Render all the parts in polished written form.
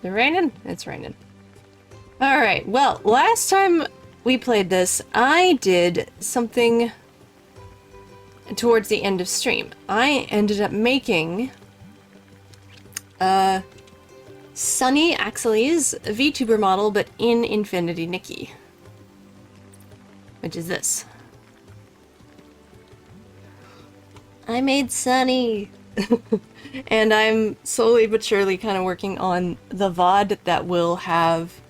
Is it raining? It's raining. Alright, well, last time we played this, I did something towards the end of stream. I ended up making Sunny Axley's VTuber model, but in Infinity Nikki. Which is this. I made Sunny! And I'm slowly but surely kind of working on the VOD that will have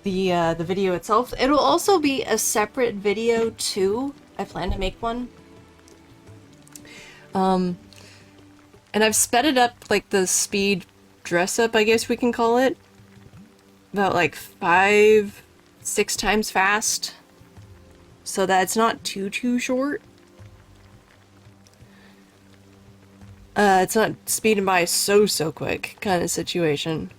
the video itself. It'll also be a separate video too. I plan to make one. And I've sped it up, like the speed dress up, I guess we can call it. About like 5-6 times fast. So that it's not too short. It's not speeding by so quick kind of situation.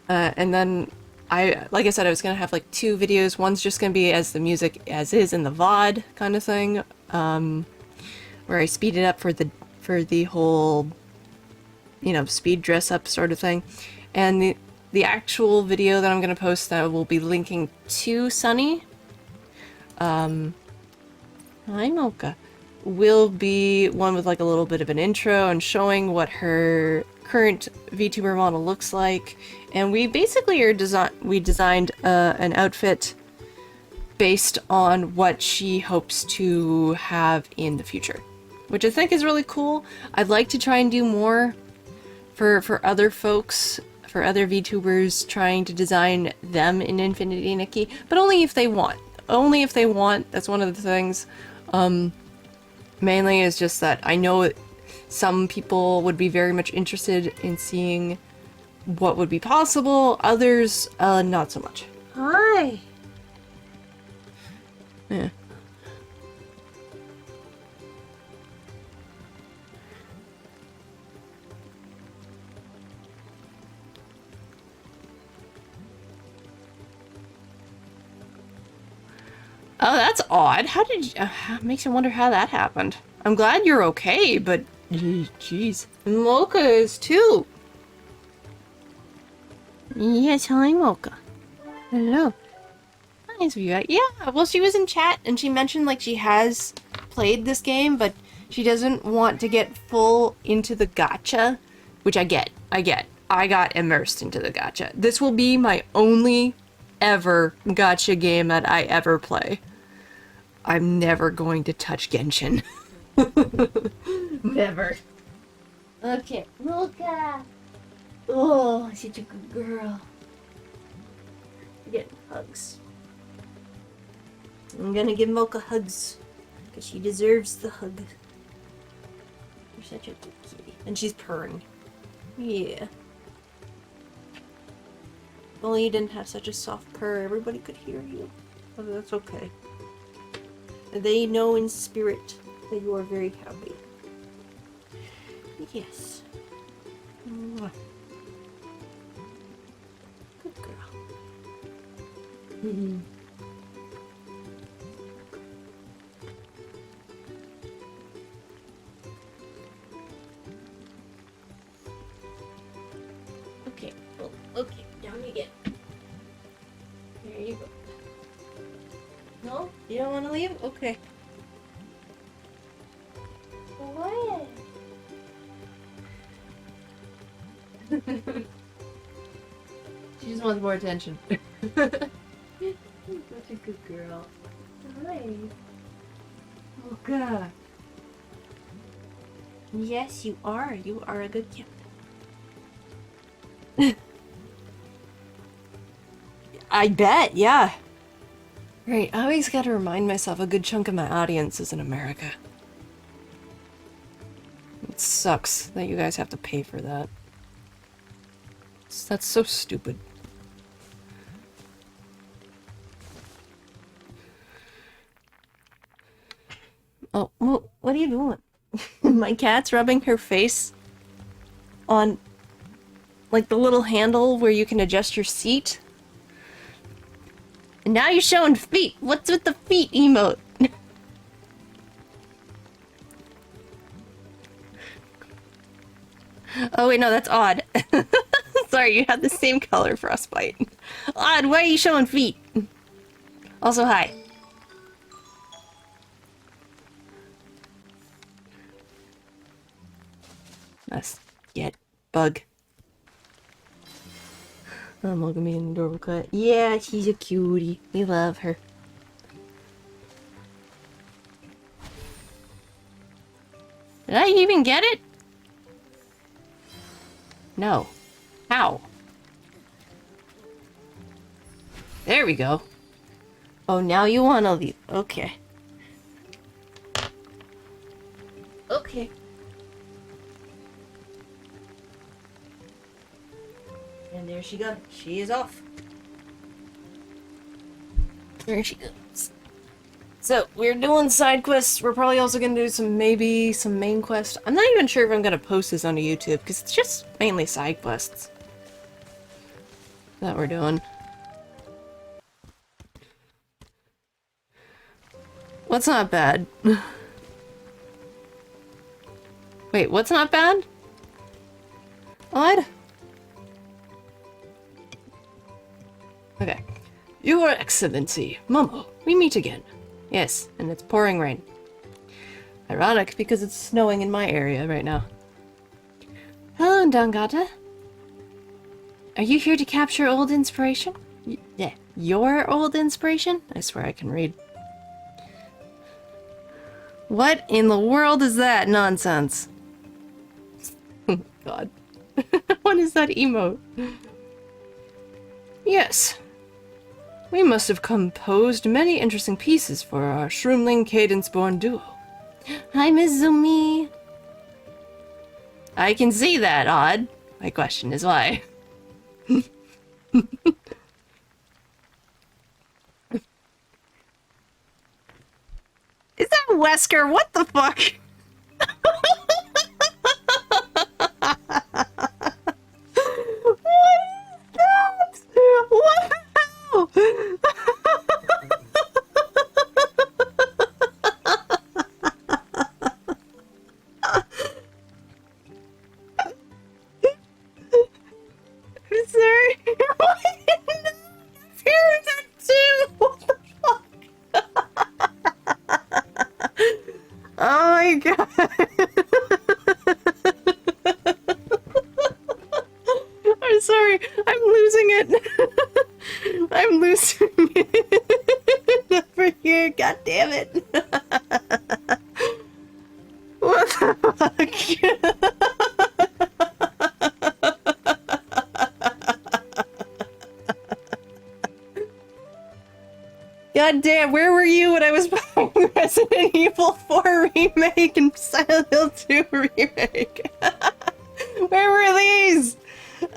And then like I said, I was gonna have like 2 videos. One's just gonna be as the music as is in the VOD kind of thing, where I speed it up for the whole, you know, speed dress up sort of thing. And the actual video that I'm gonna post that will be linking to Sunny, hi Mocha, will be one with like a little bit of an intro and showing what her current VTuber model looks like. And we basically we designed an outfit based on what she hopes to have in the future, which I think is really cool. I'd like to try and do more for other folks, for other VTubers, trying to design them in Infinity Nikki, but only if they want. Only if they want. That's one of the things. Mainly is just that I know some people would be very much interested in seeing what would be possible, others, not so much. Hi! Yeah. Oh, that's odd. How did you... makes me wonder how that happened. I'm glad you're okay, but... Jeez. Mocha is too. Yes, hi, Mocha. Hello. Nice of you. Yeah, well, she was in chat, and she mentioned, like, she has played this game, but she doesn't want to get full into the gacha, which I get. I got immersed into the gacha. This will be my only ever gacha game that I ever play. I'm never going to touch Genshin. Never. Okay, Mocha. Oh, such a good girl. You're getting hugs. I'm gonna give Mocha hugs, because she deserves the hug. You're such a good kitty. And she's purring. Yeah. If only you didn't have such a soft purr, everybody could hear you. But that's okay. They know in spirit that you are very happy. Yes. Mwah. Good girl. Mm-hmm. Okay. Oh, okay. Down you get. There you go. No? You don't want to leave? Okay. What? She just wants more attention. Such a good girl. Hi. Oh god. Yes, you are. You are a good kid. I bet, yeah. Right, I always gotta remind myself a good chunk of my audience is in America. It sucks that you guys have to pay for that. That's so stupid. Oh, well, what are you doing? My cat's rubbing her face on, like, the little handle where you can adjust your seat. And now you're showing feet. What's with the feet emote? Oh wait, no, that's odd. Sorry, you have the same color frostbite. Odd, why are you showing feet? Also, hi. Let's get bug. I'm looking at an adorable cat. Yeah, she's a cutie. We love her. Did I even get it? No. How? There we go. Oh, now you want to leave. Okay. Okay. And there she goes. She is off. There she goes. So, we're doing side quests. We're probably also going to do maybe some main quests. I'm not even sure if I'm going to post this onto YouTube, because it's just mainly side quests that we're doing. What's not bad? Wait, what's not bad? Odd? Okay. Your Excellency, Momo, we meet again. Yes, and it's pouring rain. Ironic, because it's snowing in my area right now. Hello, Dangata. Are you here to capture old inspiration? Yeah, your old inspiration? I swear I can read. What in the world is that nonsense? Oh, God. What is that emote? Yes. We must have composed many interesting pieces for our Shroomling Cadence-born duo. Hi, Mizumi. I can see that, Odd. My question is why. Is that Wesker? What the fuck? What is that? What the hell? I'm sorry. Here's that too. What the fuck? Oh my god. I'm sorry. I'm losing it. I'm losing it. Over here. God damn it. What the fuck? God damn, where were you when I was playing Resident Evil 4 Remake and Silent Hill 2 Remake? Where were these?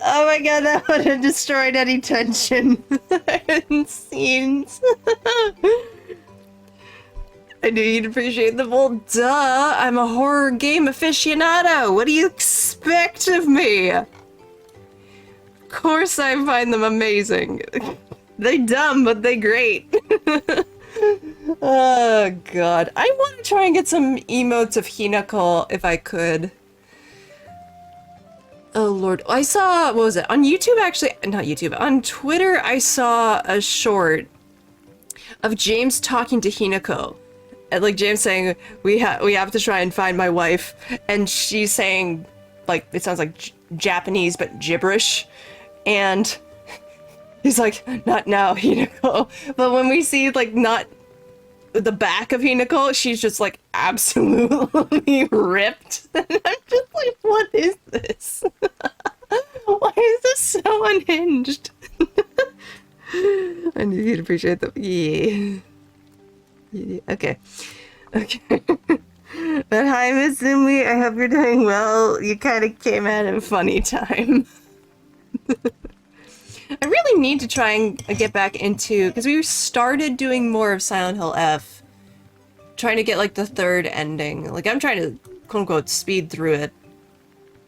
Oh my god, that would have destroyed any tension and scenes. I knew you'd appreciate them. Well, duh, I'm a horror game aficionado. What do you expect of me? Of course I find them amazing. They dumb, but they great. Oh god. I want to try and get some emotes of Hinako if I could. Oh lord. I saw, what was it? On YouTube actually, not YouTube, on Twitter I saw a short of James talking to Hinako. And like James saying, we have to try and find my wife. And she's saying, like, it sounds like Japanese, but gibberish. And he's like, not now, Hinako. But when we see, like, not the back of Hinako, she's just, like, absolutely ripped. And I'm just like, what is this? Why is this so unhinged? I knew you'd appreciate that. Yeah. Okay. Okay. But hi, Miss Zumi. I hope you're doing well. You kind of came at a funny time. I really need to try and get back into, because we started doing more of Silent Hill F, trying to get like the third ending. Like I'm trying to quote unquote speed through it,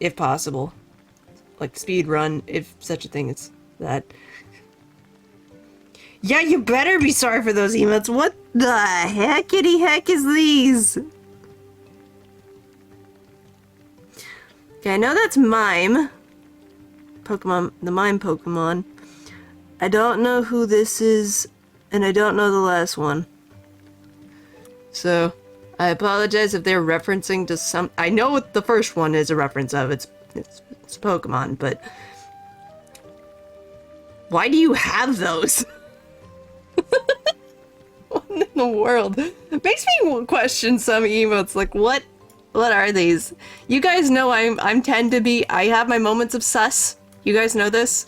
if possible. Like speed run, if such a thing as that. Yeah, you better be sorry for those emotes. What the heckity heck is these? Okay, I know that's Mime. Pokemon, the mime Pokemon. I don't know who this is, and I don't know the last one. So, I apologize if they're referencing to some... I know what the first one is a reference of. It's Pokemon, but... Why do you have those? What in the world? It makes me question some emotes, like, what are these? You guys know I'm tend to be... I have my moments of sus. You guys know this.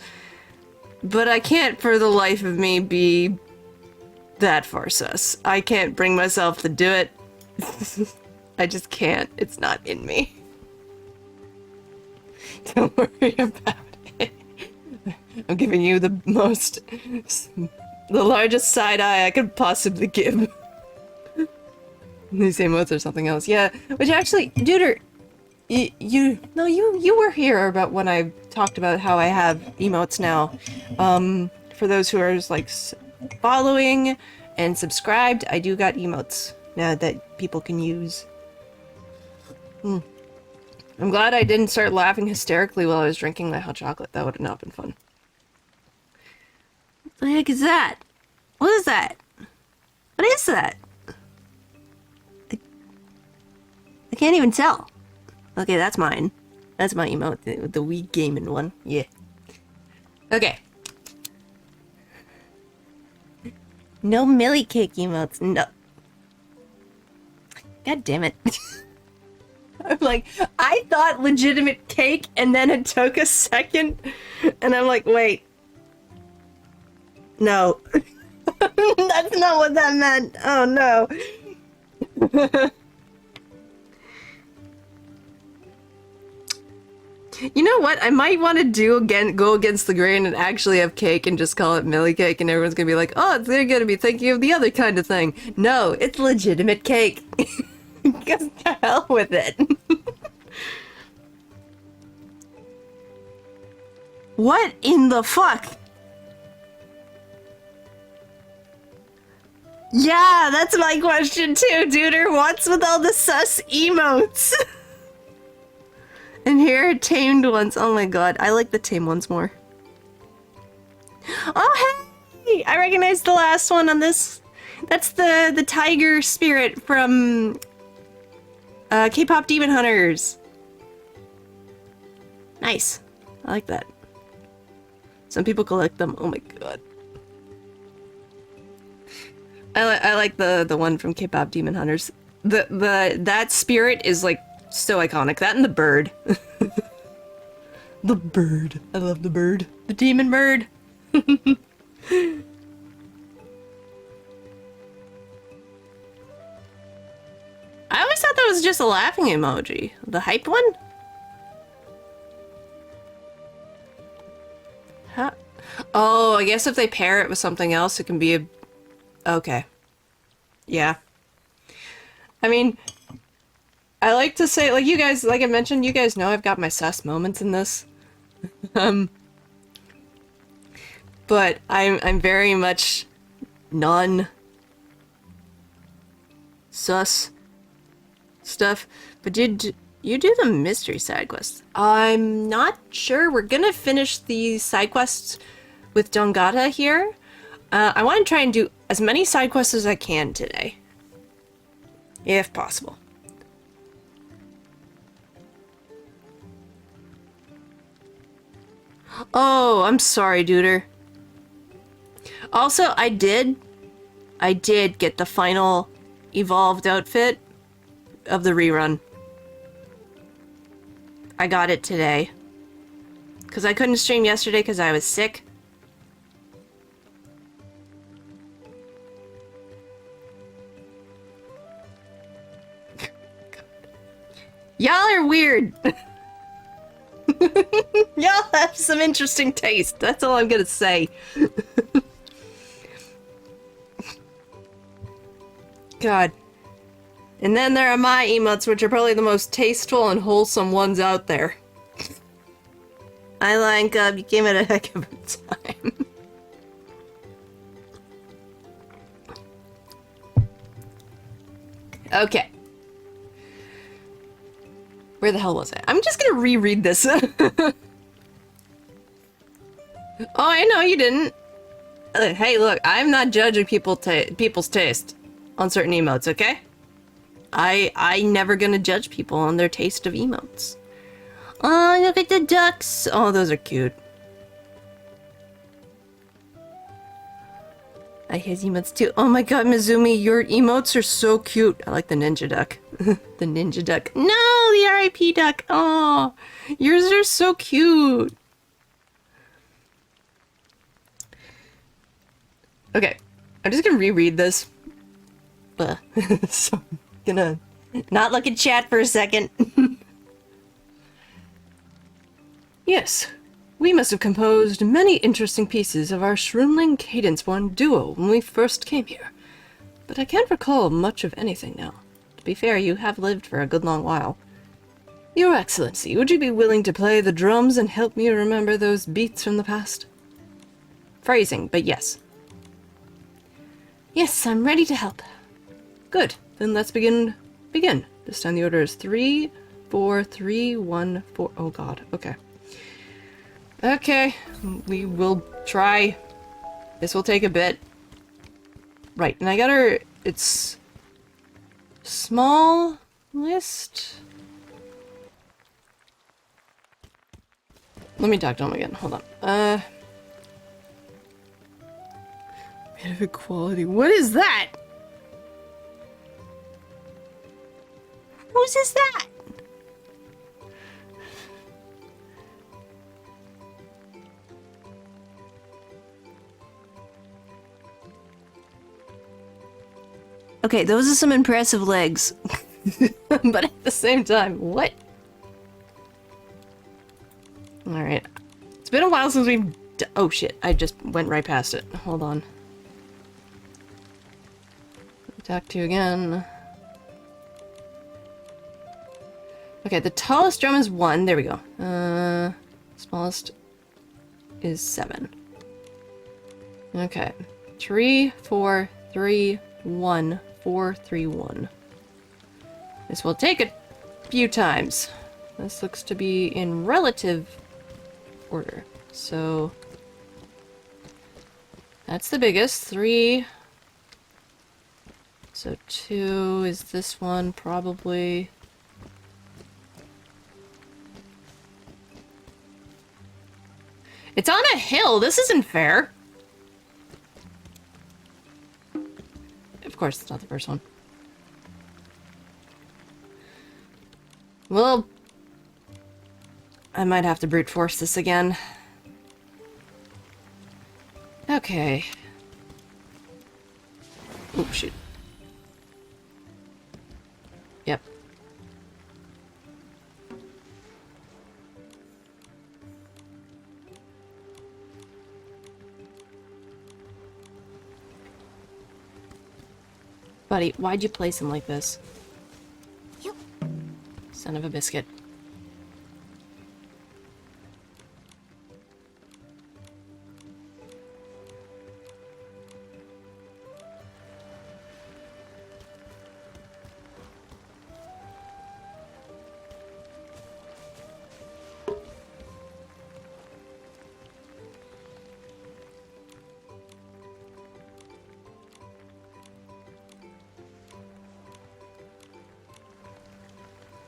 But I can't for the life of me be that far sus. I can't bring myself to do it. I just can't. It's not in me. Don't worry about it. I'm giving you the largest side eye I could possibly give. These emotes or something else. Yeah, which actually, Duder, you were here about when I talked about how I have emotes now. For those who are like following and subscribed, I do got emotes now that people can use. I'm glad I didn't start laughing hysterically while I was drinking my hot chocolate. That would have not been fun. What the heck is that? What is that? What is that? I can't even tell. Okay, that's mine. That's my emote, the Wii gaming one. Yeah. Okay. No Millie Cake emotes. No. God damn it. I'm like, I thought legitimate cake, and then it took a second, and I'm like, wait. No. That's not what that meant. Oh no. You know what? I might want to go against the grain and actually have cake and just call it Millie Cake, and everyone's gonna be like, oh, they're gonna be thinking of the other kind of thing. No, it's legitimate cake. Just to hell with it. What in the fuck? Yeah, that's my question too, Duder. What's with all the sus emotes? And here are tamed ones. Oh my god, I like the tame ones more. Oh hey! I recognize the last one on this. That's the tiger spirit from K-pop Demon Hunters. Nice. I like that. Some people collect them. Oh my god. I like the one from K-pop Demon Hunters. That spirit is like so iconic. That and the bird. The bird. I love the bird. The demon bird. I always thought that was just a laughing emoji. The hype one? Huh? Oh, I guess if they pair it with something else, it can be a... Okay. Yeah. I mean, I like to say, like you guys, like I mentioned, you guys know I've got my sus moments in this. But I'm very much non-sus stuff. But did you do the mystery side quests? I'm not sure. We're gonna finish the side quests with Dongata here. I want to try and do as many side quests as I can today. If possible. Oh, I'm sorry, Duder. Also, I did get the final evolved outfit of the rerun. I got it today. Because I couldn't stream yesterday because I was sick. Y'all are weird. Y'all have some interesting taste. That's all I'm gonna say. God. And then there are my emotes, which are probably the most tasteful and wholesome ones out there. I like, you gave it a heck of a time. Okay. Where the hell was I? I'm just gonna reread this. Oh, I know you didn't. Hey, look, I'm not judging people's taste on certain emotes, okay? I never gonna judge people on their taste of emotes. Oh, look at the ducks. Oh, those are cute. I hate emotes too. Oh my god, Mizumi, your emotes are so cute. I like the ninja duck. The ninja duck. No, the RIP duck. Oh, yours are so cute. Okay, I'm just gonna reread this. So I'm gonna not look at chat for a second. Yes, we must have composed many interesting pieces of our Shroomling Cadence 1 duo when we first came here, but I can't recall much of anything now. To be fair, you have lived for a good long while. Your Excellency, would you be willing to play the drums and help me remember those beats from the past? Phrasing, but yes. Yes, I'm ready to help. Good, then let's begin. This time the order is 3, 4, 3, 1, 4. Oh god, okay. Okay, we will try. This will take a bit. Right, and I got her. It's small list. Let me talk to him again. Hold on. Creative quality. What is that? Whose is that? Okay, those are some impressive legs. But at the same time, what? Alright. It's been a while since we've... Oh shit, I just went right past it. Hold on. Talk to you again. Okay, the tallest drum is 1. There we go. Smallest is 7. Okay. 3, 4, 3, 1, 4, 3, 1. This will take a few times. This looks to be in relative order. So that's the biggest. 3. So 2 is this one, probably. It's on a hill. This isn't fair. Of course, it's not the first one. Well, I might have to brute force this again. Okay. Oh, shoot. Yep. Buddy, why'd you place him like this? Yep. Son of a biscuit.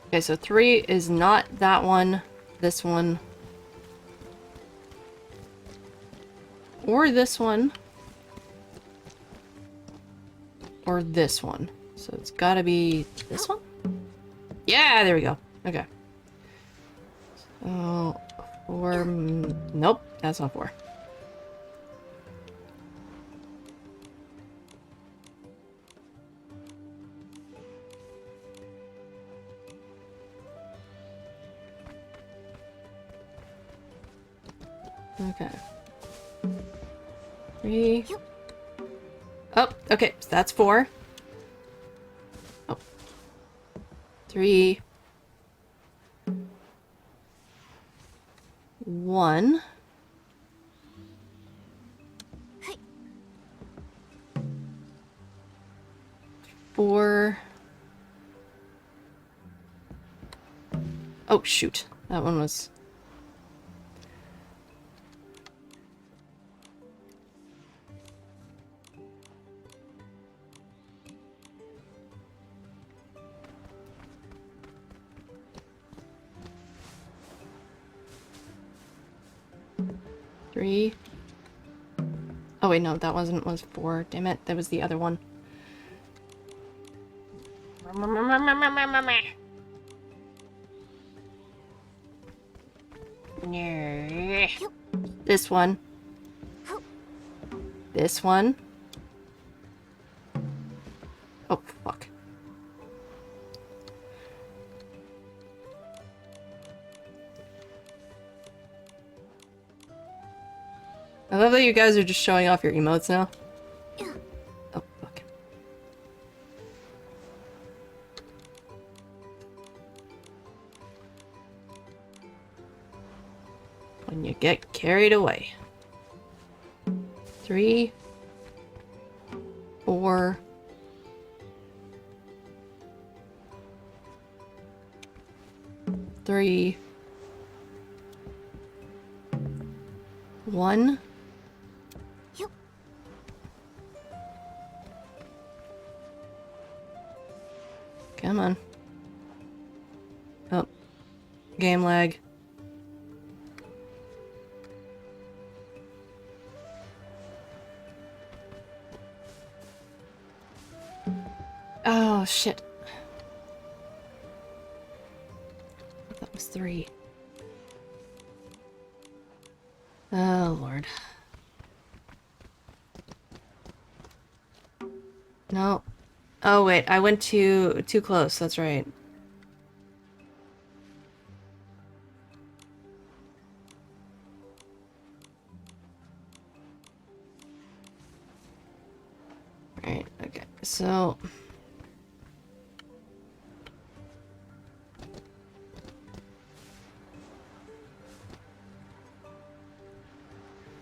Okay, so 3 is not that one, this one, or this one, or this one. So it's gotta be this one? Yeah, there we go. Okay. So, 4... Nope, that's not 4. Okay. 3. Oh, okay, so that's 4. Oh. 3. 1. Four. Oh, shoot. That one was... 3. Oh wait, no, that was 4. Damn it, that was the other one. This one. This one. Oh, fuck. I love that you guys are just showing off your emotes now. Oh, fuck. When you get carried away. 3, 4. 3. 1. Come on. Oh. Game lag. Oh, shit. That was 3. Oh, Lord. No. Oh, wait. I went too close. That's right. Right. Okay. So...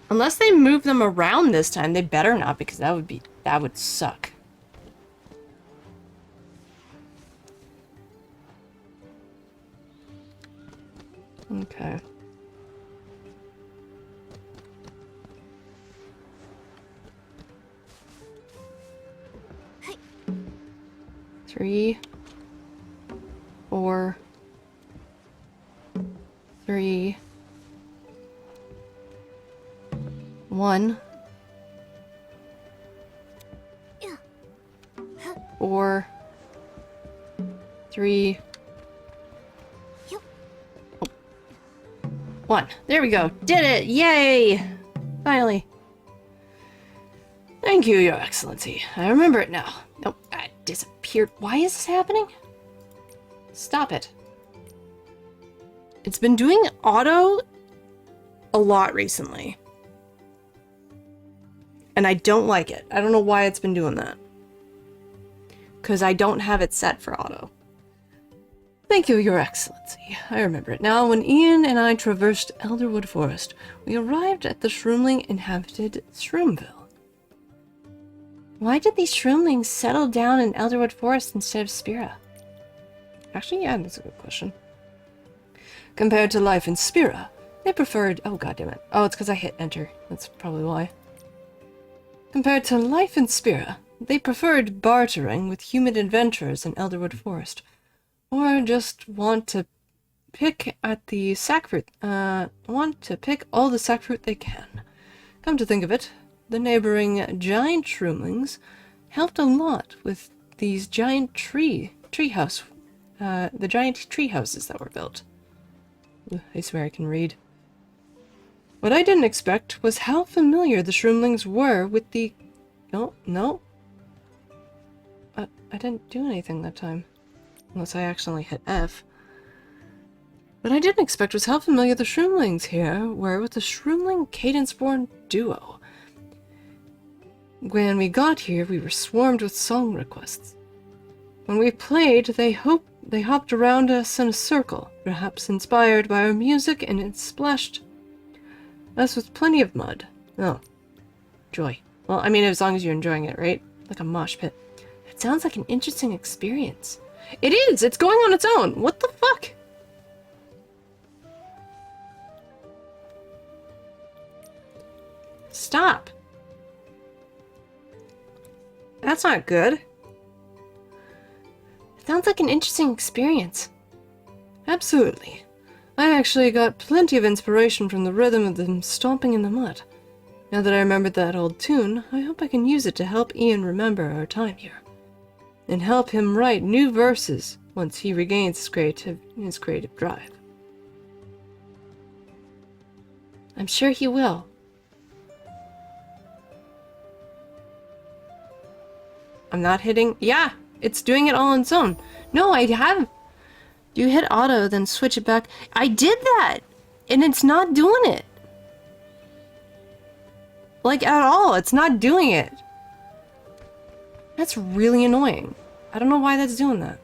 unless they move them around this time, they better not, because that would suck. Okay. Hey. 3, 4, 3, 1, 4, 3, 1. There we go. Did it! Yay! Finally. Thank you, Your Excellency. I remember it now. Nope, it disappeared. Why is this happening? Stop it. It's been doing auto a lot recently. And I don't like it. I don't know why it's been doing that. Because I don't have it set for auto. Thank you, Your Excellency. I remember it now. When Ian and I traversed Elderwood Forest, we arrived at the Shroomling-inhabited Shroomville. Why did these Shroomlings settle down in Elderwood Forest instead of Spira? Actually, yeah, that's a good question. Compared to life in Spira, they preferred... oh, goddammit. Oh, it's because I hit enter. That's probably why. Compared to life in Spira, they preferred bartering with human adventurers in Elderwood Forest. Or just want to pick at the sackfruit, want to pick all the sackfruit they can. Come to think of it, the neighboring giant shroomlings helped a lot with these giant the giant tree houses that were built. Ugh, I swear I can read. What I didn't expect was how familiar the shroomlings were with the... no. I didn't do anything that time. Unless I accidentally hit F. What I didn't expect was how familiar the Shroomlings here were with the Shroomling Cadence-born duo. When we got here, we were swarmed with song requests. When we played, they hopped around us in a circle, perhaps inspired by our music, and it splashed us with plenty of mud. Oh. Joy. Well, I mean, as long as you're enjoying it, right? Like a mosh pit. It sounds like an interesting experience. It is! It's going on its own! What the fuck? Stop! That's not good. It sounds like an interesting experience. Absolutely. I actually got plenty of inspiration from the rhythm of them stomping in the mud. Now that I remembered that old tune, I hope I can use it to help Ian remember our time here. And help him write new verses once he regains his creative drive. I'm sure he will. I'm not hitting... Yeah! It's doing it all on its own. No, I have... You hit auto, then switch it back. I did that! And it's not doing it. Like, at all. It's not doing it. That's really annoying. I don't know why that's doing that.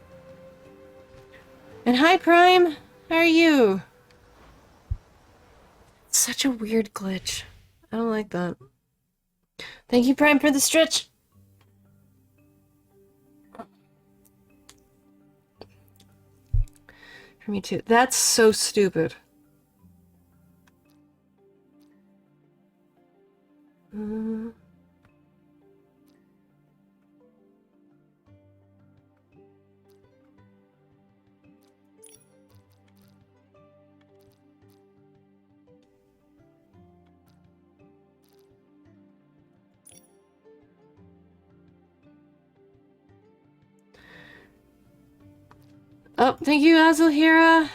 And hi, Prime! How are you? It's such a weird glitch. I don't like that. Thank you, Prime, for the stretch! For me too. That's so stupid. Oh, thank you, Azulhira.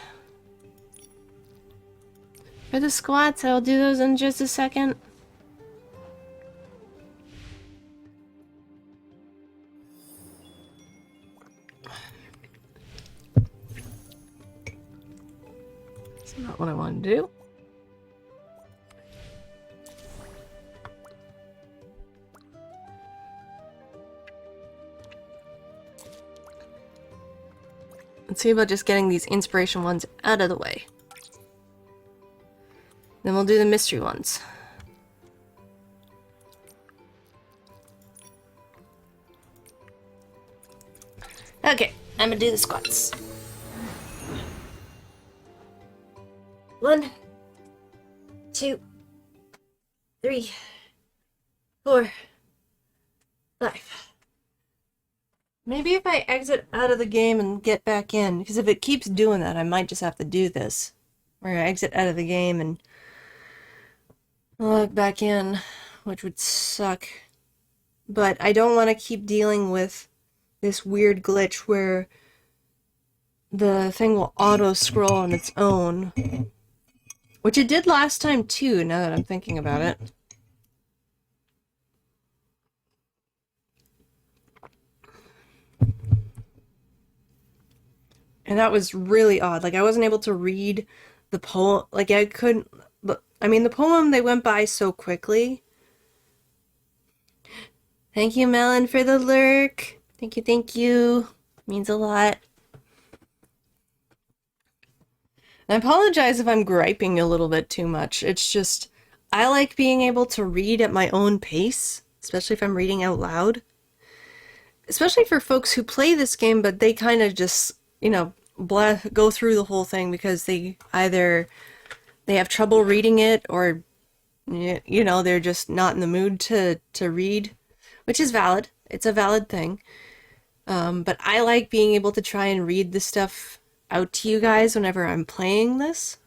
For the squats, I'll do those in just a second. That's not what I want to do. Let's see about just getting these inspiration ones out of the way. Then we'll do the mystery ones. Okay, I'm gonna do the squats. 1, 2, 3, 4, 5. Maybe if I exit out of the game and get back in, because if it keeps doing that, I might just have to do this. Where I exit out of the game and log back in, which would suck. But I don't want to keep dealing with this weird glitch where the thing will auto-scroll on its own. Which it did last time too, now that I'm thinking about it. And that was really odd. Like, I wasn't able to read the poem. Like, I couldn't... I mean, the poem, they went by so quickly. Thank you, Melon, for the lurk. Thank you, thank you. Means a lot. I apologize if I'm griping a little bit too much. It's just, I like being able to read at my own pace, especially if I'm reading out loud. Especially for folks who play this game, but they kind of just, you know, go through the whole thing because they either they have trouble reading it or, you know, they're just not in the mood to read, which is valid. It's a valid thing. But I like being able to try and read this stuff out to you guys whenever I'm playing this.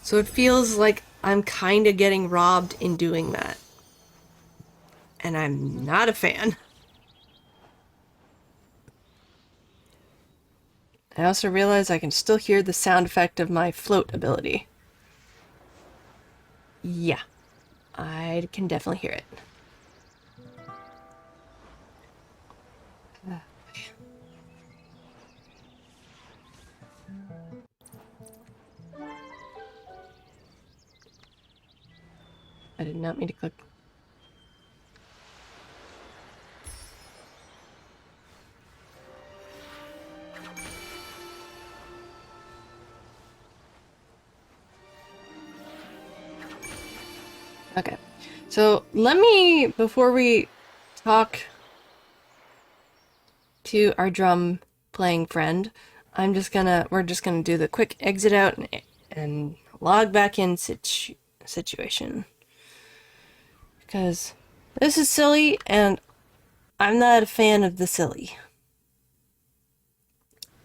So it feels like I'm kind of getting robbed in doing that. And I'm not a fan. I also realize I can still hear the sound effect of my float ability. Yeah, I can definitely hear it. I did not mean to click. Okay, so let me, before we talk to our drum playing friend, we're just gonna do the quick exit out and log back in situation. Because this is silly and I'm not a fan of the silly.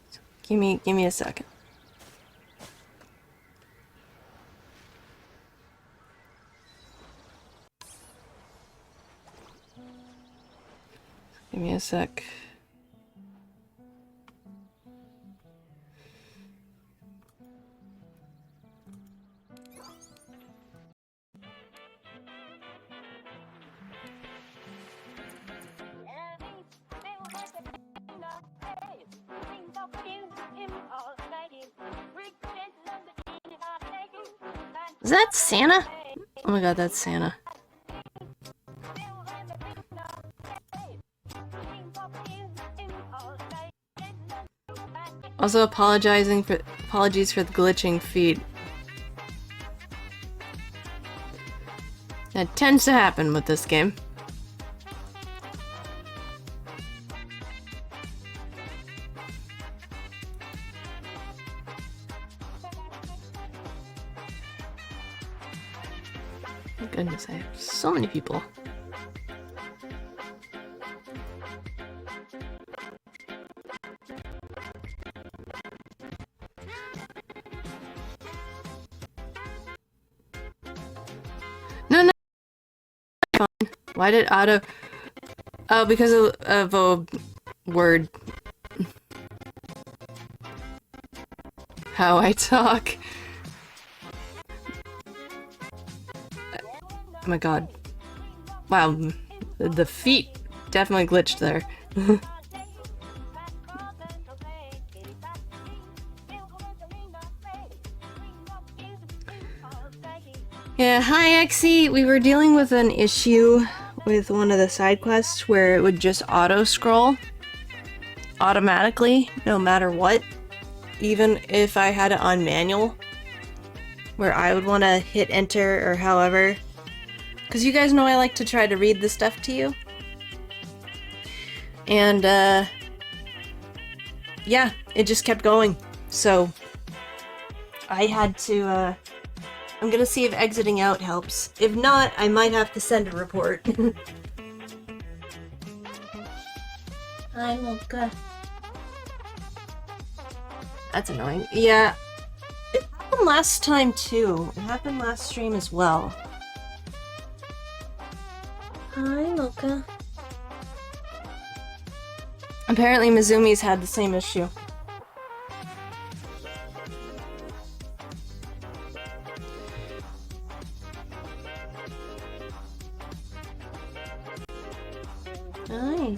So give me a second. Give me a sec. Is that Santa? Oh my god, that's Santa. Also apologies for the glitching feed. That tends to happen with this game. My goodness, I have so many people. No, no. Fine. Why did auto? Oh, because of a word. How I talk. Oh my god. Wow, the feet definitely glitched there. Yeah, hi Exy! We were dealing with an issue with one of the side quests where it would just auto-scroll automatically, no matter what. Even if I had it on manual, where I would want to hit enter or however. Because you guys know I like to try to read the stuff to you. And, yeah, it just kept going. So, I had to, I'm gonna see if exiting out helps. If not, I might have to send a report. Hi, Mocha. That's annoying. Yeah. It happened last time, too. It happened last stream as well. Hi, Mocha. Apparently Mizumi's had the same issue. Hi.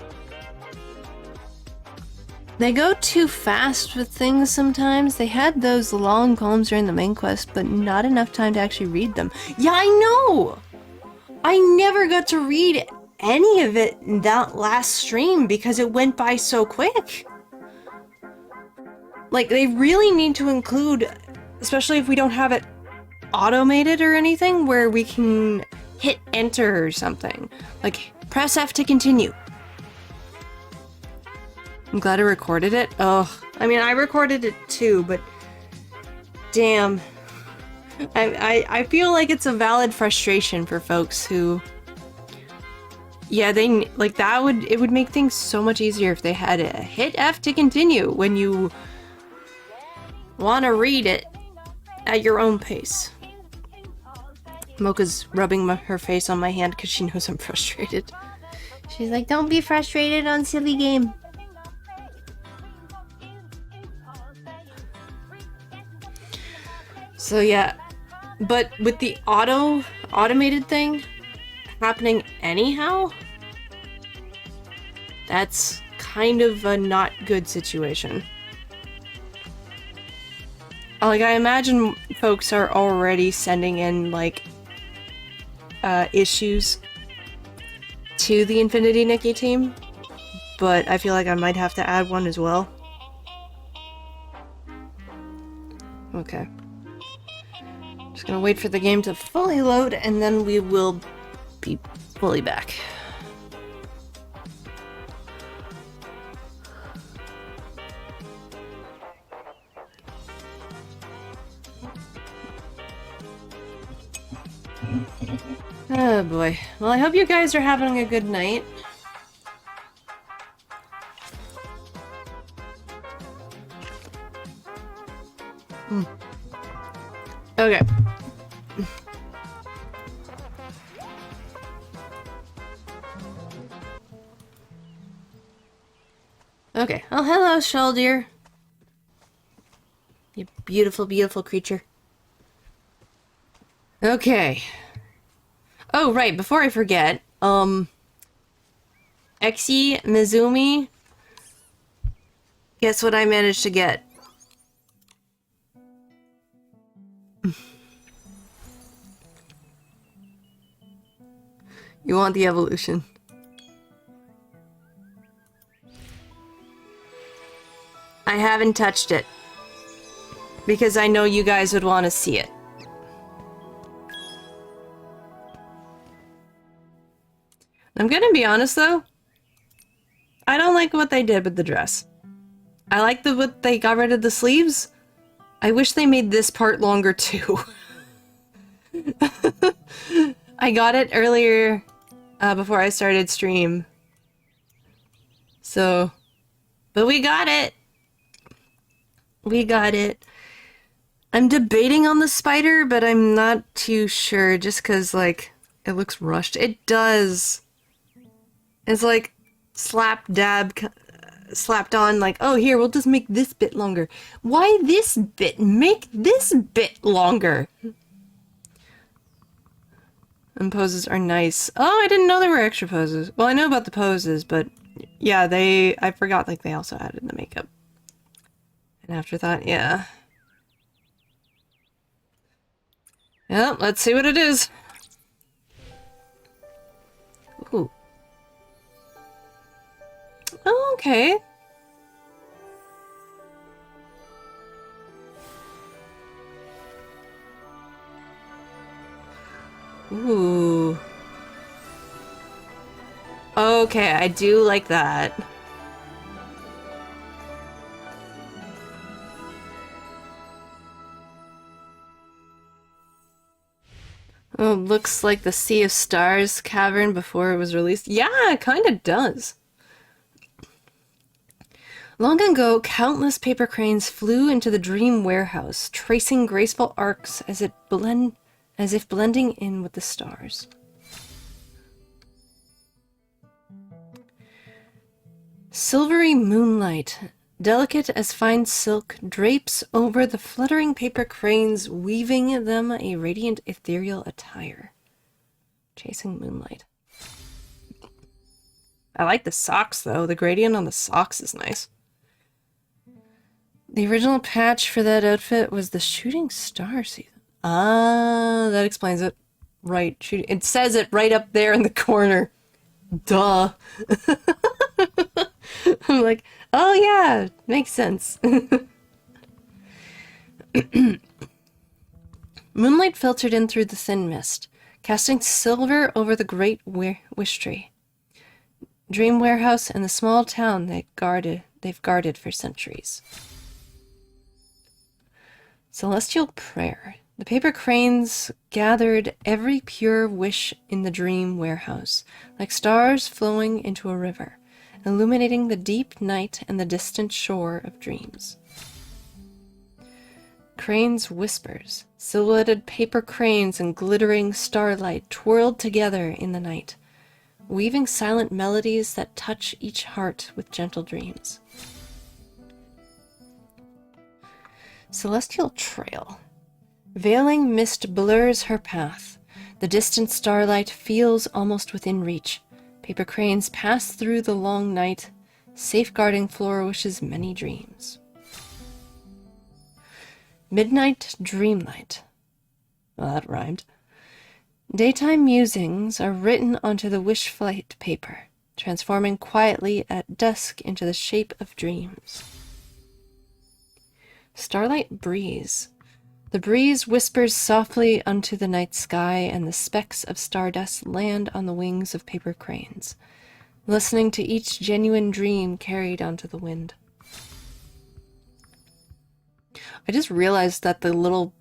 They go too fast with things sometimes. They had those long poems during the main quest, but not enough time to actually read them. Yeah, I know! I never got to read any of it in that last stream because it went by so quick. Like, they really need to include, especially if we don't have it automated or anything, where we can hit enter or something. Like, press F to continue. I'm glad I recorded it. Oh, I mean, I recorded it too, but damn. I feel like it's a valid frustration for folks who, yeah, they like that it would make things so much easier if they had a hit F to continue when you want to read it at your own pace. Mocha's rubbing her face on my hand because she knows I'm frustrated. She's like, don't be frustrated on silly game. So yeah, but with the automated thing happening anyhow, that's kind of a not good situation. Like, I imagine folks are already sending in, like, issues to the Infinity Nikki team, but I feel like I might have to add one as well. Okay. Just gonna wait for the game to fully load, and then we will be fully back. Oh boy. Well, I hope you guys are having a good night. Okay. Okay. Oh, hello, shell deer. You beautiful, beautiful creature. Okay. Oh, right, before I forget, Exy Mizumi, guess what I managed to get? You want the evolution. I haven't touched it. Because I know you guys would want to see it. I'm gonna be honest though. I don't like what they did with the dress. I like what they got rid of the sleeves. I wish they made this part longer too. I got it earlier before I started stream. So, but we got it. We got it. I'm debating on the spider, but I'm not too sure just because, like, it looks rushed. It does. It's like slap dab slapped on, like, oh, here, we'll just make this bit longer. Why this bit? Make this bit longer. And poses are nice. Oh, I didn't know there were extra poses. Well, I know about the poses, but yeah, I forgot, like, they also added the makeup. And afterthought, yeah. Yeah, let's see what it is. Ooh. Oh, okay. Ooh. Okay, I do like that. Oh, looks like the Sea of Stars cavern before it was released. Yeah, it kind of does. Long ago, countless paper cranes flew into the dream warehouse, tracing graceful arcs as if blending in with the stars. Silvery moonlight, delicate as fine silk, drapes over the fluttering paper cranes, weaving them a radiant ethereal attire. Chasing moonlight. I like the socks, though. The gradient on the socks is nice. The original patch for that outfit was the shooting star season. Ah, that explains it. Right, it says it right up there in the corner. Duh. I'm like, oh yeah, makes sense. Moonlight filtered in through the thin mist, casting silver over the great wish tree. Dream warehouse and the small town they've guarded for centuries. Celestial prayer. The paper cranes gathered every pure wish in the dream warehouse, like stars flowing into a river, illuminating the deep night and the distant shore of dreams. Cranes' whispers, silhouetted paper cranes and glittering starlight twirled together in the night, weaving silent melodies that touch each heart with gentle dreams. Celestial trail. Veiling mist blurs her path. The distant starlight feels almost within reach. Paper cranes pass through the long night, safeguarding Florawish's many dreams. Midnight dreamlight. Well, that rhymed. Daytime musings are written onto the wish flight paper, transforming quietly at dusk into the shape of dreams. Starlight breeze. The breeze whispers softly unto the night sky, and the specks of stardust land on the wings of paper cranes, listening to each genuine dream carried onto the wind. I just realized that the little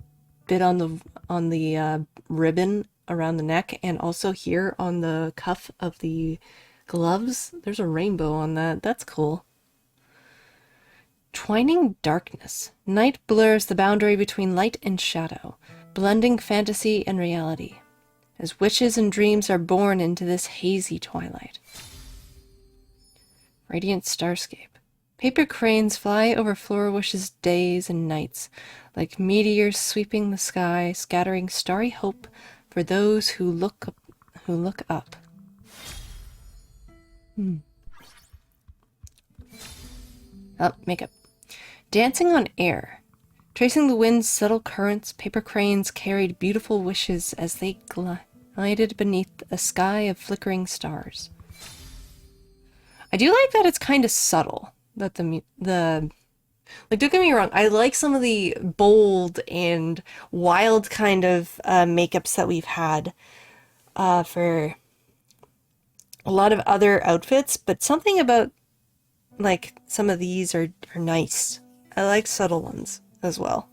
bit on the ribbon around the neck, and also here on the cuff of the gloves, there's a rainbow on that. That's cool. Twining darkness. Night blurs the boundary between light and shadow, blending fantasy and reality, as wishes and dreams are born into this hazy twilight. Radiant starscape. Paper cranes fly over Florawish's days and nights, like meteors sweeping the sky, scattering starry hope for those who look up. Oh, makeup. Dancing on air. Tracing the wind's subtle currents, paper cranes carried beautiful wishes as they glided beneath a sky of flickering stars. I do like that it's kind of subtle. That like, don't get me wrong, I like some of the bold and wild kind of makeups that we've had for a lot of other outfits, but something about, like, some of these are nice. I like subtle ones as well.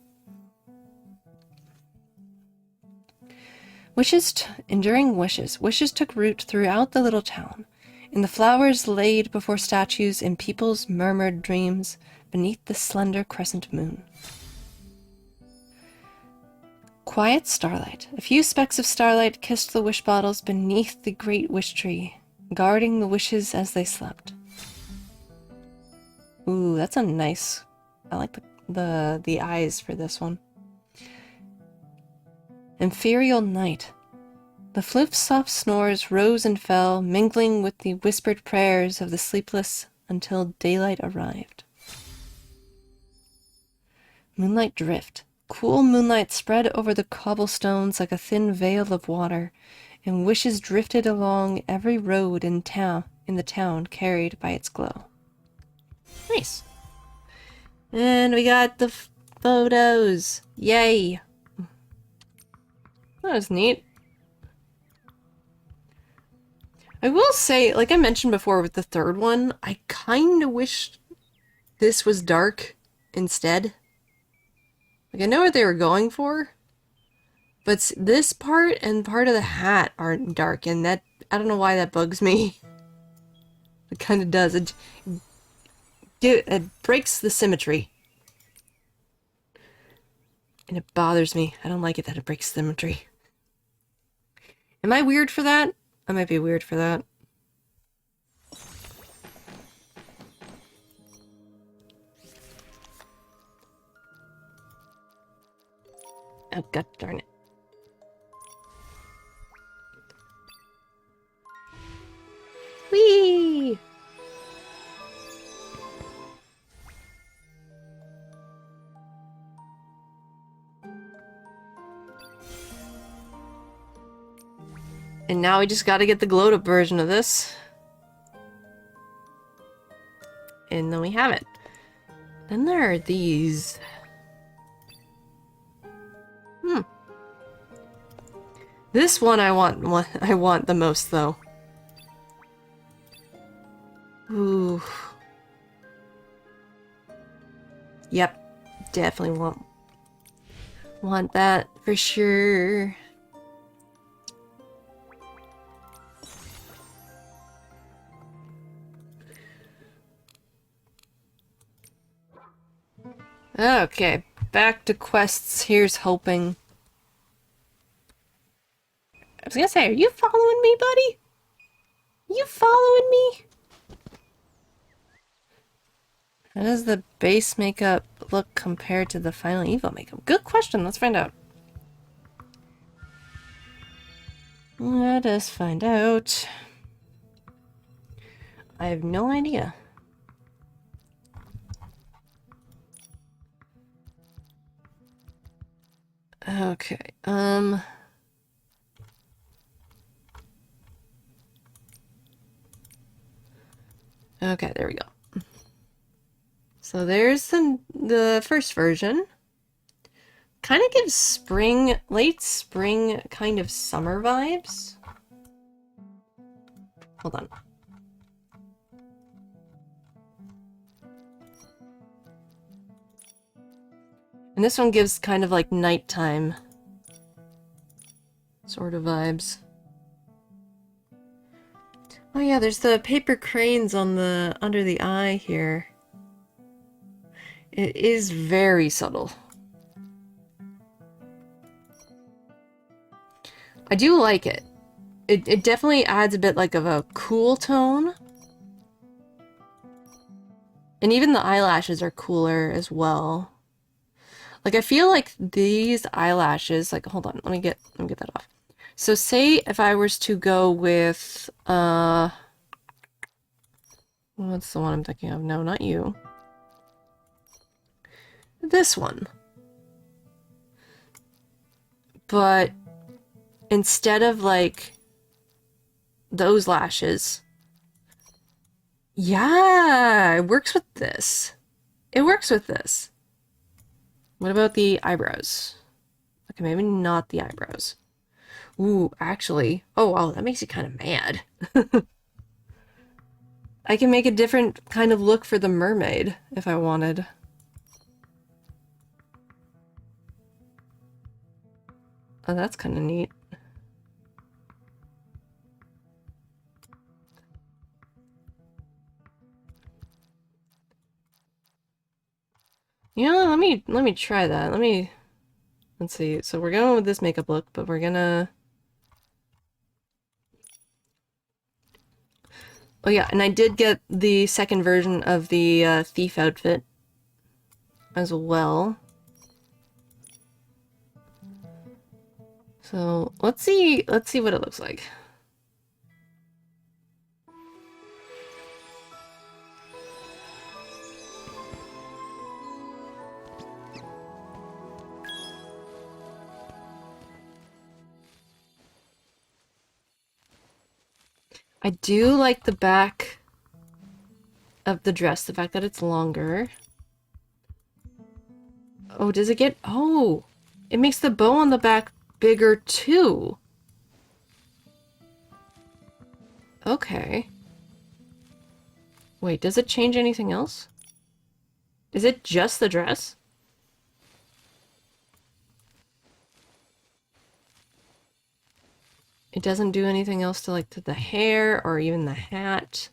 Enduring wishes. Wishes took root throughout the little town. In the flowers laid before statues, in people's murmured dreams, beneath the slender crescent moon. Quiet starlight. A few specks of starlight kissed the wish bottles beneath the great wish tree, guarding the wishes as they slept. Ooh, that's a nice... I like the eyes for this one. Ethereal night. The floof's soft snores rose and fell, mingling with the whispered prayers of the sleepless until daylight arrived. Moonlight drift. Cool moonlight spread over the cobblestones like a thin veil of water, and wishes drifted along every road in the town carried by its glow. Nice. And we got the photos. Yay. That was neat. I will say, like I mentioned before with the third one, I kind of wish this was dark instead. Like, I know what they were going for, but this part and part of the hat aren't dark, and that, I don't know why that bugs me. It kind of does. It breaks the symmetry. And it bothers me. I don't like it that it breaks symmetry. Am I weird for that? I might be weird for that. Oh, god darn it. Whee! And now we just gotta get the glowed-up version of this. And then we have it. Then there are these. This one I want the most, though. Ooh. Yep. Definitely want that for sure. Okay, back to quests. Here's hoping. I was gonna say, are you following me, buddy? You following me? How does the base makeup look compared to the final Evo makeup? Good question, let's find out. Let us find out. I have no idea. Okay, okay, there we go. So there's the first version. Kind of gives spring, late spring, kind of summer vibes. Hold on. And this one gives kind of like nighttime sort of vibes. Oh yeah, there's the paper cranes on the under the eye here. It is very subtle. I do like it. It definitely adds a bit like of a cool tone. And even the eyelashes are cooler as well. Like I feel like these eyelashes, like hold on, let me get that off. So say if I was to go with what's the one I'm thinking of? No, not you. This one. But instead of like those lashes, yeah, it works with this. It works with this. What about the eyebrows? Okay, maybe not the eyebrows. Ooh, actually. Oh, wow, that makes you kind of mad. I can make a different kind of look for the mermaid if I wanted. Oh, that's kind of neat. Yeah, let me try that. Let's see. So we're going with this makeup look, but we're gonna oh yeah, and I did get the second version of the thief outfit as well. So let's see what it looks like. I do like the back of the dress, the fact that it's longer. Oh, does it get... Oh! It makes the bow on the back bigger too. Okay. Wait, does it change anything else? Is it just the dress? It doesn't do anything else to like to the hair or even the hat.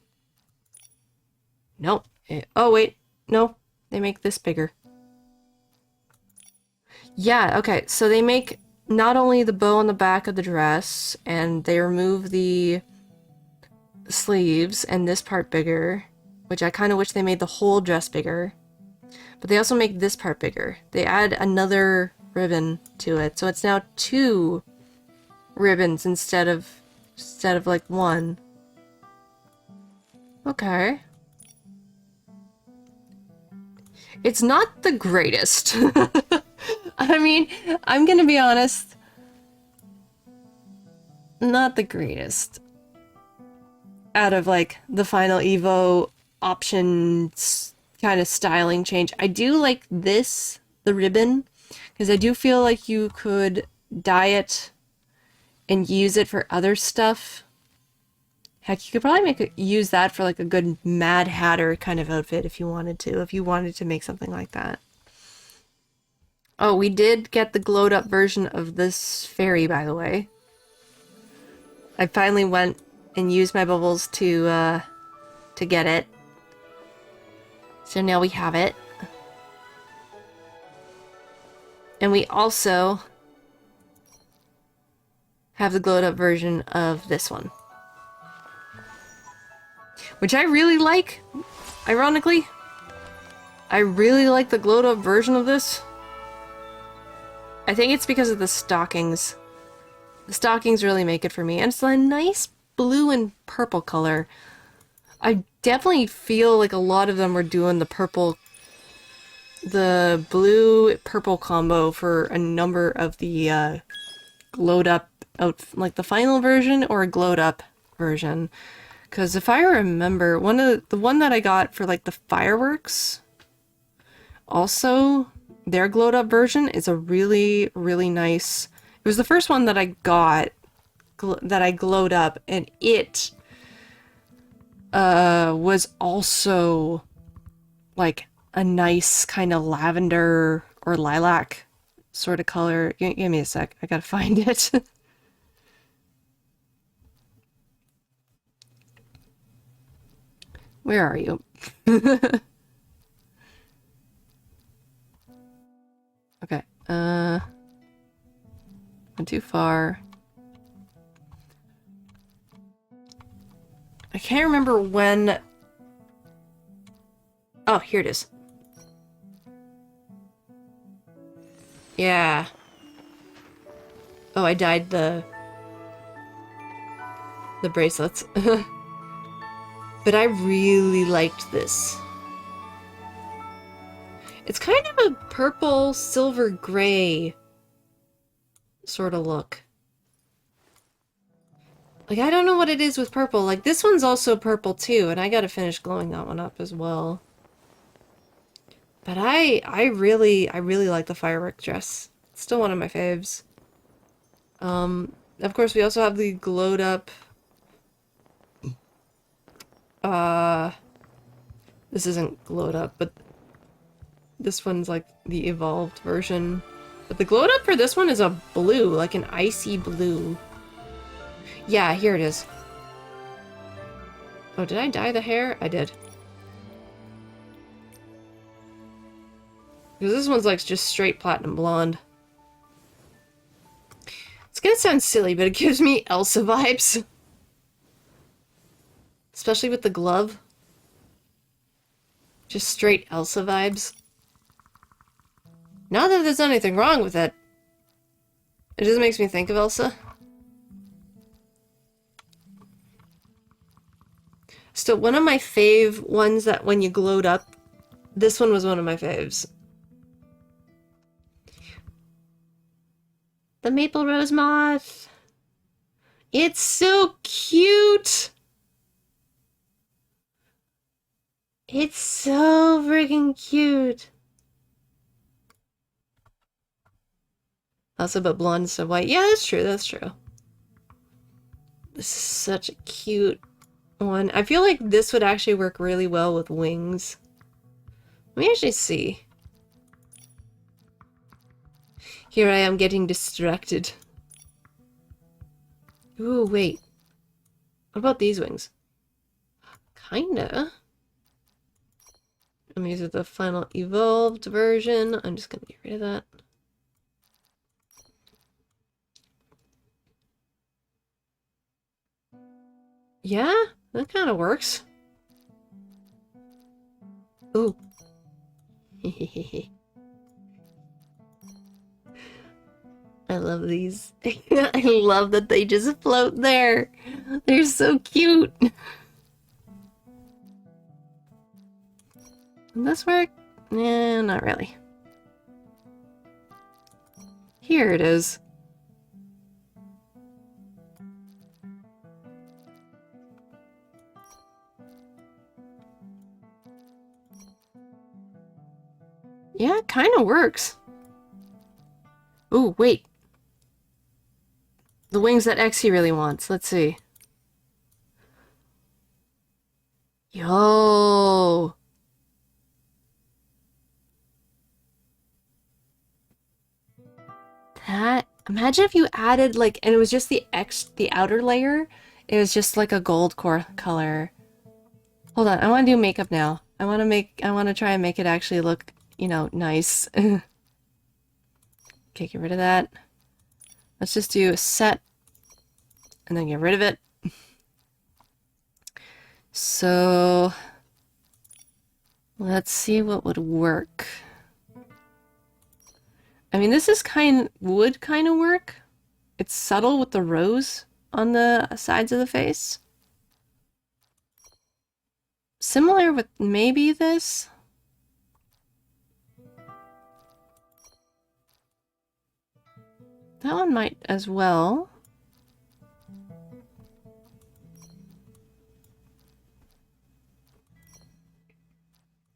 Nope. Oh wait, no. They make this bigger. Yeah, okay. So they make not only the bow on the back of the dress, and they remove the sleeves and this part bigger, which I kind of wish they made the whole dress bigger. But they also make this part bigger. They add another ribbon to it, so it's now 2 ribbons instead of like 1. Okay. It's not the greatest. I mean, I'm gonna be honest. Not the greatest. Out of like the final Evo options kind of styling change. I do like this, the ribbon, because I do feel like you could dye it and use it for other stuff. Heck, you could probably use that for like a good Mad Hatter kind of outfit if you wanted to make something like that. Oh, we did get the glowed up version of this fairy, by the way. I finally went and used my bubbles to get it. So now we have it. And we also have the glowed up version of this one. Which I really like, ironically. I really like the glowed up version of this. I think it's because of the stockings. The stockings really make it for me. And it's a nice blue and purple color. I definitely feel like a lot of them were doing the blue-purple combo for a number of the glowed up like the final version or a glowed up version. Because if I remember, the one that I got for like the fireworks, also their glowed up version is a really, really nice. It was the first one that I got that I glowed up, and it was also like a nice kind of lavender or lilac sort of color. Give me a sec. I gotta find it. Where are you? Okay. Went too far. I can't remember when Oh, here it is. Yeah. Oh, I dyed the bracelets. But I really liked this. It's kind of a purple, silver gray sort of look. Like, I don't know what it is with purple. Like, this one's also purple too, and I gotta finish glowing that one up as well. But I really like the firework dress. It's still one of my faves. Of course, we also have the glowed up, this isn't glowed up, but this one's like the evolved version. But the glowed up for this one is a blue, like an icy blue. Yeah, here it is. Oh, did I dye the hair? I did. Because this one's like just straight platinum blonde. It's gonna sound silly, but it gives me Elsa vibes. Especially with the glove. Just straight Elsa vibes. Not that there's anything wrong with it. It just makes me think of Elsa. Still, one of my fave ones that when you glowed up, this one was one of my faves. The Maple Rose Moth. It's so cute. It's so freaking cute. Also, but blonde instead of white. Yeah, that's true. That's true. This is such a cute one. I feel like this would actually work really well with wings. Let me actually see. Here I am getting distracted. Ooh, wait. What about these wings? Kinda. And these are the final evolved version. I'm just gonna get rid of that. Yeah, that kind of works. Ooh. I love these. I love that they just float there. They're so cute. Does this work? Nah, not really. Here it is. Yeah, it kind of works. Ooh, wait. The wings that Exy really wants. Let's see. Yo! That... Imagine if you added, like, and it was just the outer layer. It was just like a gold core color. Hold on, I want to do makeup now. I want to try and make it actually look, you know, nice. Okay, get rid of that. Let's just do a set and then get rid of it. So let's see what would work. I mean, this is would kind of work. It's subtle with the rose on the sides of the face. Similar with maybe this. That one might as well.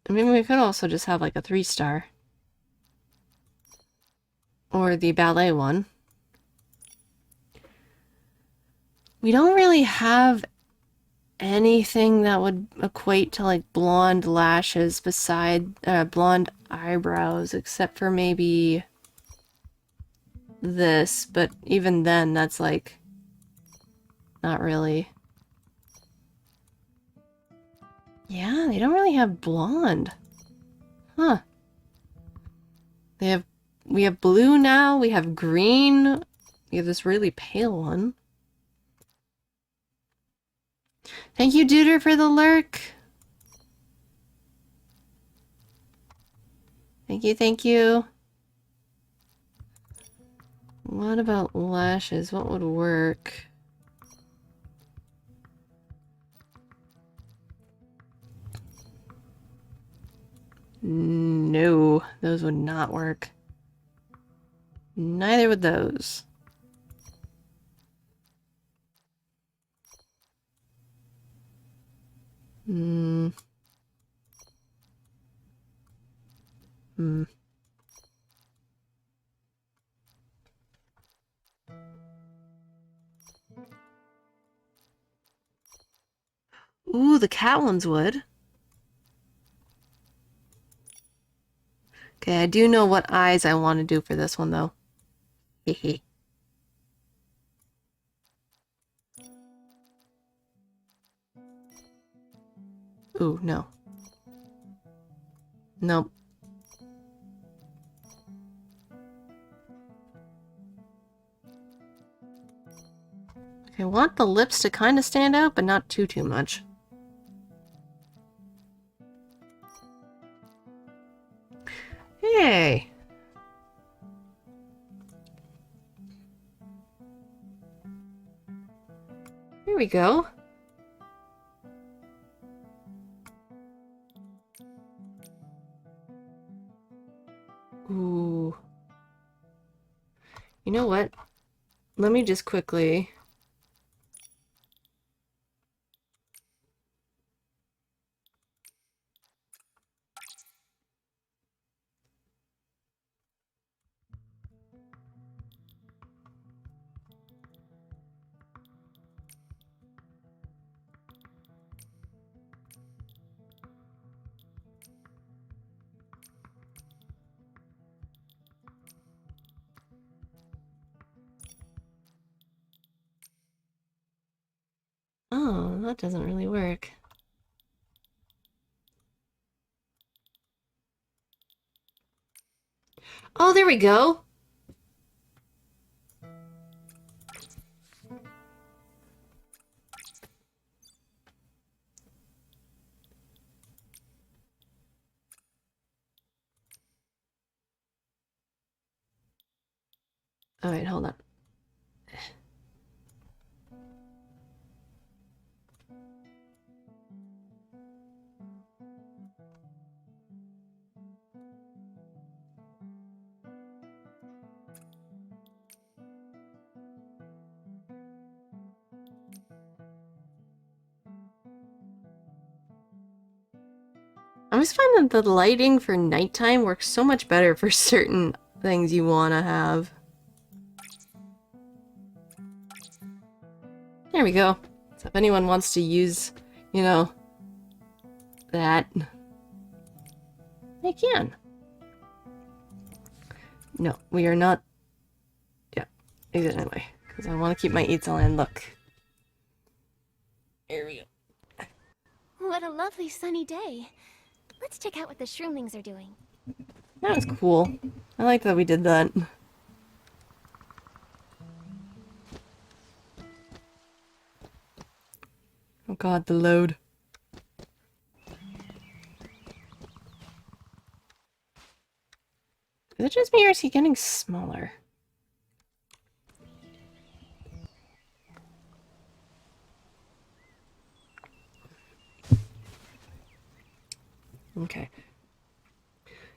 I mean, we could also just have like a 3-star. Or the ballet one. We don't really have anything that would equate to like blonde lashes beside blonde eyebrows, except for maybe this, but even then that's like not really. Yeah, they don't really have blonde. Huh. We have blue now, we have green, we have this really pale one. Thank you, Duder, for the lurk. Thank you, thank you. What about lashes? What would work? No, those would not work. Neither would those. Hmm. Hmm. Ooh, the cat ones would. Okay, I do know what eyes I want to do for this one, though. Hehe. Ooh, no. Nope. Okay, I want the lips to kind of stand out, but not too much. Hey! Here we go. Ooh. You know what? Let me just quickly... Oh, that doesn't really work. Oh, there we go! Alright, hold on. I always find that the lighting for nighttime works so much better for certain things you want to have. There we go. So if anyone wants to use, you know, that, they can. No, we are not... Yeah, exit anyway, because I want to keep my eats on and look. There we go. What a lovely sunny day. Let's check out what the shroomlings are doing. That was cool. I like that we did that. Oh god, the load. Is it just me or is he getting smaller? Okay.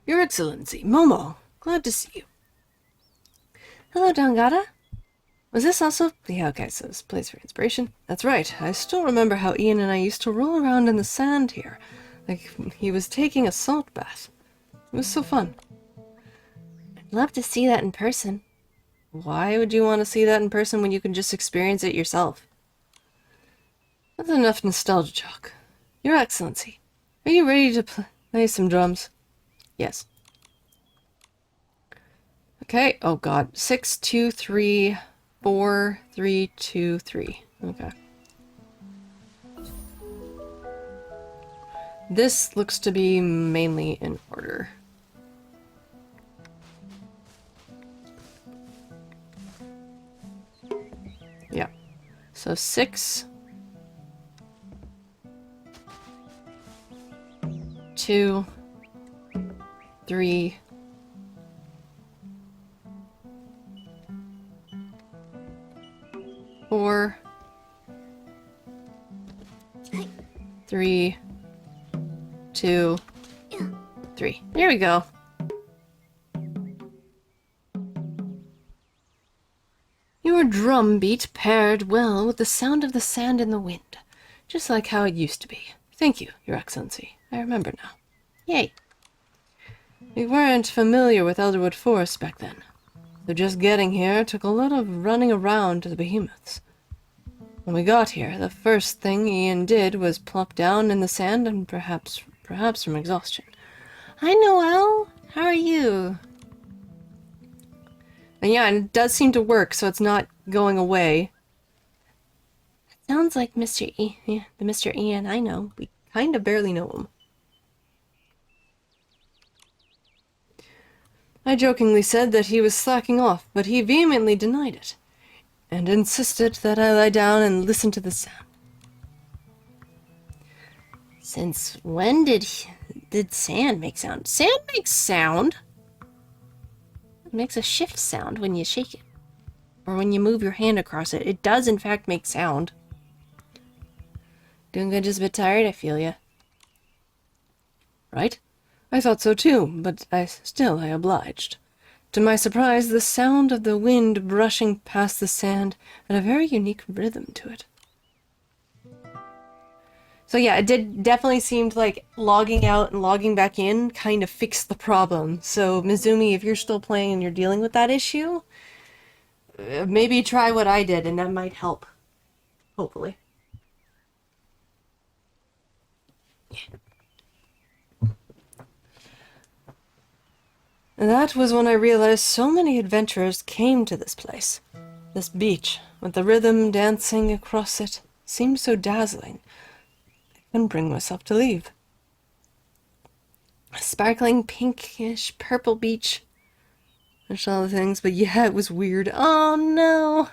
Your Excellency, Momo, glad to see you. Hello, Dangada. Was this also... Yeah, okay, so this place for inspiration. That's right, I still remember how Ian and I used to roll around in the sand here. Like he was taking a salt bath. It was so fun. I'd love to see that in person. Why would you want to see that in person when you can just experience it yourself? That's enough nostalgia talk. Your Excellency, are you ready to play some drums? Yes. Okay, oh god. 6, 2, 3, 4, 3, 2, 3. Okay. This looks to be mainly in order. Yeah. So 6, 2, 3, 4, 3, 2, 3. There we go. Your drum beat paired well with the sound of the sand in the wind, just like how it used to be. Thank you, Your Excellency. I remember now. Yay. We weren't familiar with Elderwood Forest back then, so just getting here took a lot of running around to the behemoths. When we got here, the first thing Ian did was plop down in the sand and perhaps from exhaustion. Hi, Noelle. How are you? And yeah, and it does seem to work, so it's not going away. Sounds like the Mr. Ian I know. We kind of barely know him. I jokingly said that he was slacking off, but he vehemently denied it, and insisted that I lie down and listen to the sound. Since when did sand make sound? Sand makes sound? It makes a shift sound when you shake it. Or when you move your hand across it. It does, in fact, make sound. Doing good, just a bit tired? I feel ya. Right? I thought so too, but I obliged. To my surprise, the sound of the wind brushing past the sand had a very unique rhythm to it. So yeah, it definitely seemed like logging out and logging back in kind of fixed the problem. So Mizumi, if you're still playing and you're dealing with that issue, maybe try what I did and that might help. Hopefully. And that was when I realized so many adventurers came to this place. This beach, with the rhythm dancing across it, seemed so dazzling. I couldn't bring myself to leave. A sparkling pinkish purple beach. There's all the things, but yeah, it was weird. Oh no!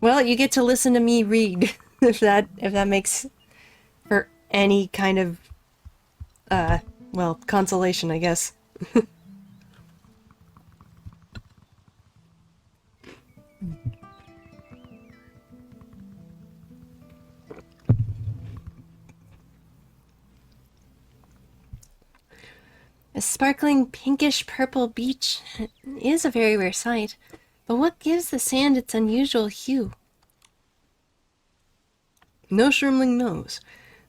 Well, you get to listen to me read, if that makes for any kind of, well, consolation, I guess. A sparkling pinkish purple beach is a very rare sight, but what gives the sand its unusual hue? No Shroomling knows.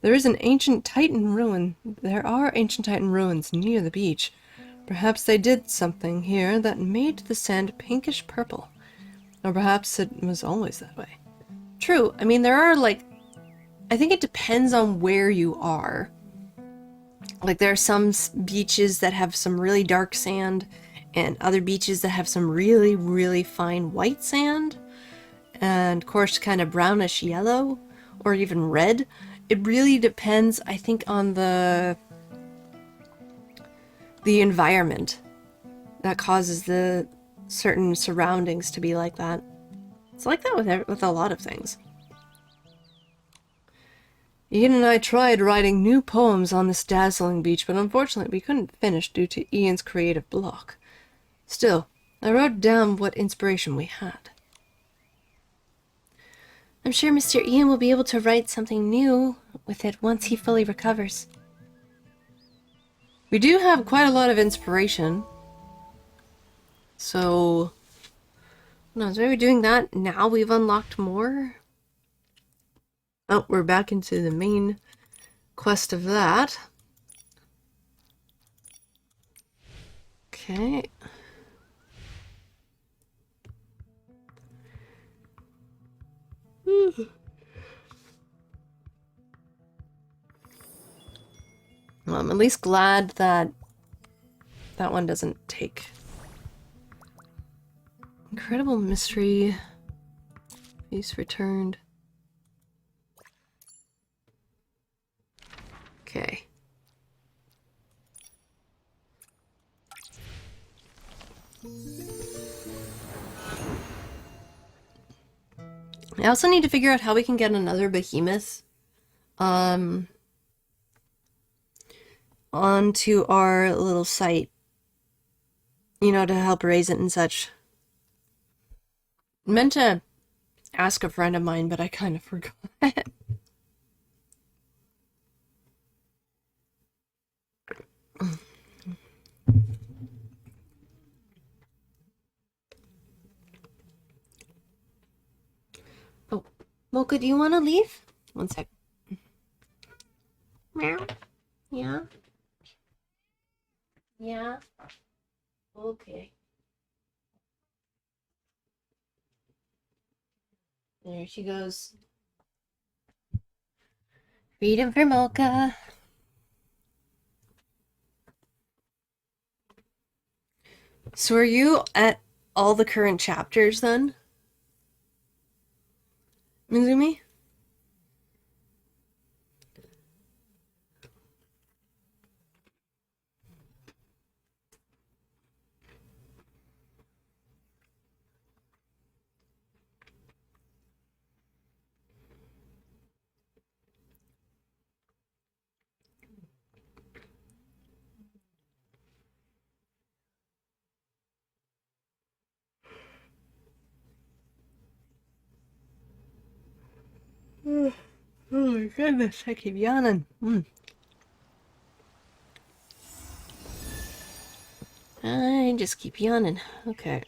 There are ancient Titan ruins near the beach. Perhaps they did something here that made the sand pinkish purple. Or perhaps it was always that way. True, I mean, there are, like, I think it depends on where you are. Like, there are some beaches that have some really dark sand, and other beaches that have some really, really fine white sand, and coarse kind of brownish yellow, or even red. It really depends, I think, on the environment that causes the certain surroundings to be like that. It's like that with a lot of things. Ian and I tried writing new poems on this dazzling beach, but unfortunately we couldn't finish due to Ian's creative block. Still, I wrote down what inspiration we had. I'm sure Mr. Ian will be able to write something new with it once he fully recovers. We do have quite a lot of inspiration. So, no, so we're doing that. Now we've unlocked more. Oh, we're back into the main quest of that. Okay. Well, I'm at least glad that that one doesn't take. Incredible mystery. Piece returned. Okay. I also need to figure out how we can get another behemoth onto our little site, you know, to help raise it and such. I meant to ask a friend of mine, but I kind of forgot. Oh, Mocha, do you want to leave? One sec. Meow. Yeah. Yeah. Okay. There she goes. Freedom for Mocha. So are you at all the current chapters then? Mizumi? Oh my goodness, I keep yawning. I just keep yawning. Okay.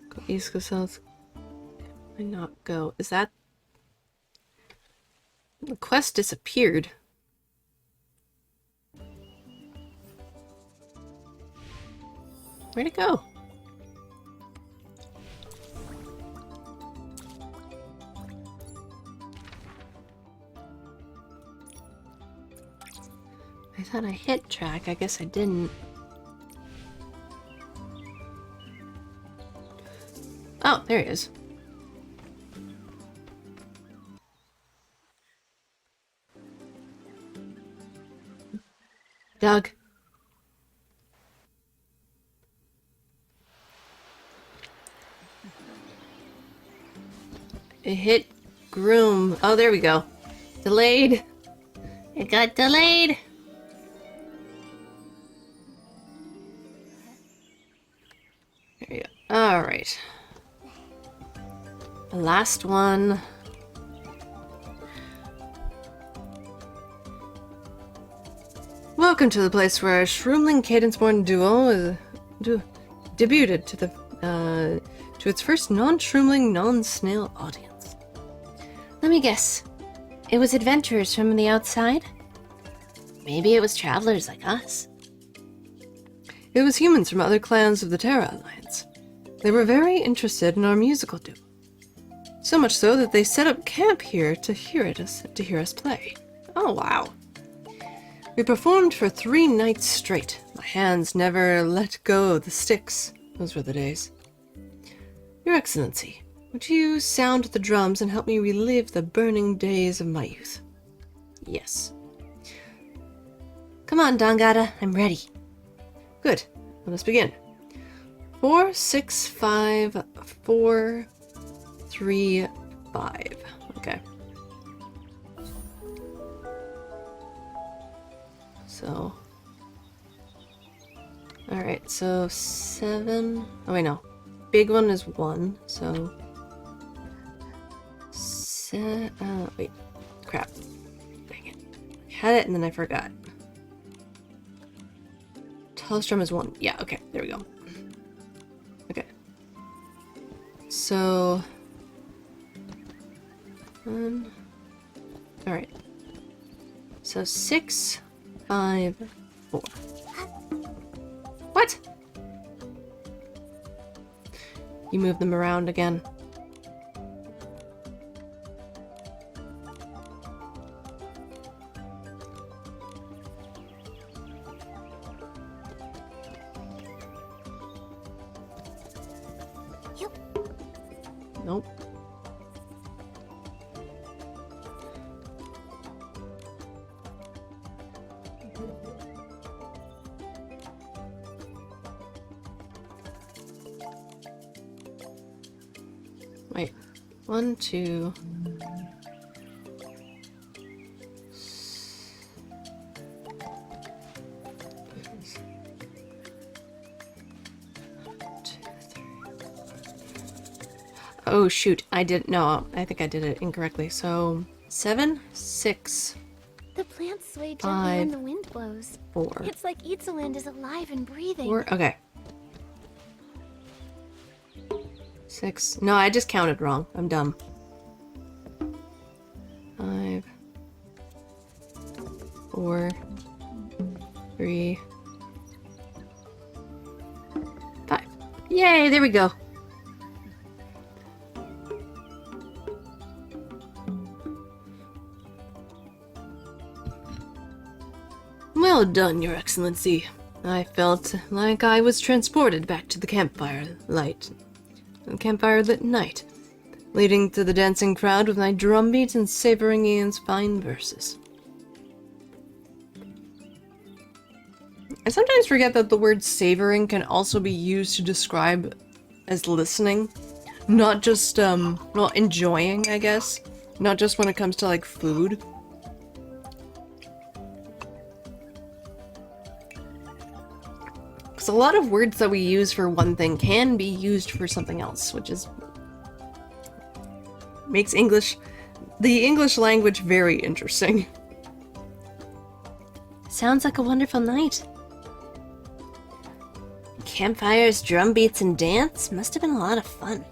Go east, go south. Why not go? Is that... The quest disappeared. Where'd it go? I thought I hit track. I guess I didn't. Oh, there he is. Doug. It hit groom. Oh, there we go. Delayed. It got delayed. There you go. All right. The last one. Welcome to the place where our Shroomling Cadence-born duo debuted to its first non-Shroomling, non-snail audience. Let me guess. It was adventurers from the outside? Maybe it was travelers like us. It was humans from other clans of the Terra Alliance. They were very interested in our musical duo. So much so that they set up camp here to hear us play. Oh, wow. We performed for 3 nights straight. My hands never let go of the sticks. Those were the days. Your Excellency, would you sound the drums and help me relive the burning days of my youth? Yes. Come on, Dangada, I'm ready. Good. Let us begin. 4, 6, 5, 4, 3, 5. Okay. So. Alright, so 7. Oh, wait, no. Big one is 1, so. Wait. Crap. Dang it. I had it and then I forgot. Tallest drum is 1. Yeah, okay, there we go. Okay. So. Alright. So 6, 5, 4. What? You move them around again. Nope. Wait. 1, 2. oh shoot, I think I did it incorrectly. So 7, 6, The plants sway gently 5, when the wind blows. 4, It's like Itzaland is alive and breathing. 4. Okay. 6. No, I just counted wrong. I'm dumb. 5, 4, 3, 5. Yay, there we go. Well done, Your Excellency. I felt like I was transported back to the campfire lit night, leading to the dancing crowd with my drumbeat and savoring Ian's fine verses. I sometimes forget that the word savoring can also be used to describe as listening, not just, well, enjoying, I guess. Not just when it comes to, like, food. Because a lot of words that we use for one thing can be used for something else, which is... makes the English language very interesting. Sounds like a wonderful night. Campfires, drum beats, and dance must have been a lot of fun.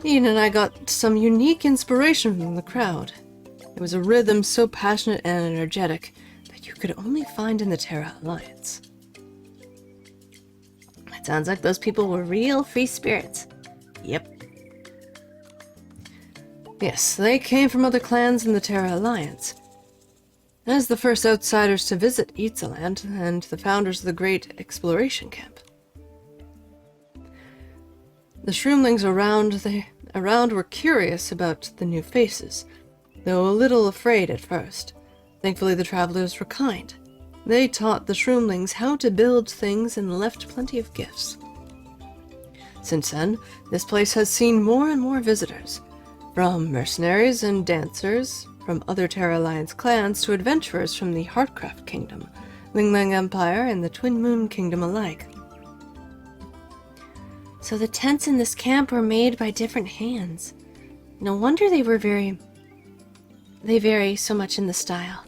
Ian and I got some unique inspiration from the crowd. It was a rhythm so passionate and energetic that you could only find in the Terra Alliance. It sounds like those people were real free spirits. Yep. Yes, they came from other clans in the Terra Alliance. As the first outsiders to visit Itzaland and the founders of the Great Exploration Camp. The shroomlings around were curious about the new faces, though a little afraid at first. Thankfully, the travelers were kind. They taught the shroomlings how to build things and left plenty of gifts. Since then, this place has seen more and more visitors, from mercenaries and dancers, from other Terra Alliance clans to adventurers from the Heartcraft Kingdom, Linglang Empire, and the Twin Moon Kingdom alike. So the tents in this camp were made by different hands. No wonder they vary so much in the style.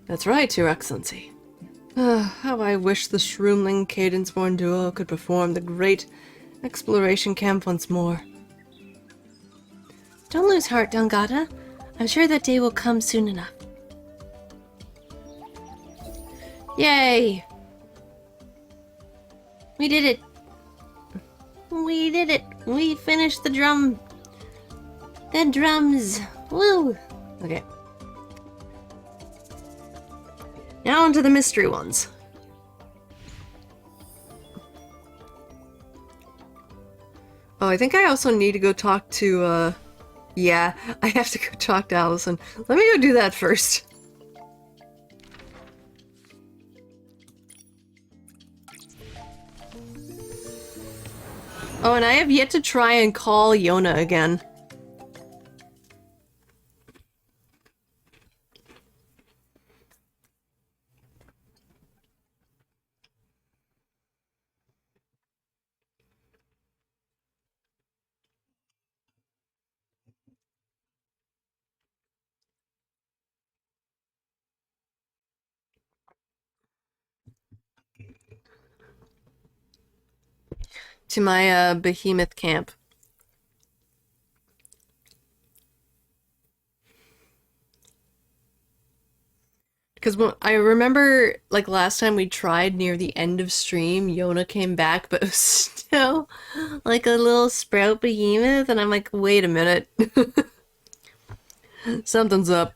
That's right, Your Excellency. How I wish the Shroomling Cadence-born duo could perform the Great Exploration Camp once more. Don't lose heart, Dongata. I'm sure that day will come soon enough. Yay! We did it! We did it! We finished the drums! Woo! Okay. Now onto the mystery ones. Oh, I think I also need to go talk to, yeah, I have to go talk to Allison. Let me go do that first. Oh, and I have yet to try and call Yona again. To my behemoth camp. Because I remember, like, last time we tried near the end of stream, Yona came back, but it was still like a little sprout behemoth, and I'm like, wait a minute. Something's up.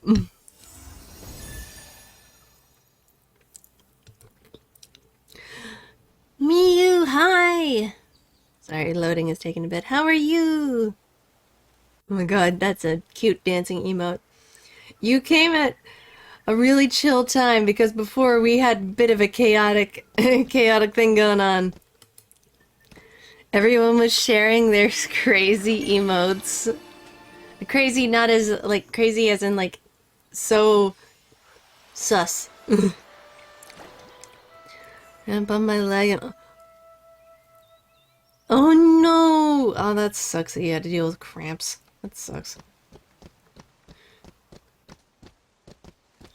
Miyu, hi! Sorry, loading is taking a bit. How are you? Oh my god, that's a cute dancing emote. You came at a really chill time because before we had a bit of a chaotic thing going on. Everyone was sharing their crazy emotes. Crazy not as, like, crazy as in, like, so sus. And bump my leg and... Oh no! Oh, that sucks that you had to deal with cramps. That sucks.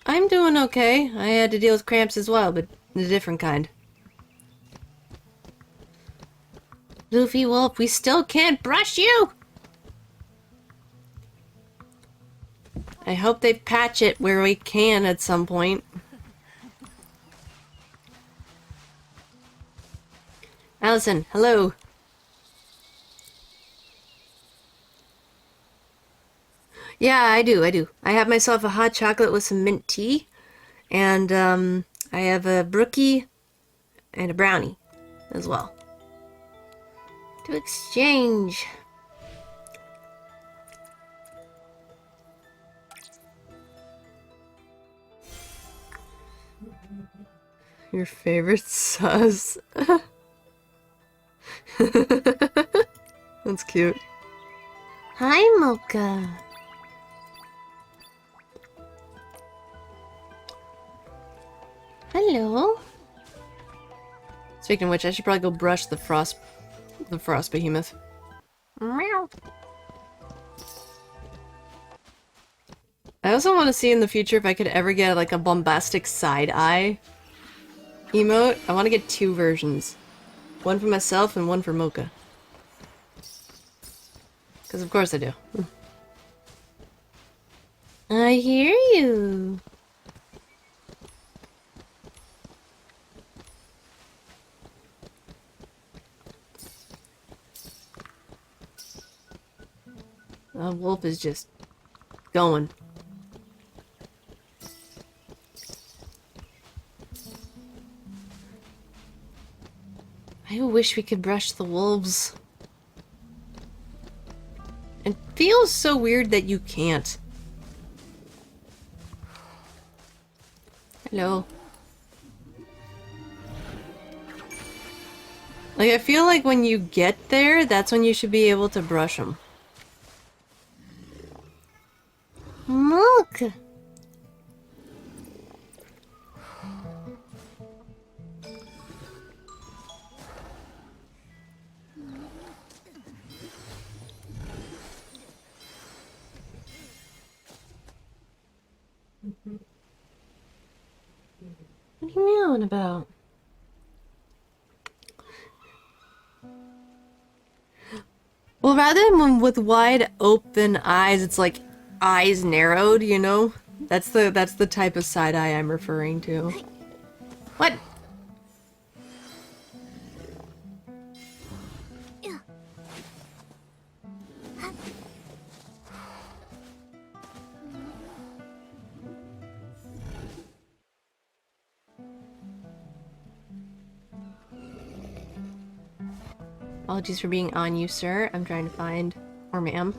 I'm doing okay. I had to deal with cramps as well, but a different kind. Luffy Wolf, we still can't brush you! I hope they patch it where we can at some point. Allison, hello. Yeah, I do. I have myself a hot chocolate with some mint tea, and I have a brookie and a brownie as well. To exchange. Your favorite sauce. That's cute. Hi, Mocha. Hello. Speaking of which, I should probably go brush the frost behemoth. Meow. I also want to see in the future if I could ever get like a bombastic side eye emote. I want to get 2 versions. One for myself and one for Mocha. Because of course I do. I hear you. The wolf is just going. I wish we could brush the wolves. It feels so weird that you can't. Hello. Like, I feel like when you get there, that's when you should be able to brush them. Look! What are you meowing about? Well, rather than with wide open eyes, it's like eyes narrowed, you know? That's the type of side eye I'm referring to. What? Apologies for being on you, sir. I'm trying to find, or ma'am,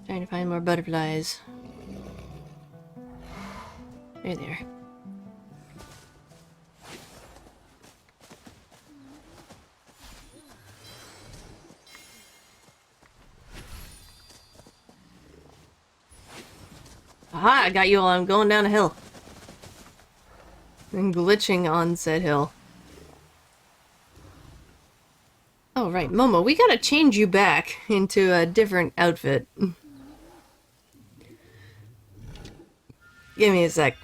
trying to find more butterflies. There they are. Aha! I got you while I'm going down a hill. And glitching on said hill. Oh, right, Momo, we gotta change you back into a different outfit. Give me a sec.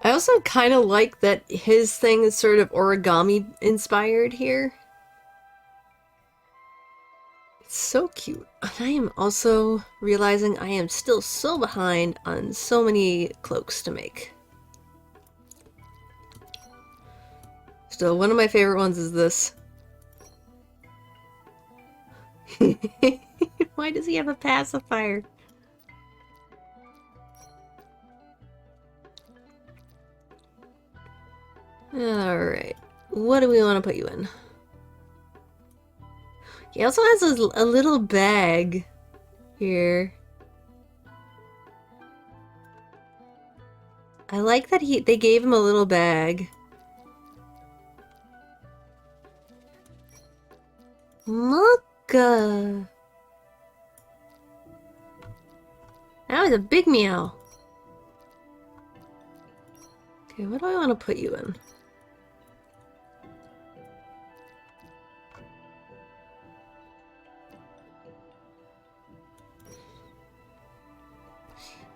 I also kind of like that his thing is sort of origami inspired here. It's so cute. And I am also realizing I am still so behind on so many cloaks to make. Still, one of my favorite ones is this. Why does he have a pacifier? Alright. What do we want to put you in? He also has a little bag here. I like that they gave him a little bag. Look! That was a big meow. Okay, what do I want to put you in?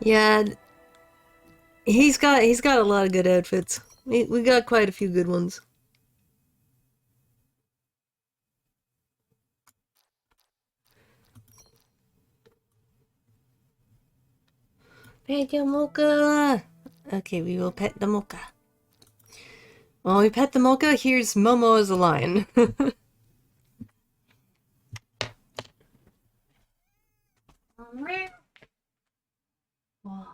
Yeah, he's got a lot of good outfits. We got quite a few good ones. Pet your mocha. Okay, we will pet the mocha. While we pet the mocha, here's Momo as a lion. Wow.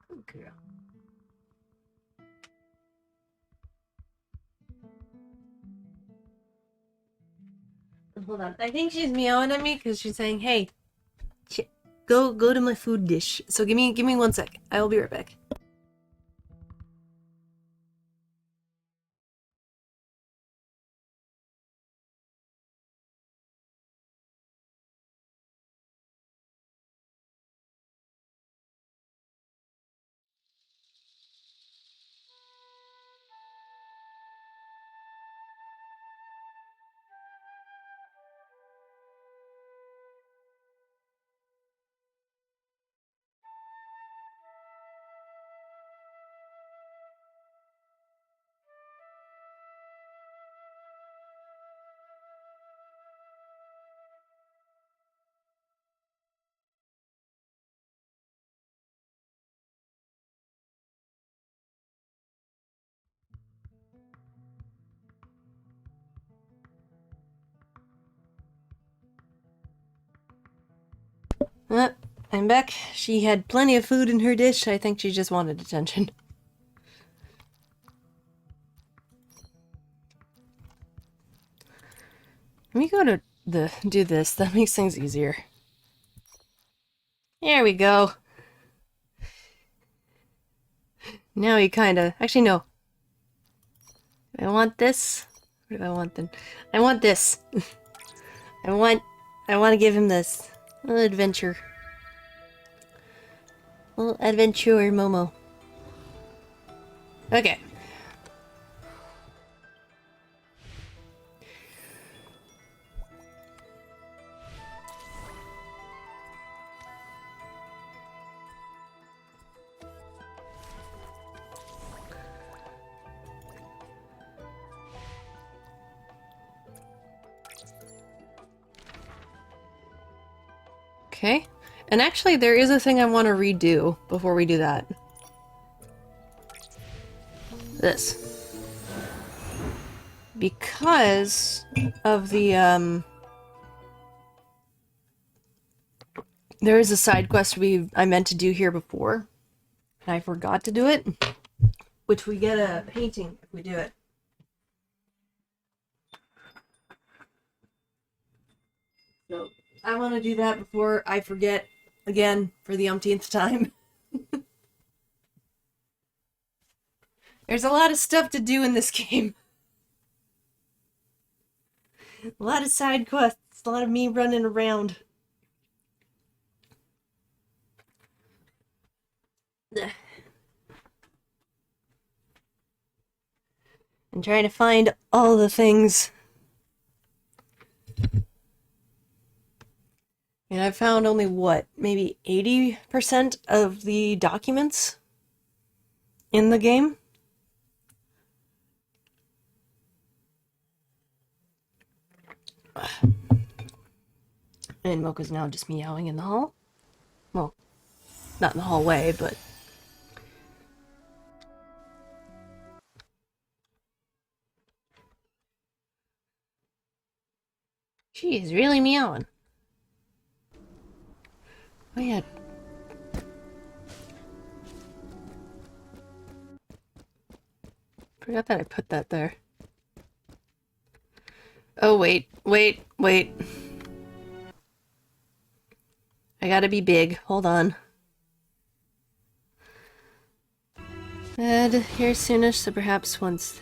Good girl. Hold on. I think she's meowing at me because she's saying, "Hey, go to my food dish." So give me 1 sec. I will be right back. Uh, I'm back. She had plenty of food in her dish. I think she just wanted attention. Let me go to do this. That makes things easier. There we go. Now you kinda... Actually, no. I want this. What do I want then? I want this. I want to give him this. A little adventure. A little adventure, Momo. Okay. Okay. And actually, there is a thing I want to redo before we do that. This. Because of the, there is a side quest I meant to do here before, and I forgot to do it, which we get a painting if we do it. So, I want to do that before I forget again for the umpteenth time. There's a lot of stuff to do in this game. A lot of side quests, a lot of me running around. And trying to find all the things. And I found only, what, maybe 80% of the documents in the game? And Mocha's now just meowing in the hall. Well, not in the hallway, but... She is really meowing. Oh yeah. Forgot that I put that there. Oh, wait. I gotta be big. Hold on. And here soonish, so perhaps once...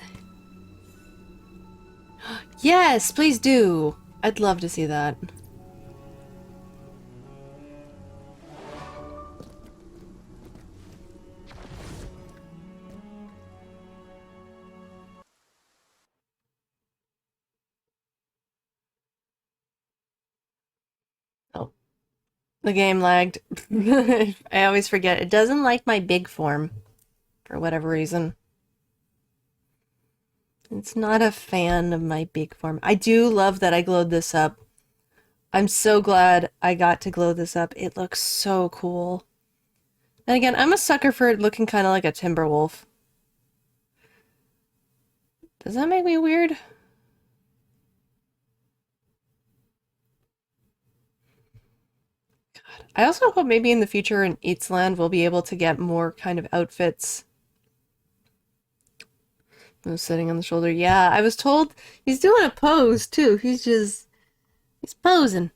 Yes, please do! I'd love to see that. Oh, the game lagged. I always forget. It doesn't like my big form for whatever reason. It's not a fan of my big form. I do love that I glowed this up. I'm so glad I got to glow this up. It looks so cool. And again, I'm a sucker for it looking kind of like a timber wolf. Does that make me weird? God. I also hope maybe in the future in Eatsland we'll be able to get more kind of outfits. Who's sitting on the shoulder? Yeah, I was told he's doing a pose too. He's posing.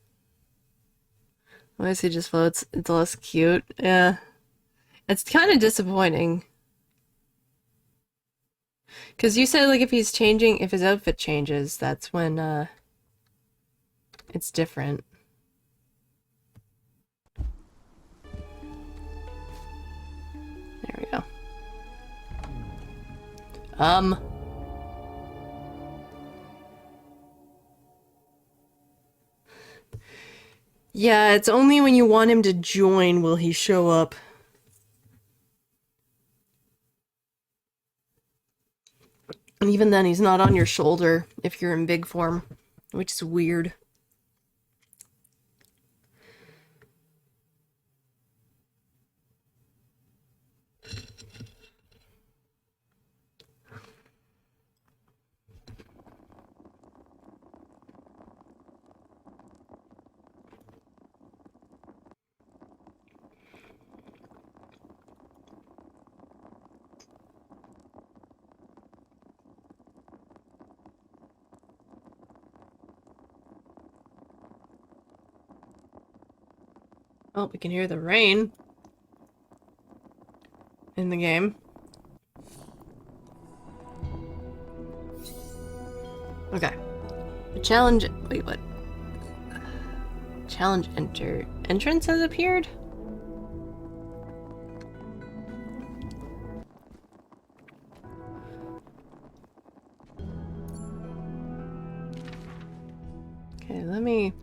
Why does he just floats? It's less cute. Yeah. It's kind of disappointing. Because you said, like, if he's changing, if his outfit changes, that's when, it's different. There we go. Yeah, it's only when you want him to join will he show up. And even then, he's not on your shoulder if you're in big form, which is weird. Oh, we can hear the rain in the game. Okay. The challenge... Wait, what? Challenge entrance has appeared? Okay, let me...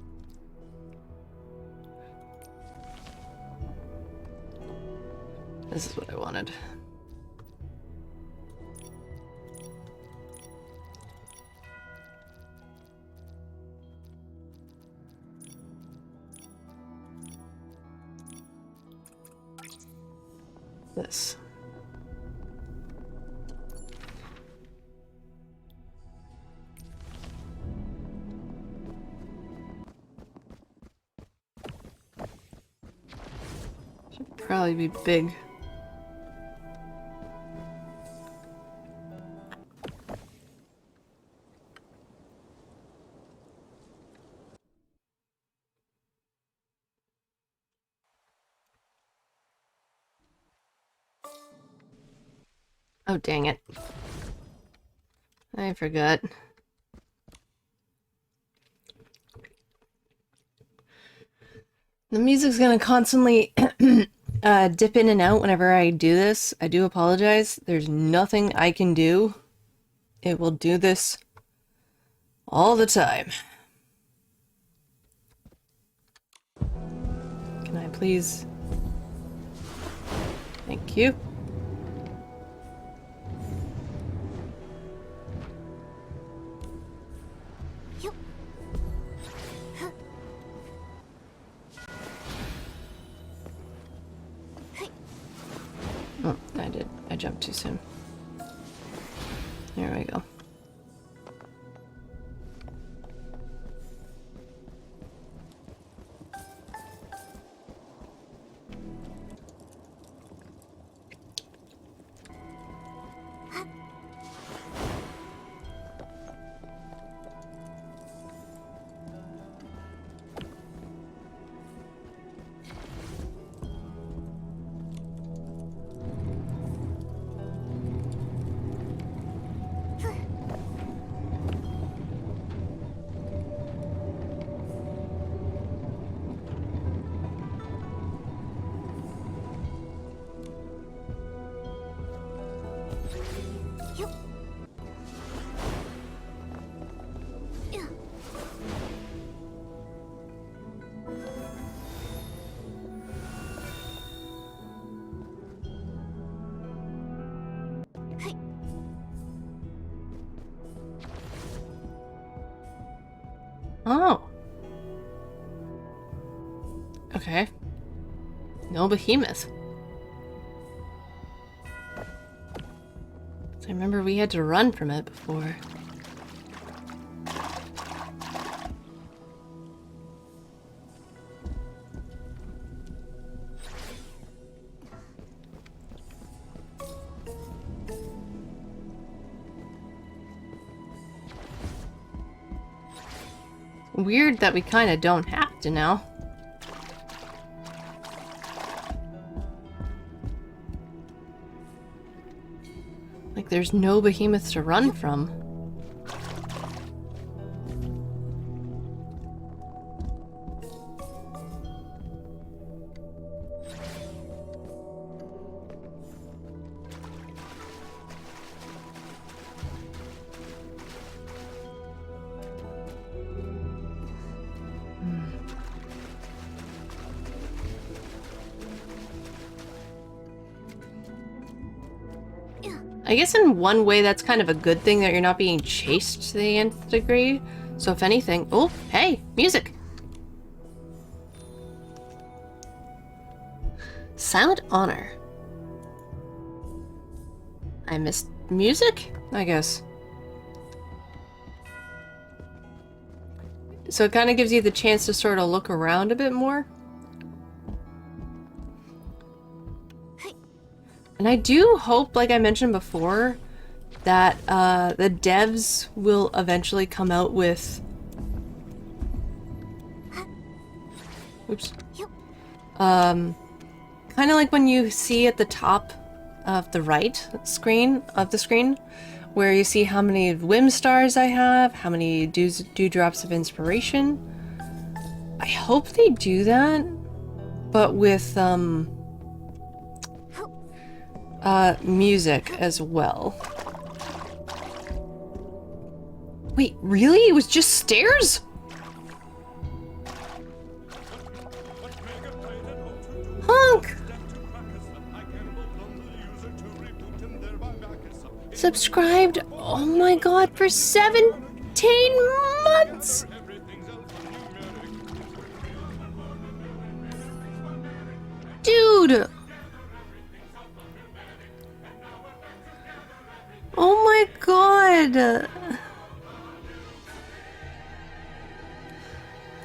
This is what I wanted. This. Should probably be big. Oh, dang it. I forgot. The music's gonna constantly dip in and out whenever I do this. I do apologize. There's nothing I can do. It will do this all the time. Can I please? Thank you. Oh, I did. I jumped too soon. There we go. Yup. Yeah. Hey. Oh. Okay. No behemoth. I remember we had to run from it before. Weird that we kind of don't have to now. Like there's no behemoths to run from. I guess in one way that's kind of a good thing that you're not being chased to the nth degree. So if anything... Oh, hey! Music! Silent Honor. I missed music? I guess. So it kind of gives you the chance to sort of look around a bit more. And I do hope, like I mentioned before, that the devs will eventually come out with... Oops. Kind of like when you see at the top of the right screen of the screen, where you see how many whim stars I have, how many dewdrops of inspiration. I hope they do that, but with music as well. Wait, really? It was just stairs? Honk! Subscribed, oh my god, for 17 months! Dude! Oh my god!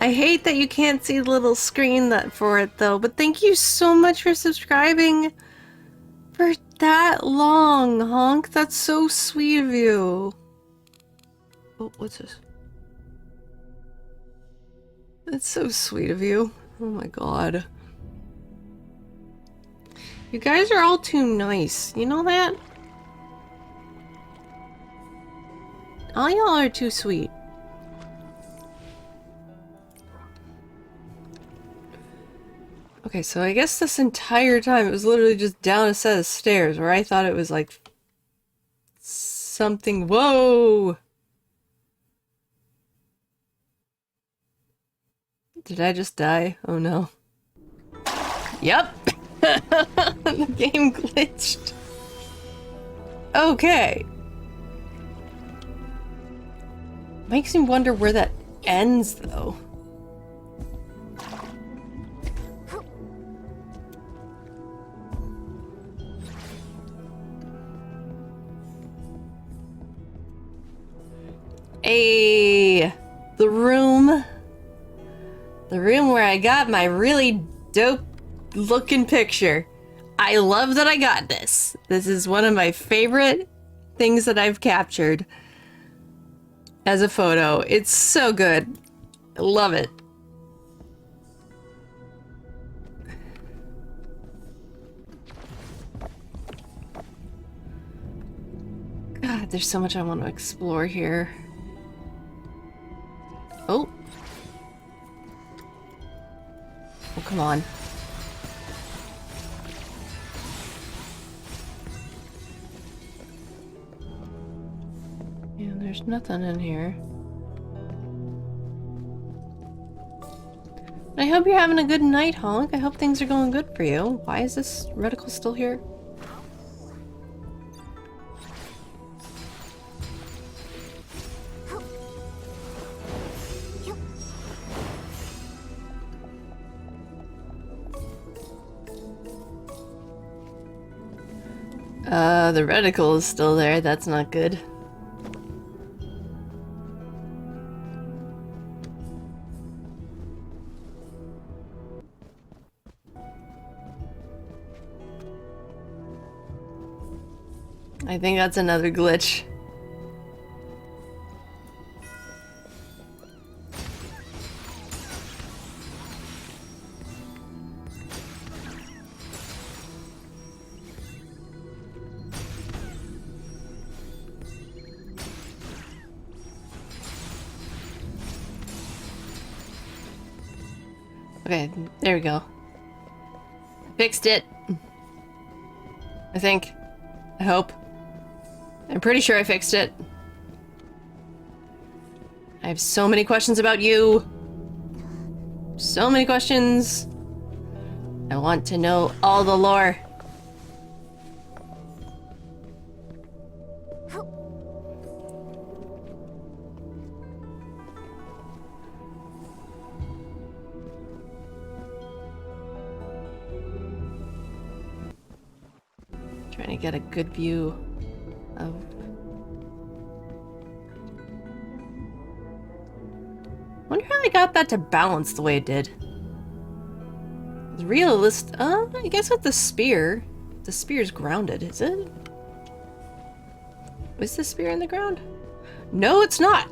I hate that you can't see the little screen for it though, but thank you so much for subscribing for that long, Honk. That's so sweet of you. Oh, what's this? That's so sweet of you. Oh my god. You guys are all too nice. You know that? All y'all are too sweet. Okay, so I guess this entire time it was literally just down a set of stairs where I thought it was like something. Whoa! Did I just die? Oh no. Yep! The game glitched. Okay. Makes me wonder where that ends though. The room. The room where I got my really dope looking picture. I love that I got this. This is one of my favorite things that I've captured as a photo. It's so good. I love it. God, there's so much I want to explore here. Oh. Oh, come on. There's nothing in here. I hope you're having a good night, Honk. I hope things are going good for you. Why is this reticle still here? The reticle is still there. That's not good. I think that's another glitch. Okay, there we go. Fixed it. I think. I hope. I'm pretty sure I fixed it. I have so many questions about you. So many questions. I want to know all the lore. Trying to get a good view of... Wonder how they got that to balance the way it did. It's realist. I guess with the spear's grounded, is it? Is the spear in the ground? No, it's not.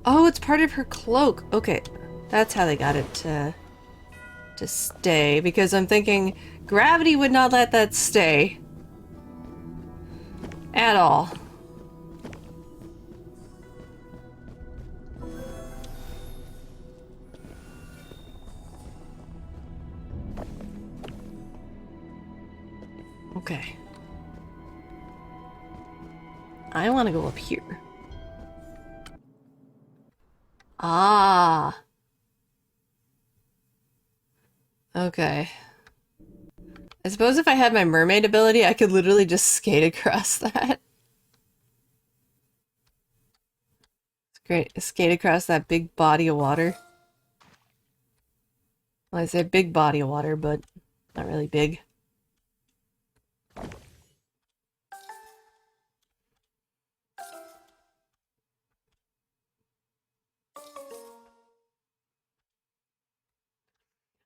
Oh, it's part of her cloak. Okay, that's how they got it to stay. Because I'm thinking gravity would not let that stay at all. Okay. I want to go up here. Ah. Okay. I suppose if I had my mermaid ability, I could literally just skate across that. It's great. Skate across that big body of water. Well, I say big body of water, but not really big.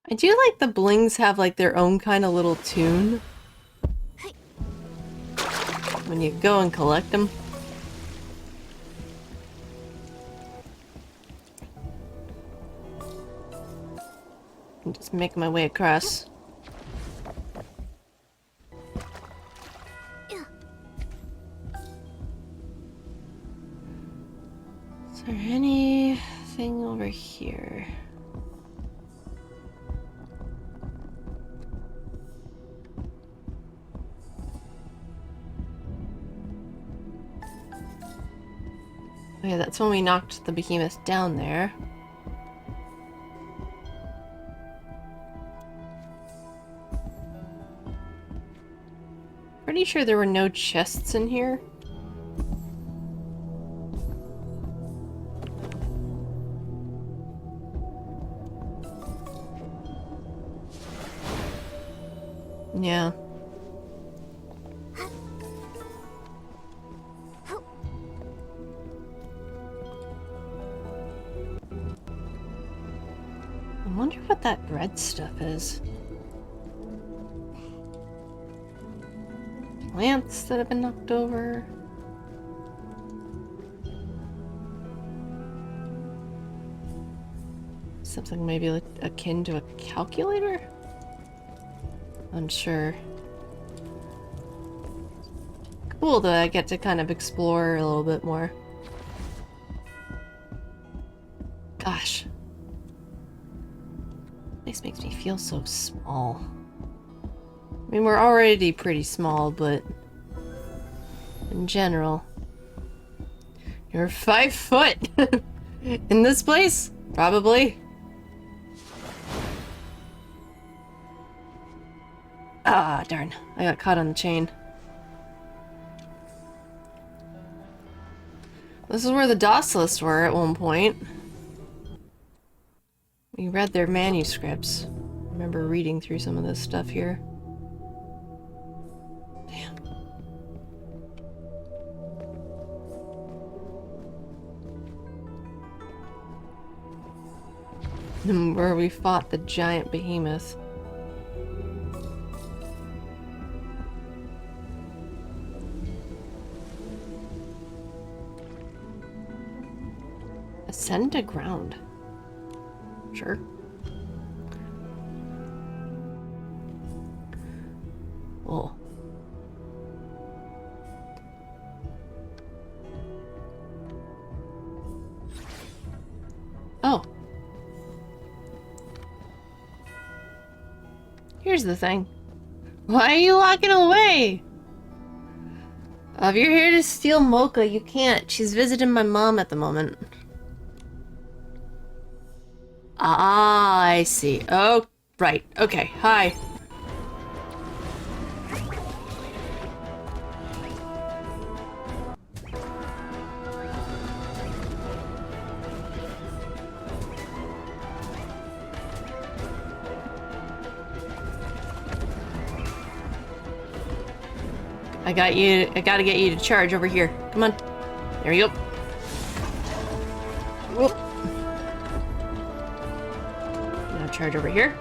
I do like the blings have like their own kind of little tune when you go and collect them. I'm just making my way across. Is there anything over here? Okay, that's when we knocked the behemoth down there. Pretty sure there were no chests in here. Yeah. I wonder what that red stuff is. Plants that have been knocked over. Something maybe like akin to a calculator? Unsure. Cool that I get to kind of explore a little bit more. Gosh. This makes me feel so small. I mean, we're already pretty small, but in general. You're 5 foot! In this place? Probably. Ah, darn. I got caught on the chain. This is where the Docilists were at one point. We read their manuscripts. I remember reading through some of this stuff here. Damn. And where we fought the giant behemoth. Ascend to ground. Sure. Oh. Oh. Here's the thing. Why are you locking away? If you're here to steal Mocha, you can't. She's visiting my mom at the moment. Ah, I see. Oh, right. Okay. Hi. I got you. I gotta get you to charge over here. Come on. There you go. Whoop. Now charge over here.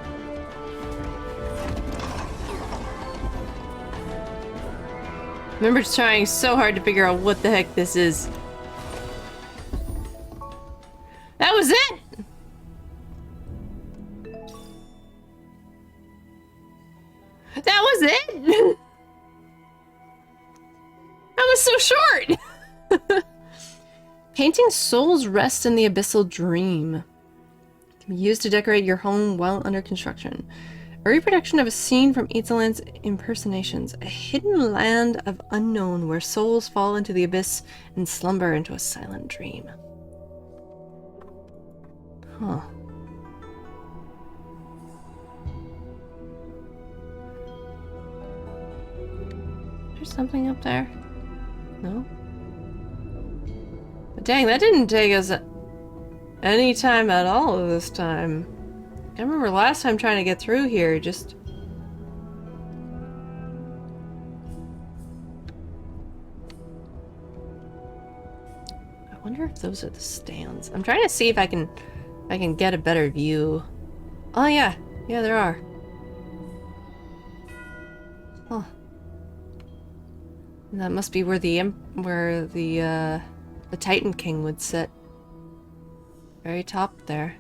I remember trying so hard to figure out what the heck this is. That was it! That was it! That was so short! Painting souls rest in the abyssal dream. Can be used to decorate your home while under construction. A reproduction of a scene from Itzalan's impersonations. A hidden land of unknown where souls fall into the abyss and slumber into a silent dream. Huh. There's something up there. No? But dang, that didn't take us any time at all this time. I remember last time trying to get through here, just... I wonder if those are the stands. I'm trying to see if I can get a better view. Oh yeah. Yeah, there are. Huh. And that must be where the Titan King would sit. Very top there.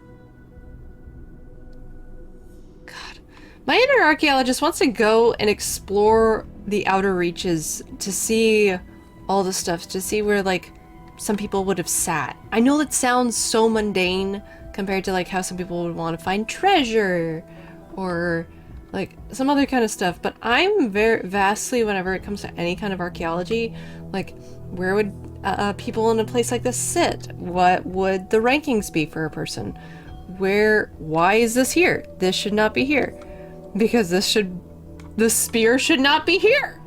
God. My inner archaeologist wants to go and explore the outer reaches to see all the stuff, to see where, like, some people would have sat. I know that sounds so mundane compared to, like, how some people would want to find treasure or, like, some other kind of stuff, but I'm very vastly, whenever it comes to any kind of archaeology, like, where would people in a place like this sit? What would the rankings be for a person? Why is this here? This should not be here. Because the spear should not be here.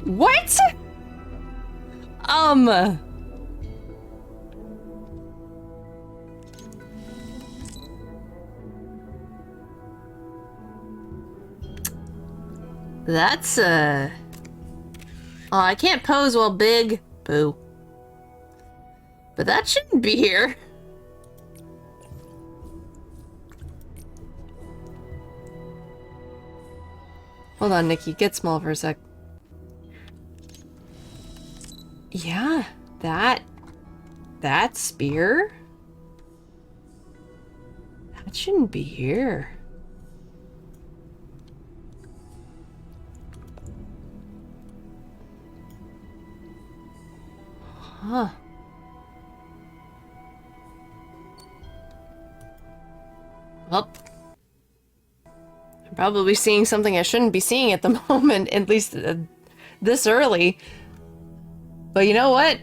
What? That's, oh, I can't pose while big. Boo. But that shouldn't be here. Hold on, Nikki. Get small for a sec. Yeah, that spear? That shouldn't be here. Huh. Well, I'm Probably seeing something I shouldn't be seeing at the moment, at least this early. But you know what?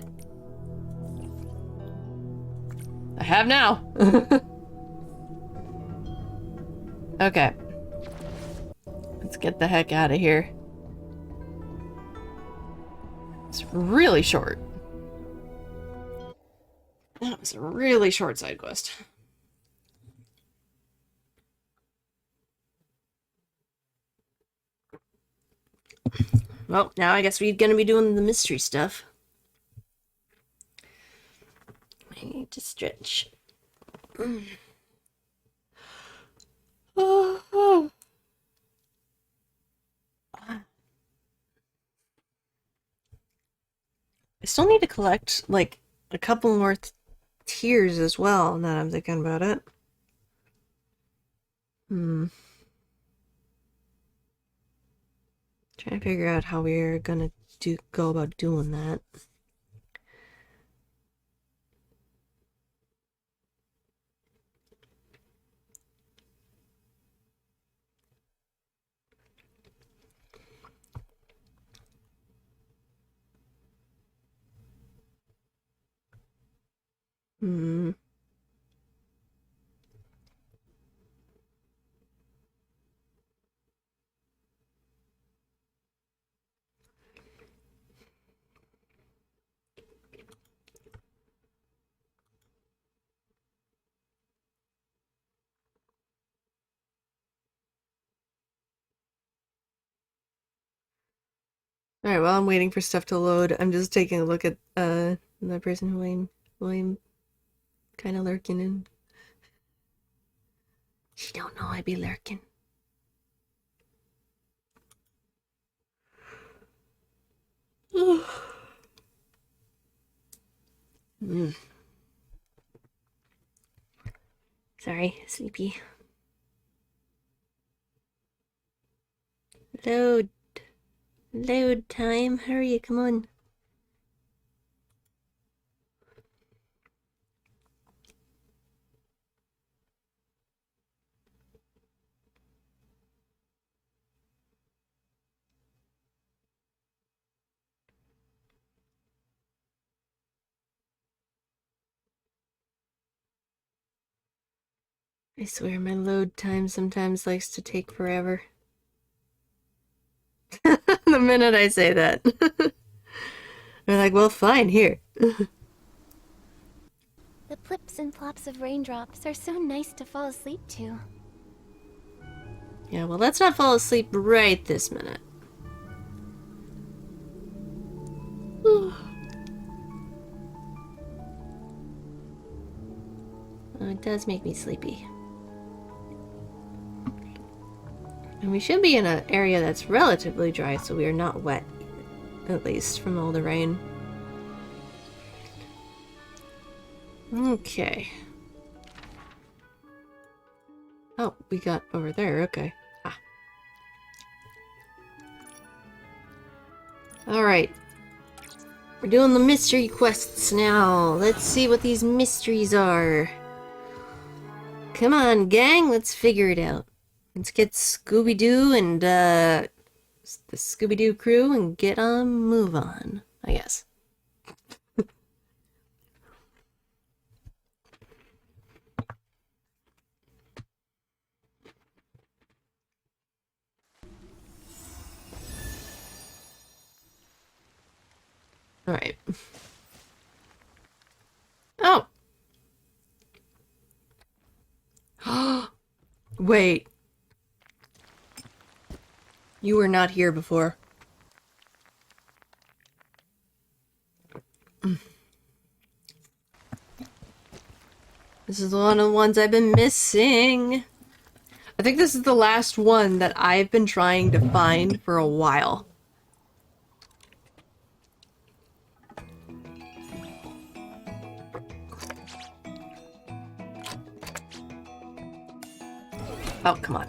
I have now. Okay. Let's get the heck out of here. It's really short. That was a really short side quest. Well, now I guess we're gonna be doing the mystery stuff. I need to stretch. I still need to collect, like, a couple more tiers as well, now that I'm thinking about it. Trying to figure out how we're gonna go about doing that. Hmm. Alright, while I'm waiting for stuff to load, I'm just taking a look at the person who I'm kind of lurking in. She don't know I be lurking. Sorry, sleepy. Load. Load time. Hurry, come on. I swear my load time sometimes likes to take forever. The minute I say that. They're like, well, fine, here. The plips and plops of raindrops are so nice to fall asleep to. Yeah, well, let's not fall asleep right this minute. Oh, it does make me sleepy. And we should be in an area that's relatively dry, so we are not wet, at least from all the rain. Okay. Oh, we got over there, okay. Ah. Alright. We're doing the mystery quests now. Let's see what these mysteries are. Come on, gang, let's figure it out. Let's get Scooby-Doo and, the Scooby-Doo crew and get on, move on, I guess. Alright. Oh! Wait. You were not here before. This is one of the ones I've been missing. I think this is the last one that I've been trying to find for a while. Oh, come on.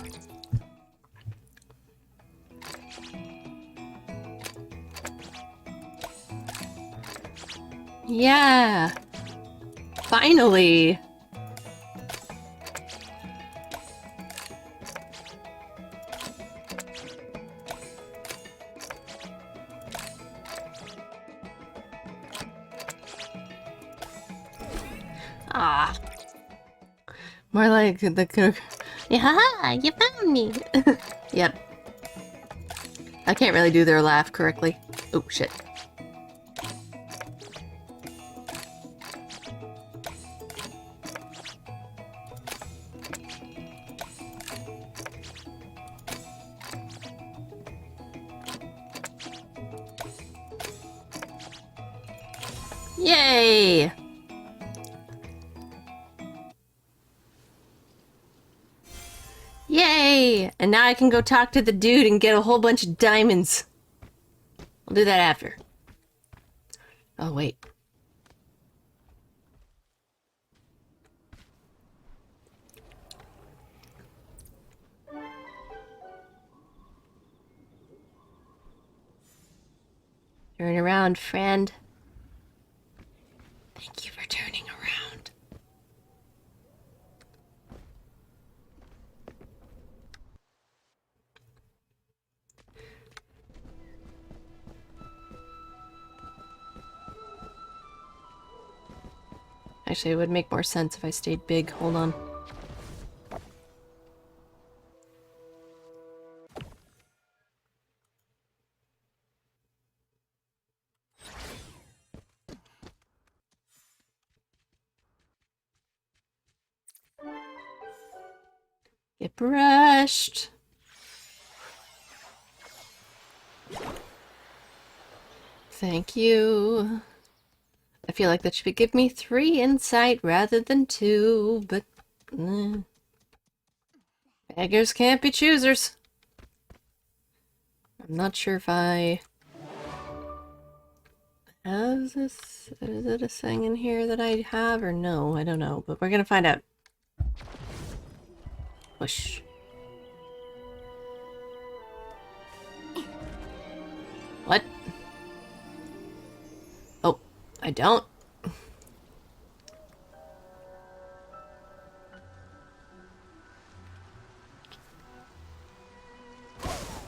Yeah. Finally. Ah. More like the... Yeah, you found me! Yep. I can't really do their laugh correctly. Oh, shit. Yay! Yay! And now I can go talk to the dude and get a whole bunch of diamonds. I'll do that after. Oh, wait. Turn around, friend. Thank you for turning around. Actually, it would make more sense if I stayed big. Hold on. Get brushed. Thank you. I feel like that should give me 3 insight rather than 2, but... beggars can't be choosers. I'm not sure if I... have this... is it a thing in here that I have or no? I don't know, but we're gonna find out. Push. What? Oh, I don't.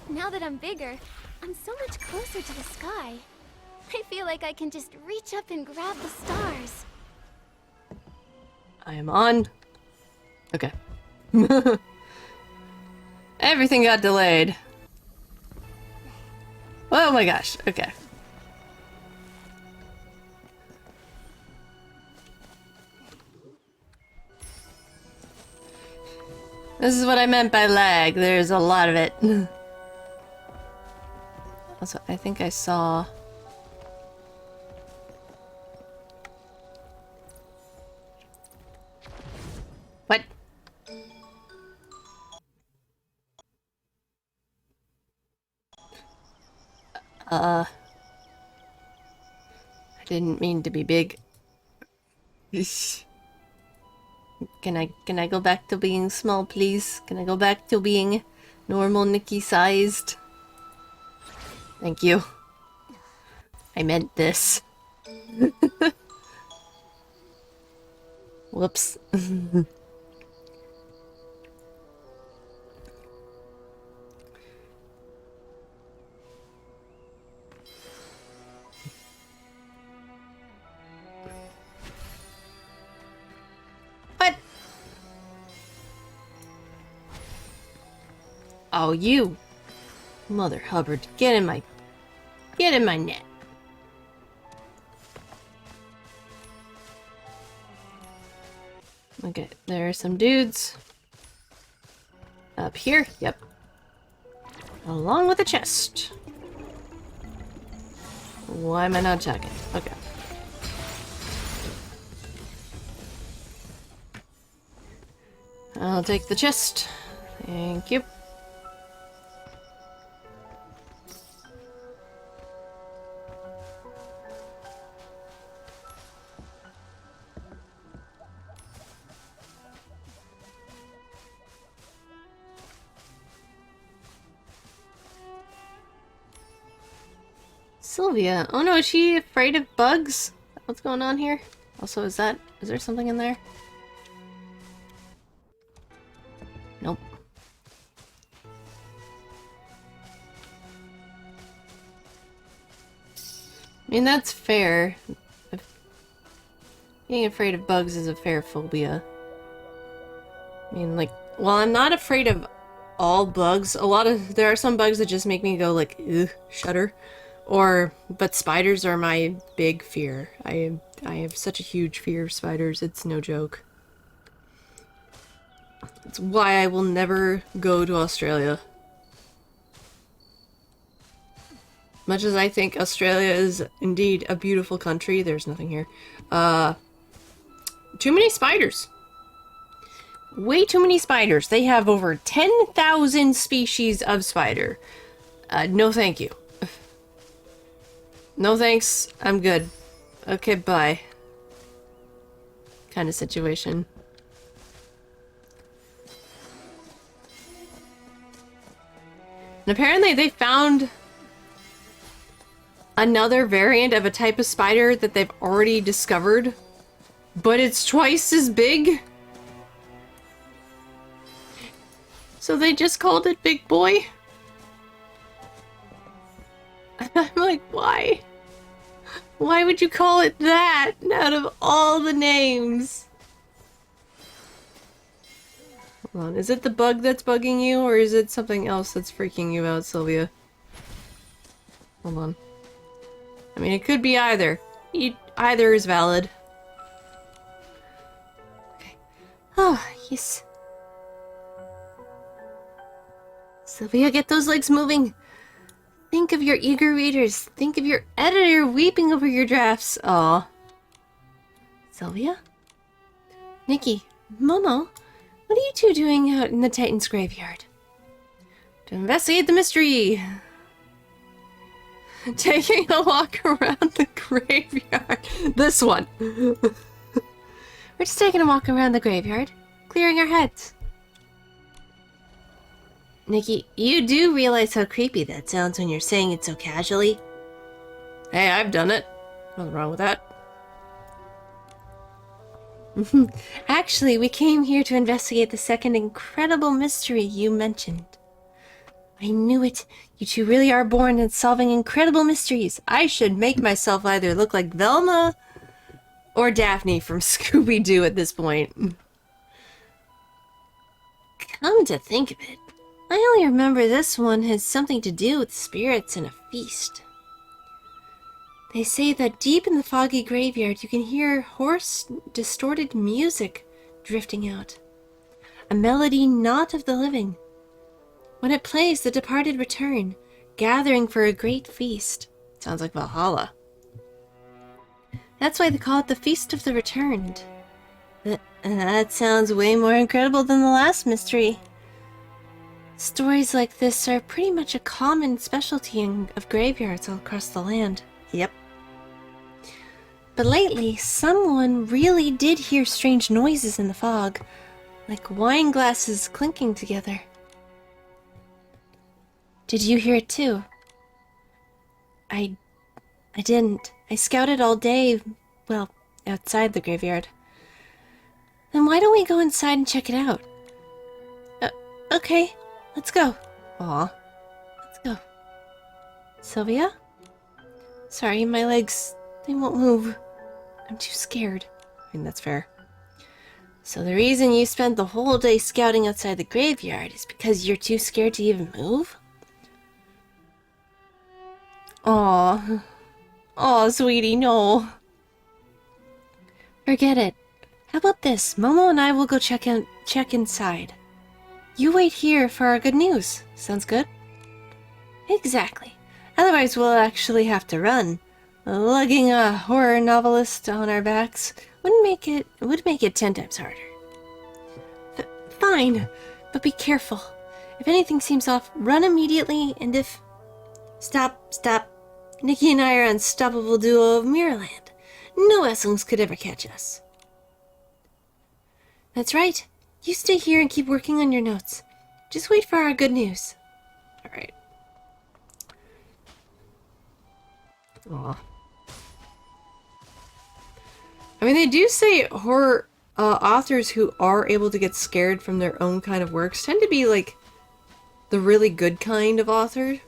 Now that I'm bigger, I'm so much closer to the sky. I feel like I can just reach up and grab the stars. I am on. Okay. Everything got delayed. Oh my gosh, okay. This is what I meant by lag. There's a lot of it. Also, I think I saw... What? I didn't mean to be big. Can I go back to being small, please? Can I go back to being normal Nikki sized? Thank you. I meant this. Whoops. What? Oh, you. Mother Hubbard, get in my net. Okay, there are some dudes. Up here, yep. Along with a chest. Why am I not checking? Okay. I'll take the chest. Thank you. Sylvia. Oh no, is she afraid of bugs? What's going on here? Also, is there something in there? Nope. I mean, that's fair. Being afraid of bugs is a fair phobia. I mean, like, well, I'm not afraid of all bugs. There are some bugs that just make me go like, ugh, shudder. But spiders are my big fear. I have such a huge fear of spiders, it's no joke. It's why I will never go to Australia. Much as I think Australia is indeed a beautiful country, there's nothing here. Too many spiders. Way too many spiders. They have over 10,000 species of spider. No thank you. No thanks, I'm good. Okay, bye. Kind of situation. And apparently they found another variant of a type of spider that they've already discovered, but it's twice as big. So they just called it Big Boy? I'm like, why? Why would you call it that out of all the names? Hold on, is it the bug that's bugging you, or is it something else that's freaking you out, Sylvia? Hold on. I mean, it could be either. Either is valid. Okay. Oh, yes. Sylvia, get those legs moving. Think of your eager readers. Think of your editor weeping over your drafts. Aw. Sylvia? Nikki? Momo? What are you two doing out in the Titan's graveyard? To investigate the mystery. Taking a walk around the graveyard. This one. We're just taking a walk around the graveyard. Clearing our heads. Nikki, you do realize how creepy that sounds when you're saying it so casually? Hey, I've done it. Nothing wrong with that. Actually, we came here to investigate the second incredible mystery you mentioned. I knew it. You two really are born at solving incredible mysteries. I should make myself either look like Velma or Daphne from Scooby-Doo at this point. Come to think of it, I only remember this one has something to do with spirits and a feast. They say that deep in the foggy graveyard you can hear hoarse, distorted music drifting out. A melody not of the living. When it plays, the departed return, gathering for a great feast. Sounds like Valhalla. That's why they call it the Feast of the Returned. That sounds way more incredible than the last mystery. Stories like this are pretty much a common specialty of graveyards all across the land. Yep. But lately, someone really did hear strange noises in the fog, like wine glasses clinking together. Did you hear it too? I didn't. I scouted all day, well, outside the graveyard. Then why don't we go inside and check it out? Okay. Let's go. Aw. Let's go. Sylvia? Sorry, my legs, they won't move. I'm too scared. I mean, that's fair. So the reason you spent the whole day scouting outside the graveyard is because you're too scared to even move? Aw. Aw, sweetie, no. Forget it. How about this? Momo and I will go check inside. You wait here for our good news. Sounds good? Exactly. Otherwise we'll actually have to run. Lugging a horror novelist on our backs would make it 10 times harder. Fine, but be careful. If anything seems off, run immediately, and if... Stop. Nikki and I are an unstoppable duo of Mirrorland. No Esslings could ever catch us. That's right. You stay here and keep working on your notes. Just wait for our good news. Alright. Aw. I mean, they do say horror authors who are able to get scared from their own kind of works tend to be, like, the really good kind of author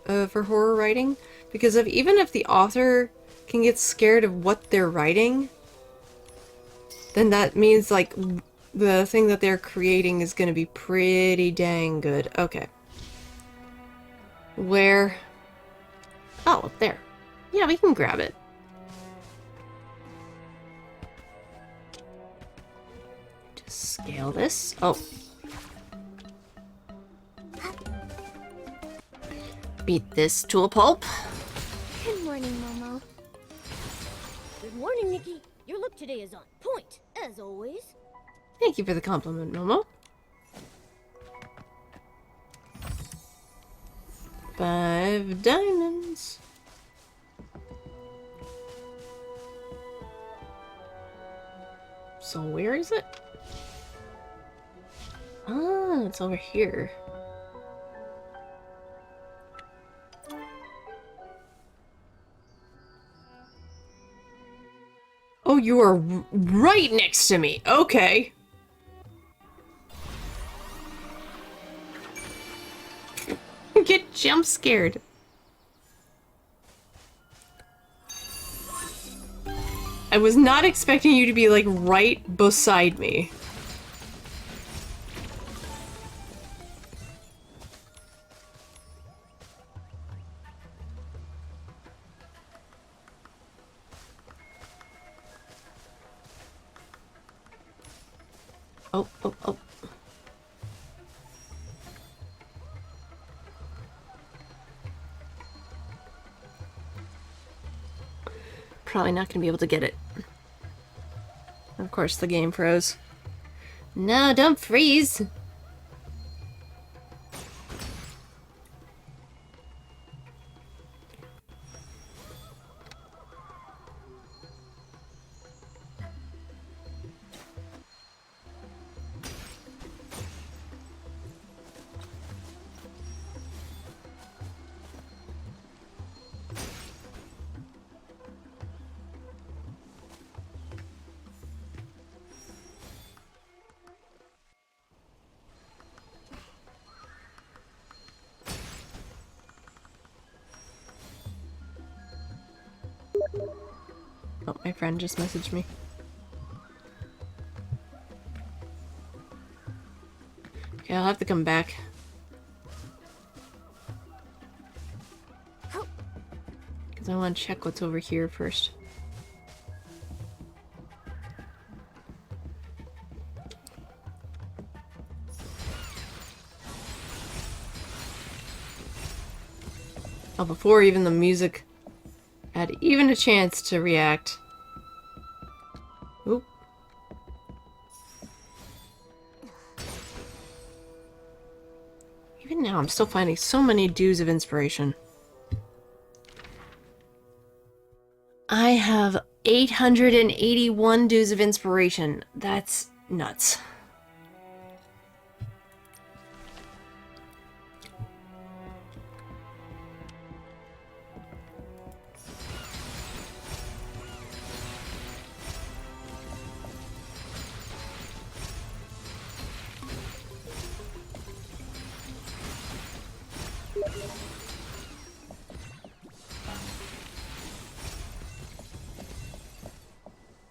for horror writing. Because even if the author can get scared of what they're writing, then that means, like, the thing that they're creating is gonna be pretty dang good. Okay. Where? Oh, there. Yeah, we can grab it. Just scale this. Oh. Beat this to a pulp. Good morning, Momo. Good morning, Nikki. Your look today is on point, as always. Thank you for the compliment, Momo. 5 diamonds. So where is it? Ah, it's over here. Oh, you are right next to me. Okay. Get jump scared. I was not expecting you to be like right beside me. Oh, oh, oh. Probably not gonna be able to get it. Of course, the game froze. No, don't freeze! Oh, my friend just messaged me. Okay, I'll have to come back. Because I want to check what's over here first. Oh, before even the music had even a chance to react. Oop. Even now, I'm still finding so many dews of inspiration. I have 881 dews of inspiration. That's nuts.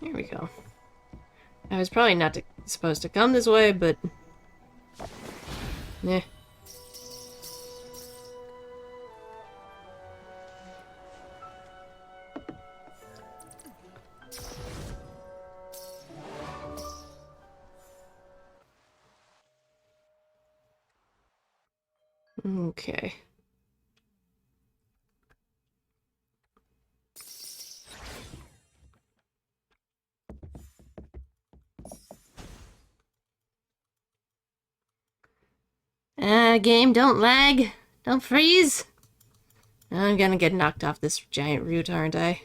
There we go. I was probably not supposed to come this way, but... yeah. Okay. Game, don't lag. Don't freeze. I'm gonna get knocked off this giant root, aren't I?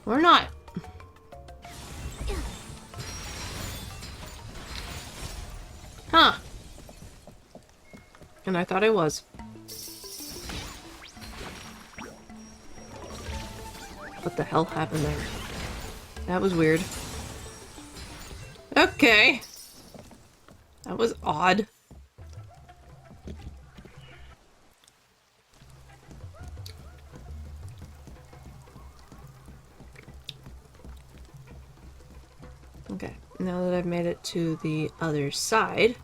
Or not. Huh. And I thought I was. What the hell happened there? That was weird. Okay. That was odd. Okay, now that I've made it to the other side.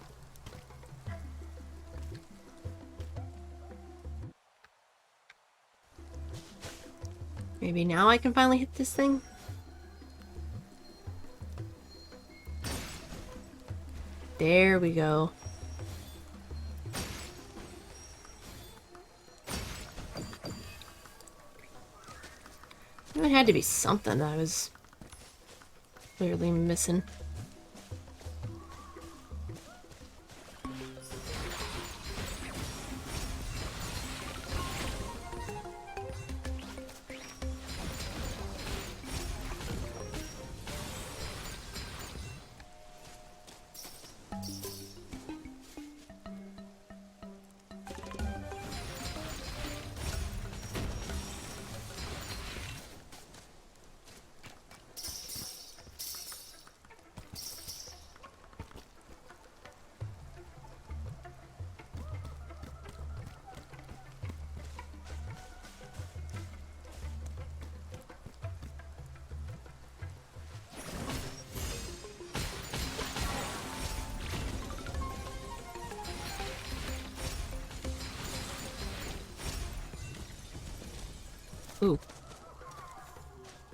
Maybe now I can finally hit this thing? There we go. It had to be something that I was clearly missing. Ooh.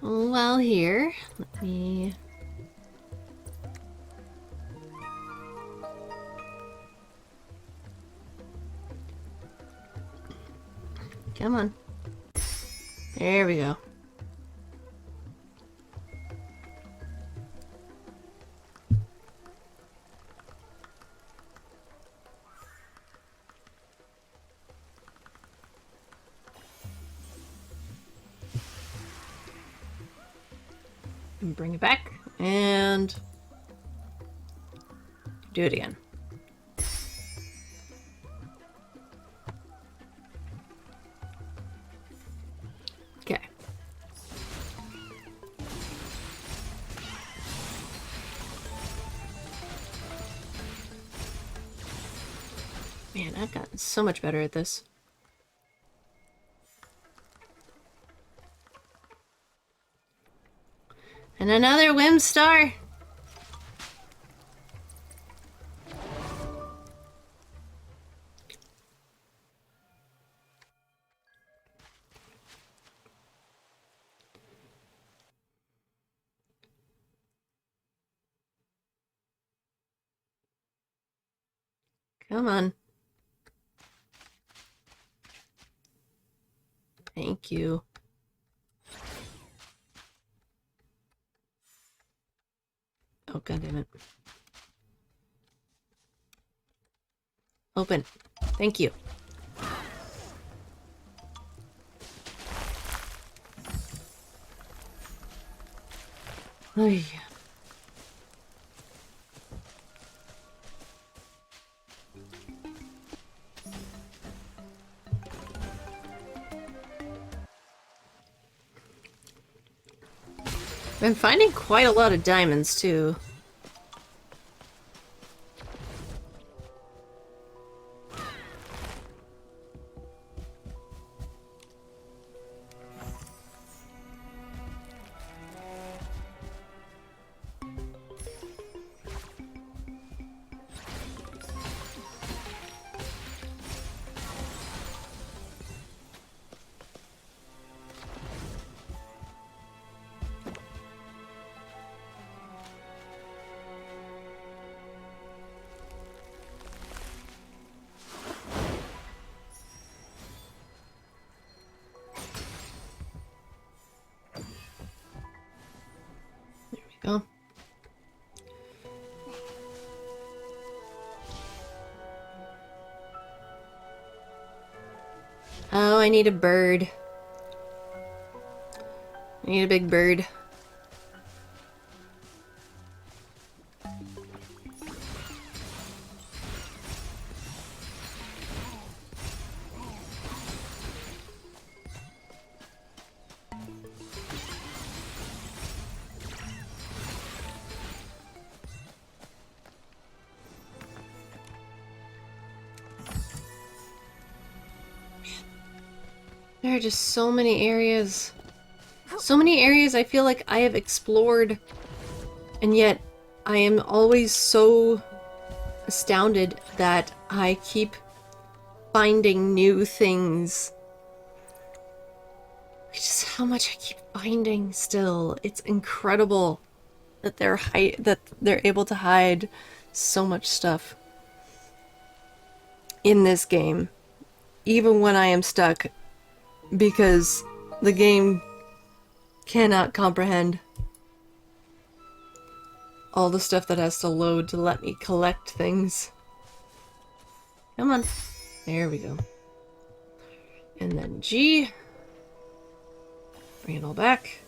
While here, let me... Come on. There we go. And bring it back and do it again. Okay. Man, I've gotten so much better at this. And another Whim Star. Come on. Thank you. Oh, God damn it. Open. Thank you. Oh, yeah. Been finding quite a lot of diamonds, too. Go. Oh, I need a bird. I need a big bird. There are just so many areas. So many areas I feel like I have explored And yet, I am always so astounded that I keep finding new things. Just how much I keep finding still. It's incredible that they're able to hide so much stuff in this game, even when I am stuck, because the game cannot comprehend all the stuff that has to load to let me collect things. Come on. There we go. And then G. Bring it all back.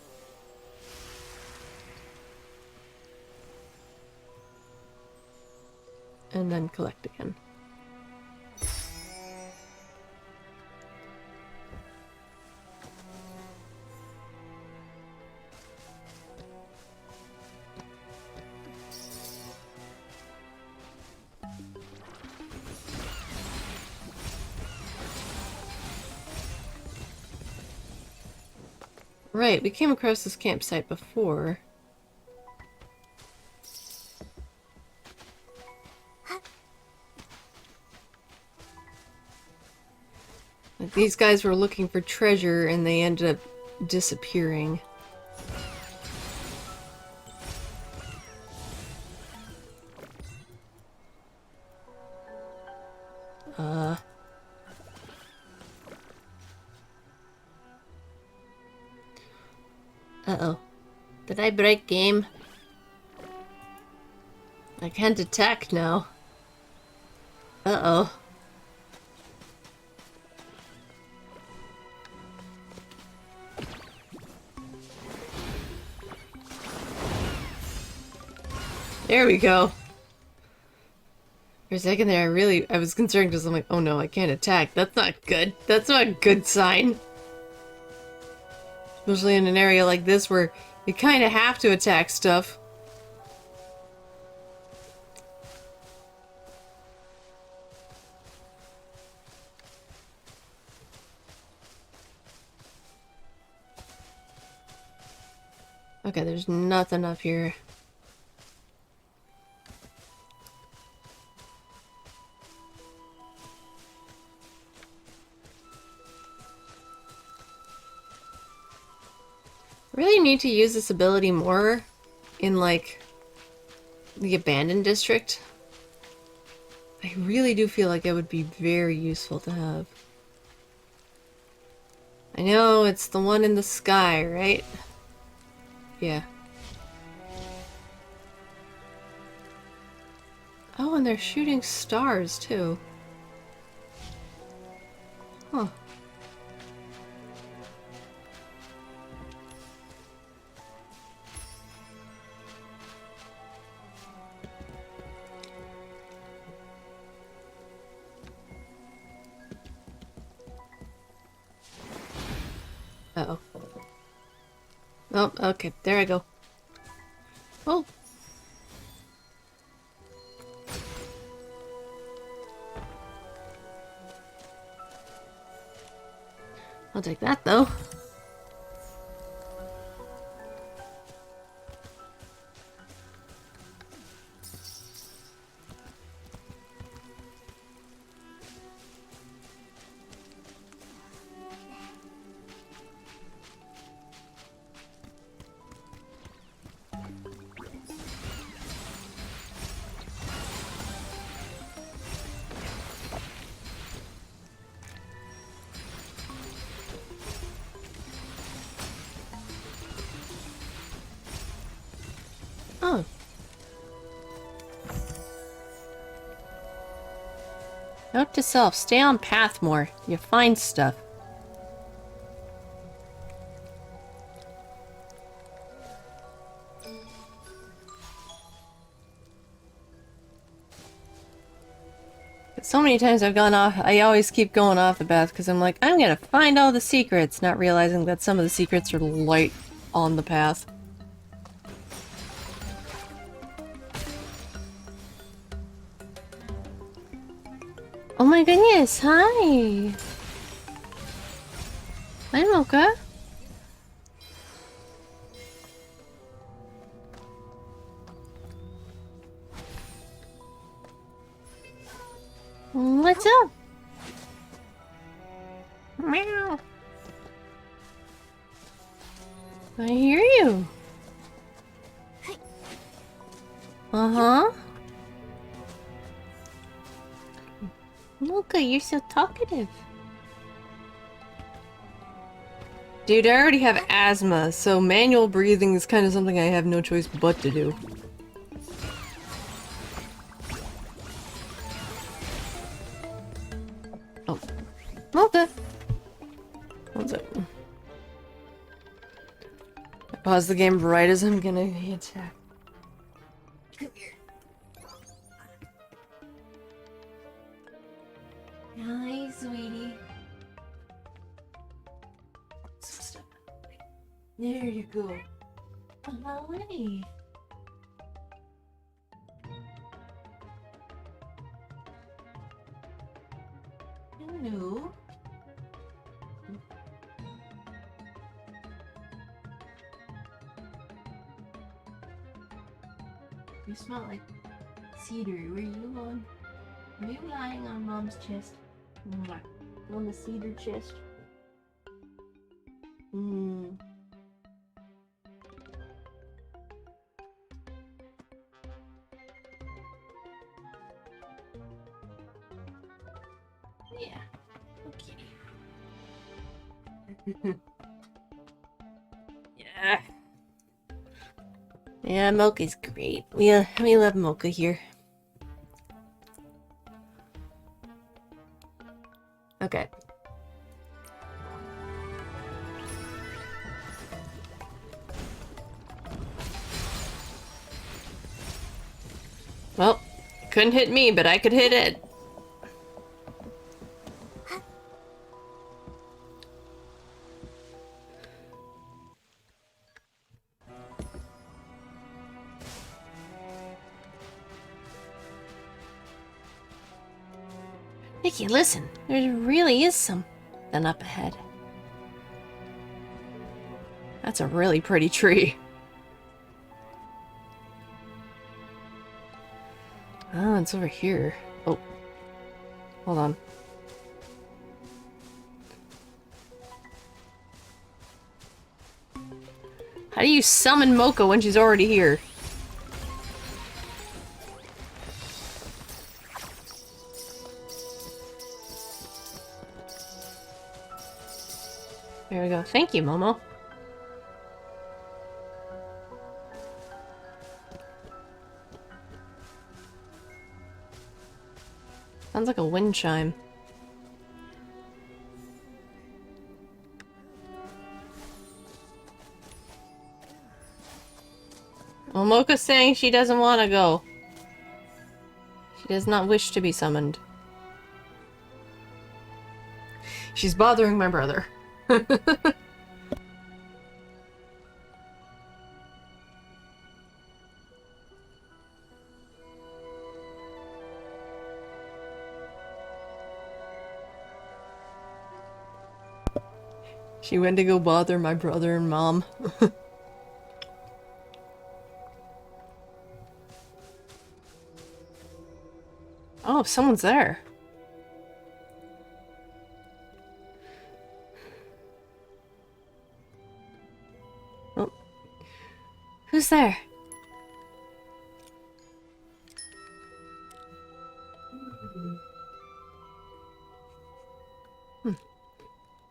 And then collect again. Right, we came across this campsite before. Like, these guys were looking for treasure and they ended up disappearing. Uh-oh. Did I break game? I can't attack now. Uh-oh. There we go. For a second there, I was concerned because I'm like, oh no, I can't attack. That's not good. That's not a good sign. Especially in an area like this where you kind of have to attack stuff. Okay, there's nothing up here. Really need to use this ability more in, like, the abandoned district. I really do feel like it would be very useful to have. I know, it's the one in the sky, right? Yeah. Oh, and they're shooting stars, too. Huh. Uh-oh. Oh, okay. There I go. Oh. I'll take that, though. Oh. Note to self, stay on path more. You find stuff. So many times I've gone off, I always keep going off the path because I'm like, I'm gonna find all the secrets, not realizing that some of the secrets are light on the path. Oh my goodness, hi! Hi, Mocha. What's up? Meow. I hear you. Uh-huh. Mocha, you're so talkative. Dude, I already have asthma, so manual breathing is kind of something I have no choice but to do. Oh. Mocha. One sec. I pause the game right as I'm gonna attack. Come here. Hi, sweetie. There you go. Hi. Hello. You smell like cedar. Were you lying on Mom's chest? On the cedar chest? Yeah. Okay. Yeah. Yeah, Mocha's great. We love Mocha here. Okay. Well, couldn't hit me, but I could hit it. Nikki, listen. There really is something up ahead. That's a really pretty tree. Oh, it's over here. Oh. Hold on. How do you summon Mocha when she's already here? There we go. Thank you, Momo. Sounds like a wind chime. Well, Mocha's saying she doesn't want to go. She does not wish to be summoned. She's bothering my brother. She went to go bother my brother and mom. Oh, someone's there. Oh. Who's there?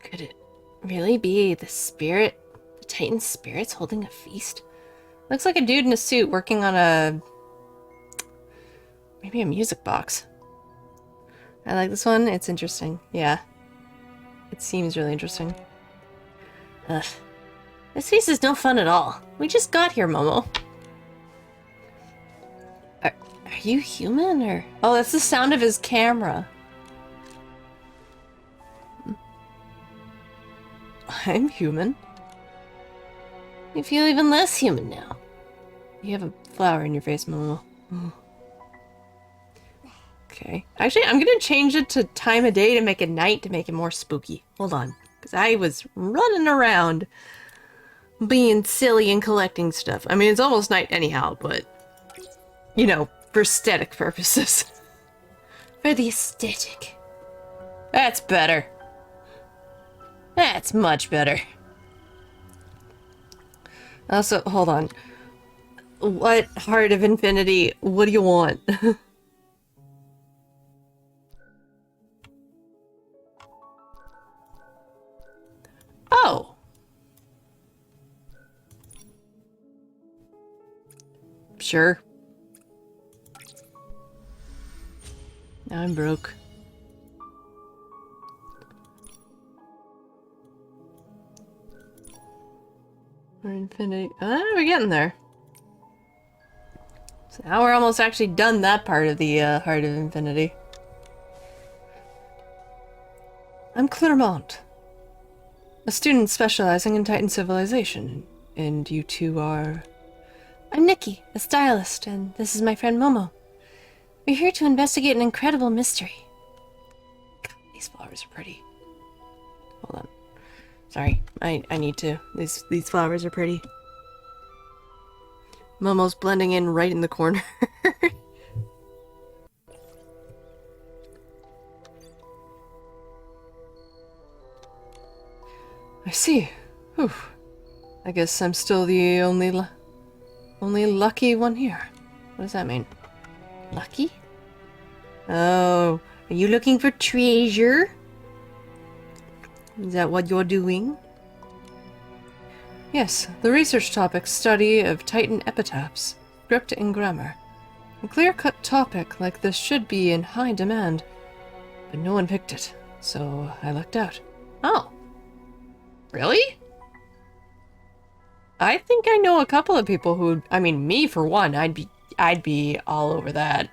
Could it really be the spirit? The Titan spirits holding a feast? Looks like a dude in a suit working on a... maybe a music box. I like this one. It's interesting. Yeah. It seems really interesting. Ugh. This feast is no fun at all. We just got here, Momo. Are you human, or... Oh, that's the sound of his camera. I'm human. You feel even less human now. You have a flower in your face, Momo. Okay. Actually, I'm gonna change it to time of day to make it night to make it more spooky. Hold on. Because I was running around being silly and collecting stuff. I mean, it's almost night anyhow, but... you know, for aesthetic purposes. For the aesthetic. That's better. That's much better. Also, hold on. What Heart of Infinity? What do you want? Oh. Sure. Now I'm broke. We're infinity. We're getting there. So now we're almost actually done that part of the Heart of Infinity. I'm Claremont, a student specializing in Titan civilization, and you two are... I'm Nikki, a stylist, and this is my friend Momo. We're here to investigate an incredible mystery. God, these flowers are pretty. Hold on. Sorry, I need to. These flowers are pretty. Momo's blending in right in the corner. I see. Whew. I guess I'm still the only lucky one here. What does that mean? Lucky? Oh, are you looking for treasure? Is that what you're doing? Yes, the research topic study of Titan epitaphs, script and grammar. A clear-cut topic like this should be in high demand, but no one picked it, so I lucked out. Oh. Really? I think I know a couple of people who, I mean, me for one, I'd be all over that.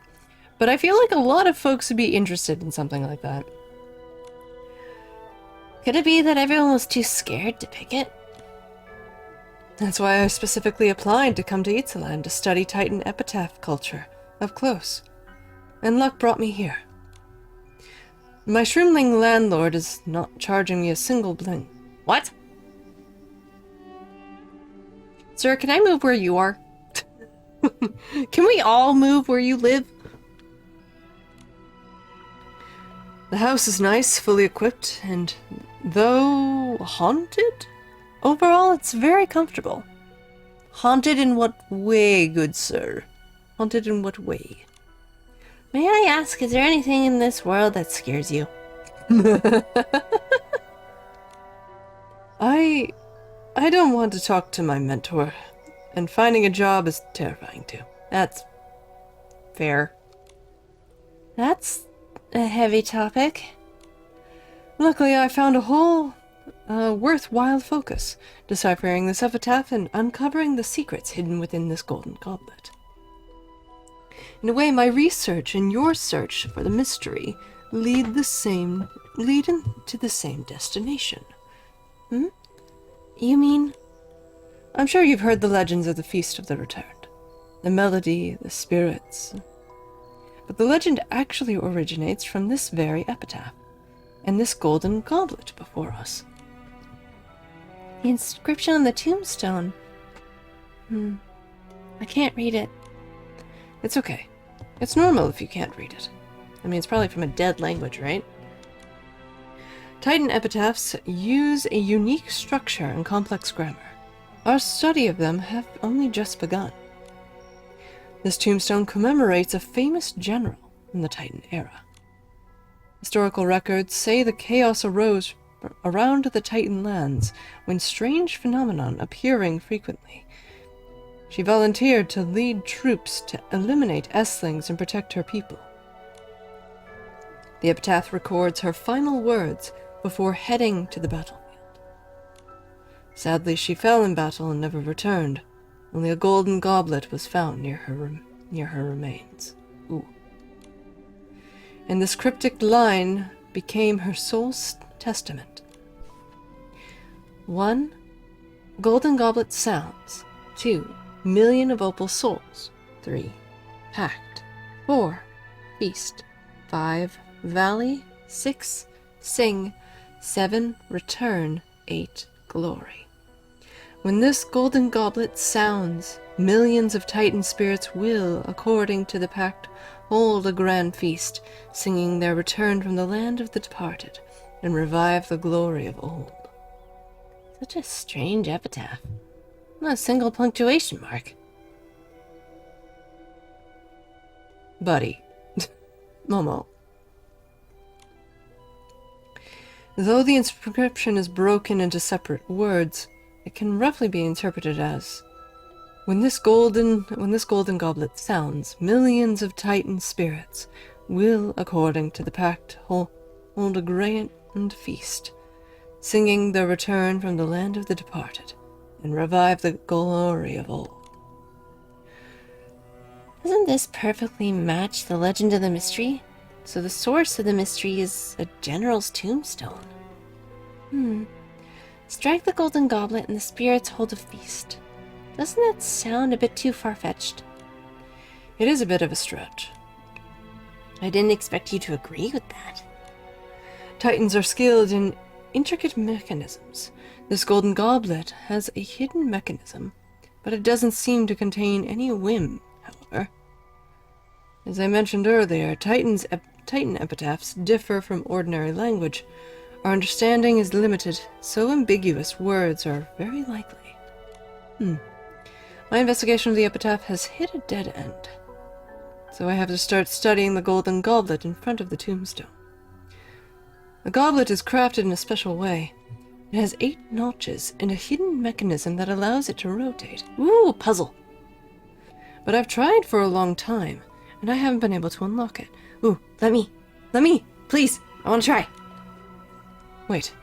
But I feel like a lot of folks would be interested in something like that. Could it be that everyone was too scared to pick it? That's why I specifically applied to come to Itzaland to study Titan epitaph culture up close. And luck brought me here. My shroomling landlord is not charging me a single bling. What? Sir, can I move where you are? Can we all move where you live? The house is nice, fully equipped, and though haunted, overall it's very comfortable. Haunted in what way, good sir? Haunted in what way? May I ask, is there anything in this world that scares you? I don't want to talk to my mentor, and finding a job is terrifying too. That's fair. That's a heavy topic. Luckily, I found a whole worthwhile focus, deciphering this epitaph and uncovering the secrets hidden within this golden goblet. In a way, my research and your search for the mystery lead into the same destination. Hmm? You mean? I'm sure you've heard the legends of the Feast of the Returned. The melody, the spirits. But the legend actually originates from this very epitaph, and this golden goblet before us. The inscription on the tombstone. I can't read it. It's okay. It's normal if you can't read it. I mean, it's probably from a dead language, right? Titan epitaphs use a unique structure and complex grammar. Our study of them have only just begun. This tombstone commemorates a famous general in the Titan era. Historical records say the chaos arose around the Titan lands when strange phenomenon appearing frequently. She volunteered to lead troops to eliminate Esslings and protect her people. The epitaph records her final words before heading to the battlefield. Sadly, she fell in battle and never returned. Only a golden goblet was found near her remains. Ooh. And this cryptic line became her soul's testament. 1. Golden goblet sounds. 2. Million of opal souls. 3. Pact. 4. Feast. 5. Valley. 6. Sing. 7. Return. 8. Glory. When this golden goblet sounds, millions of Titan spirits will, according to the pact, hold a grand feast, singing their return from the land of the departed, and revive the glory of old. Such a strange epitaph. Not a single punctuation mark. Buddy. Momo. Though the inscription is broken into separate words, it can roughly be interpreted as, when this golden goblet sounds, millions of Titan spirits will, according to the pact, hold a grand feast, singing their return from the land of the departed, and revive the glory of old. Doesn't this perfectly match the legend of the mystery? So the source of the mystery is a general's tombstone. Strike the golden goblet and the spirits hold a feast. Doesn't that sound a bit too far-fetched? It is a bit of a stretch. I didn't expect you to agree with that. Titans are skilled in intricate mechanisms. This golden goblet has a hidden mechanism, but it doesn't seem to contain any whim, however. As I mentioned earlier, Titan epitaphs differ from ordinary language. Our understanding is limited, so ambiguous words are very likely. My investigation of the epitaph has hit a dead end, so I have to start studying the golden goblet in front of the tombstone. The goblet is crafted in a special way. It has 8 notches and a hidden mechanism that allows it to rotate. Ooh, puzzle. But I've tried for a long time, and I haven't been able to unlock it. Ooh, let me, please, I want to try. Wait,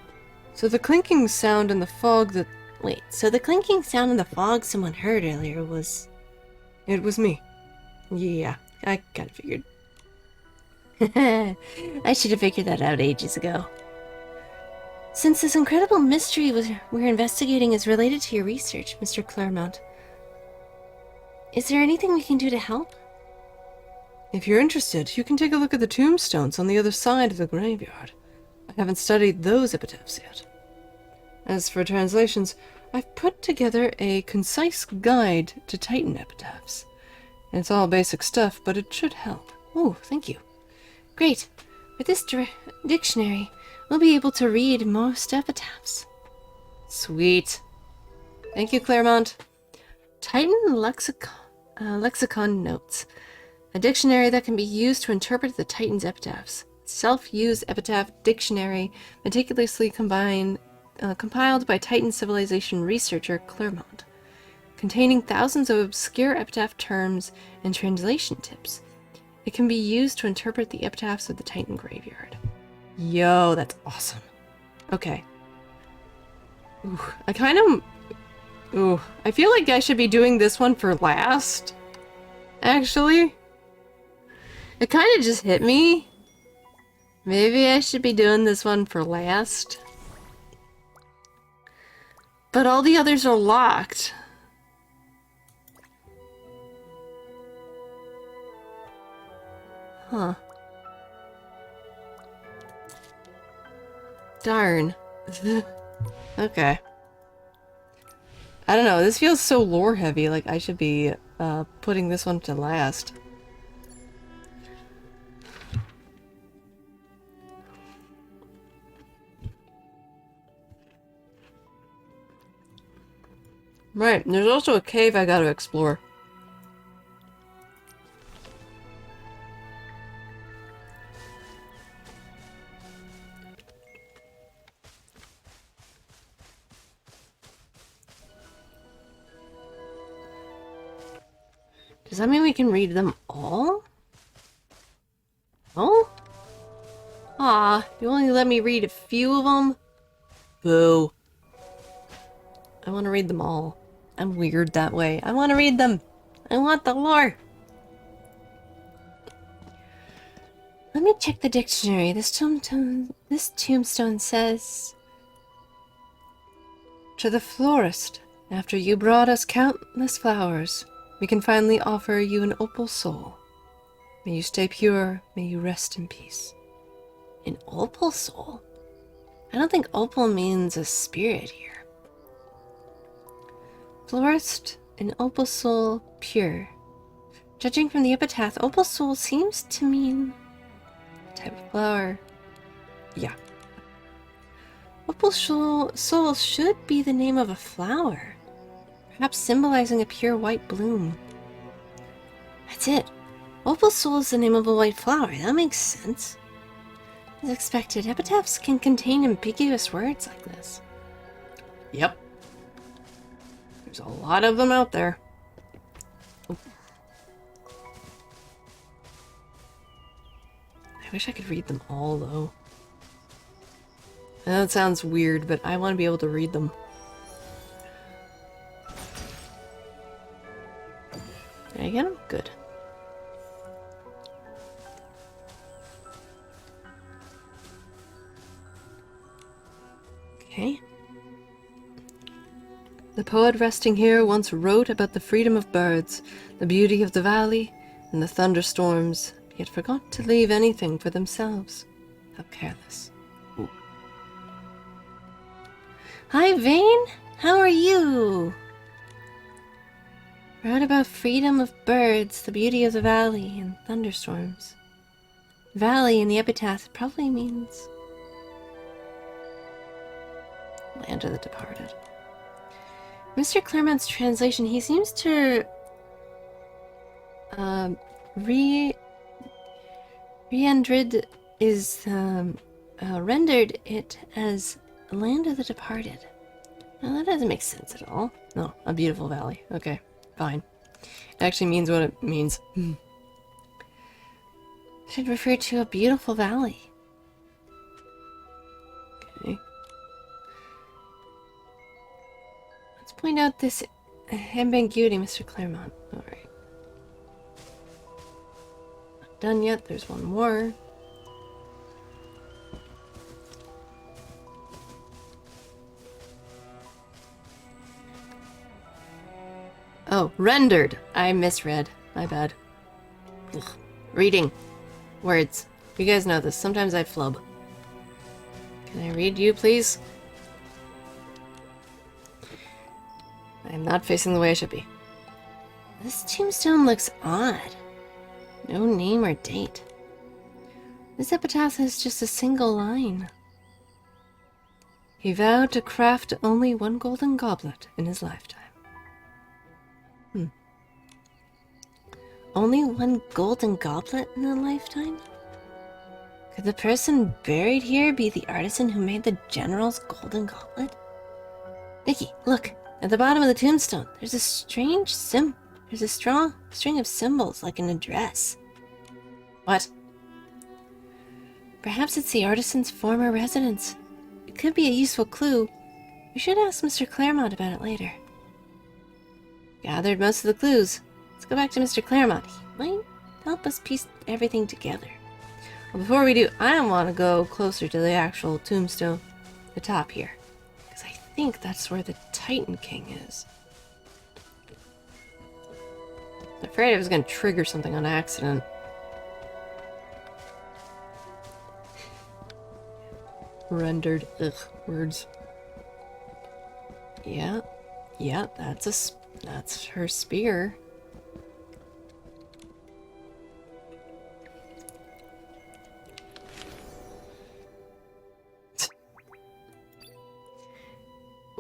so the clinking sound in the fog that... Wait, so the clinking sound in the fog someone heard earlier was... It was me. Yeah, I kind of figured. I should have figured that out ages ago. Since this incredible mystery we're investigating is related to your research, Mr. Claremont, is there anything we can do to help? If you're interested, you can take a look at the tombstones on the other side of the graveyard. I haven't studied those epitaphs yet. As for translations, I've put together a concise guide to Titan epitaphs. It's all basic stuff, but it should help. Oh, thank you. Great. With this dictionary, we'll be able to read most epitaphs. Sweet. Thank you, Claremont. Titan lexicon notes. A dictionary that can be used to interpret the Titan's epitaphs. Self-used epitaph dictionary, meticulously compiled by Titan civilization researcher Claremont, containing thousands of obscure epitaph terms and translation tips. It can be used to interpret the epitaphs of the Titan graveyard. Yo, that's awesome. Okay. I feel like I should be doing this one for last. Actually. It kind of just hit me. Maybe I should be doing this one for last. But all the others are locked. Huh. Darn. Okay. I don't know, this feels so lore heavy, like I should be putting this one to last. Right, there's also a cave I gotta explore. Does that mean we can read them all? Oh? Aw, you only let me read a few of them? Boo. I want to read them all. I'm weird that way. I want to read them. I want the lore. Let me check the dictionary. This tombstone says... To the florist, after you brought us countless flowers, we can finally offer you an opal soul. May you stay pure, may you rest in peace. An opal soul? I don't think opal means a spirit here. Florist and Opal Soul Pure. Judging from the epitaph, Opal Soul seems to mean a type of flower. Yeah. Opal Soul should be the name of a flower, perhaps symbolizing a pure white bloom. That's it. Opal Soul is the name of a white flower. That makes sense. As expected, epitaphs can contain ambiguous words like this. Yep. There's a lot of them out there. I wish I could read them all, though. I know it sounds weird, but I want to be able to read them. Did I get them? Good. Okay. The poet resting here once wrote about the freedom of birds, the beauty of the valley, and the thunderstorms, yet forgot to leave anything for themselves. How careless. Ooh. Hi, Vane! How are you? Wrote about freedom of birds, the beauty of the valley, and thunderstorms. Valley in the epitaph probably means land of the departed. Mr. Claremont's translation, he seems to rendered it as land of the departed. Now that doesn't make sense at all. No, a beautiful valley. Okay, fine. It actually means what it means. Should refer to a beautiful valley. Okay. Let's point out this ambiguity, Mr. Claremont. Alright. Not done yet. There's one more. Oh, rendered. I misread. My bad. Ugh. Reading. Words. You guys know this. Sometimes I flub. Can I read you, please? I'm not facing the way I should be. This tombstone looks odd. No name or date. This epitaph is just a single line. He vowed to craft only one golden goblet in his lifetime. Only one golden goblet in a lifetime? Could the person buried here be the artisan who made the general's golden goblet? Nikki, look! At the bottom of the tombstone, there's a strange There's a strong string of symbols like an address. What? Perhaps it's the artisan's former residence. It could be a useful clue. We should ask Mr. Claremont about it later. Gathered most of the clues. Let's go back to Mr. Claremont. He might help us piece everything together. Well, before we do, I want to go closer to the actual tombstone. The top here. Because I think that's where the Titan King is. I'm afraid I was going to trigger something on accident. Rendered. Ugh. Words. Yeah. Yeah, that's her spear.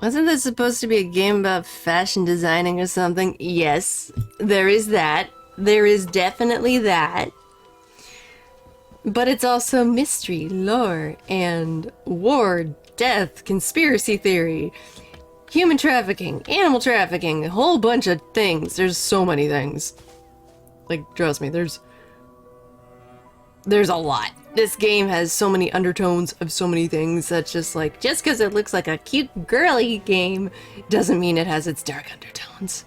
Wasn't this supposed to be a game about fashion designing or something? Yes, there is that. There is definitely that. But it's also mystery, lore, and war, death, conspiracy theory, human trafficking, animal trafficking, a whole bunch of things. There's so many things. Like, trust me, there's a lot. This game has so many undertones of so many things that's just like, just because it looks like a cute girly game doesn't mean it has its dark undertones.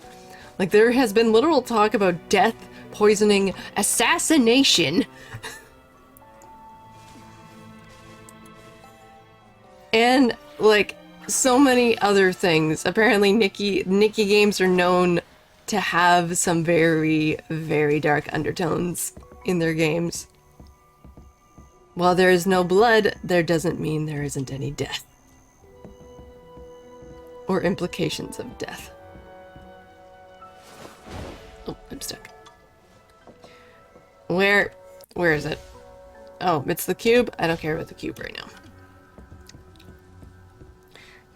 Like, there has been literal talk about death, poisoning, assassination. And, like, so many other things. Apparently Nikki games are known to have some very, very dark undertones in their games. While there is no blood, there doesn't mean there isn't any death. Or implications of death. Oh, I'm stuck. Where is it? Oh, it's the cube? I don't care about the cube right now.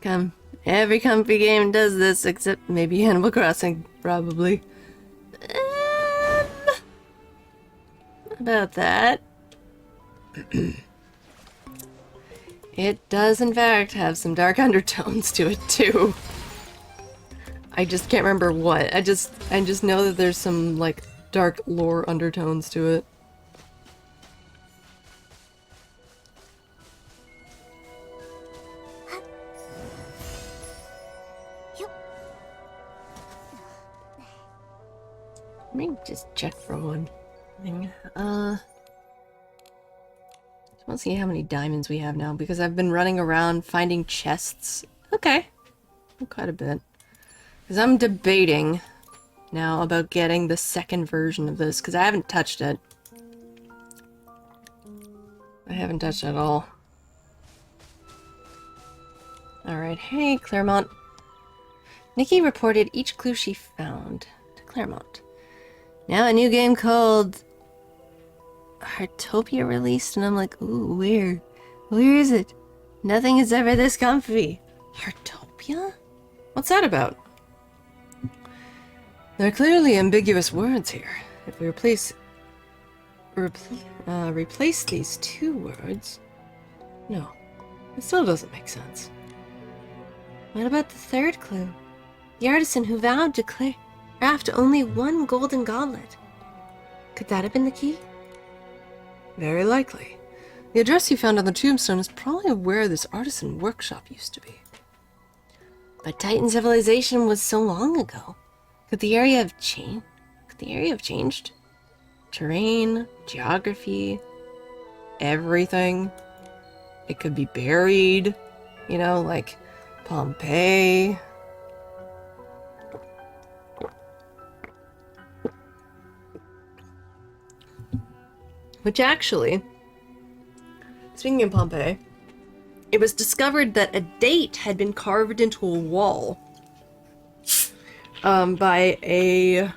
Come. Every comfy game does this, except maybe Animal Crossing, probably. About that. It does, in fact, have some dark undertones to it, too. I just can't remember what. I just know that there's some, like, dark lore undertones to it. Let me just check for one thing. I want to see how many diamonds we have now, because I've been running around finding chests. Okay. Quite a bit. Because I'm debating now about getting the second version of this, because I haven't touched it. I haven't touched it at all. Alright, hey, Claremont. Nikki reported each clue she found to Claremont. Now a new game called Heartopia released, and I'm like, ooh, where? Where is it? Nothing is ever this comfy. Heartopia? What's that about? There are clearly ambiguous words here. If we replace these two words... No, it still doesn't make sense. What about the third clue? The artisan who vowed to craft only one golden goblet. Could that have been the key? Very likely. The address you found on the tombstone is probably where this artisan workshop used to be. But Titan civilization was so long ago. Could the area have changed? Could the area have changed? Terrain, geography, everything. It could be buried, you know, like Pompeii. Which actually, speaking of Pompeii, it was discovered that a date had been carved into a wall by a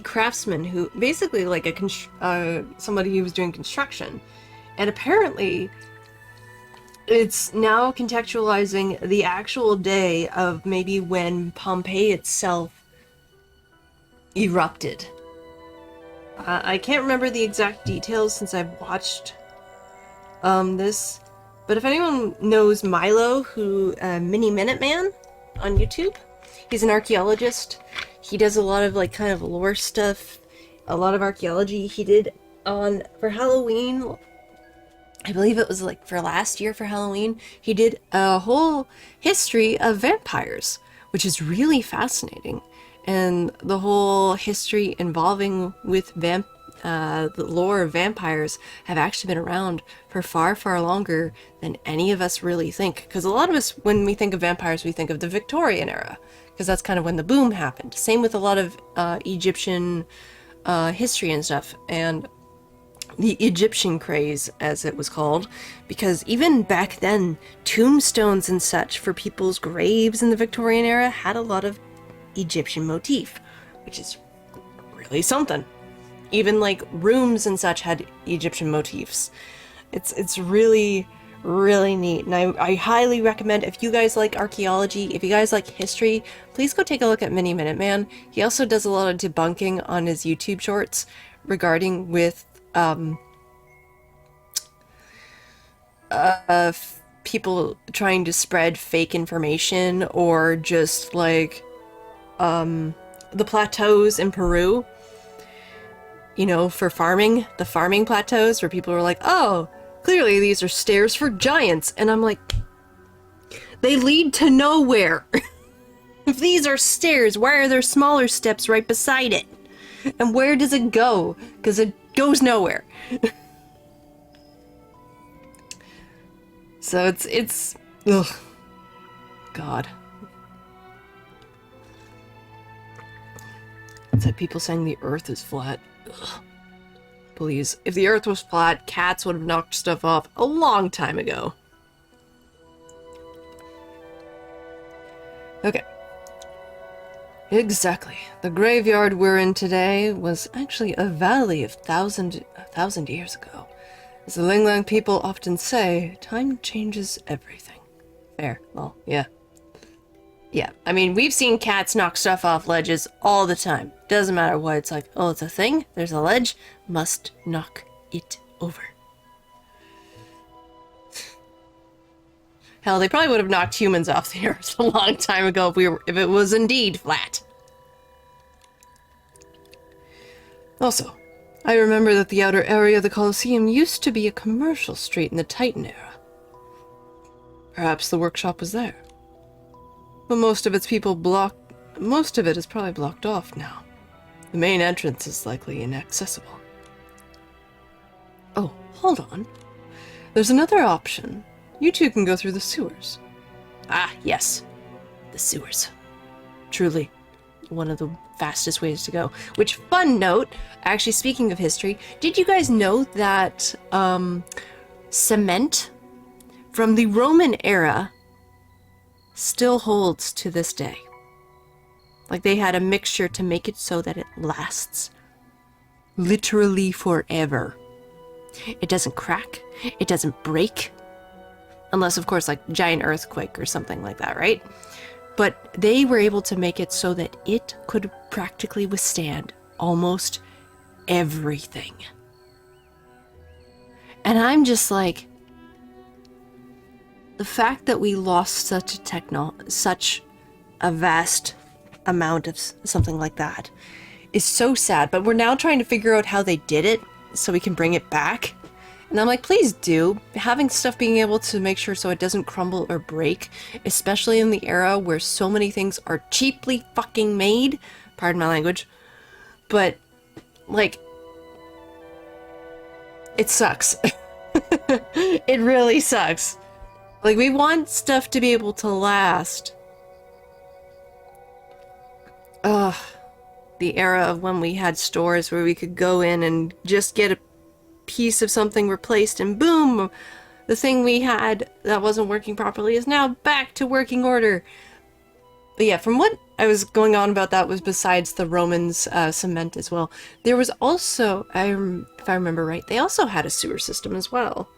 craftsman who basically like somebody who was doing construction, and apparently it's now contextualizing the actual day of maybe when Pompeii itself erupted. I can't remember the exact details since I've watched this, but if anyone knows Milo, who Mini Minuteman on YouTube, he's an archaeologist. He does a lot of like kind of lore stuff, a lot of archaeology. He did for Halloween, I believe it was like for last year for Halloween, he did a whole history of vampires, which is really fascinating. And the whole history involving with the lore of vampires have actually been around for far, far longer than any of us really think. Because a lot of us, when we think of vampires, we think of the Victorian era, because that's kind of when the boom happened. Same with a lot of Egyptian history and stuff, and the Egyptian craze, as it was called, because even back then, tombstones and such for people's graves in the Victorian era had a lot of Egyptian motif, which is really something. Even like rooms and such had Egyptian motifs. It's really, really neat, and I highly recommend, if you guys like archaeology, if you guys like history, please go take a look at Mini Minuteman. He also does a lot of debunking on his YouTube shorts regarding with people trying to spread fake information, or just like the plateaus in Peru, you know, for farming, the farming plateaus where people are like, oh, clearly these are stairs for giants. And I'm like, they lead to nowhere. If these are stairs, why are there smaller steps right beside it? And where does it go? Because it goes nowhere. So it's ugh. God. It's like people saying the earth is flat. Ugh. Please. If the earth was flat, cats would have knocked stuff off a long time ago. Okay. Exactly. The graveyard we're in today was actually a valley of a thousand years ago. As the Ling Lang people often say, time changes everything. Fair. Well, yeah. Yeah, I mean, we've seen cats knock stuff off ledges all the time. Doesn't matter what, it's like, oh, it's a thing, there's a ledge, must knock it over. Hell, they probably would have knocked humans off the earth a long time ago if it was indeed flat. Also, I remember that the outer area of the Colosseum used to be a commercial street in the Titan era. Perhaps the workshop was there. But most of it is probably blocked off now. The main entrance is likely inaccessible. Oh, hold on. There's another option. You two can go through the sewers. Ah, yes. The sewers. Truly, one of the fastest ways to go. Which, fun note, actually speaking of history, did you guys know that cement from the Roman era still holds to this day? Like, they had a mixture to make it so that it lasts literally forever. It doesn't crack, it doesn't break, unless of course like giant earthquake or something like that, right? But they were able to make it so that it could practically withstand almost everything. And I'm just like, the fact that we lost such a vast amount of something like that is so sad, but we're now trying to figure out how they did it so we can bring it back. And I'm like, please do. Having stuff being able to make sure so it doesn't crumble or break, especially in the era where so many things are cheaply fucking made. Pardon my language. But, like, it sucks. It really sucks. Like, we want stuff to be able to last. Ugh. The era of when we had stores where we could go in and just get a piece of something replaced and boom, the thing we had that wasn't working properly is now back to working order. But yeah, from what I was going on about that was besides the Romans cement as well, there was also, if I remember right, they also had a sewer system as well.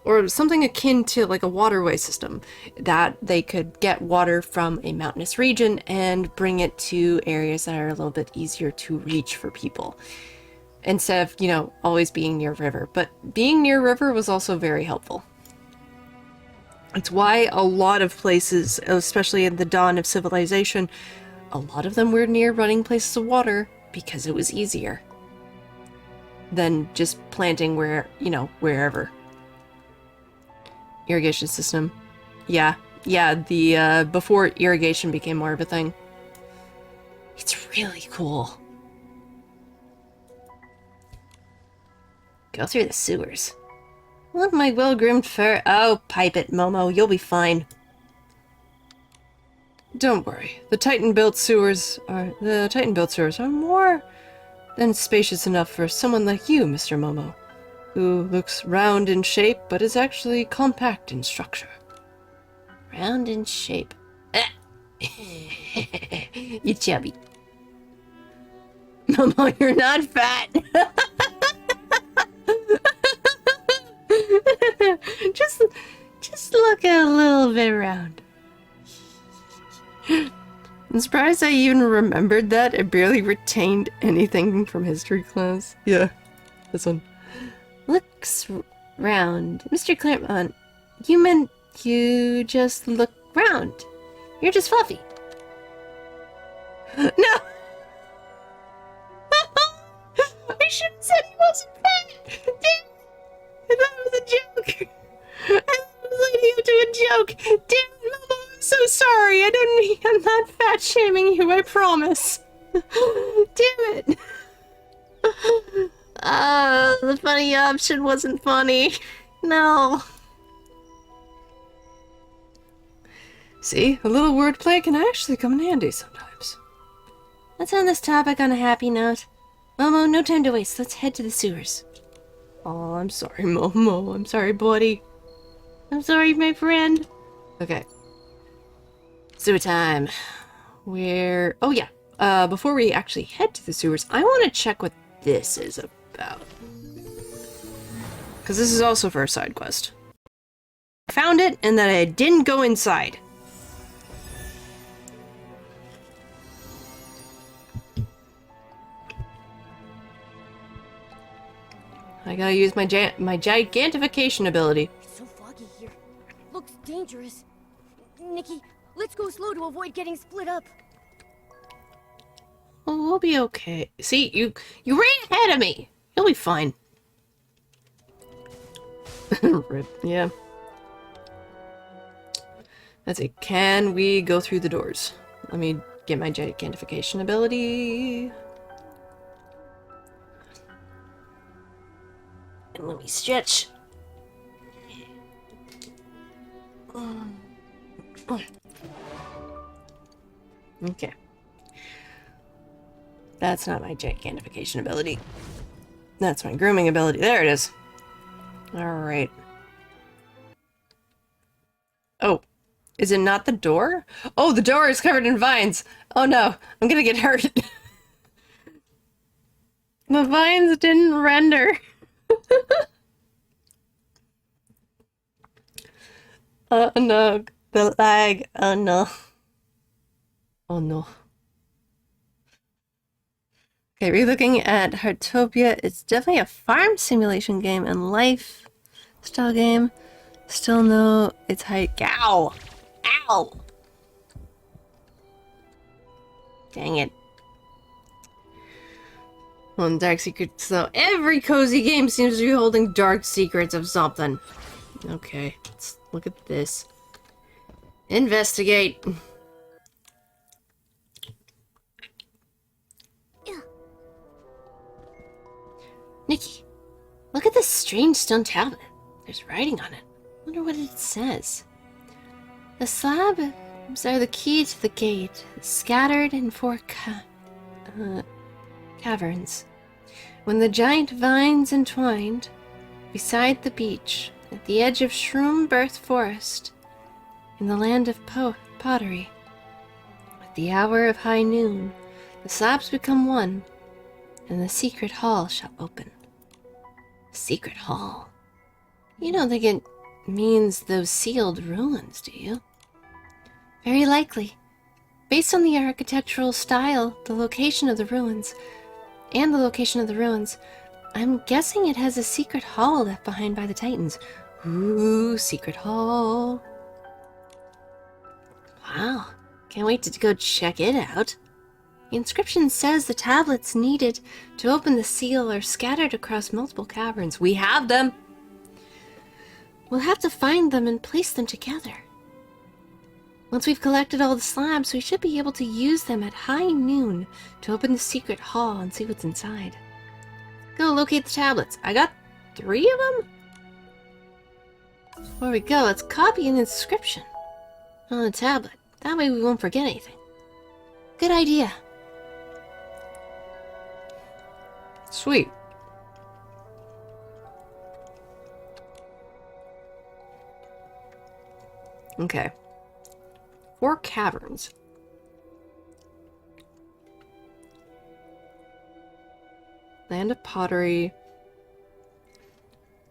Or something akin to like a waterway system, that they could get water from a mountainous region and bring it to areas that are a little bit easier to reach for people. Instead of, you know, always being near river. But being near river was also very helpful. It's why a lot of places, especially in the dawn of civilization, a lot of them were near running places of water because it was easier than just planting wherever. Irrigation system. Yeah, the before irrigation became more of a thing. It's really cool. Go through the sewers. Love my well-groomed fur. Oh, pipe it, Momo. You'll be fine. Don't worry. The Titan-built sewers are more than spacious enough for someone like you, Mr. Momo, who looks round in shape but is actually compact in structure. Round in shape. You chubby. Momo, you're not fat. just look a little bit round. I'm surprised I even remembered that. I barely retained anything from history class. Yeah, this one. Looks round. Mr. Claremont, you meant you just look round. You're just fluffy. No! I should have said he wasn't fat! Damn! I thought it was a joke! I thought it was leading up to a joke! Damn it, Mama, I'm so sorry! I'm not fat shaming you, I promise! Damn it! The funny option wasn't funny. No. See, a little wordplay can actually come in handy sometimes. Let's end this topic on a happy note. Momo, no time to waste. Let's head to the sewers. Oh, I'm sorry, Momo. I'm sorry, buddy. I'm sorry, my friend. Okay. Sewer time. Oh yeah. before we actually head to the sewers, I want to check what this is about. Because this is also for a side quest. I found it, and then I didn't go inside. I gotta use my gigantification ability. It's so foggy here. Looks dangerous. Nikki, let's go slow to avoid getting split up. Well, we'll be okay. See, you ran ahead of me. You'll be fine. Rip. Yeah. That's it. Can we go through the doors? Let me get my gigantification ability. And let me stretch. Okay. That's not my gigantification ability. That's my grooming ability. There it is. Alright. Oh. Is it not the door? Oh, the door is covered in vines. Oh no. I'm gonna get hurt. The vines didn't render. Oh no. The lag. Oh no. Oh no. Okay, relooking at Heartopia, it's definitely a farm simulation game and lifestyle game. Still no, it's height. Ow! Ow! Dang it. Well, dark secrets though. Every cozy game seems to be holding dark secrets of something. Okay, let's look at this. Investigate. Nikki, look at this strange stone tablet. There's writing on it. Wonder what it says. The slabs are the key to the gate, scattered in 4 caverns. When the giant vines entwined beside the beach, at the edge of Shroom-Birth Forest, in the land of pottery, at the hour of high noon, the slabs become one, and the secret hall shall open. Secret hall? You don't think it means those sealed ruins, do you? Very likely. Based on the architectural style, the location of the ruins, I'm guessing it has a secret hall left behind by the Titans. Ooh, secret hall. Wow, can't wait to go check it out. The inscription says the tablets needed to open the seal are scattered across multiple caverns. We have them! We'll have to find them and place them together. Once we've collected all the slabs, we should be able to use them at high noon to open the secret hall and see what's inside. Go locate the tablets. I got 3 of them? Before we go, let's copy an inscription on the tablet. That way we won't forget anything. Good idea. Sweet. Okay. 4 caverns. Land of pottery.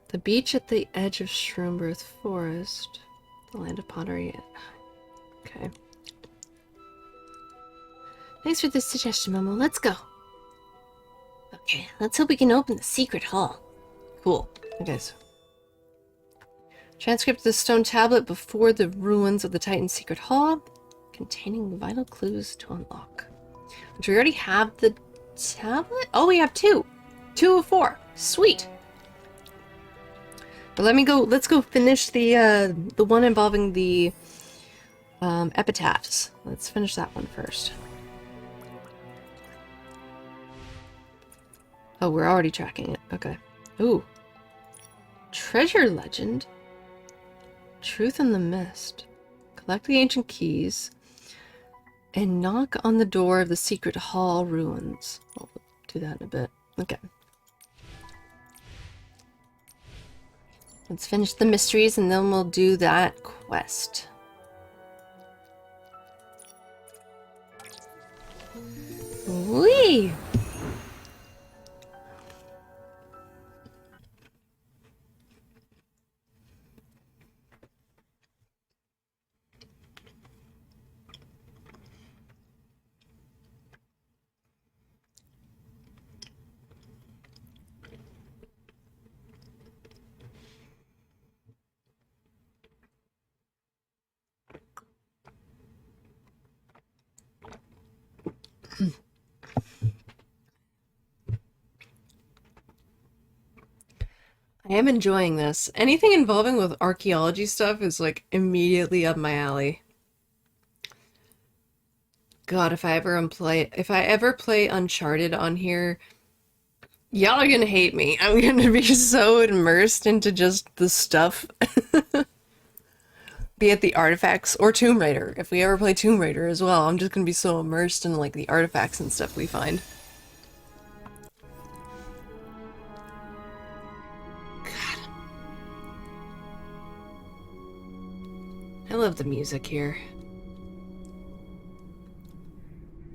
The beach at the edge of Shroom-Birth Forest. The land of pottery. Okay. Thanks for the suggestion, Momo. Let's go. Okay, let's hope we can open the secret hall. Cool. Okay, so transcript of the stone tablet before the ruins of the Titan's secret hall, containing vital clues to unlock. Do we already have the tablet? Oh, we have 2. 2 of 4. Sweet. But let's go finish the one involving the epitaphs. Let's finish that one first. Oh, we're already tracking it. Okay. Ooh. Treasure legend. Truth in the mist. Collect the ancient keys and knock on the door of the secret hall ruins. We'll do that in a bit. Okay. Let's finish the mysteries and then we'll do that quest. Yay! I am enjoying this. Anything involving with archaeology stuff is like immediately up my alley. God, if I ever play Uncharted on here, y'all are gonna hate me. I'm gonna be so immersed into just the stuff. Be it the artifacts or Tomb Raider. If we ever play Tomb Raider as well, I'm just gonna be so immersed in like the artifacts and stuff we find. God. I love the music here.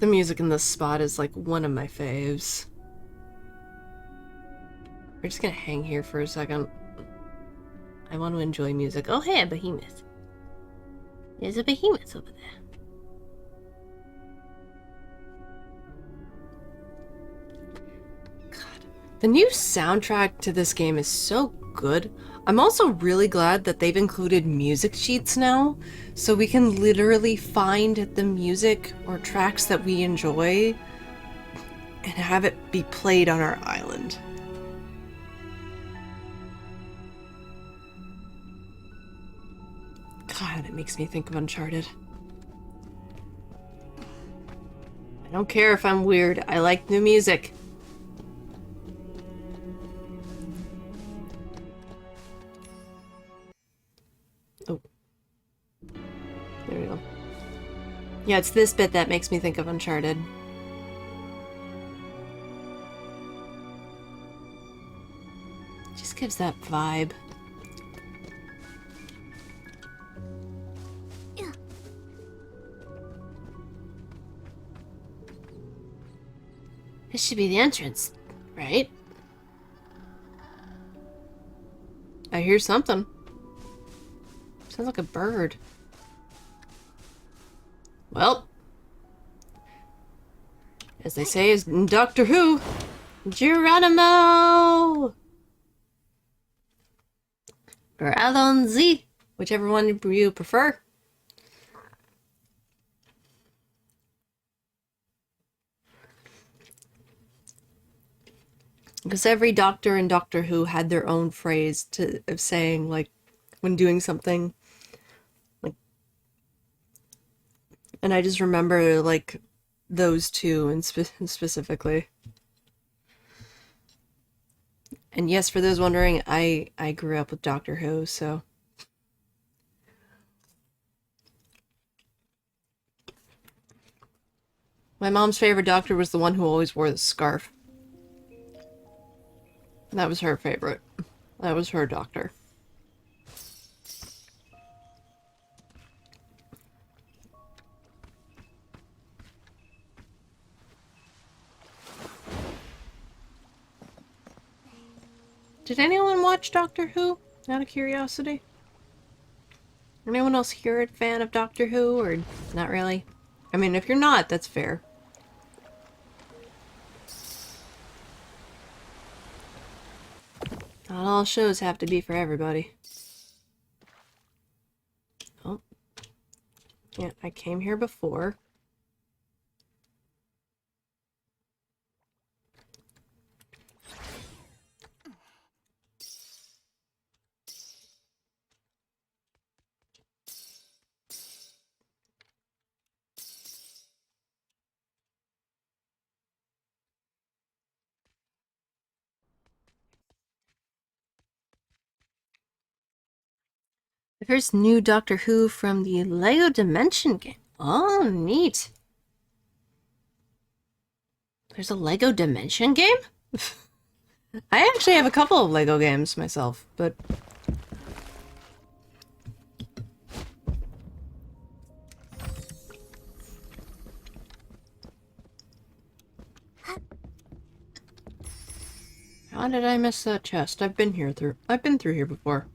The music in this spot is like one of my faves. We're just gonna hang here for a second. I want to enjoy music. Oh, hey, a behemoth. There's a behemoth over there. God. The new soundtrack to this game is so good. I'm also really glad that they've included music sheets now, so we can literally find the music or tracks that we enjoy and have it be played on our island. God, it makes me think of Uncharted. I don't care if I'm weird. I like new music. Oh. There we go. Yeah, it's this bit that makes me think of Uncharted. Just gives that vibe. This should be the entrance, right? I hear something. Sounds like a bird. Well, as they say in Doctor Who, Geronimo! Or Alonzi, whichever one you prefer. Because every doctor in Doctor Who had their own phrase of saying, like, when doing something. Like, and I just remember, like, those two specifically. And yes, for those wondering, I grew up with Doctor Who, so... My mom's favorite doctor was the one who always wore the scarf. That was her favorite. That was her doctor. Did anyone watch Doctor Who? Out of curiosity? Anyone else here a fan of Doctor Who, or not really? I mean, if you're not, that's fair. Not all shows have to be for everybody. Oh. Yeah, I came here before. The first new Doctor Who from the Lego Dimension game. Oh, neat. There's a Lego Dimension game? I actually have a couple of Lego games myself, but... How did I miss that chest? I've been through here before.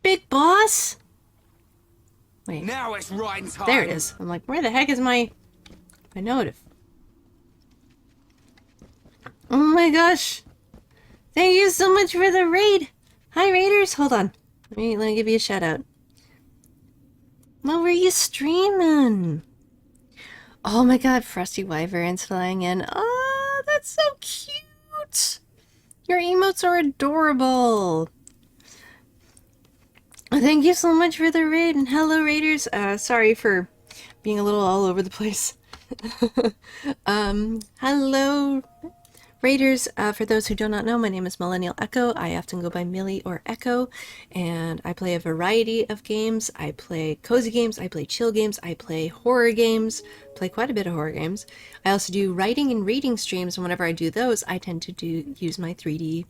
Big boss? Wait. Now it's right time. There it is. I'm like, where the heck is my notif? Oh my gosh. Thank you so much for the raid. Hi, raiders. Hold on. Let me give you a shout out. What were you streaming? Oh my god, Frosty Wyvern's flying in. Oh, that's so cute. Your emotes are adorable. Thank you so much for the raid, and hello raiders. Sorry for being a little all over the place. Hello raiders. For those who do not know, my name is Millennial Echo. I often go by Millie or Echo, and I play a variety of games. I play cozy games, I play chill games, I play horror games, play quite a bit of horror games. I also do writing and reading streams, and whenever I do those, I tend to use my 3D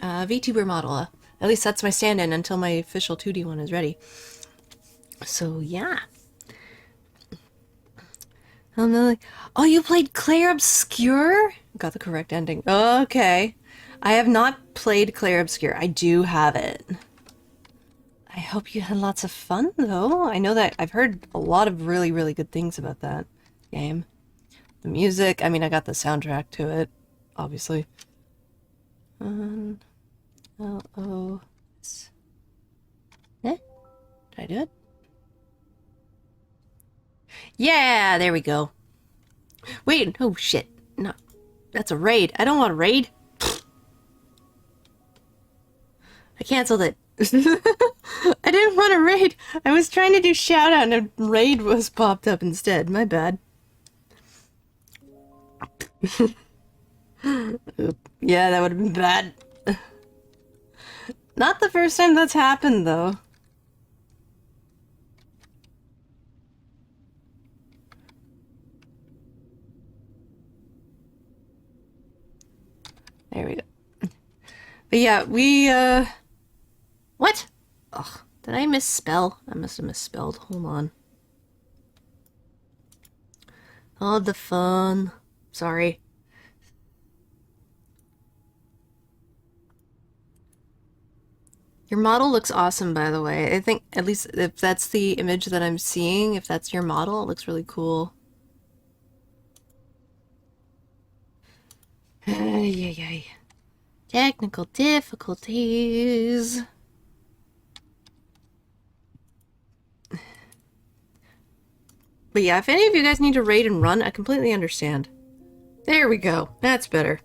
VTuber model. At least that's my stand-in until my official 2D one is ready. So yeah. Oh, you played Claire Obscure? Got the correct ending. Okay. I have not played Claire Obscure. I do have it. I hope you had lots of fun, though. I know that I've heard a lot of really, really good things about that game. The music, I mean, I got the soundtrack to it, obviously. L-O-S. Eh? Did I do it? Yeah, there we go. Wait, oh shit. No, that's a raid. I don't want a raid. I canceled it. I didn't want a raid. I was trying to do shout out and a raid was popped up instead. My bad. Yeah, that would have been bad. Not the first time that's happened, though. There we go. But yeah, we, What? Ugh, did I misspell? I must have misspelled. Hold on. Oh, the fun. Sorry. Your model looks awesome, by the way. I think, at least if that's the image that I'm seeing, if that's your model, it looks really cool. Yeah. Technical difficulties. But yeah, if any of you guys need to raid and run, I completely understand. There we go. That's better.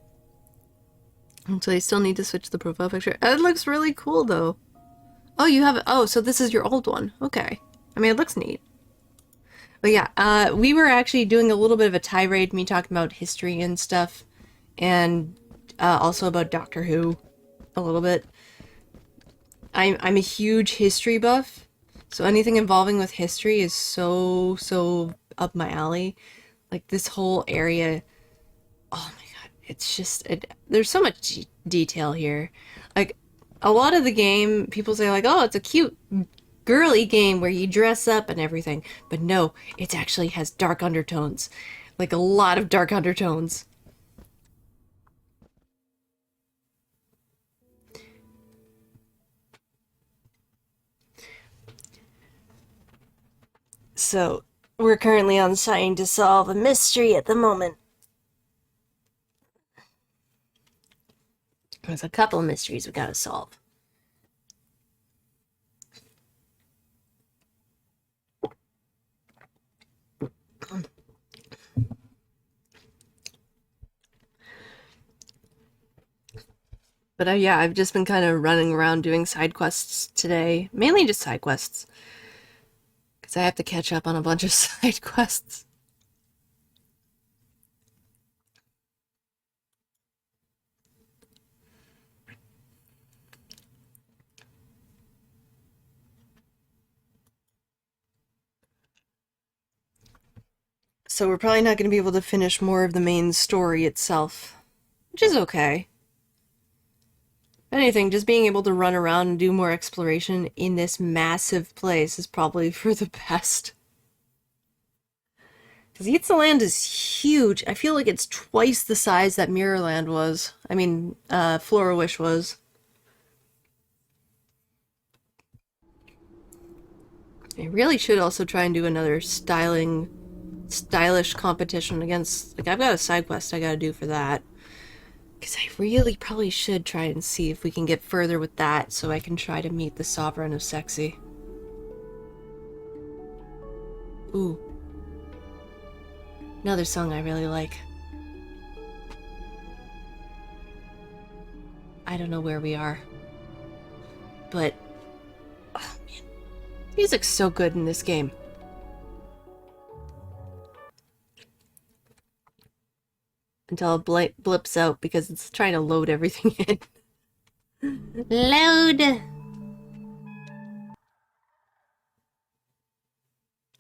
So you still need to switch the profile picture. It looks really cool, though. Oh, you have... Oh, so this is your old one. Okay. I mean, it looks neat. But yeah, we were actually doing a little bit of a tirade, me talking about history and stuff. And also about Doctor Who. A little bit. I'm a huge history buff. So anything involving with history is so up my alley. Like, this whole area... Oh my god. It's just... there's so much detail here. Like, a lot of the game, people say like, oh, it's a cute girly game where you dress up and everything. But no, it actually has dark undertones. Like, a lot of dark undertones. So, we're currently on trying to solve a mystery at the moment. There's a couple of mysteries we gotta solve. But yeah, I've just been kind of running around doing side quests today. Mainly just side quests. Because I have to catch up on a bunch of side quests. So we're probably not going to be able to finish more of the main story itself. Which is okay. anything, just being able to run around and do more exploration in this massive place is probably for the best. Because Yitzhaland is huge. I feel like it's twice the size that Mirrorland was. I mean, Flora Wish was. I really should also try and do another stylish competition against... Like, I've got a side quest I gotta do for that. Because I really probably should try and see if we can get further with that so I can try to meet the Sovereign of Sexy. Ooh. Another song I really like. I don't know where we are. But... oh, man. Music's so good in this game. Until it blips out because it's trying to load everything in. Load!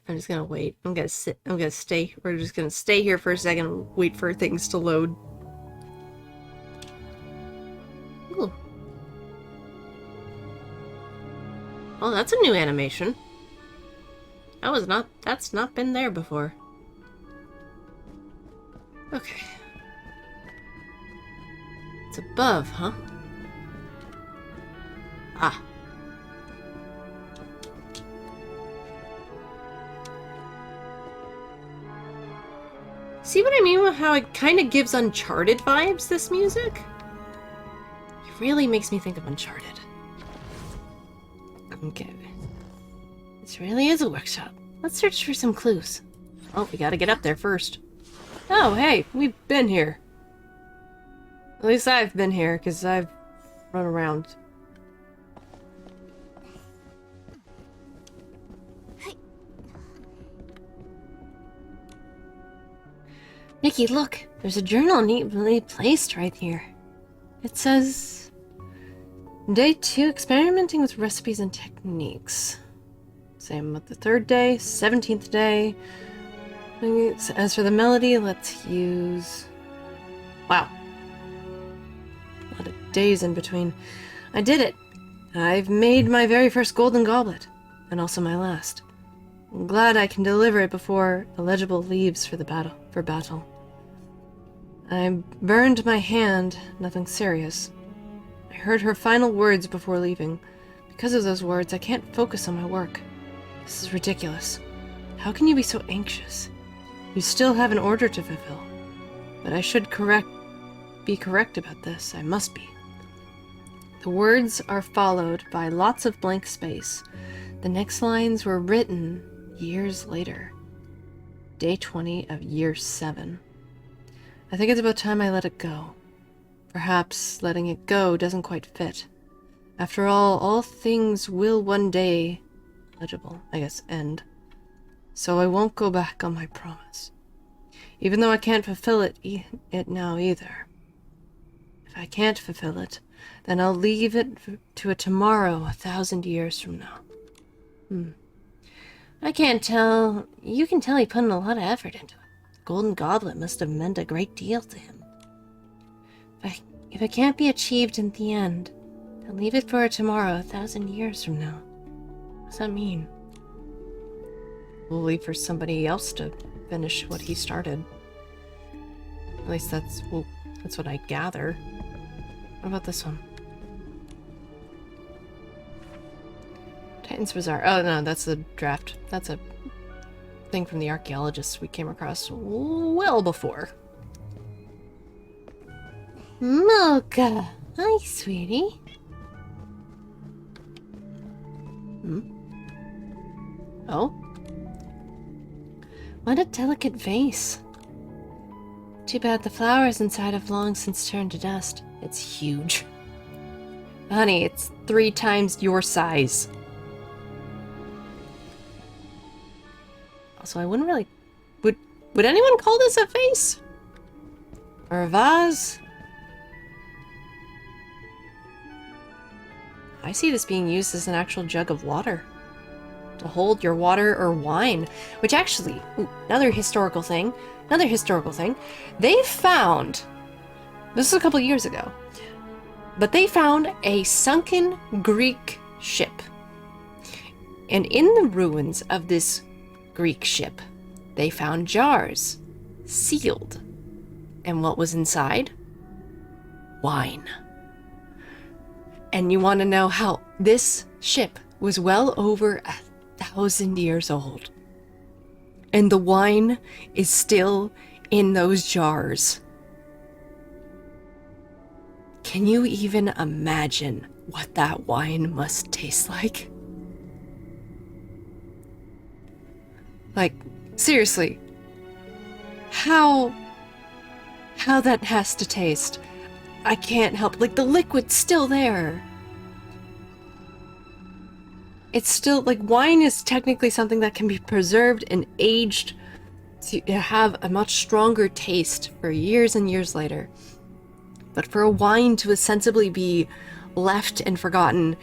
I'm just gonna wait. I'm gonna stay. We're just gonna stay here for a second and wait for things to load. Ooh. Oh, that's a new animation. That's not been there before. Okay. It's above, huh? Ah. See what I mean with how it kind of gives Uncharted vibes, this music? It really makes me think of Uncharted. Okay. This really is a workshop. Let's search for some clues. Oh, we gotta get up there first. Oh, hey, we've been here. At least I've been here, because I've run around. Nikki, look! There's a journal neatly placed right here. It says... Day 2, experimenting with recipes and techniques. Same with the 3rd day, 17th day. As for the melody, let's use... Wow. A lot of days in between. I did it! I've made my very first golden goblet. And also my last. I'm glad I can deliver it before Illegible leaves for battle. I burned my hand, nothing serious. I heard her final words before leaving. Because of those words, I can't focus on my work. This is ridiculous. How can you be so anxious? You still have an order to fulfill. But I should be correct about this. I must be. The words are followed by lots of blank space. The next lines were written years later. Day 20 of year 7. I think it's about time I let it go. Perhaps letting it go doesn't quite fit. After all things will one day, end. So I won't go back on my promise. Even though I can't fulfill it now either. If I can't fulfill it, then I'll leave it to a tomorrow 1,000 years from now. I can't tell. You can tell he put in a lot of effort into it. The Golden Goblet must have meant a great deal to him. If it can't be achieved in the end, then leave it for a tomorrow 1,000 years from now. What does that mean? We'll leave for somebody else to finish what he started. At least that's what I gather. What about this one? Titan's Bazaar. Oh no, that's a draft. That's a thing from the archaeologists we came across well before. Mocha! Hi, sweetie. Oh? What a delicate vase. Too bad the flowers inside have long since turned to dust. It's huge. Honey, it's 3 times your size. Also, I wouldn't really... Would anyone call this a vase? Or a vase? I see this being used as an actual jug of water. To hold your water or wine. Which actually, another historical thing. They found, this is a couple years ago, But they found a sunken Greek ship. And in the ruins of this Greek ship, they found jars, sealed. And what was inside? Wine. And you want to know how this ship was well over 1,000 years old. And the wine is still in those jars. Can you even imagine what that wine must taste like? Like, seriously, how that has to taste. I can't help, like, the liquid's still there. It's still, like, wine is technically something that can be preserved and aged to have a much stronger taste for years and years later. But for a wine to ostensibly be left and forgotten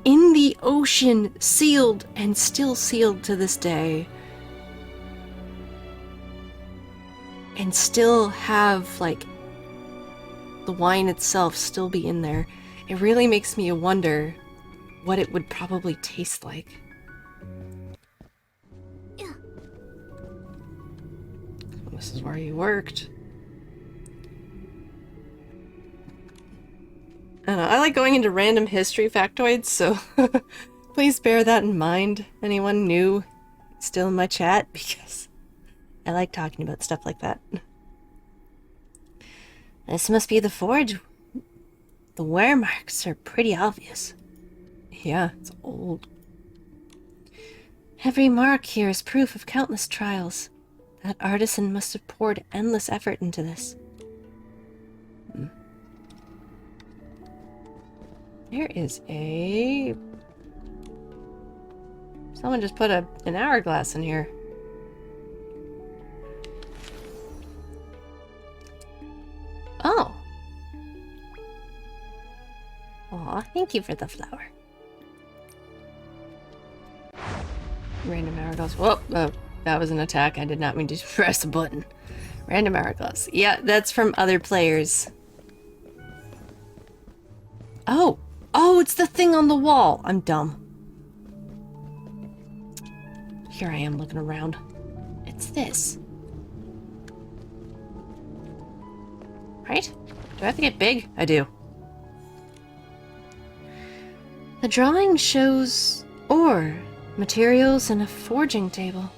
in the ocean, sealed and still sealed to this day, and still have, like, the wine itself still be in there, it really makes me wonder what it would probably taste like. This is where you worked. I don't know, I like going into random history factoids, so please bear that in mind, anyone new still in my chat, because I like talking about stuff like that. This must be the forge. The wear marks are pretty obvious. Yeah, it's old. Every mark here is proof of countless trials. That artisan must have poured endless effort into this. There is a... Someone just put an hourglass in here. Oh. Aw, thank you for the flower. Random hourglass. Whoa, that was an attack. I did not mean to press a button. Random hourglass. Yeah, that's from other players. Oh. Oh, it's the thing on the wall. I'm dumb. Here I am looking around. It's this. Right? Do I have to get big? I do. The drawing shows ore, materials, and a forging table.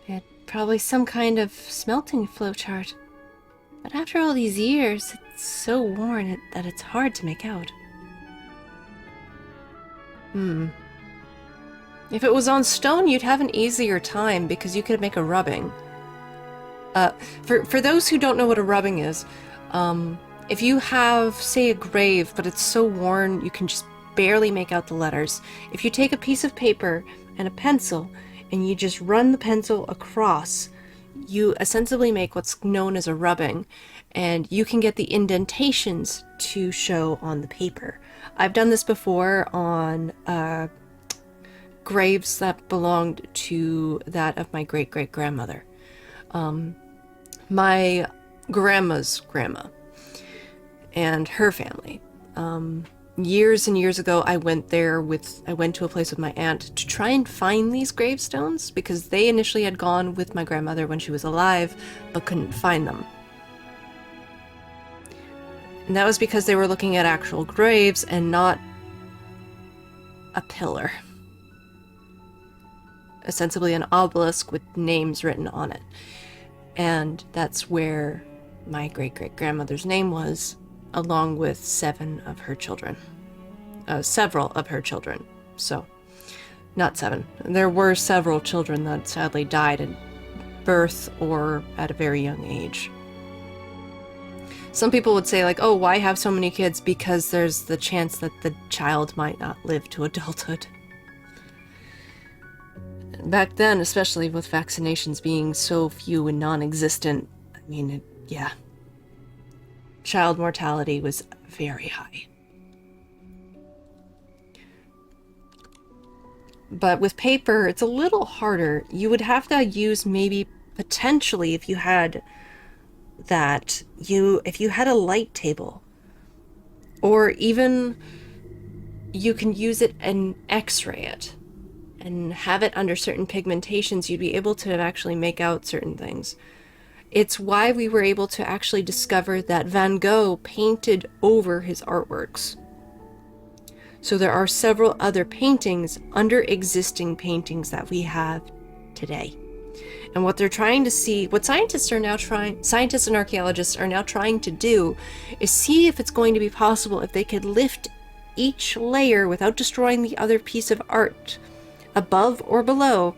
It probably some kind of smelting flowchart. But after all these years, it's so worn that it's hard to make out. If it was on stone, you'd have an easier time because you could make a rubbing. For those who don't know what a rubbing is, if you have, say, a grave, but it's so worn you can just barely make out the letters, if you take a piece of paper and a pencil and you just run the pencil across, you ostensibly make what's known as a rubbing, and you can get the indentations to show on the paper. I've done this before on graves that belonged to that of my great-great-grandmother. My grandma's grandma and her family. Years and years ago, I went to a place with my aunt to try and find these gravestones because they initially had gone with my grandmother when she was alive, but couldn't find them. And that was because they were looking at actual graves and not a pillar. Ostensibly an obelisk with names written on it. And that's where my great-great-grandmother's name was, along with several of her children. So, not 7. There were several children that sadly died at birth or at a very young age. Some people would say, like, oh, why have so many kids? Because there's the chance that the child might not live to adulthood. Back then, especially with vaccinations being so few and non-existent, I mean, yeah. Child mortality was very high. But with paper, it's a little harder. You would have to use maybe, potentially, if you had that, if you had a light table, Or even you can use it and x-ray it and have it under certain pigmentations. You'd be able to actually make out certain things. It's why we were able to actually discover that Van Gogh painted over his artworks. So there are several other paintings under existing paintings that we have today. And what they're trying to see, what scientists and archaeologists are now trying to do, is see if it's going to be possible if they could lift each layer without destroying the other piece of art, above or below,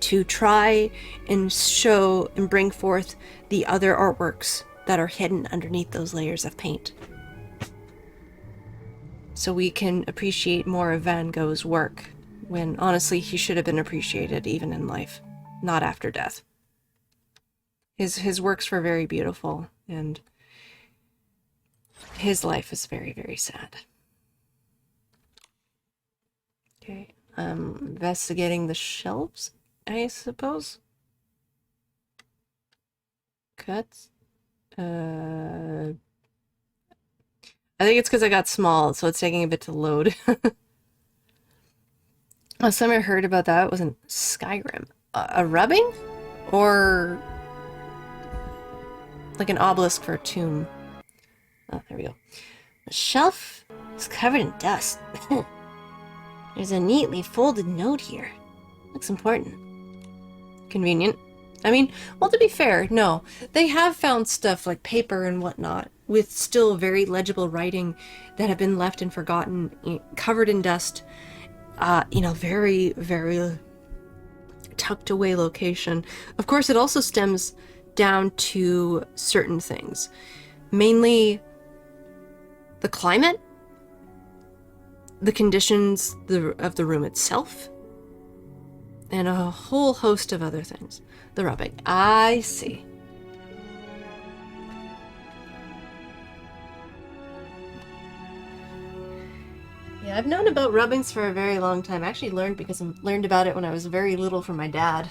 to try and show and bring forth the other artworks that are hidden underneath those layers of paint. So we can appreciate more of Van Gogh's work, when honestly he should have been appreciated even in life, not after death. His works were very beautiful, and his life is very, very sad. Okay, investigating the shelves, I suppose. Cuts. I think it's because I got small, so it's taking a bit to load. Last time I heard about that, it was in Skyrim. A rubbing? Or like an obelisk for a tomb? Oh, there we go. The shelf is covered in dust. There's a neatly folded note here. Looks important. Convenient. I mean, well, to be fair, no. They have found stuff like paper and whatnot with still very legible writing that have been left and forgotten, covered in dust, very, very tucked away location. Of course, it also stems down to certain things. Mainly the climate, the conditions of the room itself, and a whole host of other things. The rubbing. I see. Yeah, I've known about rubbings for a very long time. I actually learned about it when I was very little from my dad.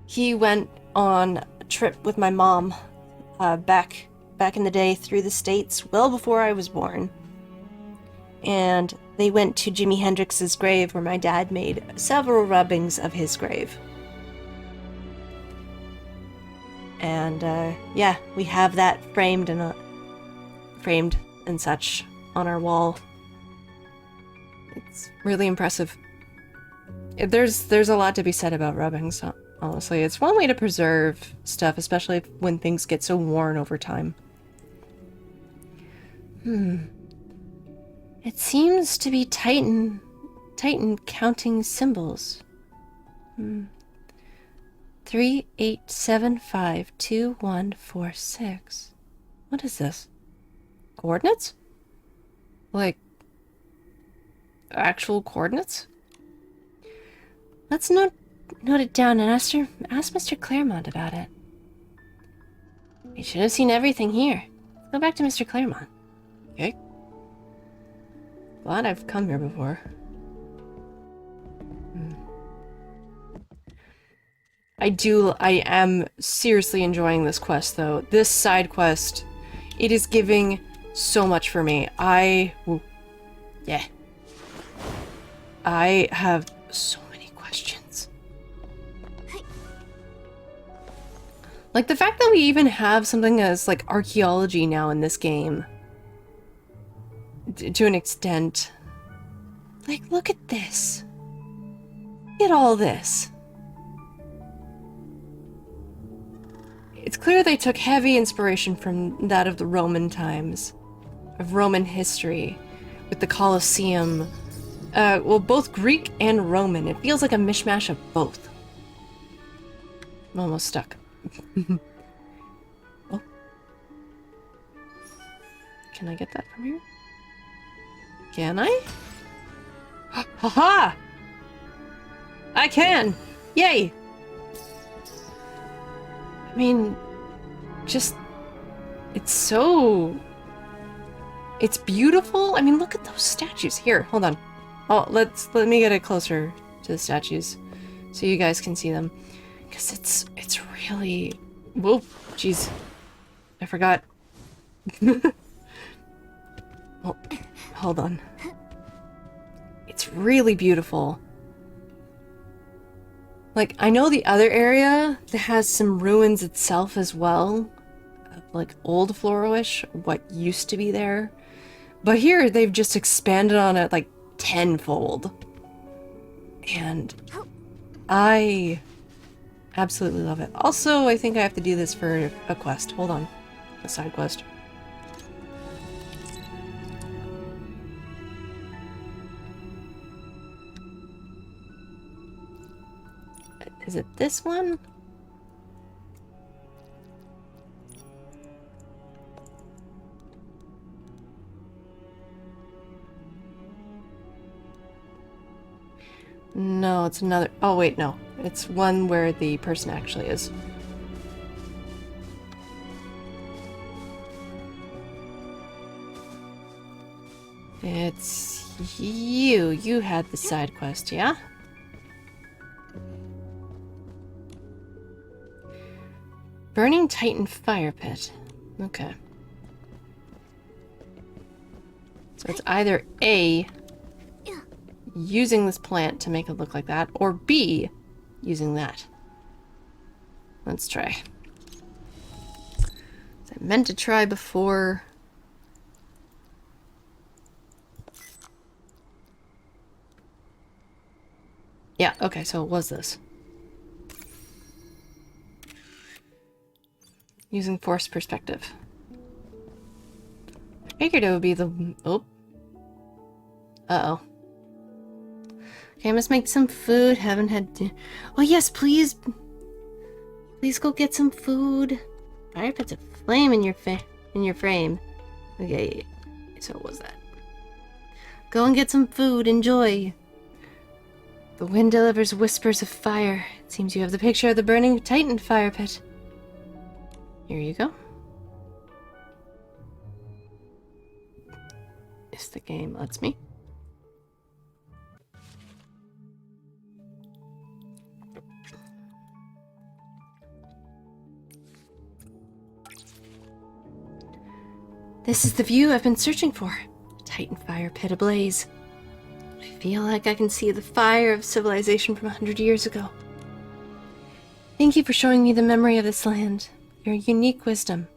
He went on a trip with my mom back in the day through the States, well before I was born. And they went to Jimi Hendrix's grave, where my dad made several rubbings of his grave. And yeah, we have that framed and such on our wall. It's really impressive. There's a lot to be said about rubbings, honestly. It's one way to preserve stuff, especially when things get so worn over time. It seems to be Titan counting symbols. 38752146. What is this? Coordinates? Like actual coordinates? Let's note it down and ask Mr. Claremont about it. We should have seen everything here. Let's go back to Mr. Claremont. Okay. Glad I've come here before. I am seriously enjoying this quest, though. This side quest, it is giving so much for me. I have so many questions. Like, the fact that we even have something as, like, archaeology now in this game. To an extent. Like, look at this. Look at all this. It's clear they took heavy inspiration from that of the Roman times, of Roman history, with the Colosseum. Well, both Greek and Roman. It feels like a mishmash of both. I'm almost stuck. Oh. Can I get that from here? Can I? Haha! I can! Yay! I mean, just... It's beautiful. I mean, look at those statues. Here, hold on. Oh, let me get it closer to the statues so you guys can see them. Because it's really... Whoa, jeez. I forgot Oh, hold on. It's really beautiful. Like, I know the other area that has some ruins itself as well. Like, old Floro-ish, what used to be there. But here, they've just expanded on it, like, tenfold. And I absolutely love it. Also, I think I have to do this for a quest. Hold on. A side quest. Is it this one? No, it's another. Oh, wait, no. It's one where the person actually is. It's you. You had the side quest, yeah? Burning Titan Fire Pit. Okay. So it's either A, using this plant to make it look like that, or B, using that. Let's try. I meant to try before. Yeah, okay, so it was this. Using forced perspective. I figured it would be the... Oh. Uh-oh. Okay, I must make some food. Haven't had to... Oh, yes, please. Please go get some food. Fire puts a flame in your frame. Okay, so what was that? Go and get some food. Enjoy. The wind delivers whispers of fire. It seems you have the picture of the burning Titan fire pit. Here you go. If the game lets me. This is the view I've been searching for. Titan fire pit ablaze. I feel like I can see the fire of civilization from 100 years ago. Thank you for showing me the memory of this land. Your unique wisdom.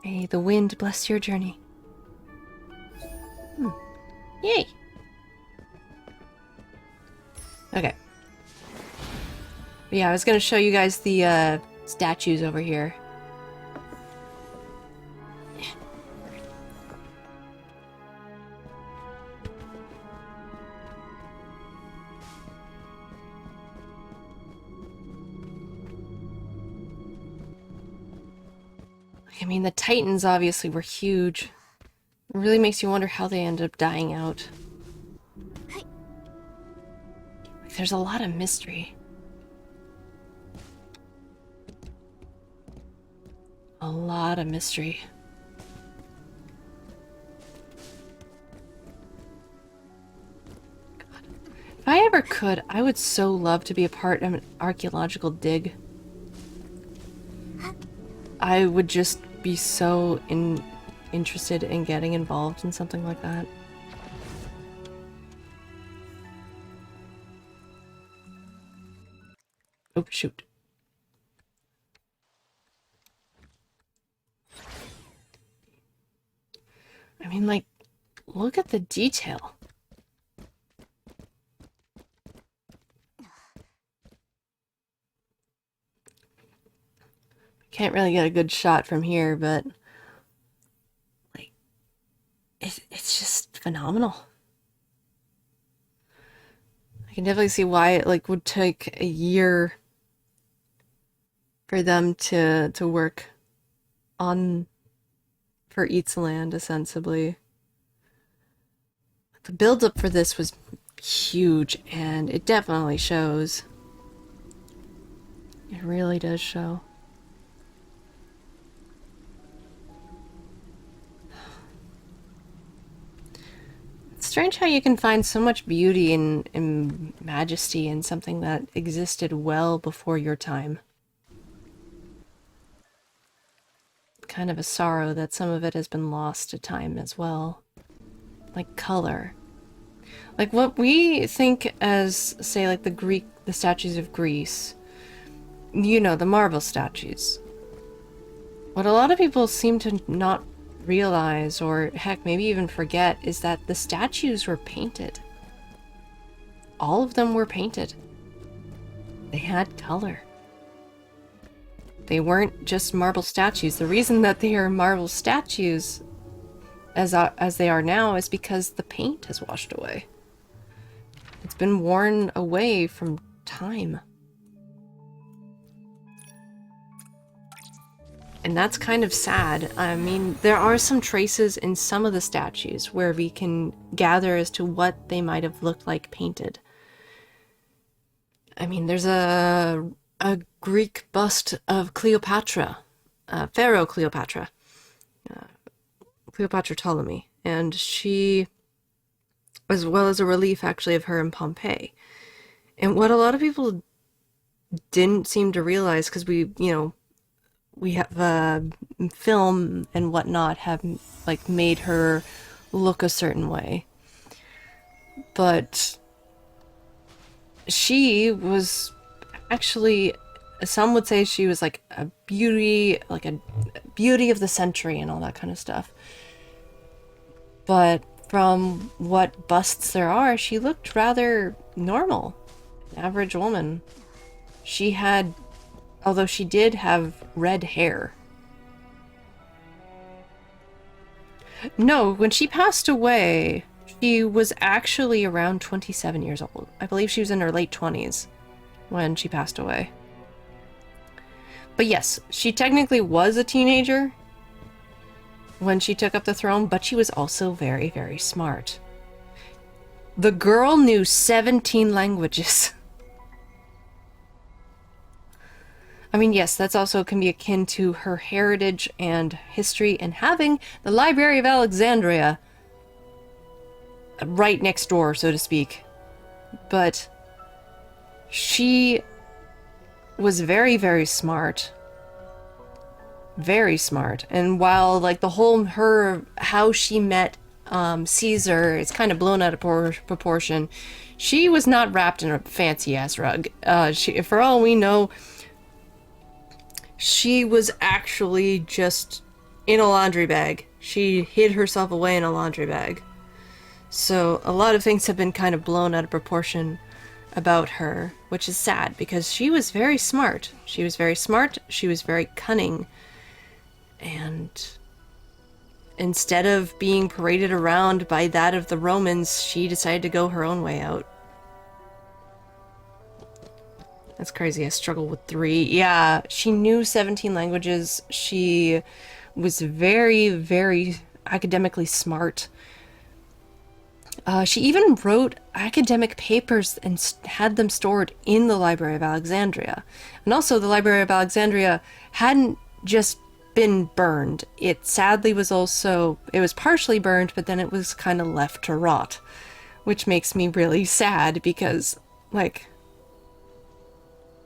May the wind bless your journey. Yay! Okay. But yeah, I was gonna show you guys the statues over here. I mean, the Titans obviously were huge. It really makes you wonder how they ended up dying out. Like, there's a lot of mystery. A lot of mystery. God. If I ever could, I would so love to be a part of an archaeological dig. I would just be so interested in getting involved in something like that. Oh, shoot. I mean, like, look at the detail. Can't really get a good shot from here, but like it's just phenomenal. I can definitely see why it like would take a year for them to work on for Eats Land ostensibly. The build up for this was huge, and it definitely shows. It really does show. It's strange how you can find so much beauty and majesty in something that existed well before your time. kind of a sorrow that some of it has been lost to time as well. Like color. Like what we think as, say, like the statues of Greece. You know, the marble statues. What a lot of people seem to not realize, or heck, maybe even forget, is that the statues were painted. All of them were painted. They had color. They weren't just marble statues. The reason that they are marble statues as they are now is because the paint has washed away. It's been worn away from time. And that's kind of sad. I mean, there are some traces in some of the statues where we can gather as to what they might have looked like painted. I mean, there's a Greek bust of Cleopatra, Pharaoh Cleopatra, Cleopatra Ptolemy, and she, as well as a relief actually of her in Pompeii. And what a lot of people didn't seem to realize, because we have film and whatnot have like made her look a certain way, but she was actually, some would say she was like a beauty of the century and all that kind of stuff. But from what busts there are, she looked rather normal, an average woman. She had, although she did have red hair. No, when she passed away, she was actually around 27 years old. I believe she was in her late 20s when she passed away. But yes, she technically was a teenager when she took up the throne, but she was also very, very smart. The girl knew 17 languages. I mean, yes, that's also can be akin to her heritage and history and having the Library of Alexandria right next door, so to speak. But she was very, very smart. Very smart. And while, like, the whole, how she met Caesar is kind of blown out of proportion, she was not wrapped in a fancy-ass rug. For all we know, she was actually just in a laundry bag. She hid herself away in a laundry bag. So a lot of things have been kind of blown out of proportion about her, which is sad because she was very smart. She was very smart, she was very cunning, and instead of being paraded around by that of the Romans, she decided to go her own way out. That's crazy. I struggle with 3. Yeah, she knew 17 languages. She was very, very academically smart. She even wrote academic papers and had them stored in the Library of Alexandria. And also, the Library of Alexandria hadn't just been burned. It sadly was also, it was partially burned, but then it was kind of left to rot, which makes me really sad because, like,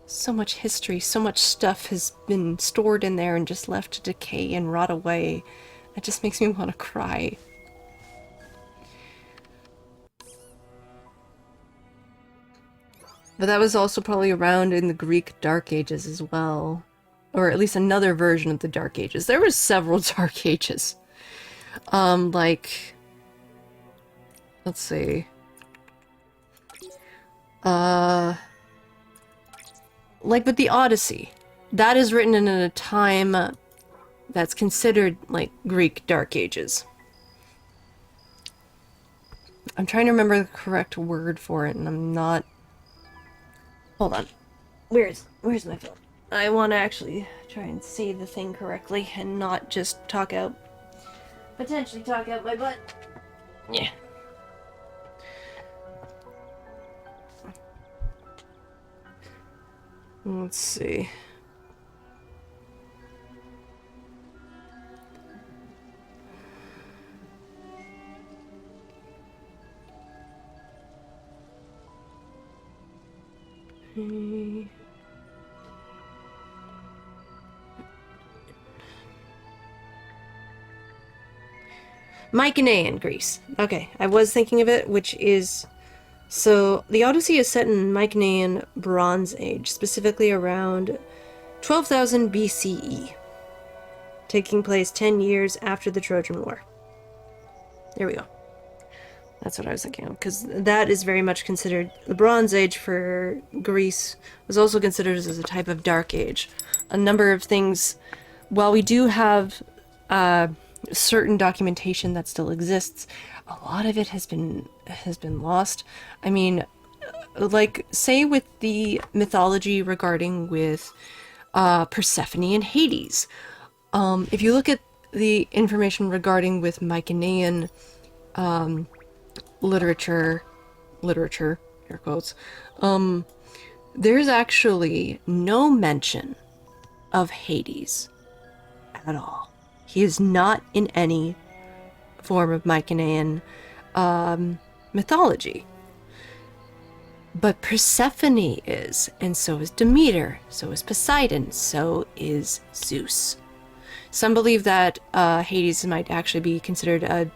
so much history, so much stuff has been stored in there and just left to decay and rot away. It just makes me want to cry. But that was also probably around in the Greek Dark Ages as well. Or at least another version of the Dark Ages. There was several Dark Ages. Like... Let's see. Like with the Odyssey. That is written in a time that's considered, like, Greek Dark Ages. I'm trying to remember the correct word for it, and I'm not... Hold on. Where's my phone? I want to actually try and say the thing correctly and not just talk out... Potentially talk out my butt. Yeah. Let's see. Mycenaean Greece. Okay, I was thinking of it, which is... So, the Odyssey is set in Mycenaean Bronze Age, specifically around 12,000 BCE, taking place 10 years after the Trojan War. There we go. That's what I was thinking of, because that is very much considered... The Bronze Age for Greece was also considered as a type of Dark Age. A number of things... While we do have certain documentation that still exists, a lot of it has been lost. I mean, like, say with the mythology regarding with Persephone and Hades. If you look at the information regarding with Mycenaean literature, air quotes, there's actually no mention of Hades at all. He is not in any form of Mycenaean mythology. But Persephone is, and so is Demeter, so is Poseidon, so is Zeus. Some believe that Hades might actually be considered a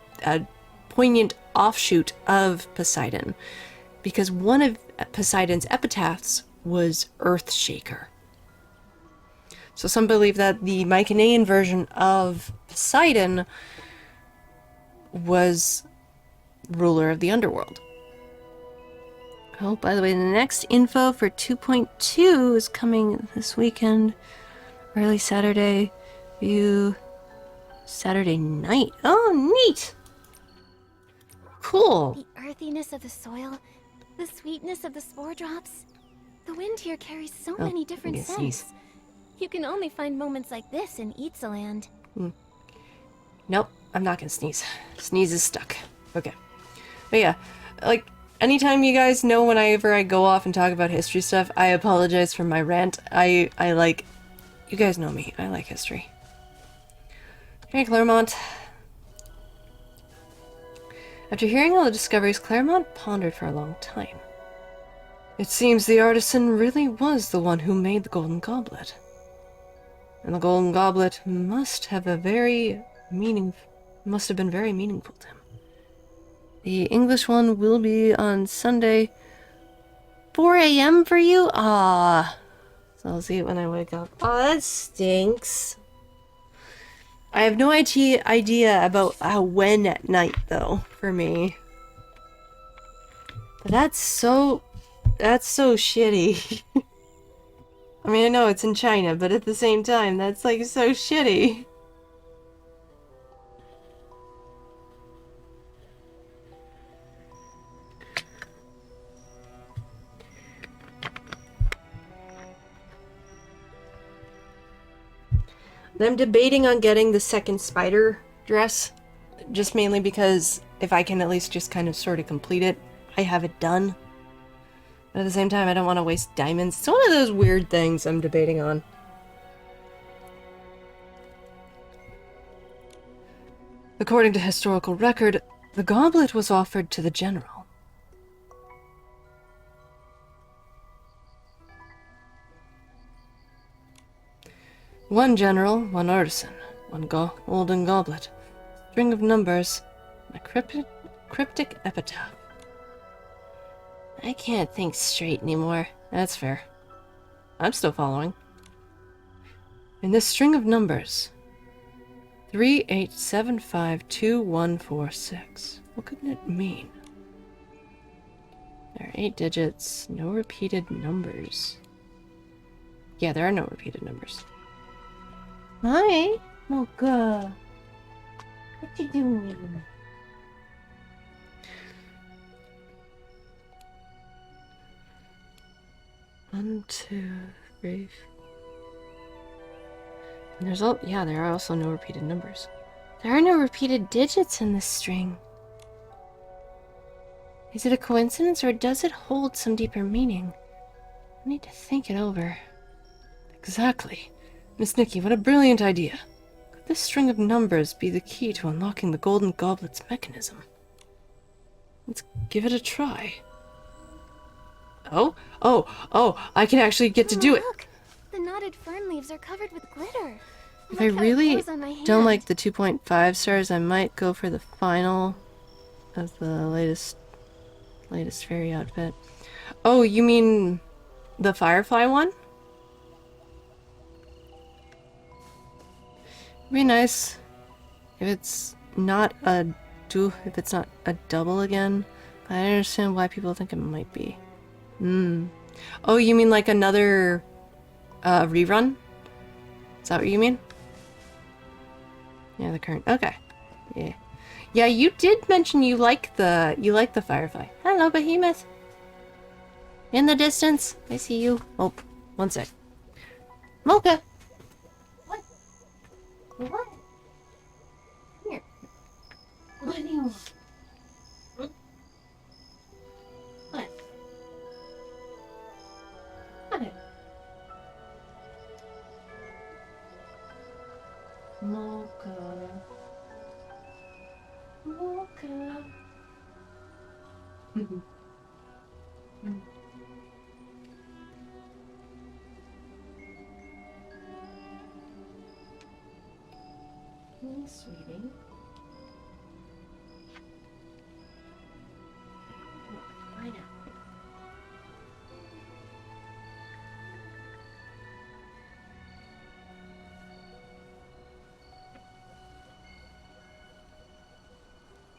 poignant offshoot of Poseidon, because one of Poseidon's epitaphs was Earthshaker. So some believe that the Mycenaean version of Poseidon was ruler of the underworld. Oh, by the way, the next info for 2.2 is coming this weekend. Early Saturday view. Saturday night. Oh, neat! Cool. The earthiness of the soil, the sweetness of the spore drops. The wind here carries so many different I can scents. sneeze. You can only find moments like this in Itzaland. Nope, I'm not gonna sneeze. Sneeze is stuck. Okay. But yeah, like, anytime you guys know whenever I go off and talk about history stuff, I apologize for my rant. I like... You guys know me. I like history. Okay, Claremont. After hearing all the discoveries, Claremont pondered for a long time. It seems the artisan really was the one who made the golden goblet. And the golden goblet must have been very meaningful to him. The English one will be on Sunday, 4 a.m. for you? Ah, so I'll see it when I wake up. Aw, that stinks. I have no idea about when at night, though, for me. But that's so shitty. I mean, I know it's in China, but at the same time, that's, like, so shitty. I'm debating on getting the second spider dress, just mainly because if I can at least just kind of sort of complete it, I have it done. But at the same time, I don't want to waste diamonds. It's one of those weird things I'm debating on. According to historical record, the goblet was offered to the general. One general, one artisan, one golden goblet, string of numbers, and a cryptic epitaph. I can't think straight anymore. That's fair. I'm still following. In this string of numbers, 38752146. What could it mean? There are 8 digits, no repeated numbers. Yeah, there are no repeated numbers. Hi, Mocha. What you doing? One, two, three. And there's there are also no repeated numbers. There are no repeated digits in this string. Is it a coincidence or does it hold some deeper meaning? I need to think it over. Exactly. Miss Nikki, what a brilliant idea. Could this string of numbers be the key to unlocking the Golden Goblet's mechanism? Let's give it a try. Oh, I can actually get to do it. Look! The knotted fern leaves are covered with glitter. If I Look how it really glows on my don't hand. like the 2.5 stars, I might go for the final of the latest fairy outfit. Oh, you mean the Firefly one? It'd be nice if it's not a if it's not a double again. I understand why people think it might be. Oh, you mean like another rerun? Is that what you mean? Yeah, the current. Okay. Yeah. Yeah, you did mention you like the Firefly. Hello, Behemoth. In the distance. I see you. Oh, one sec. Mocha. What? What? Come here. What do you want? What? What? Mocha. Mocha. Hey, sweetie. I know.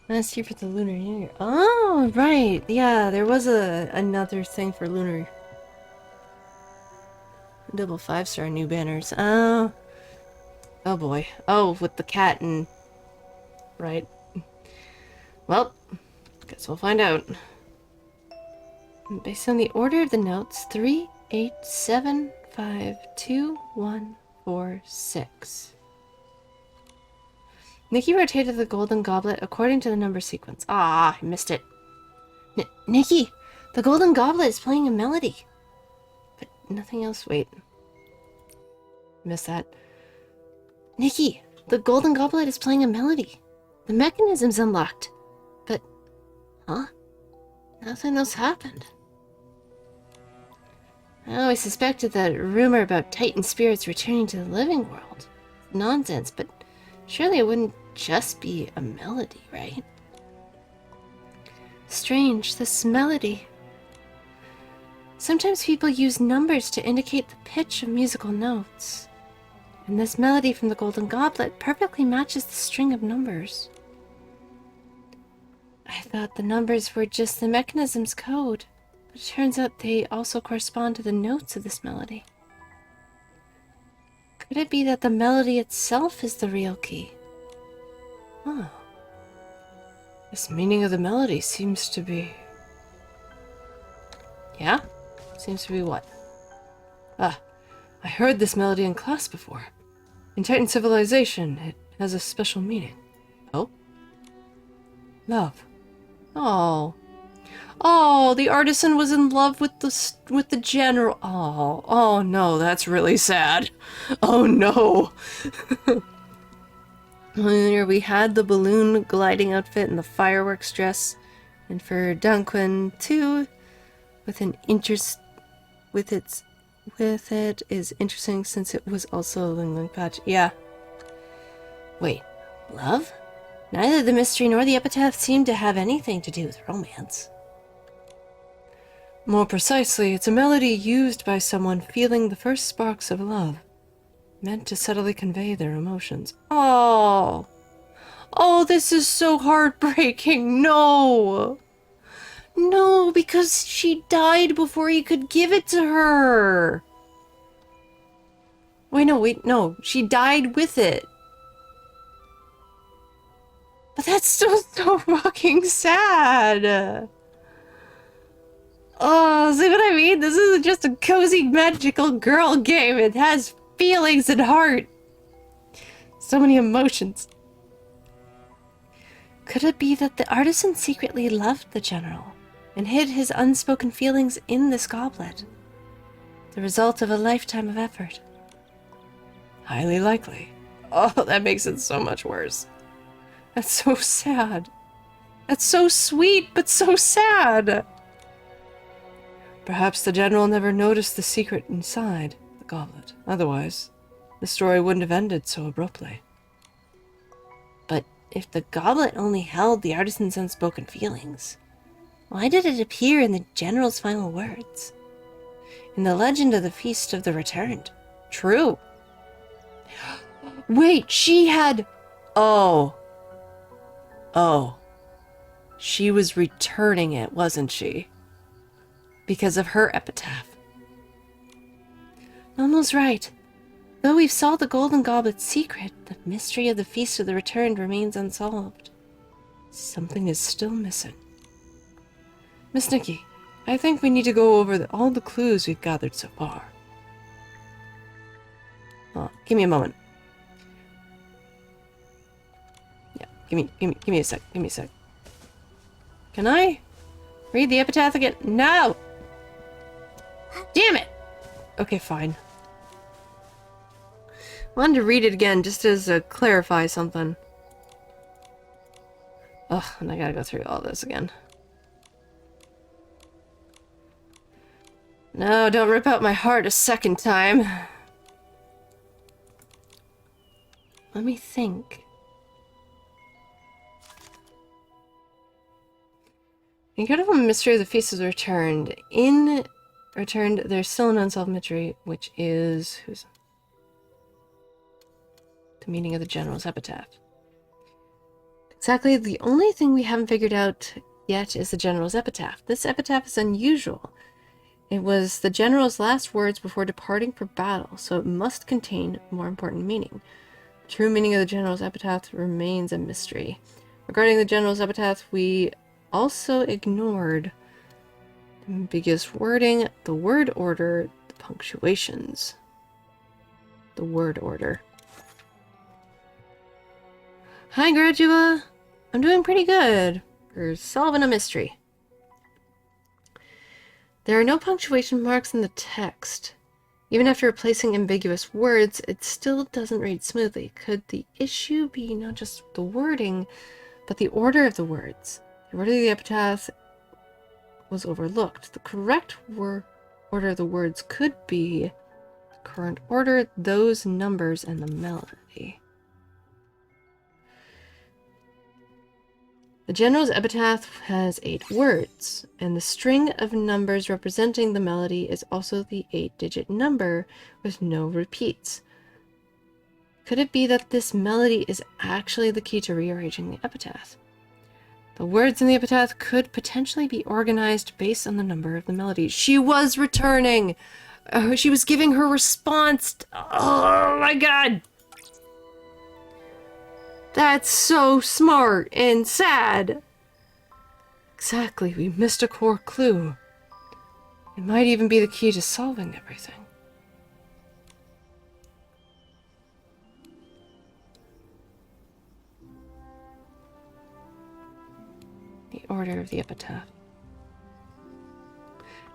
Last year for the Lunar New Year. Oh, right. Yeah, there was another thing for Lunar. Double 5-star new banners. Oh. Oh boy. Oh, with the cat and... Right. Well, guess we'll find out. Based on the order of the notes, 3, 8, 7, 5, 2, 1, 4, 6. Nikki rotated the golden goblet according to the number sequence. Ah, I missed it. Nikki, the golden goblet is playing a melody. But nothing else. Wait. Missed that. Nikki, the golden goblet is playing a melody. The mechanism's unlocked. But, huh? Nothing else happened. I always suspected that rumor about Titan spirits returning to the living world. Nonsense, but surely it wouldn't just be a melody, right? Strange, this melody. Sometimes people use numbers to indicate the pitch of musical notes. And this melody from the Golden Goblet perfectly matches the string of numbers. I thought the numbers were just the mechanism's code, but it turns out they also correspond to the notes of this melody. Could it be that the melody itself is the real key? Oh. This meaning of the melody seems to be... Yeah? Seems to be what? Ah, I heard this melody in class before. In Titan civilization, it has a special meaning. Oh? Love. Oh. Oh, the artisan was in love with the general. Oh, oh no, that's really sad. Oh no. Earlier we had the balloon gliding outfit and the fireworks dress, and for Dunquin too, with it is interesting since it was also a Ling Ling patch. Yeah. Wait, love? Neither the mystery nor the epitaph seem to have anything to do with romance. More precisely, it's a melody used by someone feeling the first sparks of love, meant to subtly convey their emotions. Oh! Oh, this is so heartbreaking! No! No, because she died before he could give it to her! Wait, no, she died with it. But that's still so fucking sad! Oh, see what I mean? This isn't just a cozy magical girl game. It has feelings and heart. So many emotions. Could it be that the artisan secretly loved the general and hid his unspoken feelings in this goblet? The result of a lifetime of effort. Highly likely. Oh, that makes it so much worse. That's so sad. That's so sweet, but so sad. Perhaps the general never noticed the secret inside the goblet. Otherwise, the story wouldn't have ended so abruptly. But if the goblet only held the artisan's unspoken feelings, why did it appear in the general's final words? In the legend of the Feast of the Returned? True. Wait, she had... Oh. Oh. She was returning it, wasn't she? Because of her epitaph. Momo's right. Though we've solved the Golden Goblet's secret, the mystery of the Feast of the Returned remains unsolved. Something is still missing. Miss Nikki, I think we need to go over all the clues we've gathered so far. Oh, give me a moment. Yeah, give me a sec. Give me a sec. Can I read the epitaph again? No! Damn it! Okay, fine. Wanted to read it again just as clarify something. Ugh, and I gotta go through all this again. No, don't rip out my heart a second time. Let me think. The incredible mystery of the Feast is returned. In Returned, there's still an unsolved mystery, which is... who's... the meaning of the general's epitaph. Exactly, the only thing we haven't figured out yet is the general's epitaph. This epitaph is unusual. It was the general's last words before departing for battle, so it must contain more important meaning. The true meaning of the general's epitaph remains a mystery. Regarding the general's epitaph, we also ignored the ambiguous wording, the word order, the punctuations. The word order. Hi, Gradua. I'm doing pretty good. We're solving a mystery. There are no punctuation marks in the text. Even after replacing ambiguous words, it still doesn't read smoothly. Could the issue be not just the wording, but the order of the words? The order of the epitaph was overlooked. The correct order of the words could be the current order, those numbers, and the melody. The general's epitaph has 8 words, and the string of numbers representing the melody is also the 8-digit number with no repeats. Could it be that this melody is actually the key to rearranging the epitaph? The words in the epitaph could potentially be organized based on the number of the melody. She was returning! She was giving her response. Oh my god! That's so smart and sad. Exactly, we missed a core clue. It might even be the key to solving everything. The order of the epitaph.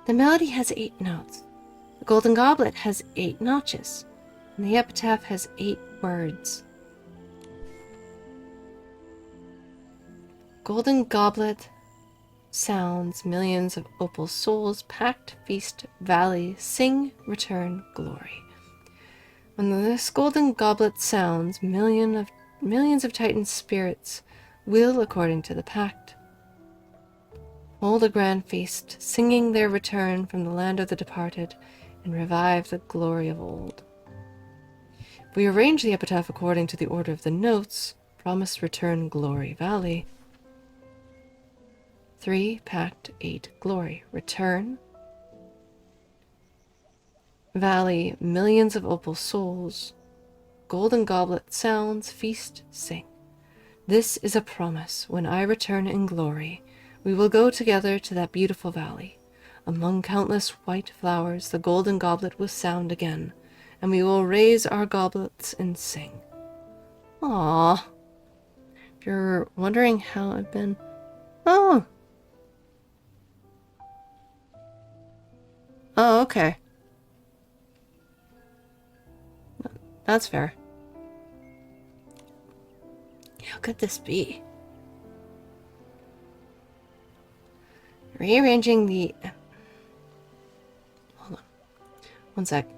The melody has 8 notes. The Golden Goblet has 8 notches. And the epitaph has 8 words. Golden Goblet sounds, millions of opal souls, pact, feast, valley, sing, return, glory. When this golden goblet sounds, millions of Titan spirits will, according to the pact, hold a grand feast, singing their return from the land of the departed, and revive the glory of old. If we arrange the epitaph according to the order of the notes, promise, return, glory, valley. 3, pact, 8, glory, return. Valley, millions of opal souls. Golden goblet sounds, feast, sing. This is a promise. When I return in glory, we will go together to that beautiful valley. Among countless white flowers, the golden goblet will sound again, and we will raise our goblets and sing. Aww. If you're wondering how I've been... Oh! Oh, okay. That's fair. How could this be? Rearranging the... Hold on. One sec.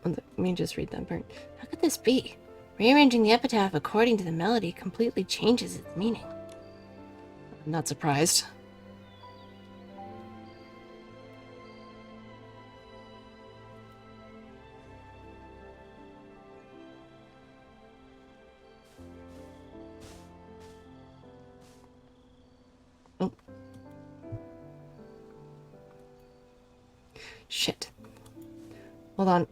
Let me just read that part. How could this be? Rearranging the epitaph according to the melody completely changes its meaning. I'm not surprised. Oh. Shit. Hold on.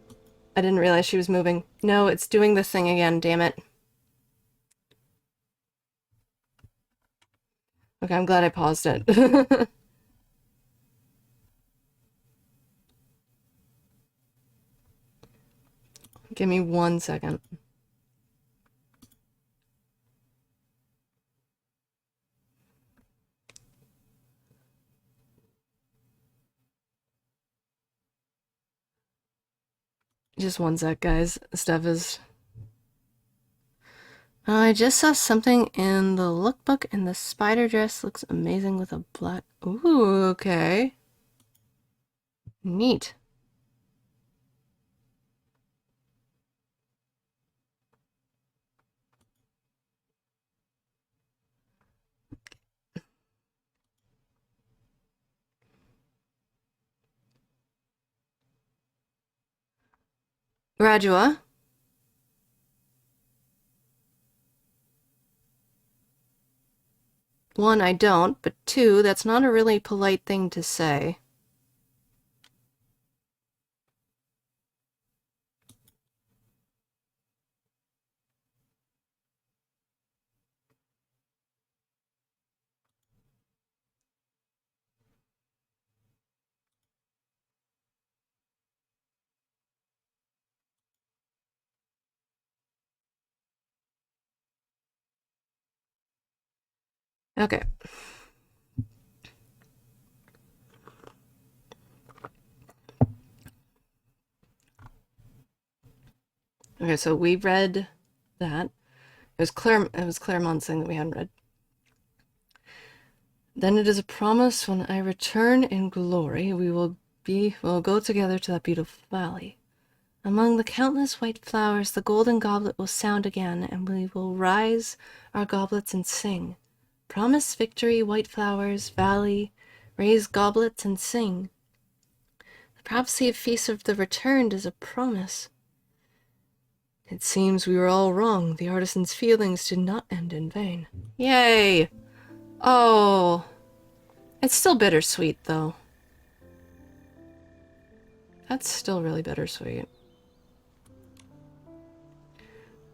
I didn't realize she was moving. No, it's doing the thing again, damn it. Okay, I'm glad I paused it. Give me 1 second. Just 1 sec, guys. Stuff is... I just saw something in the lookbook and the spider dress looks amazing with a black... Ooh, okay. Neat. Gradua? One, I don't, but two, that's not a really polite thing to say. Okay. Okay, so we read that. It was Claremont's thing that we hadn't read. Then it is a promise when I return in glory, we'll go together to that beautiful valley. Among the countless white flowers, the golden goblet will sound again, and we will rise our goblets and sing. Promise victory, white flowers, valley, raise goblets and sing. The prophecy of Feast of the Returned is a promise. It seems we were all wrong. The artisan's feelings did not end in vain. Yay! Oh. It's still bittersweet, though. That's still really bittersweet.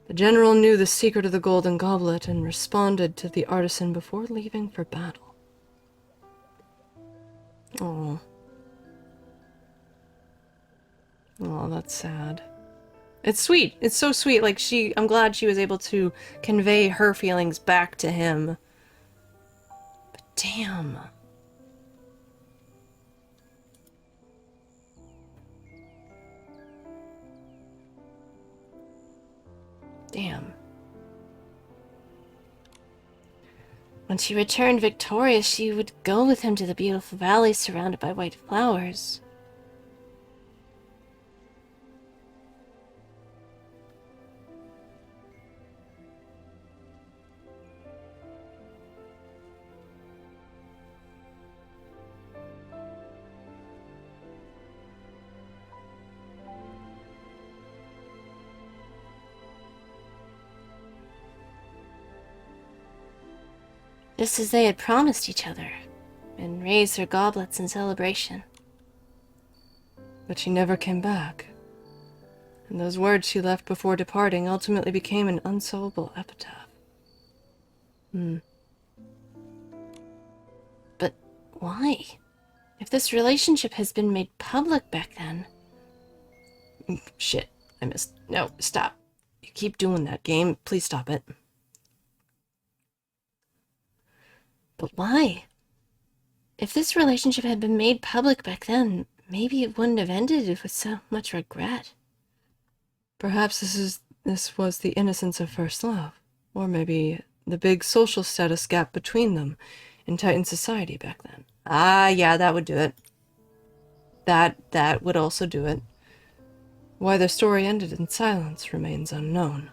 The general knew the secret of the golden goblet and responded to the artisan before leaving for battle. Oh. Oh, that's sad. It's sweet. It's so sweet. Like, I'm glad she was able to convey her feelings back to him. But damn. Damn. When she returned victorious, she would go with him to the beautiful valley surrounded by white flowers. Just as they had promised each other, and raised their goblets in celebration. But she never came back, and those words she left before departing ultimately became an unsolvable epitaph. But why? If this relationship has been made public back then... Shit, I missed... No, stop. You keep doing that, game. Please stop it. But why? If this relationship had been made public back then, maybe it wouldn't have ended with so much regret. Perhaps this was the innocence of first love, or maybe the big social status gap between them in Titan society back then. Ah, yeah, that would do it. That would also do it. Why their story ended in silence remains unknown.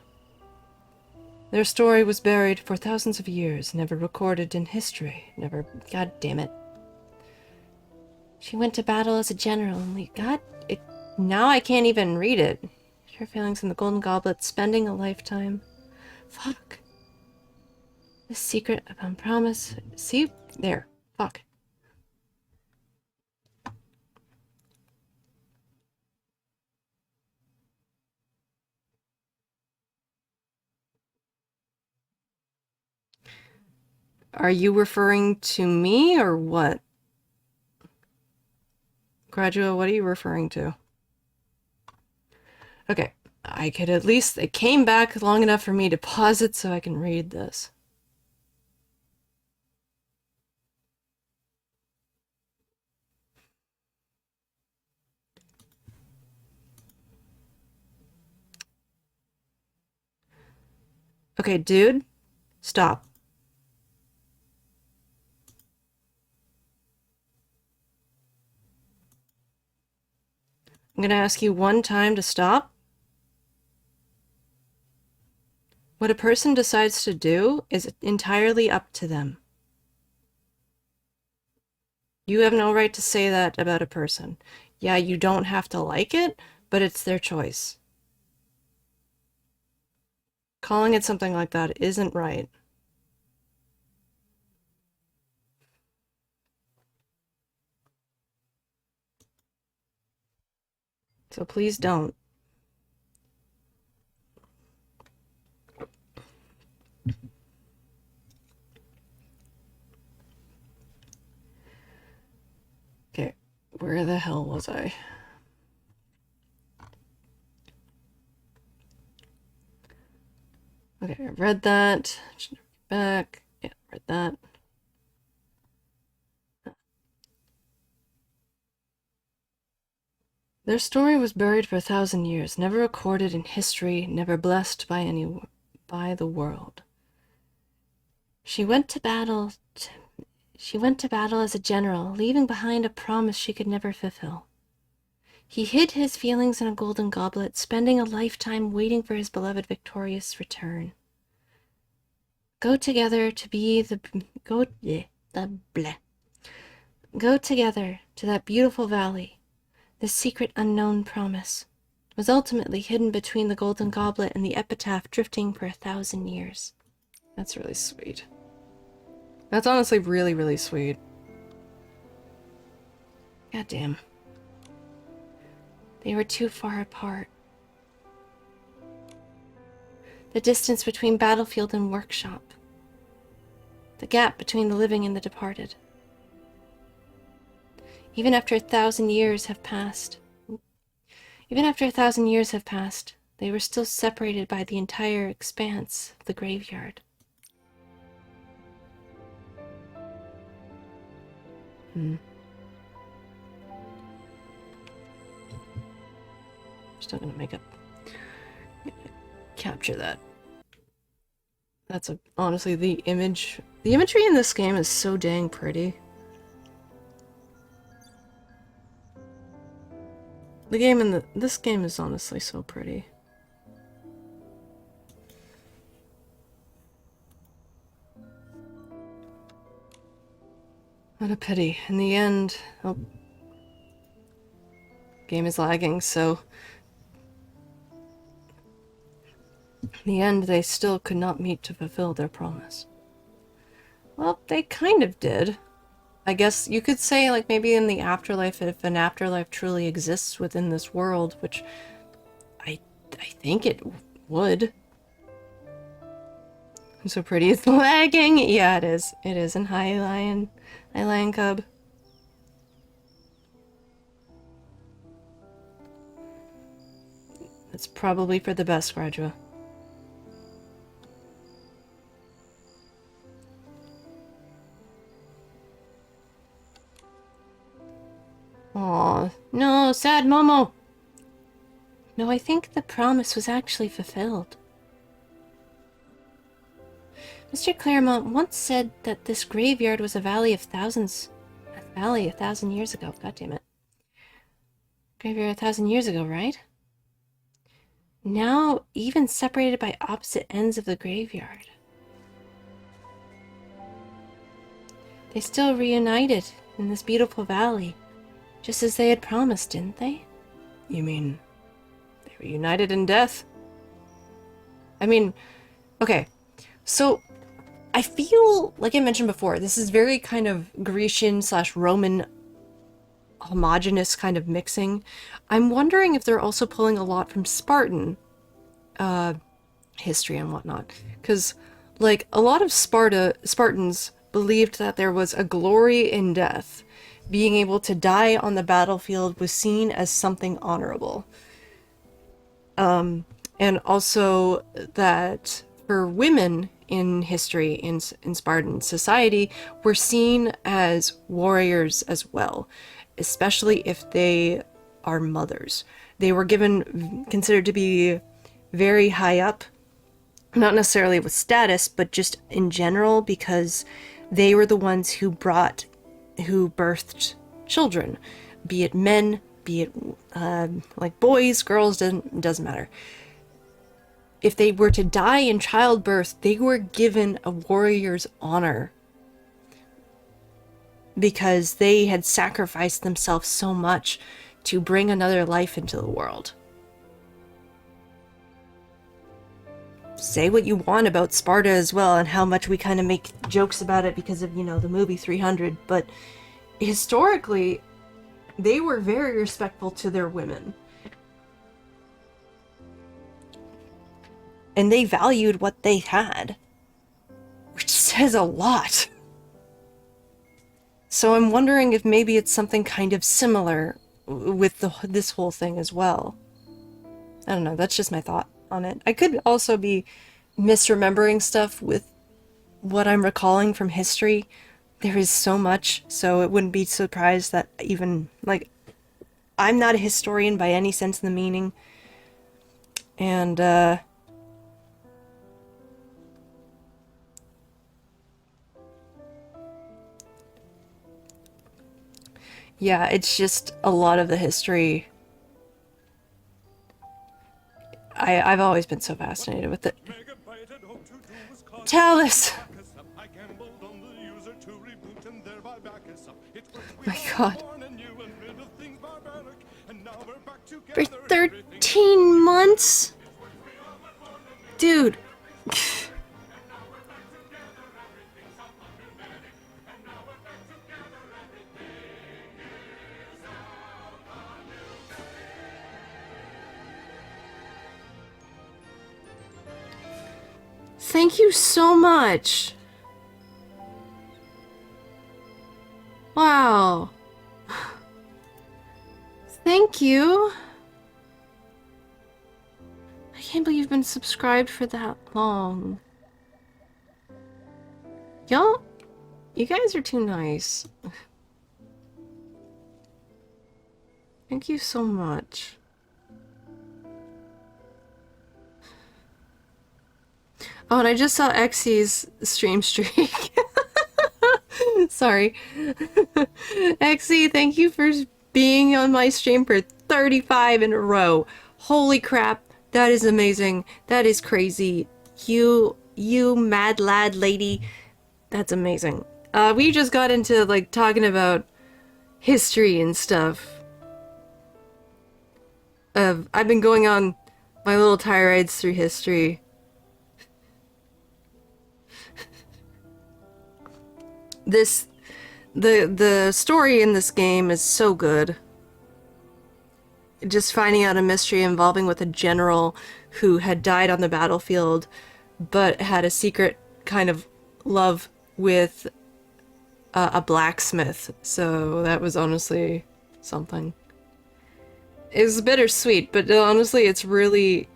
Their story was buried for thousands of years, never recorded in history, never... God damn it. She went to battle as a general and God, it... Now I can't even read it. Her feelings in the Golden Goblet, spending a lifetime. Fuck. The secret upon promise. See? There. Fuck. Are you referring to me or what? Gradua, what are you referring to? Okay, I could at least... It came back long enough for me to pause it so I can read this. Okay, dude, stop. I'm gonna ask you one time to stop. What a person decides to do is entirely up to them. You have no right to say that about a person. Yeah, you don't have to like it, but it's their choice. Calling it something like that isn't right. So please don't. Okay, where the hell was I? Okay, I read that. Back. Yeah, read that. Their story was buried for 1,000 years, never recorded in history, never blessed by the world. She went to battle as a general, leaving behind a promise she could never fulfill. He hid his feelings in a golden goblet, spending a lifetime waiting for his beloved victorious return. Go together to that beautiful valley. This secret unknown promise was ultimately hidden between the golden goblet and the epitaph drifting for 1,000 years. That's really sweet. That's honestly really, really sweet. Goddamn. They were too far apart. The distance between battlefield and workshop. The gap between the living and the departed. Even after 1,000 years have passed, they were still separated by the entire expanse of the graveyard. Still gonna make it. Capture that. That's honestly the imagery in this game is so dang pretty. This game is honestly so pretty. What a pity. In the end, oh, game is lagging, so in the end they still could not meet to fulfill their promise. Well, they kind of did. I guess you could say, like, maybe in the afterlife, if an afterlife truly exists within this world, which I think it would. I'm so pretty. It's lagging. Yeah, it is. It is in High Lion Cub. It's probably for the best, Gradua. Aw, no, sad Momo! No, I think the promise was actually fulfilled. Mr. Claremont once said that this graveyard was a valley of thousands. A valley 1,000 years ago. God damn it. Graveyard 1,000 years ago, right? now even separated by opposite ends of the graveyard. They still reunited in this beautiful valley, just as they had promised, didn't they? You mean they were united in death? I mean, okay, so I feel, like I mentioned before, this is very kind of Grecian slash Roman homogenous kind of mixing. I'm wondering if they're also pulling a lot from Spartan history and whatnot. Because, like, a lot of Spartans believed that there was a glory in death. Being able to die on the battlefield was seen as something honorable. And also that for women in history, in Spartan society, were seen as warriors as well, especially if they are mothers. They were considered to be very high up, not necessarily with status, but just in general, because they were the ones who birthed children, be it men, be it like boys, girls, doesn't matter. If they were to die in childbirth, they were given a warrior's honor because they had sacrificed themselves so much to bring another life into the world. Say what you want about Sparta as well, and how much we kind of make jokes about it because of, the movie 300, but historically, they were very respectful to their women. And they valued what they had, which says a lot. So I'm wondering if maybe it's something kind of similar with this whole thing as well. I don't know, that's just my thought on it. I could also be misremembering stuff with what I'm recalling from history. There is so much, so it wouldn't be surprised that even, like, I'm not a historian by any sense of the meaning. And, yeah, it's just a lot of the history. I've always been so fascinated with it. Talus! My god. For 13 months? Dude. Thank you so much. Wow. Thank you. I can't believe you've been subscribed for that long. Y'all, you guys are too nice. Thank you so much. Oh, and I just saw Xy's stream streak. Sorry. Xy, thank you for being on my stream for 35 in a row. Holy crap, that is amazing. That is crazy. You mad lad lady, that's amazing. We just got into, like, talking about history and stuff. I've been going on my little tirades through history. The story in this game is so good. Just finding out a mystery involving with a general who had died on the battlefield, but had a secret kind of love with a blacksmith. So that was honestly something. It was bittersweet, but honestly, it's really,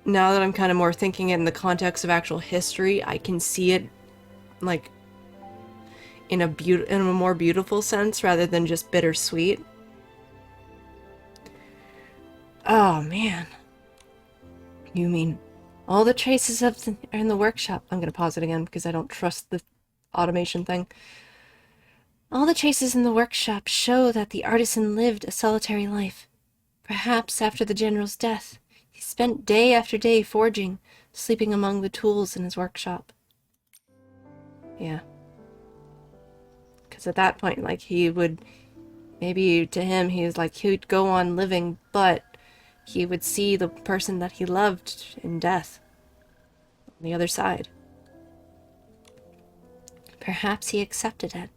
now that I'm kind of more thinking in the context of actual history, I can see it, like, in a more beautiful sense rather than just bittersweet. Oh man. You mean all the traces are in the workshop? I'm gonna pause it again because I don't trust the automation thing. All the traces in the workshop show that the artisan lived a solitary life. Perhaps after the general's death, he spent day after day forging, sleeping among the tools in his workshop. Yeah. Because at that point, like, he would... Maybe to him, he was like, he'd go on living, but he would see the person that he loved in death on the other side. Perhaps he accepted it.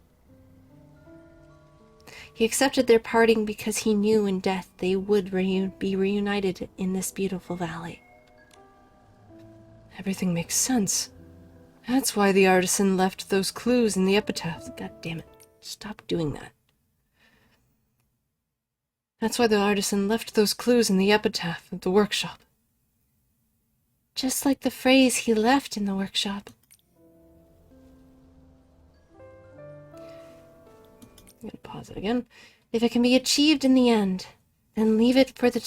He accepted their parting because he knew in death they would be reunited in this beautiful valley. Everything makes sense. That's why the artisan left those clues in the epitaph. God damn it. Stop doing that. That's why the artisan left those clues in the epitaph of the workshop. Just like the phrase he left in the workshop. I'm gonna pause it again. If it can be achieved in the end, then leave it for the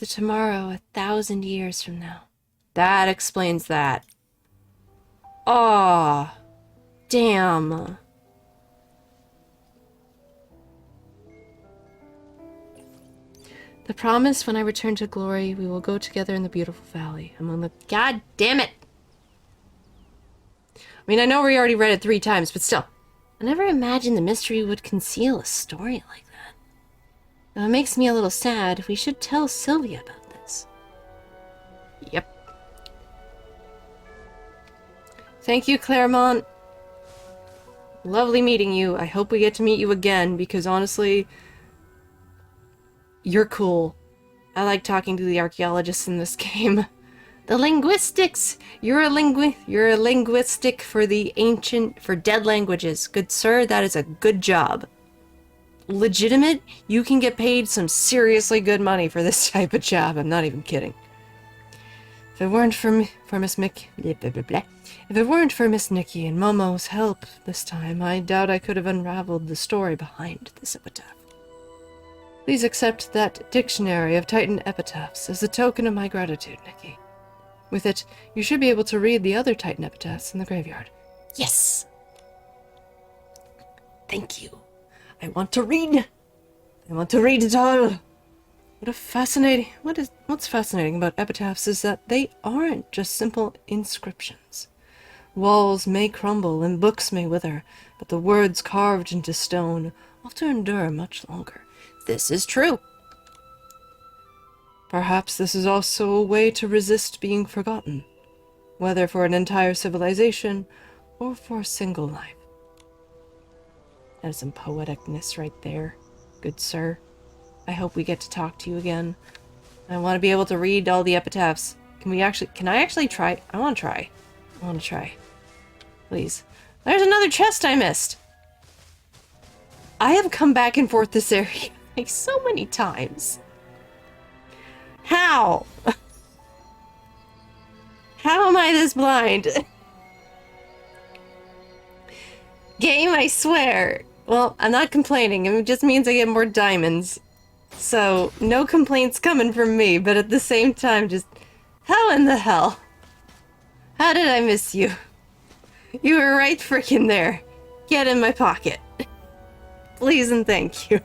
tomorrow 1,000 years from now. That explains that. Aw. Damn. The promise, when I return to glory, we will go together in the beautiful valley among the... God damn it! I mean, I know we already read it 3 times, but still. I never imagined the mystery would conceal a story like that. Though it makes me a little sad. We should tell Sylvia about this. Yep. Thank you, Claremont. Lovely meeting you. I hope we get to meet you again, because honestly, you're cool. I like talking to the archaeologists in this game. The linguistics! You're a linguistic for dead languages. Good sir, that is a good job. Legitimate, you can get paid some seriously good money for this type of job. I'm not even kidding. If it weren't for Miss Mick... Blah, blah, blah, blah. If it weren't for Miss Nikki and Momo's help this time, I doubt I could have unraveled the story behind this epitaph. Please accept that dictionary of Titan epitaphs as a token of my gratitude, Nikki. With it, you should be able to read the other Titan epitaphs in the graveyard. Yes! Thank you. I want to read. I want to read it all. What's fascinating about epitaphs is that they aren't just simple inscriptions. Walls may crumble and books may wither, but the words carved into stone ought to endure much longer. This is true. Perhaps this is also a way to resist being forgotten, whether for an entire civilization or for a single life. That is some poeticness right there, good sir. I hope we get to talk to you again. I want to be able to read all the epitaphs. Can I actually try? I want to try. Please. There's another chest I missed. I have come back and forth this area like so many times. How? How am I this blind? Game, I swear. Well, I'm not complaining. It just means I get more diamonds. So, no complaints coming from me, but at the same time, just... How in the hell? How did I miss you? You were right frickin' there. Get in my pocket. Please and thank you.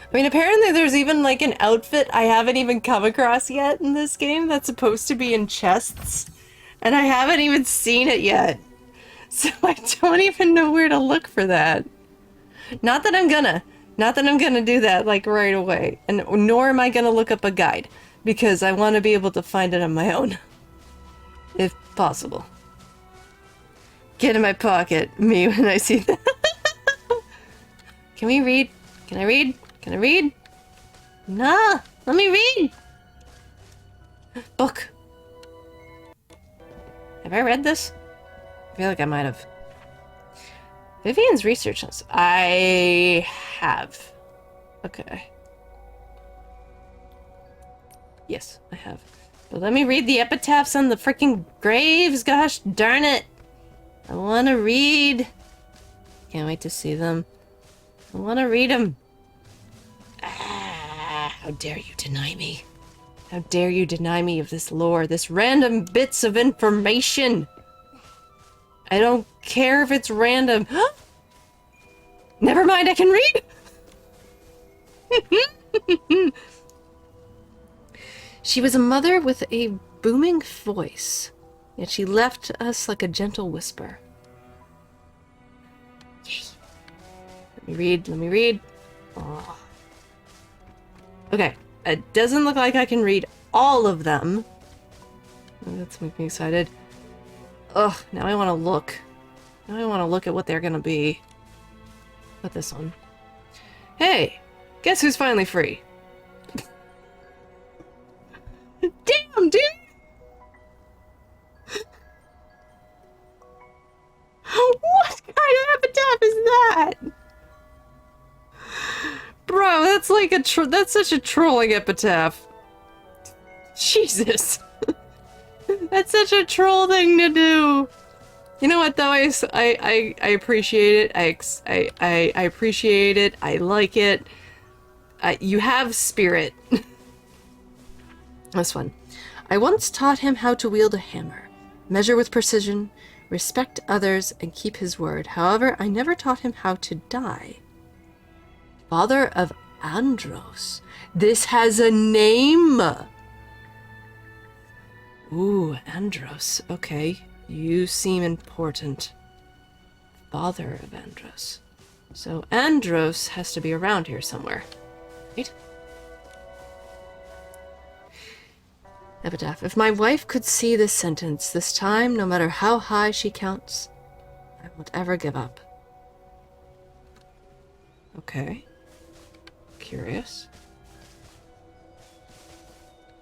I mean, apparently there's even, like, an outfit I haven't even come across yet in this game that's supposed to be in chests. And I haven't even seen it yet. So I don't even know where to look for that. Not that I'm gonna do that, like, right away. And nor am I gonna look up a guide. Because I want to be able to find it on my own. If possible. Get in my pocket, me, when I see that. Can we read? Can I read? Can I read? Nah, let me read! Book. Have I read this? I feel like I might have. Vivian's research notes. I have. Okay. Yes, I have. But let me read the epitaphs on the freaking graves, gosh darn it! I want to read. Can't wait to see them. I want to read them. Ah, how dare you deny me? How dare you deny me of this lore, this random bits of information? I don't care if it's random. Never mind, I can read! She was a mother with a booming voice, yet she left us like a gentle whisper. Let me read, let me read. Oh. Okay, it doesn't look like I can read all of them. That's making me excited. Ugh, now I want to look. Now I want to look at what they're gonna be. What this one? Hey, guess who's finally free? Damn, dude! What kind of epitaph is that? Bro, that's like that's such a trolling epitaph. Jesus. That's such a troll thing to do. You know what though? I appreciate it. I appreciate it. I like it. You have spirit. This one. I once taught him how to wield a hammer, measure with precision, respect others, and keep his word. However, I never taught him how to die. Father of Andros. This has a name! Ooh, Andros. Okay. You seem important. Father of Andros. So Andros has to be around here somewhere. Right? Epitaph. If my wife could see this sentence, this time, no matter how high she counts, I won't ever give up. Okay. Curious.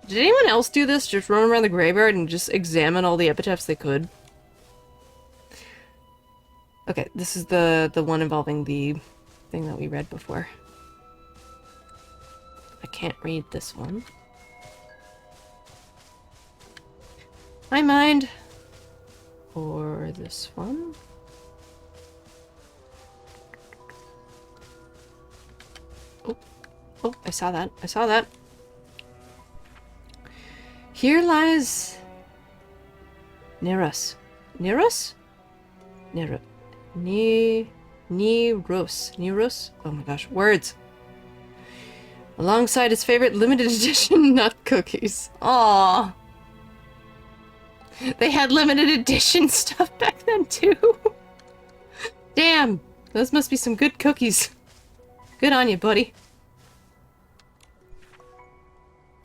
Did anyone else do this? Just run around the graveyard and just examine all the epitaphs they could? Okay, this is the one involving the thing that we read before. I can't read this one. My mind. Or this one. Oh, oh, I saw that. I saw that. Here lies Neros. Neros? Neros. Neros? Oh my gosh, words. Alongside his favorite limited edition nut cookies. Aww. They had limited edition stuff back then too. Damn, those must be some good cookies. Good on you, buddy.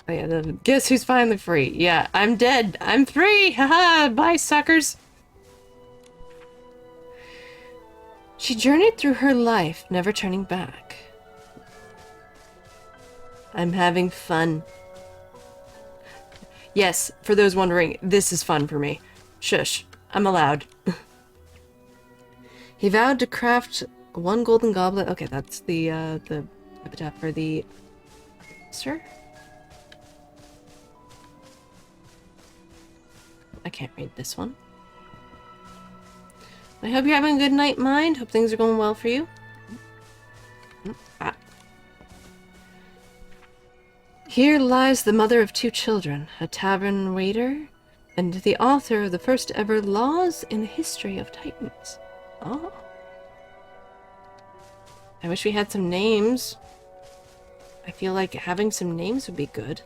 Oh yeah, guess who's finally free? Yeah, I'm dead. I'm free! Haha! Bye, suckers! She journeyed through her life, never turning back. I'm having fun. Yes, for those wondering, this is fun for me. Shush, I'm allowed. He vowed to craft one golden goblet. Okay, that's the epitaph for the... Sir? I can't read this one. I hope you're having a good night, mind. Hope things are going well for you. Ah. Here lies the mother of 2 children, a tavern waiter, and the author of the first ever Laws in the History of Titans. Oh. I wish we had some names. I feel like having some names would be good.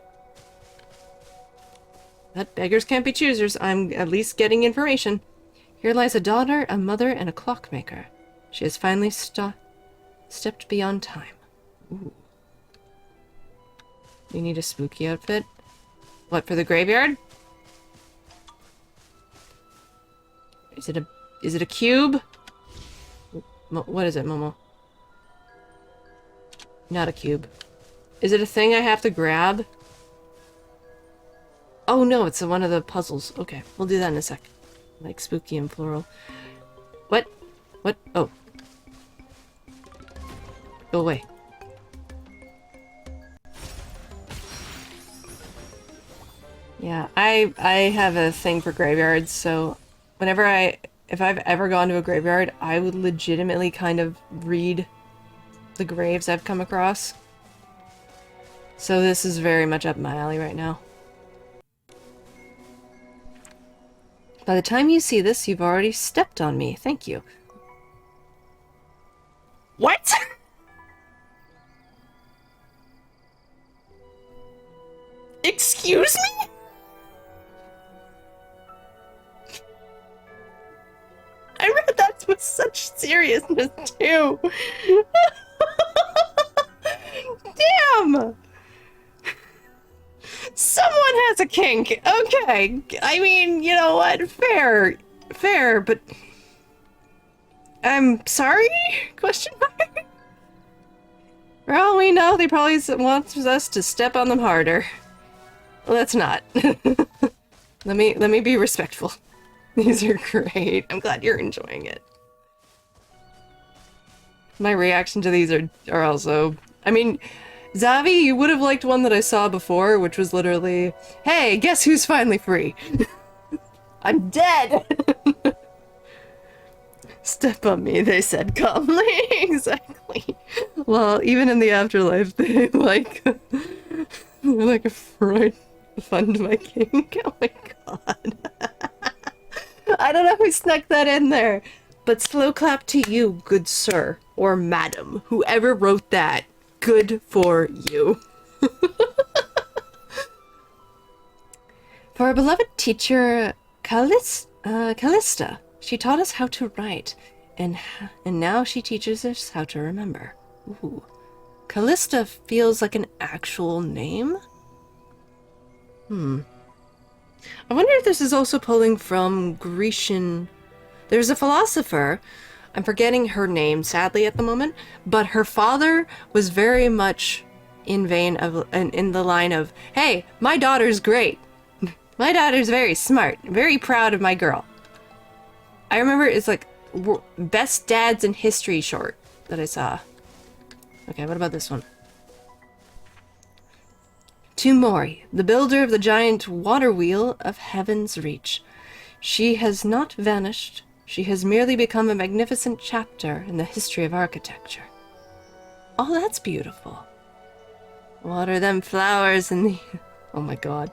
But beggars can't be choosers. I'm at least getting information. Here lies a daughter, a mother, and a clockmaker. She has finally stepped beyond time. Ooh. You need a spooky outfit? What, for the graveyard? Is it a cube? What is it, Momo? Not a cube. Is it a thing I have to grab? Oh no, it's one of the puzzles. Okay, we'll do that in a sec. Like spooky and floral. What? What? Oh. Go away. Yeah, I have a thing for graveyards, so whenever if I've ever gone to a graveyard, I would legitimately kind of read the graves I've come across. So this is very much up my alley right now. By the time you see this, you've already stepped on me. Thank you. What? Excuse me? I read that with such seriousness, too. Damn! Someone has a kink. Okay. I mean, you know what? Fair. Fair, but... I'm sorry? Question mark? For all we know, they probably want us to step on them harder. Well, let's not. Let me be respectful. These are great. I'm glad you're enjoying it. My reaction to these are also... I mean, Zavi, you would have liked one that I saw before, which was literally, hey, guess who's finally free? I'm dead! Step on me, they said calmly. Exactly. Well, even in the afterlife, they like a Freud fund my kink. Oh my god. I don't know who snuck that in there, but slow clap to you, good sir, or madam, whoever wrote that. Good for you. For our beloved teacher, Callista, she taught us how to write, and now she teaches us how to remember. Ooh. Callista feels like an actual name? I wonder if this is also pulling from Grecian... There's a philosopher, I'm forgetting her name sadly at the moment, but her father was very much in the line of, hey, my daughter's great. My daughter's very smart, very proud of my girl. I remember it's like best dads in history short that I saw. Okay, what about this one? To Mori, the builder of the giant water wheel of Heaven's Reach. She has not vanished. She has merely become a magnificent chapter in the history of architecture. Oh, that's beautiful. What are them flowers in the... Oh my god.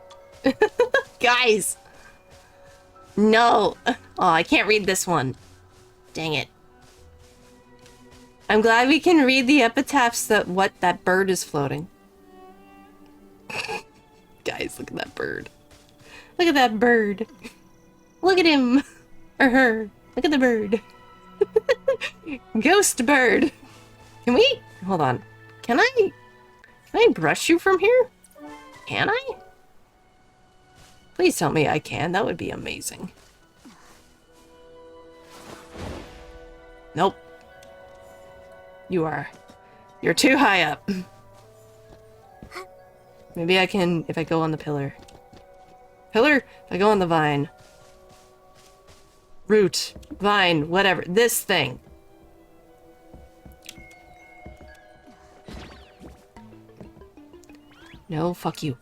Guys! No! Oh, I can't read this one. Dang it. I'm glad we can read the epitaphs that bird is floating. Guys, look at that bird. Look at that bird. Look at him. Or her. Look at the bird. Ghost bird. Can we? Hold on. Can I brush you from here? Can I? Please tell me I can. That would be amazing. Nope. You're too high up. Maybe I can if I go on the pillar. Pillar? If I go on the vine. Root. Vine. Whatever. This thing. No, fuck you.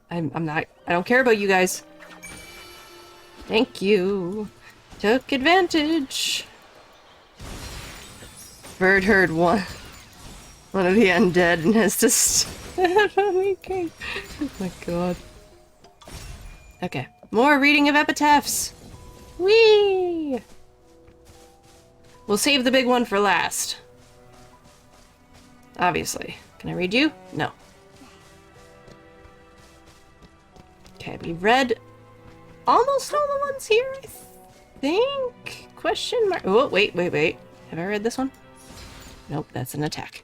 I'm not... I don't care about you guys. Thank you. Took advantage. Bird heard one of the undead and has just... Oh my god. Okay. More reading of epitaphs. Whee! We'll save the big one for last. Obviously. Can I read you? No. Okay, we read almost all the ones here, I think? Question mark. Oh, wait. Have I read this one? Nope, that's an attack.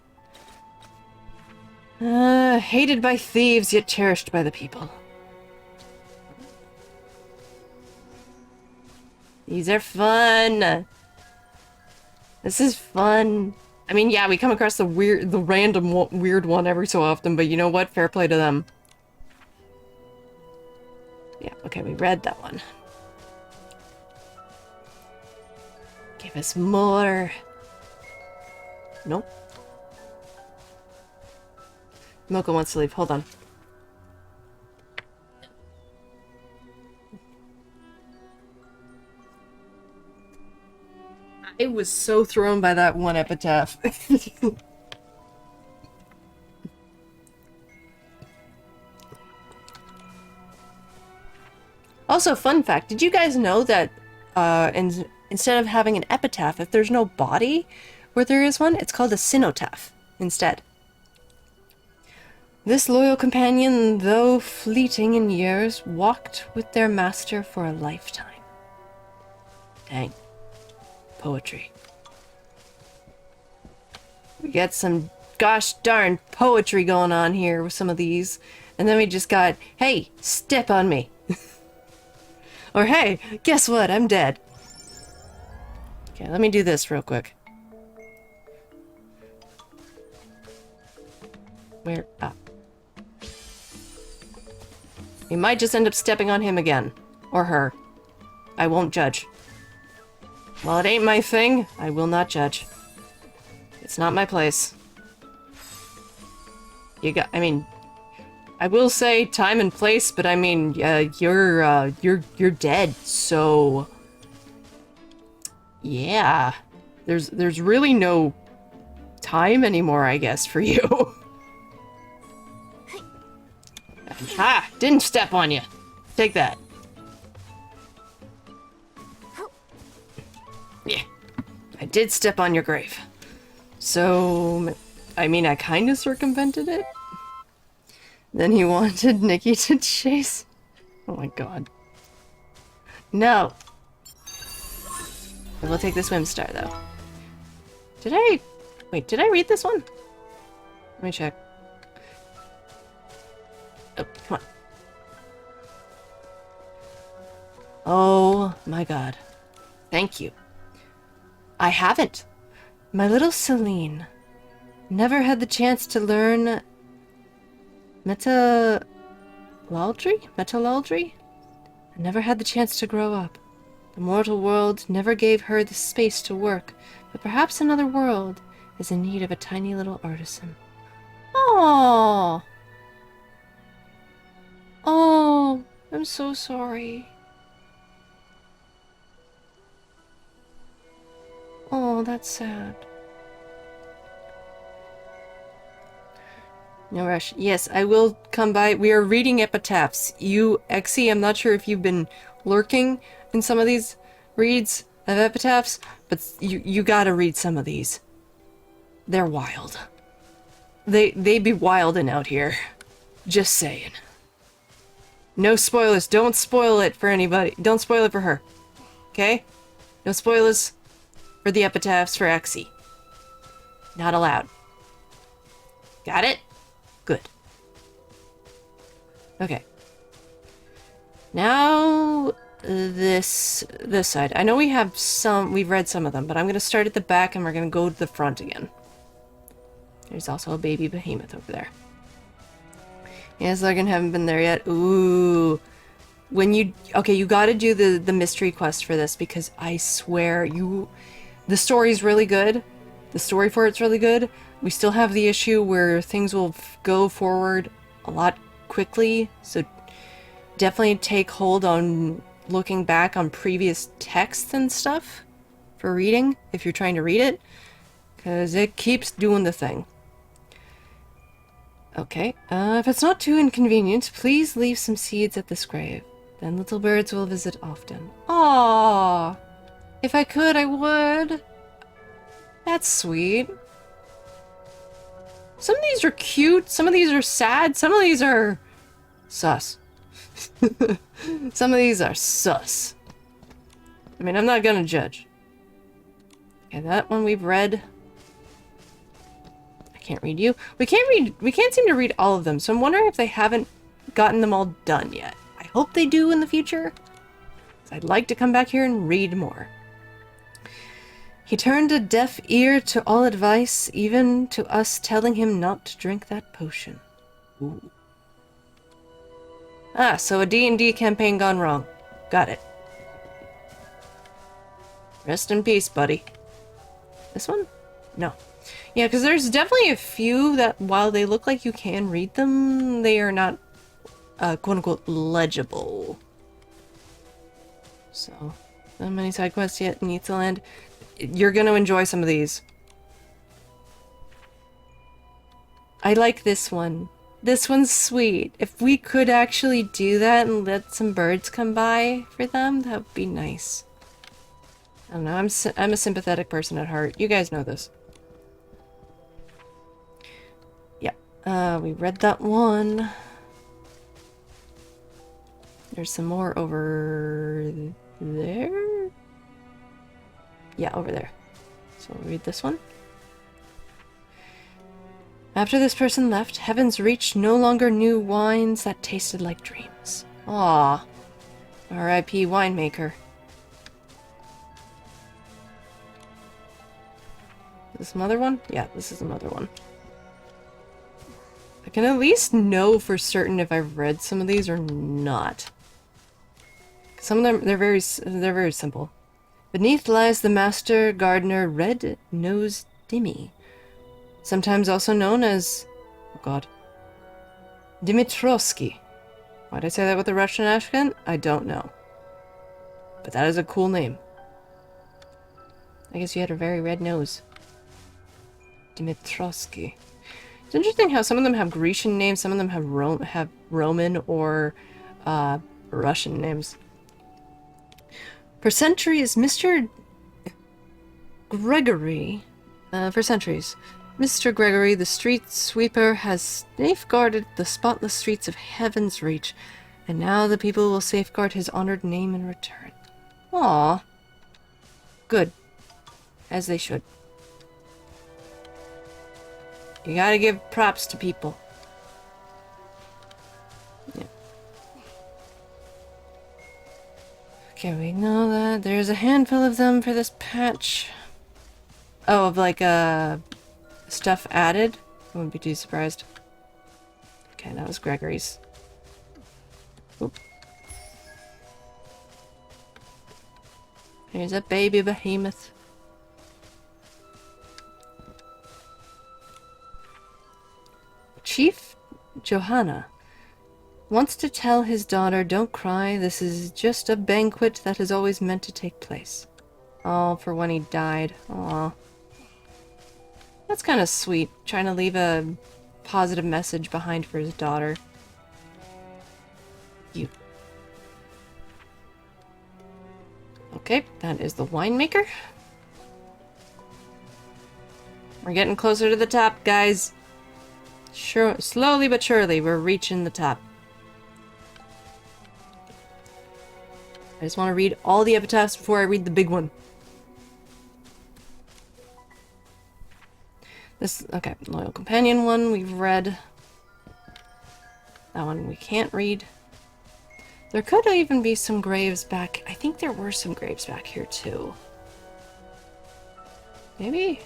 Hated by thieves, yet cherished by the people. These are fun. This is fun. I mean, yeah, we come across the random weird one every so often, but you know what? Fair play to them. Yeah, okay, we read that one. Give us more. Nope. Milka wants to leave. Hold on. I was so thrown by that one epitaph. Also, fun fact, did you guys know that instead of having an epitaph, if there's no body where there is one, it's called a cenotaph instead. This loyal companion, though fleeting in years, walked with their master for a lifetime. Dang. Poetry. We got some gosh darn poetry going on here with some of these. And then we just got, hey, step on me. Or hey, guess what? I'm dead. Okay, let me do this real quick. Where? Ah. We might just end up stepping on him again. Or her. I won't judge. While it ain't my thing, I will not judge. It's not my place. I mean, I will say time and place, but I mean, you're dead, so... Yeah. There's really no time anymore, I guess, for you. Ha! Didn't step on you. Take that. Yeah. I did step on your grave. So, I mean, I kind of circumvented it. Then he wanted Nikki to chase. Oh my god. No. I will take the swim star, though. Wait, did I read this one? Let me check. Oh, come on. Oh my god. Thank you. I haven't. My little Celine never had the chance to learn metallurgy? I never had the chance to grow up. The mortal world never gave her the space to work, but perhaps another world is in need of a tiny little artisan. Oh, oh, I'm so sorry. Oh, that's sad. No rush. Yes, I will come by. We are reading epitaphs. You, Exy, I'm not sure if you've been lurking in some of these reads of epitaphs, but you gotta read some of these. They're wild. They be wildin' out here. Just saying. No spoilers. Don't spoil it for anybody. Don't spoil it for her. Okay? No spoilers for the epitaphs for Exy. Not allowed. Got it? Good. Okay. Now this side. I know we've read some of them, but I'm gonna start at the back and we're gonna go to the front again. There's also a baby behemoth over there. Yes, Logan, haven't been there yet. Ooh. Okay, you gotta do the mystery quest for this, because I swear the story's really good. The story for it's really good. We still have the issue where things will go forward a lot quickly, so definitely take hold on looking back on previous texts and stuff for reading, if you're trying to read it, because it keeps doing the thing. Okay, if it's not too inconvenient, please leave some seeds at this grave. Then little birds will visit often. Aww! If I could, I would. That's sweet. Some of these are cute, some of these are sad, some of these are sus. Some of these are sus. I mean, I'm not gonna judge. Okay, that one we've read. I can't read you. We can't seem to read all of them, so I'm wondering if they haven't gotten them all done yet. I hope they do in the future. I'd like to come back here and read more. He turned a deaf ear to all advice, even to us telling him not to drink that potion. Ooh. Ah, so a D&D campaign gone wrong. Got it. Rest in peace, buddy. This one? No. Yeah, because there's definitely a few that, while they look like you can read them, they are not, quote-unquote, legible. So, not many side quests yet in Land. You're gonna enjoy some of these. I like this one. This one's sweet. If we could actually do that and let some birds come by for them, that would be nice. I don't know, I'm a sympathetic person at heart. You guys know this. Yeah. We read that one. There's some more over there? Yeah, over there. So we'll read this one. After this person left, Heaven's Reach no longer knew wines that tasted like dreams. Aww. R.I.P. winemaker. Is this another one? Yeah, this is another one. I can at least know for certain if I've read some of these or not. Some of them, they're very simple. Beneath lies the master gardener Red-Nosed Dimmy, sometimes also known as, oh god, Dimitrovsky. Why'd I say that with a Russian accent? I don't know. But that is a cool name. I guess you had a very red nose. Dimitrovsky. It's interesting how some of them have Grecian names, some of them have Roman or Russian names. For centuries, Mr. Gregory, Mr. Gregory, the street sweeper, has safeguarded the spotless streets of Heaven's Reach, and now the people will safeguard his honored name in return. Aww. Good. As they should. You gotta give props to people. Yeah. Okay, we know that. There's a handful of them for this patch. Oh, of like, stuff added? I wouldn't be too surprised. Okay, that was Gregory's. Oop. Here's a baby behemoth. Chief Johanna wants to tell his daughter, don't cry, this is just a banquet that is always meant to take place. Oh, for when he died. Aw. That's kind of sweet, trying to leave a positive message behind for his daughter. You. Okay, that is the winemaker. We're getting closer to the top, guys. Sure, slowly but surely, we're reaching the top. I just want to read all the epitaphs before I read the big one. This, okay, Loyal Companion one we've read. That one we can't read. There could even be some graves back. I think there were some graves back here too. Maybe?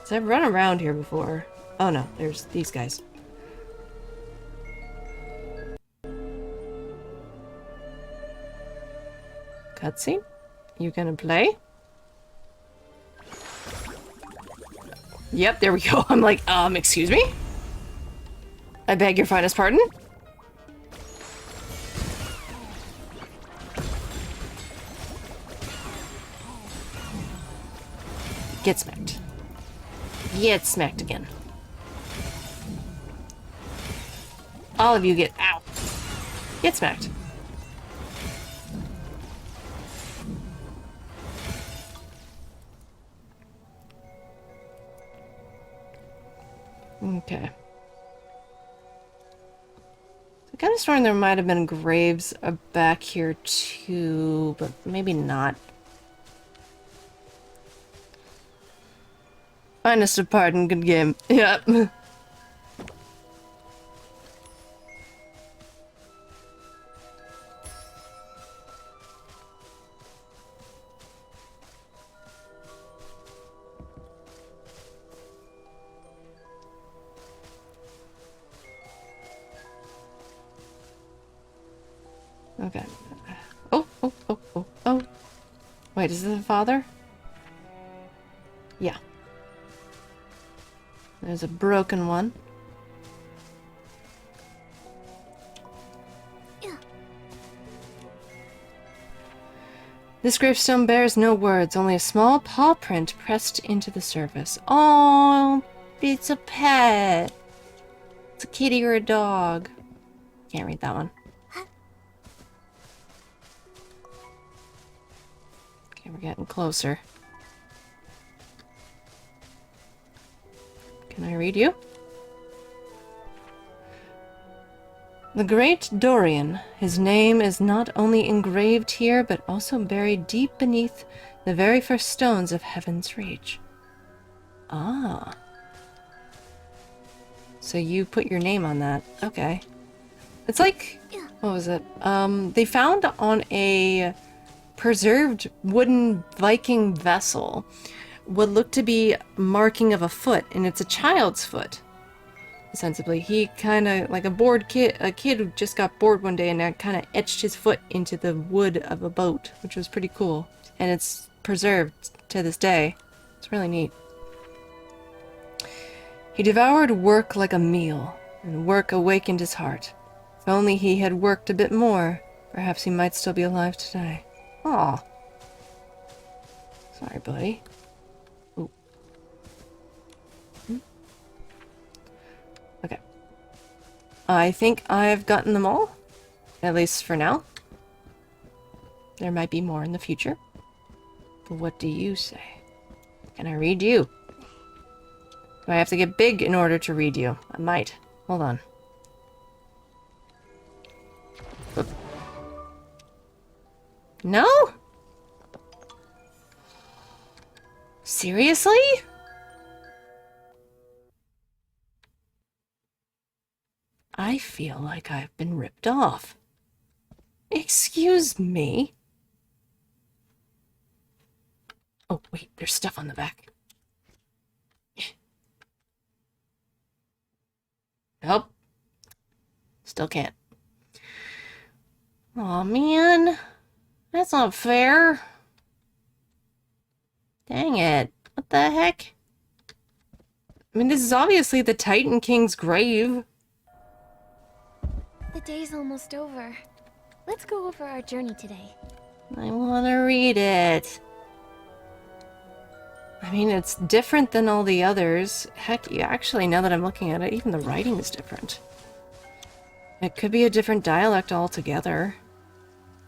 So I've run around here before. Oh no, there's these guys. Cutscene? You gonna play? Yep, there we go. I'm like, excuse me? I beg your finest pardon? Get smacked. Get smacked again. All of you get out. Get smacked. Okay. I kind of sworn there might have been graves back here too, but maybe not. Finest of pardon, good game. Yep. Okay. Oh. Wait, is this the father? Yeah. There's a broken one. This gravestone bears no words, only a small paw print pressed into the surface. Oh, it's a pet. It's a kitty or a dog. Can't read that one. Okay, we're getting closer. Can I read you? The great Dorian. His name is not only engraved here, but also buried deep beneath the very first stones of Heaven's Reach. Ah. So you put your name on that. Okay. It's like, what was it? They found on a preserved wooden Viking vessel what looked to be marking of a foot, and it's a child's foot. Sensibly, he kind of like a kid who just got bored one day and kind of etched his foot into the wood of a boat, which was pretty cool. And it's preserved to this day. It's really neat. He devoured work like a meal, and work awakened his heart. If only he had worked a bit more, perhaps he might still be alive today. Aw. Sorry, buddy. Ooh. Okay. I think I've gotten them all. At least for now. There might be more in the future. But what do you say? Can I read you? Do I have to get big in order to read you? I might. Hold on. Oop. No? Seriously? I feel like I've been ripped off. Excuse me? Oh, wait, there's stuff on the back. Nope. Still can't. Aw, man. That's not fair. Dang it. What the heck? I mean, this is obviously the Titan King's grave. The day's almost over. Let's go over our journey today. I want to read it. I mean, it's different than all the others. Heck, yeah, actually, now that I'm looking at it, even the writing is different. It could be a different dialect altogether.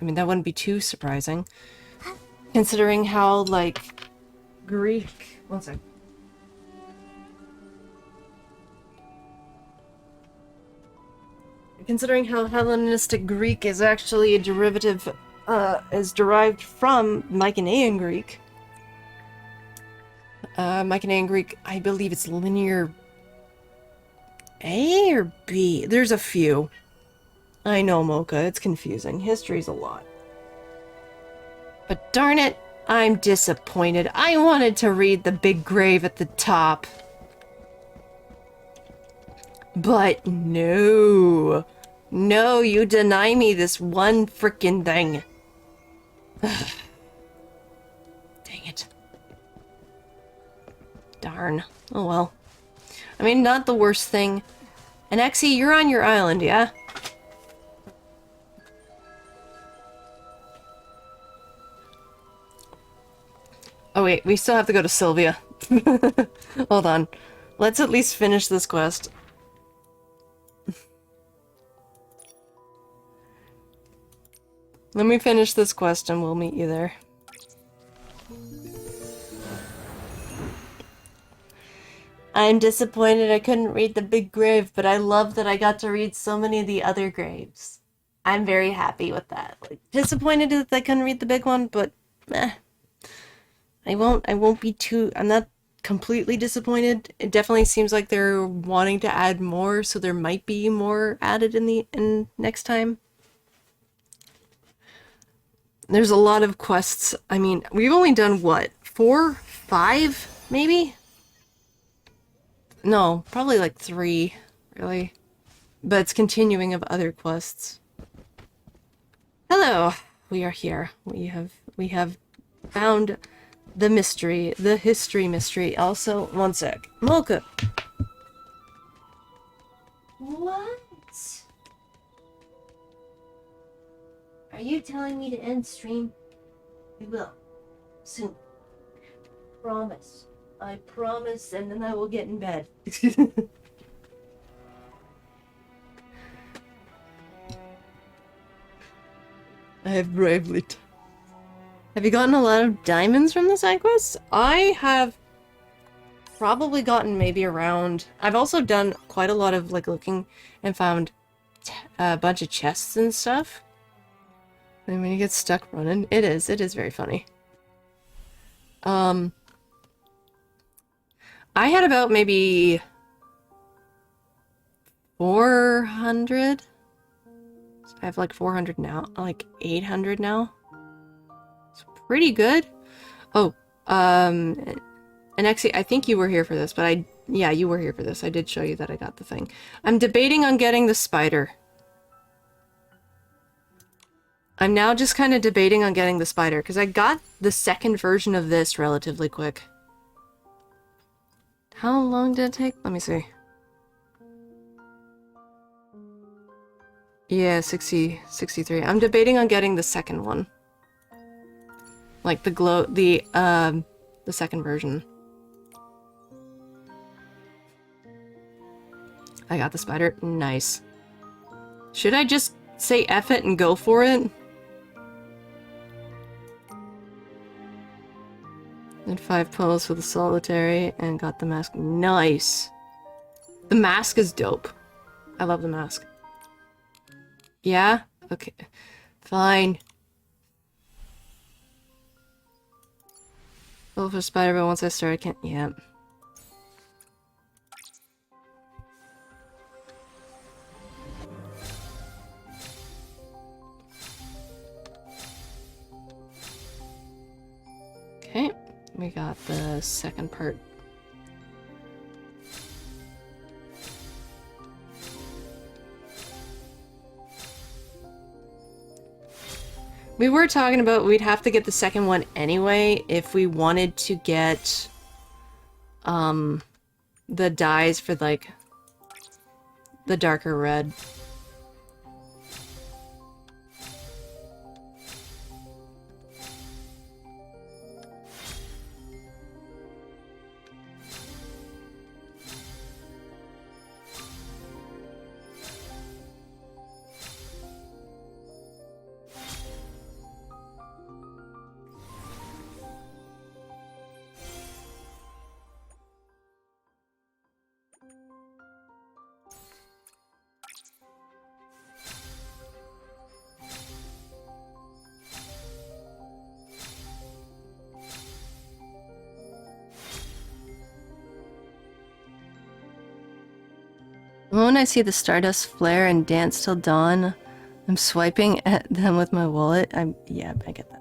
I mean, that wouldn't be too surprising. Considering how, like, Greek... One sec. Considering how Hellenistic Greek is actually a derivative, is derived from Mycenaean Greek. Mycenaean Greek, I believe it's linear A or B? There's a few. I know, Mocha, it's confusing. History's a lot. But darn it, I'm disappointed. I wanted to read the big grave at the top. But no. No, you deny me this one frickin' thing. Dang it. Darn. Oh well. I mean, not the worst thing. And Exie, you're on your island, yeah? Oh wait, we still have to go to Sylvia. Hold on. Let's at least finish this quest. Let me finish this quest and we'll meet you there. I'm disappointed I couldn't read the big grave, but I love that I got to read so many of the other graves. I'm very happy with that. Like, disappointed that I couldn't read the big one, but I won't be too, I'm not completely disappointed. It definitely seems like they're wanting to add more, so there might be more added in next time. There's a lot of quests. I mean, we've only done what? 4? 5? Maybe? No, probably like 3, really. But it's continuing of other quests. Hello! We are here. We have found the mystery, the history mystery. Also, one sec. Mocha! What? Are you telling me to end stream? We will. Soon. Promise. I promise, and then I will get in bed. I have bravely. Have you gotten a lot of diamonds from the side quests? I have probably gotten maybe around... I've also done quite a lot of like looking and found a bunch of chests and stuff. And when you get stuck running, it is very funny. I had about maybe 400. So I have like 400 now, like 800 now. It's pretty good. Oh, and actually, I think you were here for this, but yeah, you were here for this. I did show you that I got the thing. I'm debating on getting the spider. I'm now just kind of debating on getting the spider, because I got the second version of this relatively quick. How long did it take? Let me see. Yeah, 63. I'm debating on getting the second one. Like the second version. I got the spider. Nice. Should I just say F it and go for it? Did 5 pulls for the solitary and got the mask. Nice. The mask is dope. I love the mask. Yeah? Okay. Fine. Pull for spider, but once I start, I can't. Yeah. Okay. We got the second part. We were talking about we'd have to get the second one anyway if we wanted to get the dyes for like the darker red. When I see the stardust flare and dance till dawn, I'm swiping at them with my wallet. Yeah, I get that.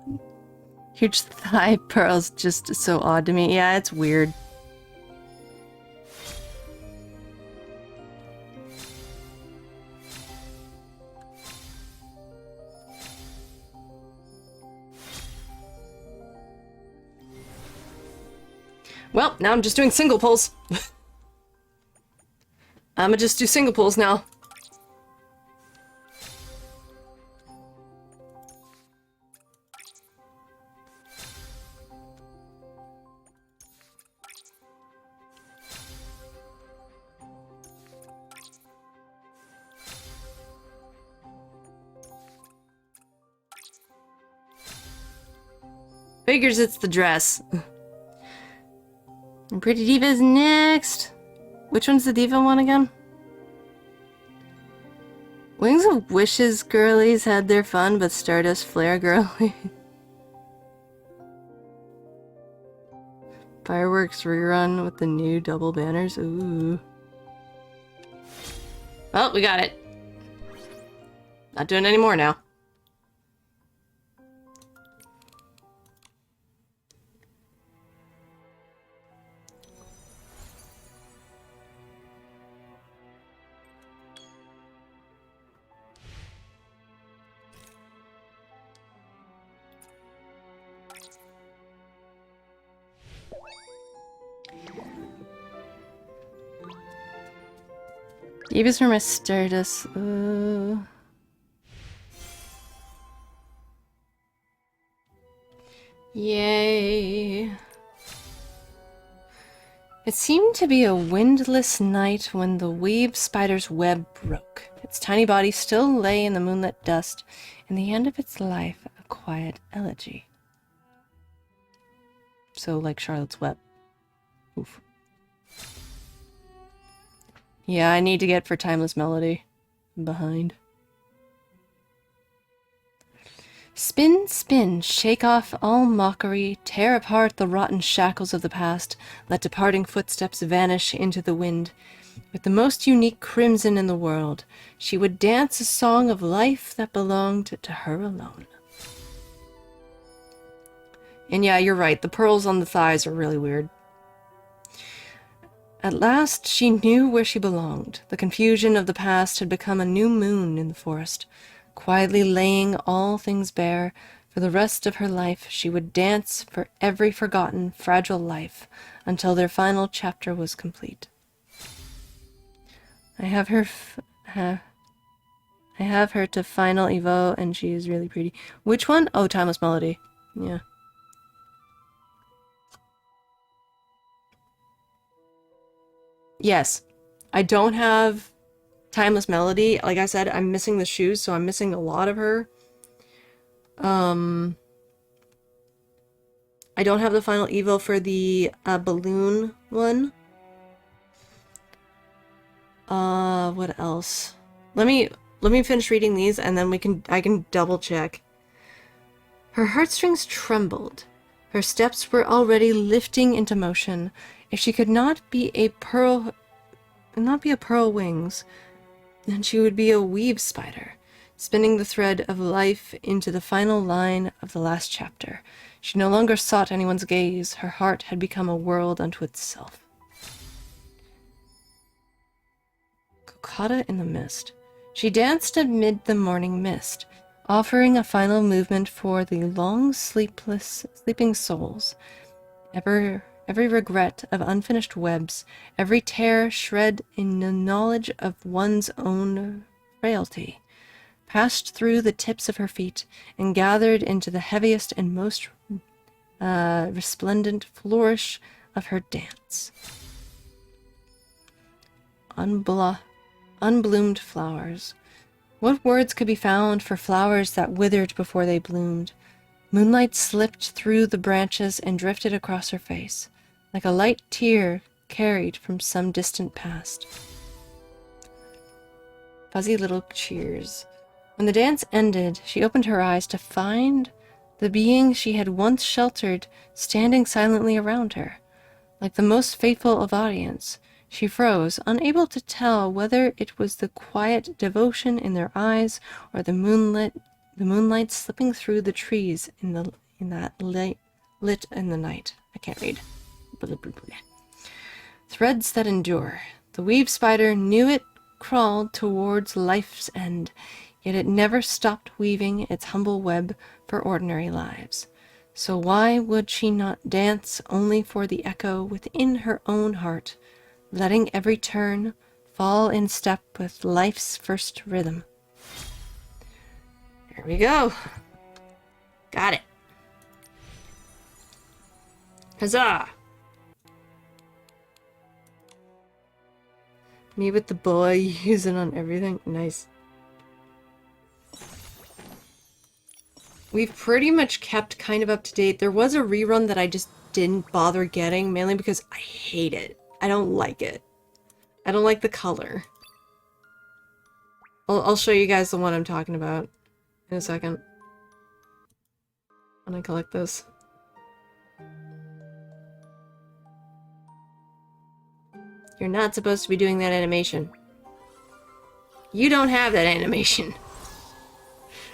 Huge thigh pearls just so odd to me. Yeah, it's weird. Well, now I'm just doing single pulls. I'ma just do single pulls now. Figures it's the dress. And Pretty Diva's next. Which one's the diva one again? Wings of Wishes girlies had their fun, but Stardust Flare girly. Fireworks rerun with the new double banners. Ooh. Well, we got it. Not doing any more now. Divas for my Stardust. Yay. It seemed to be a windless night when the weave spider's web broke. Its tiny body still lay in the moonlit dust, and the end of its life a quiet elegy. So, like Charlotte's Web. Oof. Yeah, I need to get for Timeless Melody. behind. Spin, spin, shake off all mockery, tear apart the rotten shackles of the past, let departing footsteps vanish into the wind. With the most unique crimson in the world, she would dance a song of life that belonged to her alone. And yeah, you're right, the pearls on the thighs are really weird. At last, she knew where she belonged. The confusion of the past had become a new moon in the forest. Quietly laying all things bare, for the rest of her life she would dance for every forgotten, fragile life, until their final chapter was complete. I have her to final Evo, and she is really pretty. Which one? Oh, Timeless Melody. Yeah. Yes. I don't have Timeless Melody. Like I said, I'm missing the shoes, so I'm missing a lot of her. I don't have the final Evo for the balloon one. What else? Let me finish reading these, and then I can double check. Her heartstrings trembled. Her steps were already lifting into motion. If she could not be a pearl wings, then she would be a weave spider, spinning the thread of life into the final line of the last chapter. She no longer sought anyone's gaze. Her heart had become a world unto itself. Kokata in the mist. She danced amid the morning mist, offering a final movement for the long sleeping souls. Every regret of unfinished webs, every tear shred in the knowledge of one's own frailty, passed through the tips of her feet and gathered into the heaviest and most resplendent flourish of her dance. Unbloomed flowers. What words could be found for flowers that withered before they bloomed? Moonlight slipped through the branches and drifted across her face, like a light tear carried from some distant past. Fuzzy little cheers. When the dance ended, she opened her eyes to find the being she had once sheltered standing silently around her. Like the most faithful of audience, she froze, unable to tell whether it was the quiet devotion in their eyes or the moonlight slipping through the trees in that lit in the night. I can't read. Blah, blah, blah. Threads that endure. The weave spider knew it crawled towards life's end, yet it never stopped weaving its humble web for ordinary lives. So why would she not dance only for the echo within her own heart, letting every turn fall in step with life's first rhythm? Here we go. Got it. Huzzah! Me with the boy, use it on everything. Nice. We've pretty much kept kind of up to date. There was a rerun that I just didn't bother getting, mainly because I hate it. I don't like it. I don't like the color. I'll show you guys the one I'm talking about in a second. When I collect this. You're not supposed to be doing that animation. You don't have that animation.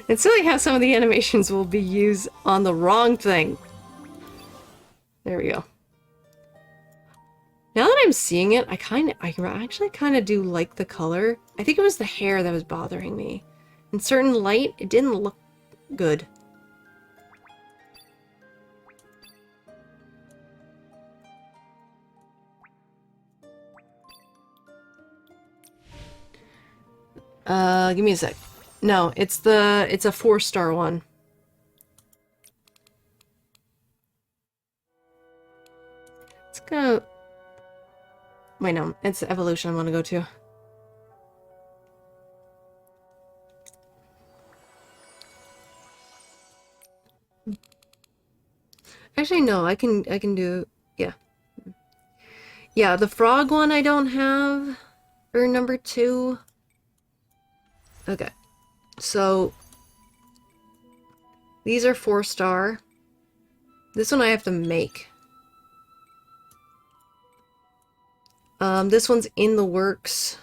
It's silly how some of the animations will be used on the wrong thing. There we go. Now that I'm seeing it, I actually kind of do like the color. I think it was the hair that was bothering me. In certain light, it didn't look good. Give me a sec. No, it's a 4-star one. Let's go. Wait, no, it's the evolution I want to go to. Actually, no, I can do, yeah. Yeah, the frog one I don't have for number 2. Okay. So these are 4-star. This one I have to make. This one's in the works.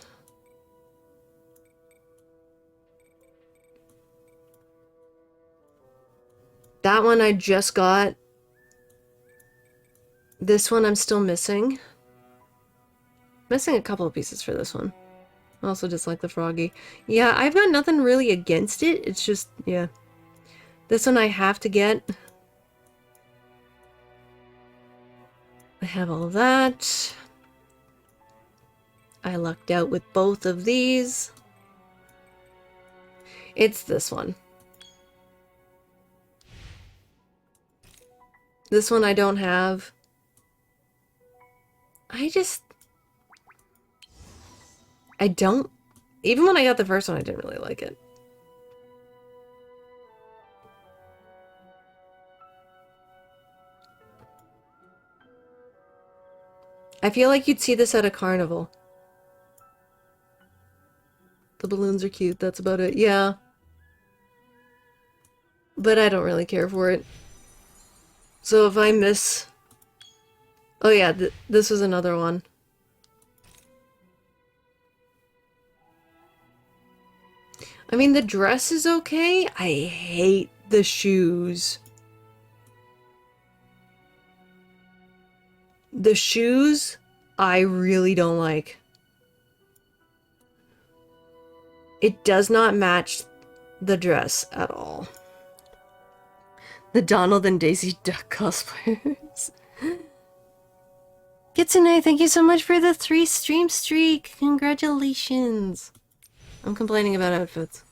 That one I just got. This one I'm still missing. Missing a couple of pieces for this one. I also dislike the froggy. Yeah, I've got nothing really against it. It's just, yeah. This one I have to get. I have all that. I lucked out with both of these. It's this one. This one I don't have. I don't... Even when I got the first one, I didn't really like it. I feel like you'd see this at a carnival. The balloons are cute, that's about it. Yeah. But I don't really care for it. So if I miss... Oh yeah, this was another one. I mean, the dress is okay. I hate the shoes. The shoes, I really don't like. It does not match the dress at all. The Donald and Daisy Duck cosplayers. Kitsune, thank you so much for the 3 stream streak. Congratulations. I'm complaining about outfits.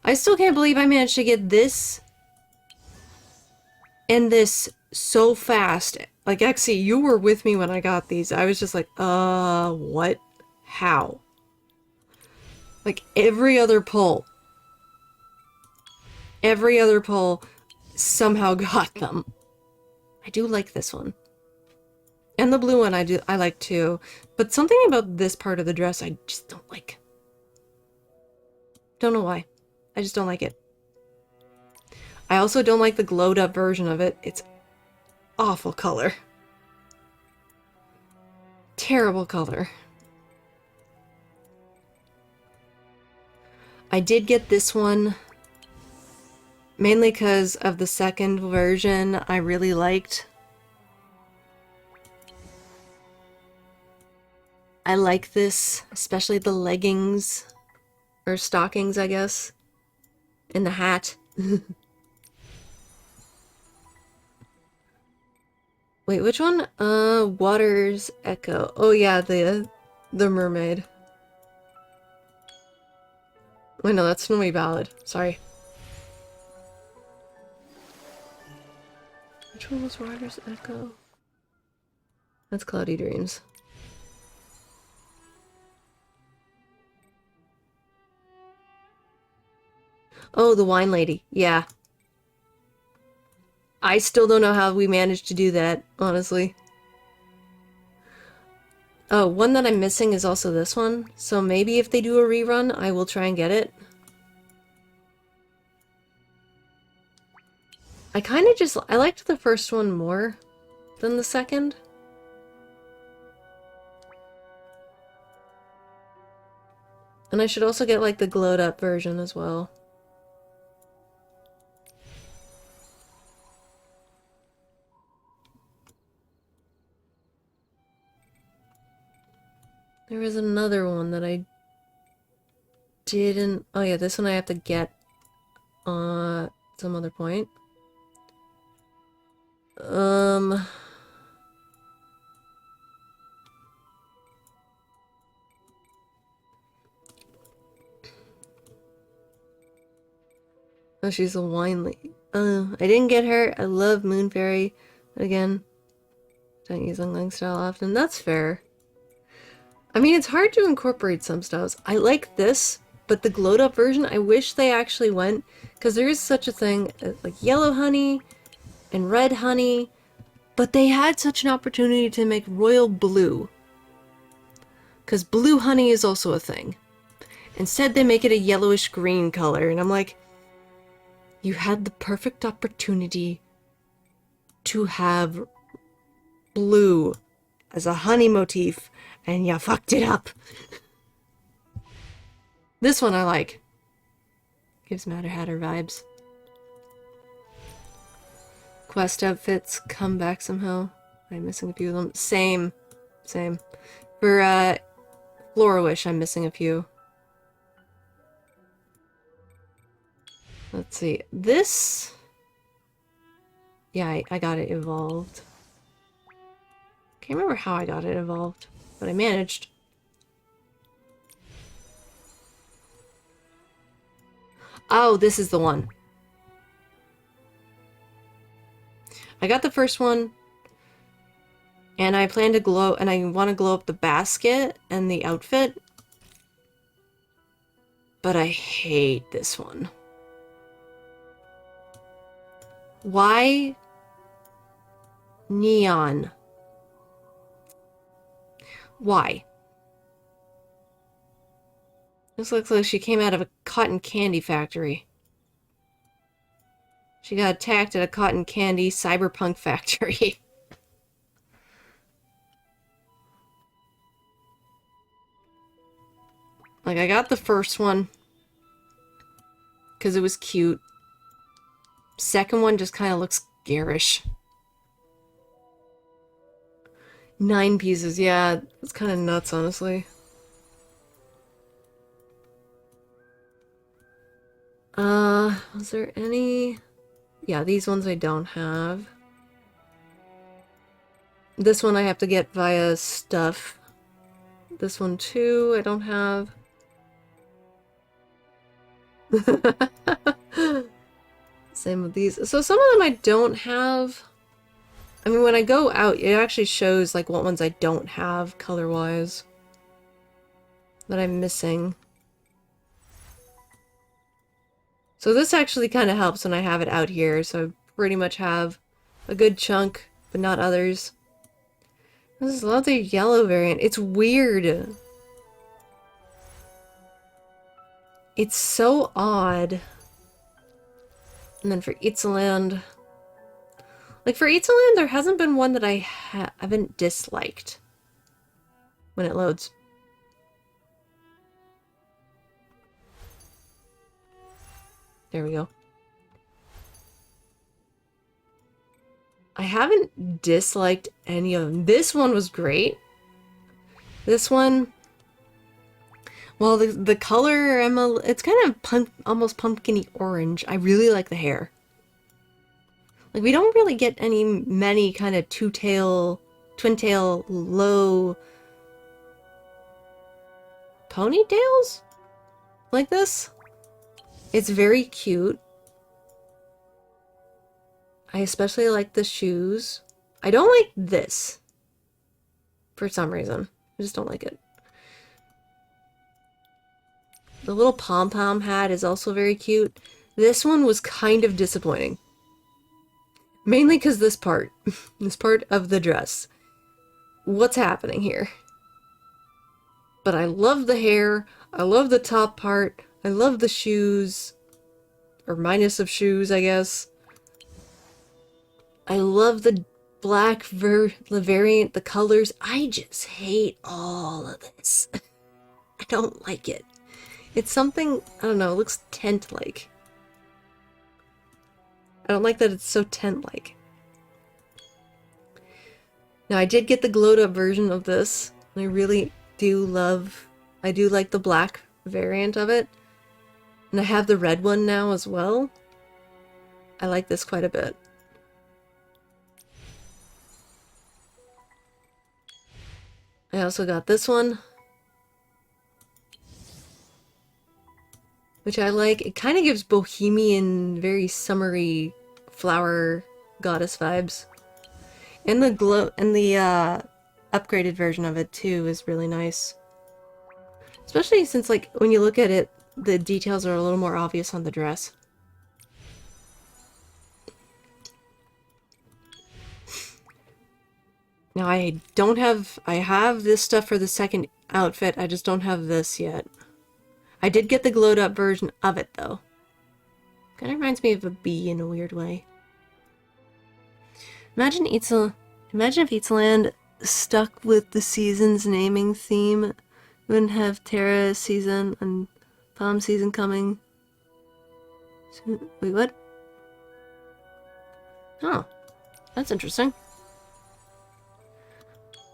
I still can't believe I managed to get this and this so fast. Like, actually, you were with me when I got these. I was just like, what? How? Like, every other pull somehow got them. I do like this one. And the blue one I like too. But something about this part of the dress I just don't like. Don't know why. I just don't like it. I also don't like the glowed up version of it. It's awful color. Terrible color. I did get this one mainly because of the second version I really liked. I like this, especially the leggings. Or stockings, I guess. And the hat. Wait, which one? Water's Echo. Oh yeah, the mermaid. Wait, no, that's Snowy Ballad. Sorry. Which one was Water's Echo? That's Cloudy Dreams. Oh, the wine lady. Yeah. I still don't know how we managed to do that, honestly. Oh, one that I'm missing is also this one. So maybe if they do a rerun, I will try and get it. I liked the first one more than the second. And I should also get like the glowed up version as well. There was another one that I didn't... Oh yeah, this one I have to get some other point. Oh, she's a wine lady. I didn't get her. I love Moon Fairy. But again, don't use Ungling style often. That's fair. I mean, it's hard to incorporate some styles. I like this, but the glowed up version, I wish they actually went, because there is such a thing as like yellow honey and red honey, but they had such an opportunity to make royal blue, because blue honey is also a thing. Instead, they make it a yellowish green color, and I'm like, you had the perfect opportunity to have blue as a honey motif, and you fucked it up. This one I like. Gives Matter Hatter vibes. Quest outfits come back somehow. I'm missing a few of them. Same. For Flora Wish, I'm missing a few. Let's see. This... Yeah, I got it evolved. Can't remember how I got it evolved, but I managed. Oh, this is the one. I got the first one, and I plan to glow, and I want to glow up the basket and the outfit, but I hate this one. Why neon? Why? This looks like she came out of a cotton candy factory. She got attacked at a cotton candy cyberpunk factory. Like, I got the first one because it was cute. Second one just kind of looks garish. 9 pieces, yeah, it's kind of nuts, honestly. Was there any... Yeah, these ones I don't have. This one I have to get via stuff. This one too, I don't have. Same with these. So some of them I don't have. I mean, when I go out, it actually shows like what ones I don't have color-wise that I'm missing. So this actually kind of helps when I have it out here, so I pretty much have a good chunk, but not others. There's a lot of the yellow variant. It's weird. It's so odd. And then for Itzaland... Like, for Itzaland, there hasn't been one that I haven't disliked when it loads. There we go. I haven't disliked any of them. This one was great. This one... Well, the color, it's kind of almost pumpkin-y orange. I really like the hair. Like, we don't really get many kind of twin tail, low ponytails like this. It's very cute. I especially like the shoes. I don't like this for some reason. I just don't like it. The little pom-pom hat is also very cute. This one was kind of disappointing. Mainly because this part of the dress. What's happening here? But I love the hair. I love the top part. I love the shoes. Or minus of shoes, I guess. I love the black variant, the colors. I just hate all of this. I don't like it. It's something, I don't know, it looks tent-like. I don't like that it's so tent-like. Now, I did get the glowed-up version of this. And I really do I do like the black variant of it. And I have the red one now as well. I like this quite a bit. I also got this one, which I like. It kind of gives bohemian, very summery flower goddess vibes. And the upgraded version of it too is really nice. Especially since, like, when you look at it, the details are a little more obvious on the dress. Now, I have this stuff for the second outfit, I just don't have this yet. I did get the glowed up version of it though. Kind of reminds me of a bee in a weird way. Imagine if Eatsaland stuck with the season's naming theme. We wouldn't have Terra season and Palm season coming. Wait, what? Oh, that's interesting.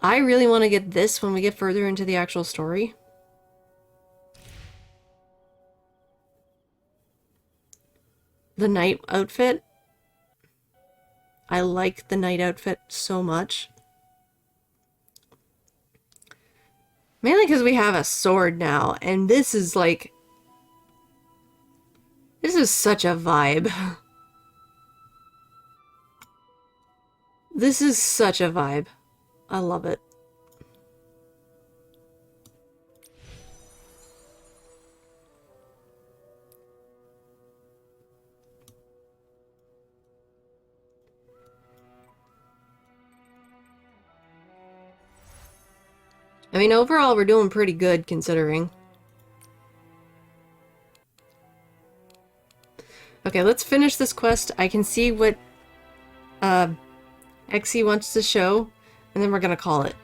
I really want to get this when we get further into the actual story. The night outfit. I like the night outfit so much. Mainly because we have a sword now, and this is like... This is such a vibe. This is such a vibe. I love it. I mean, overall, we're doing pretty good, considering. Okay, let's finish this quest. I can see what Exy wants to show, and then we're gonna call it.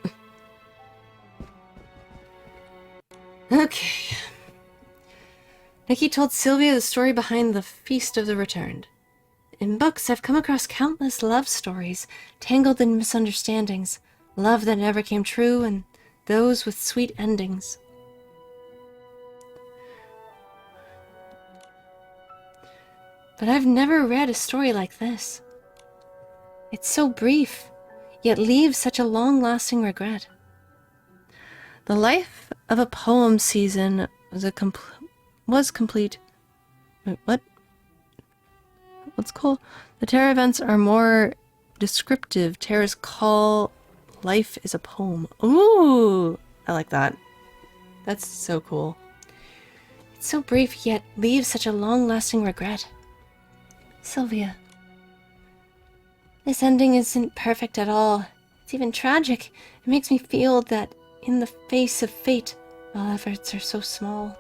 Okay. Nikki told Sylvia the story behind the Feast of the Returned. In books, I've come across countless love stories, tangled in misunderstandings, love that never came true, and those with sweet endings. But I've never read a story like this. It's so brief, yet leaves such a long-lasting regret. The life of a poem season was complete. Wait, what? What's cool? The Terra events are more descriptive. Terra's call life is a poem. Ooh! I like that. That's so cool. It's so brief, yet leaves such a long-lasting regret. Sylvia. This ending isn't perfect at all. It's even tragic. It makes me feel that in the face of fate, all efforts are so small.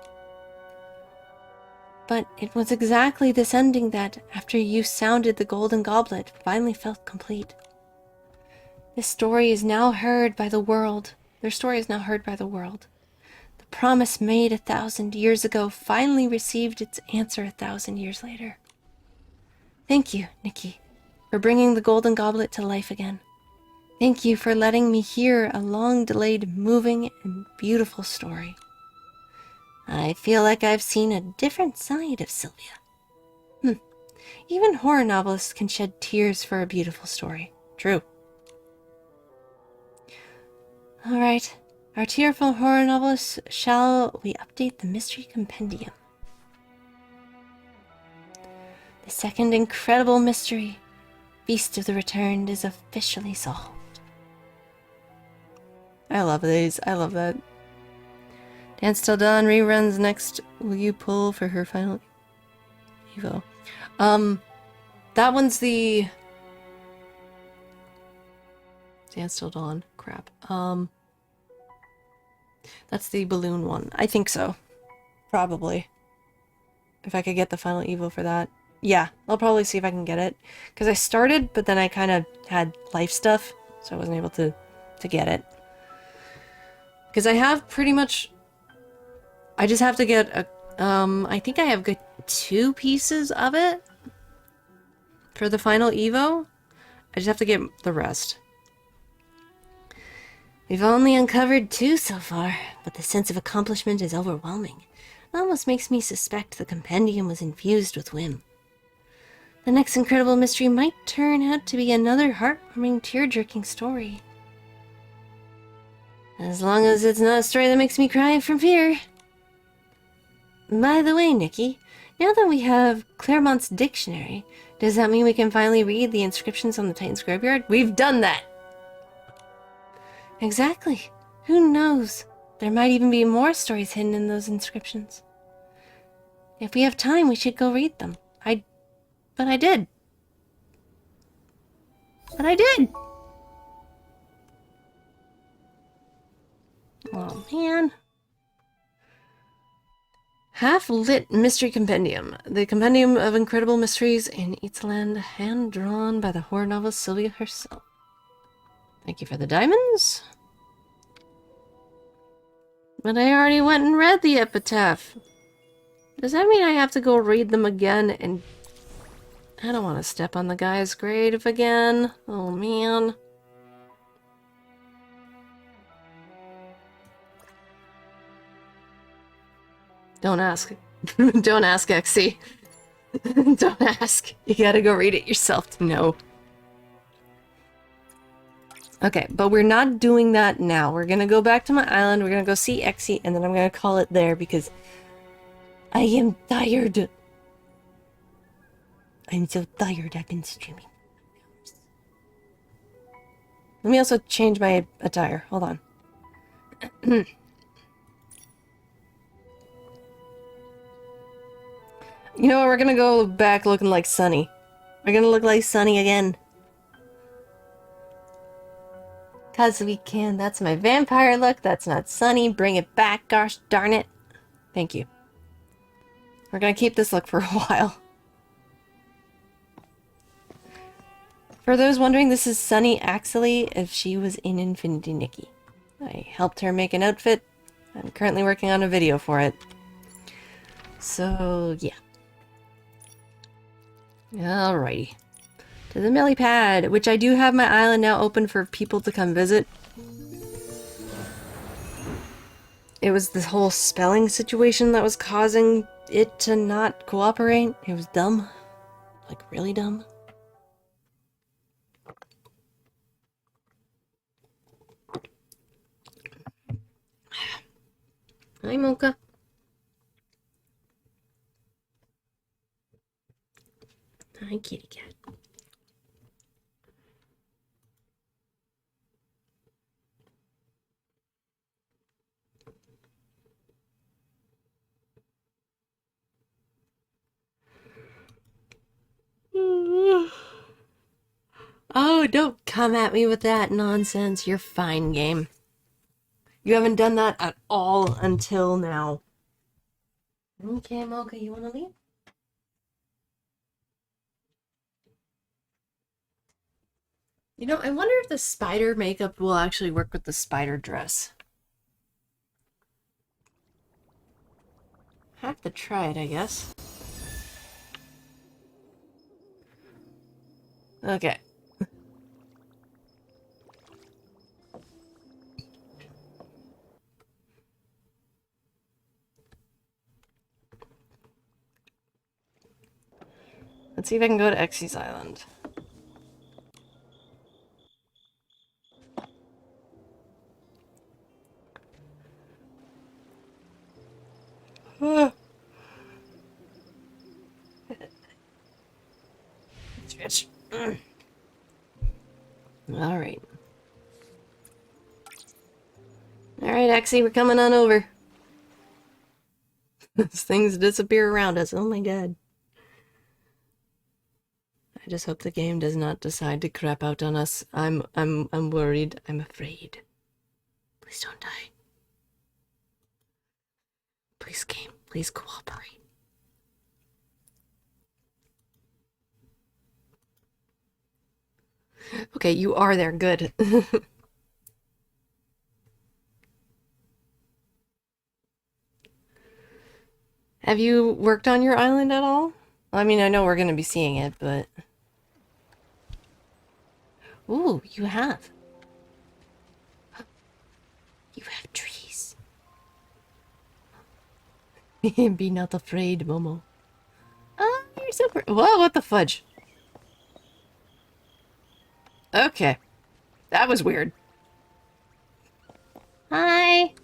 But it was exactly this ending that, after you sounded the golden goblet, finally felt complete. This story is now heard by the world. Their story is now heard by the world. The promise made 1,000 years ago finally received its answer 1,000 years later. Thank you, Nikki, for bringing the golden goblet to life again. Thank you for letting me hear a long-delayed, moving, and beautiful story. I feel like I've seen a different side of Sylvia. Even horror novelists can shed tears for a beautiful story. True. Alright, our tearful horror novelists, shall we update the mystery compendium? The second incredible mystery, Feast of the Returned, is officially solved. I love these. I love that. Dance Till Dawn reruns next. Will you pull for her final Evo? That one's the Dance Till Dawn. Crap. That's the balloon one. I think so. Probably. If I could get the final Evo for that. Yeah, I'll probably see if I can get it. Because I started, but then I kind of had life stuff, so I wasn't able to get it. Because I have pretty much... I just have to get a... I think I have good 2 pieces of it for the final Evo. I just have to get the rest. We've only uncovered 2 so far, but the sense of accomplishment is overwhelming. It almost makes me suspect the compendium was infused with whim. The next incredible mystery might turn out to be another heartwarming, tear-jerking story. As long as it's not a story that makes me cry from fear. By the way, Nikki, now that we have Claremont's dictionary, does that mean we can finally read the inscriptions on the Titan's graveyard? We've done that! Exactly. Who knows? There might even be more stories hidden in those inscriptions. If we have time, we should go read them. But I did. Oh, man. Half-lit mystery compendium. The compendium of incredible mysteries in Eatsland, hand-drawn by the horror novelist Sylvia herself. Thank you for the diamonds. But I already went and read the epitaph. Does that mean I have to go read them again? And I don't want to step on the guy's grave again. Oh, man. Don't ask. Don't ask, Exy. Don't ask. You gotta go read it yourself to know. Okay, but we're not doing that now. We're gonna go back to my island, we're gonna go see Exy, and then I'm gonna call it there because I am tired. I'm so tired. I've been streaming. Let me also change my attire. Hold on. You know what? We're gonna go back looking like Sunny. We're gonna look like Sunny again. Cause we can. That's my vampire look. That's not Sunny. Bring it back, gosh darn it. Thank you. We're gonna keep this look for a while. For those wondering, this is Sunny Axley if she was in Infinity Nikki. I helped her make an outfit. I'm currently working on a video for it. So, yeah. Alrighty. To the Millipad, which I do have my island now open for people to come visit. It was this whole spelling situation that was causing it to not cooperate. It was dumb. Like, really dumb. Hi, Mocha. Hi, kitty cat. Oh, don't come at me with that nonsense. You're fine, game. You haven't done that at all until now. Okay, Mocha, you wanna leave? You know, I wonder if the spider makeup will actually work with the spider dress. Have to try it, I guess. Okay. Let's see if I can go to Exy's island. Stretch. Alright. Alright, Exy, we're coming on over. Things disappear around us. Oh my god. I just hope the game does not decide to crap out on us. I'm worried. I'm afraid. Please don't die. Please, game. Please cooperate. Okay, you are there. Good. Have you worked on your island at all? I mean, I know we're gonna be seeing it, but... Ooh, you have. You have trees. Be not afraid, Momo. Oh, you're so great. Whoa, what the fudge? Okay. That was weird. Hi.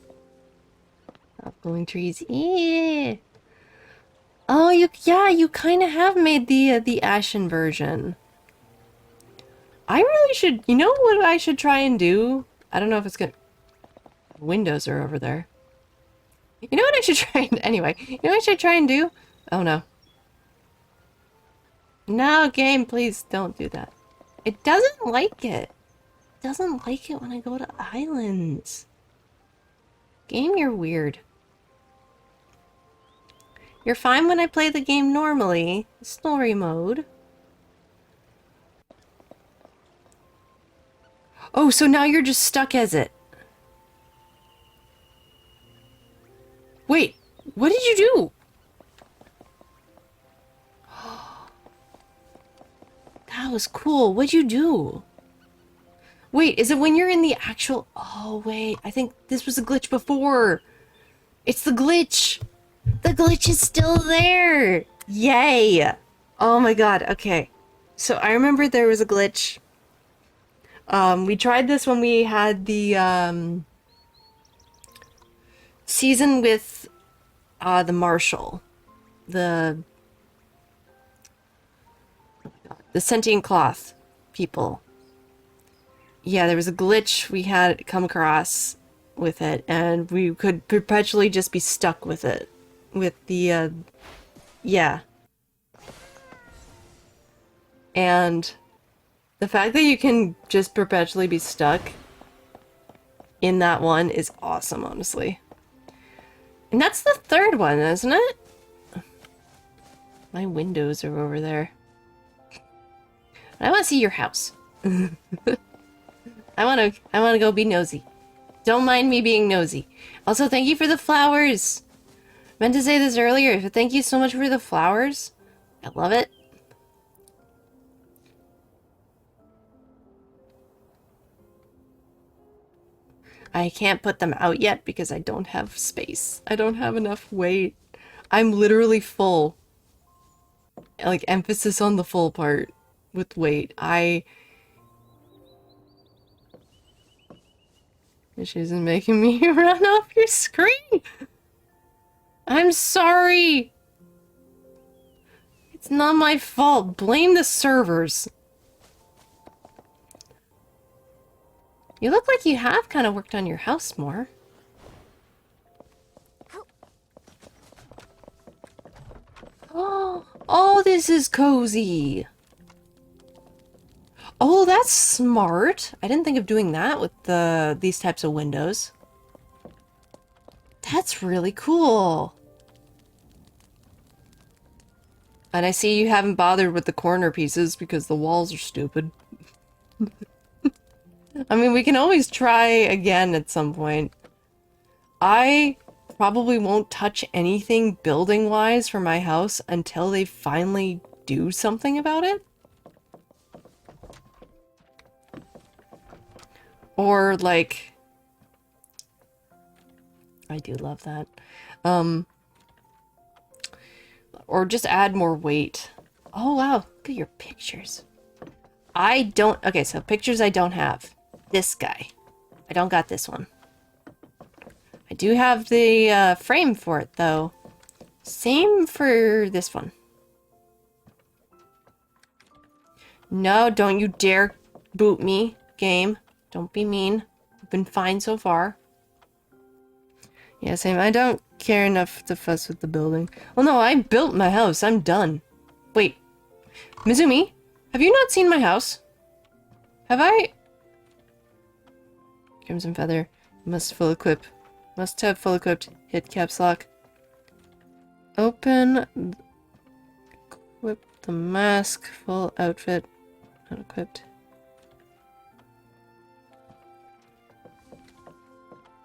Upgoing trees. Yeah. Oh, you kind of have made the Ashen version. I really should, you know what I should try and do? I don't know if it's gonna... Windows are over there. You know what I should try and... Anyway, you know what I should try and do? Oh, no. No, game, please don't do that. It doesn't like it. It doesn't like it when I go to islands. Game, you're weird. You're fine when I play the game normally. Story mode. Oh, so now you're just stuck as it. Wait, what did you do? That was cool. What'd you do? Wait, is it when you're in the actual... Oh, wait. I think this was a glitch before. It's the glitch. The glitch is still there. Yay. Oh my god. Okay. So I remember there was a glitch. We tried this when we had the season with the Marshal. The sentient cloth people. Yeah, there was a glitch we had come across with it, and we could perpetually just be stuck with it. With the, yeah. And the fact that you can just perpetually be stuck in that one is awesome, honestly. And that's the third one, isn't it? My windows are over there. I want to see your house. I want to go be nosy. Don't mind me being nosy. Also, thank you for the flowers. Meant to say this earlier, but thank you so much for the flowers. I love it. I can't put them out yet because I don't have space. I don't have enough weight. I'm literally full. Like, emphasis on the full part with weight. This isn't making me run off your screen. I'm sorry. It's not my fault. Blame the servers. You look like you have kind of worked on your house more. Oh, this is cozy. Oh, that's smart. I didn't think of doing that with these types of windows. That's really cool. And I see you haven't bothered with the corner pieces because the walls are stupid. I mean, we can always try again at some point. I probably won't touch anything building-wise for my house until they finally do something about it. Or, like... I do love that. Or just add more weight. Oh, wow. Look at your pictures. I don't... Okay, so pictures I don't have. This guy. I don't got this one. I do have the frame for it, though. Same for this one. No, don't you dare boot me, game. Don't be mean. I've been fine so far. Yeah, same. I don't care enough to fuss with the building. Well, no, I built my house. I'm done. Wait. Mizumi, have you not seen my house? Have I? Crimson Feather. Must full equip. Must have full equipped. Hit caps lock. Open. Equip the mask. Full outfit. Not equipped.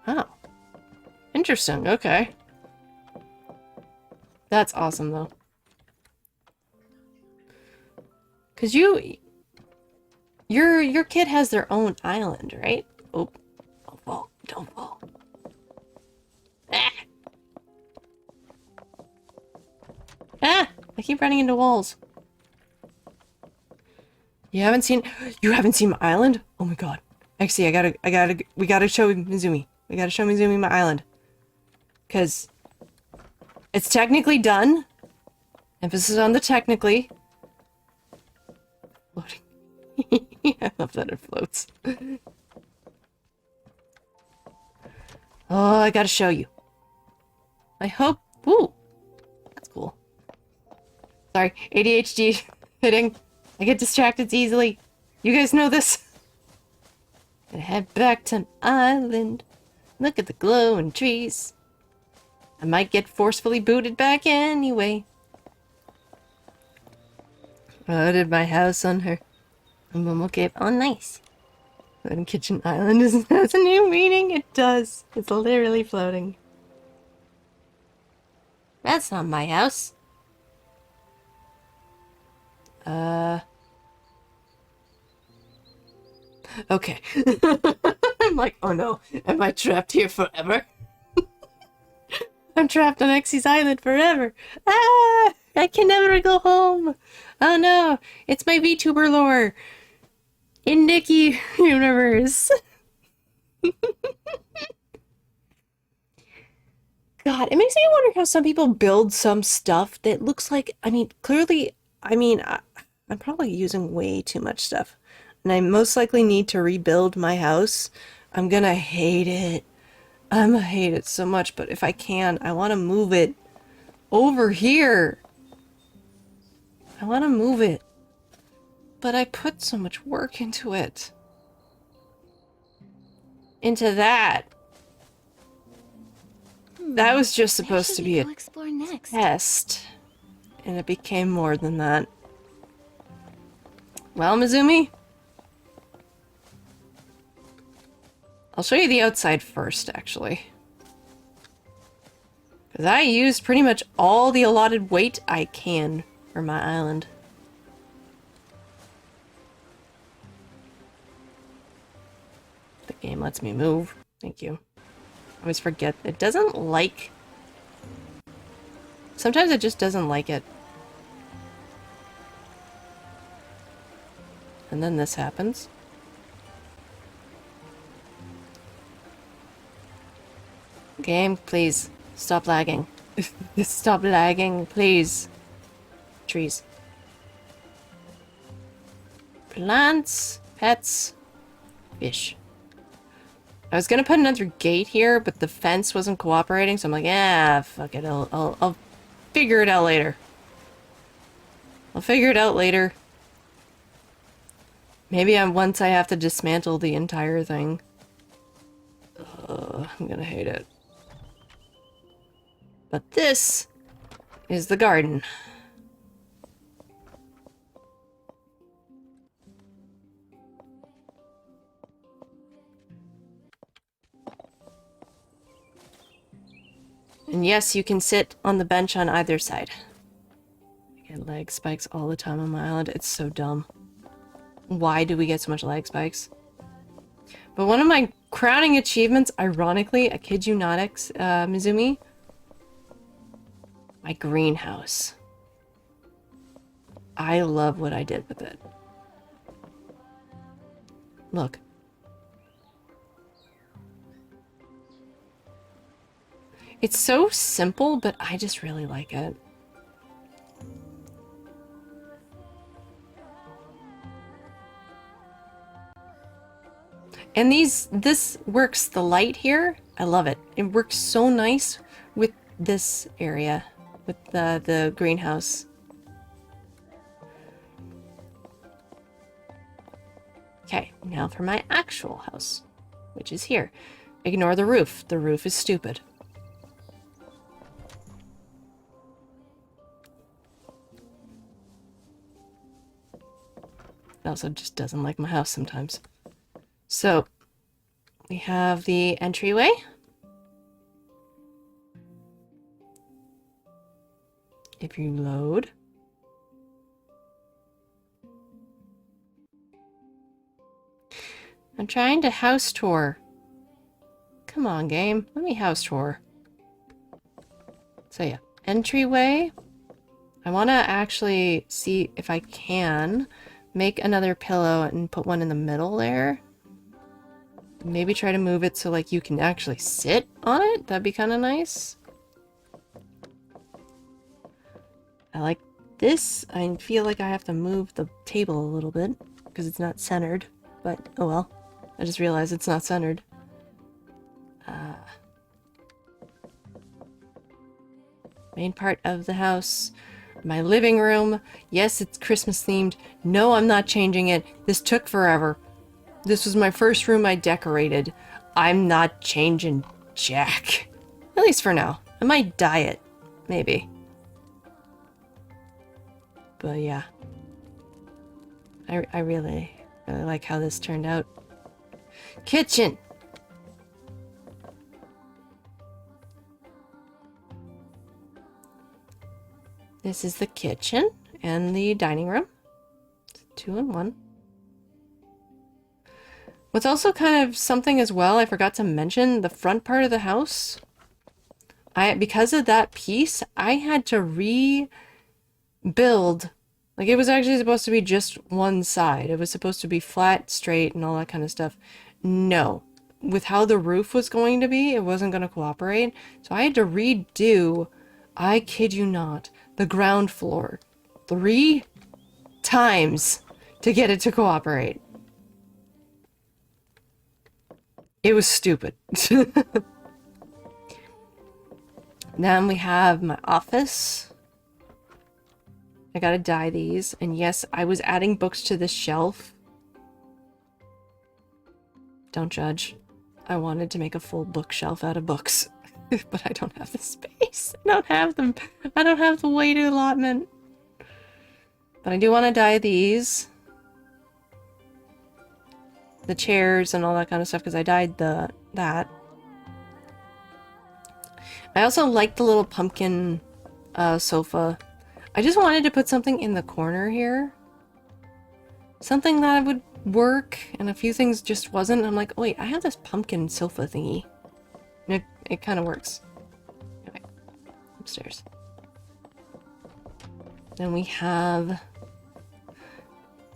Oh. Interesting. Okay. That's awesome, though. Cause your kid has their own island, right? Oh, don't fall! Don't fall! Ah! Ah! I keep running into walls. You haven't seen my island? Oh my god! Actually, we gotta show Mizumi. We gotta show Mizumi my island. Cause it's technically done. Emphasis on the technically. Floating. I love that it floats. Oh, I gotta show you. I hope... Ooh! That's cool. Sorry, ADHD hitting. I get distracted easily. You guys know this? Gonna head back to an island. Look at the glowing trees. I might get forcefully booted back anyway. Loaded my house on her. Momo Cave. Oh, nice. Floating Kitchen Island has a new meaning. It does. It's literally floating. That's not my house. Okay. I'm like, oh no, am I trapped here forever? I'm trapped on Exy's Island forever. Ah! I can never go home. Oh no, it's my VTuber lore. In Nikki universe. God, it makes me wonder how some people build some stuff that looks like, I mean, clearly, I'm probably using way too much stuff. And I most likely need to rebuild my house. I'm gonna hate it. I'm gonna hate it so much, but if I can, I want to move it over here. I want to move it. But I put so much work into it. Into that. That was just supposed to be a explore next? test. And it became more than that. Well, Mizumi, I'll show you the outside first, actually. Because I used pretty much all the allotted weight I can for my island. The game lets me move. Thank you. I always forget. It doesn't like... Sometimes it just doesn't like it. And then this happens. Game, please. Stop lagging. Stop lagging, please. Trees. Plants. Pets. Fish. I was gonna put another gate here, but the fence wasn't cooperating, so I'm like, ah, fuck it. I'll figure it out later. I'll figure it out later. Maybe once I have to dismantle the entire thing. I'm gonna hate it. But this is the garden. And yes, you can sit on the bench on either side. I get lag spikes all the time on my island. It's so dumb. Why do we get so much lag spikes? But one of my crowning achievements, ironically, I kid you not, Mizumi, my greenhouse. I love what I did with it. Look. It's so simple, but I just really like it. And this works, the light here, I love it. It works so nice with this area, with the greenhouse. Okay, now for my actual house, which is here. Ignore the roof. The roof is stupid. It also just doesn't like my house sometimes. So, we have the entryway. If you load. I'm trying to house tour. Come on, game. Let me house tour. So yeah, entryway. I want to actually see if I can make another pillow and put one in the middle there. Maybe try to move it so like you can actually sit on it. That'd be kind of nice. I like this. I feel like I have to move the table a little bit because it's not centered, but oh well. I just realized it's not centered. Main part of the house. My living room. Yes, it's Christmas themed. No, I'm not changing it. This took forever. This was my first room I decorated. I'm not changing jack. At least for now. I might dye it, maybe. But yeah. I really like how this turned out. Kitchen! This is the kitchen and the dining room. It's 2 in 1. What's also kind of something as well, I forgot to mention, the front part of the house. Because of that piece, I had to rebuild. Like, it was actually supposed to be just one side. It was supposed to be flat, straight, and all that kind of stuff. No. With how the roof was going to be, it wasn't going to cooperate. So I had to redo, I kid you not, the ground floor 3 times to get it to cooperate. It was stupid. Then we have my office. I gotta dye these. And yes, I was adding books to this shelf. Don't judge. I wanted to make a full bookshelf out of books. But I don't have the space. I don't have them. I don't have the weighted allotment. But I do want to dye these. The chairs and all that kind of stuff because I dyed that. I also like the little pumpkin sofa. I just wanted to put something in the corner here. Something that would work, and a few things just wasn't. I'm like, oh, wait, I have this pumpkin sofa thingy. And it kind of works. Anyway, upstairs. Then we have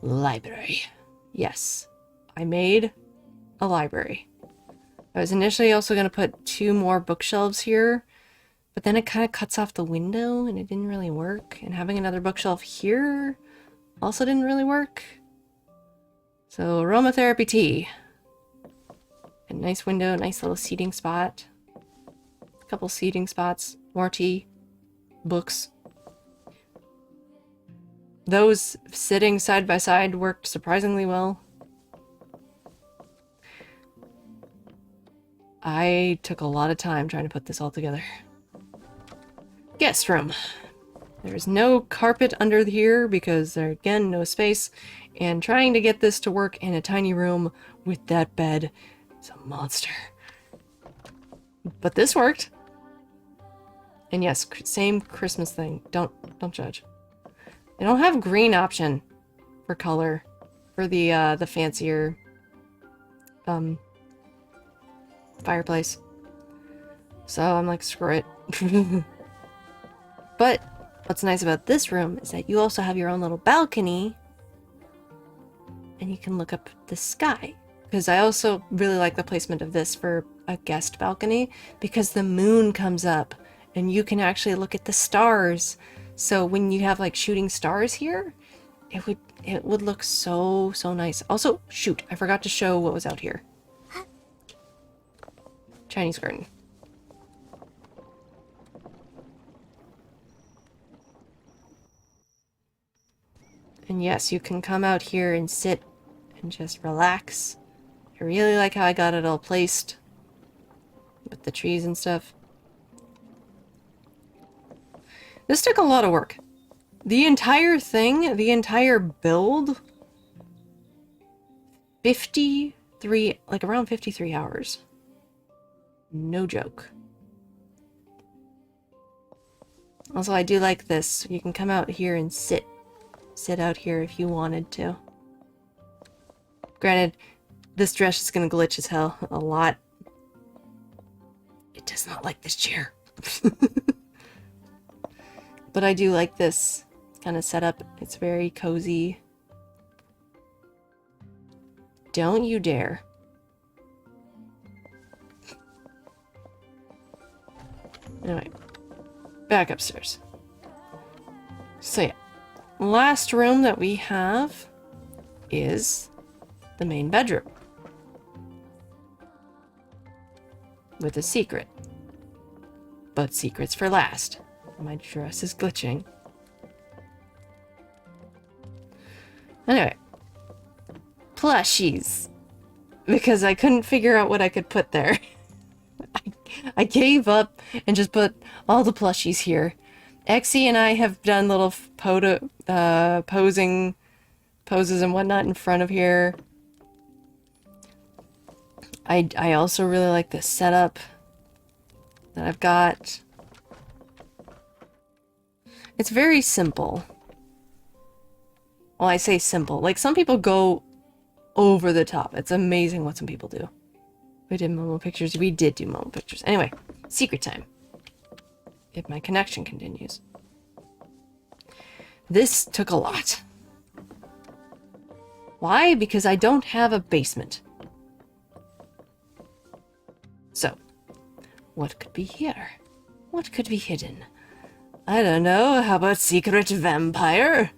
library. Yes, I made a library. I was initially also going to put 2 more bookshelves here, but then it kind of cuts off the window and it didn't really work. And having another bookshelf here also didn't really work. So aromatherapy tea. A nice window, nice little seating spot. A couple seating spots, more tea, books. Those sitting side by side worked surprisingly well. I took a lot of time trying to put this all together. Guest room. There's no carpet under here because there's, again, no space. And trying to get this to work in a tiny room with that bed is a monster. But this worked. And yes, same Christmas thing. Don't judge. They don't have green option for color for the fancier fireplace. So I'm like, screw it. But what's nice about this room is that you also have your own little balcony and you can look up the sky. Because I also really like the placement of this for a guest balcony because the moon comes up and you can actually look at the stars. So when you have like shooting stars here, it would look so nice. Also, shoot, I forgot to show what was out here. Chinese garden. And yes, you can come out here and sit and just relax. I really like how I got it all placed with the trees and stuff. This took a lot of work. The entire thing, the entire build, 53, like around 53 hours. No joke. Also, I do like this. You can come out here and sit out here if you wanted to. Granted, this dress is gonna glitch as hell a lot. It does not like this chair. But I do like this kind of setup. It's very cozy. Don't you dare. Anyway, back upstairs. So yeah, last room that we have is the main bedroom. With a secret. But secrets for last. My dress is glitching. Anyway. Plushies. Because I couldn't figure out what I could put there. I gave up and just put all the plushies here. Exie and I have done little posing poses and whatnot in front of here. I also really like this setup that I've got. It's very simple. Well, I say simple. Like, some people go over the top. It's amazing what some people do. We did Momo pictures. We did do Momo pictures. Anyway, secret time. If my connection continues. This took a lot. Why? Because I don't have a basement. So, what could be here? What could be hidden? I don't know. How about secret vampire?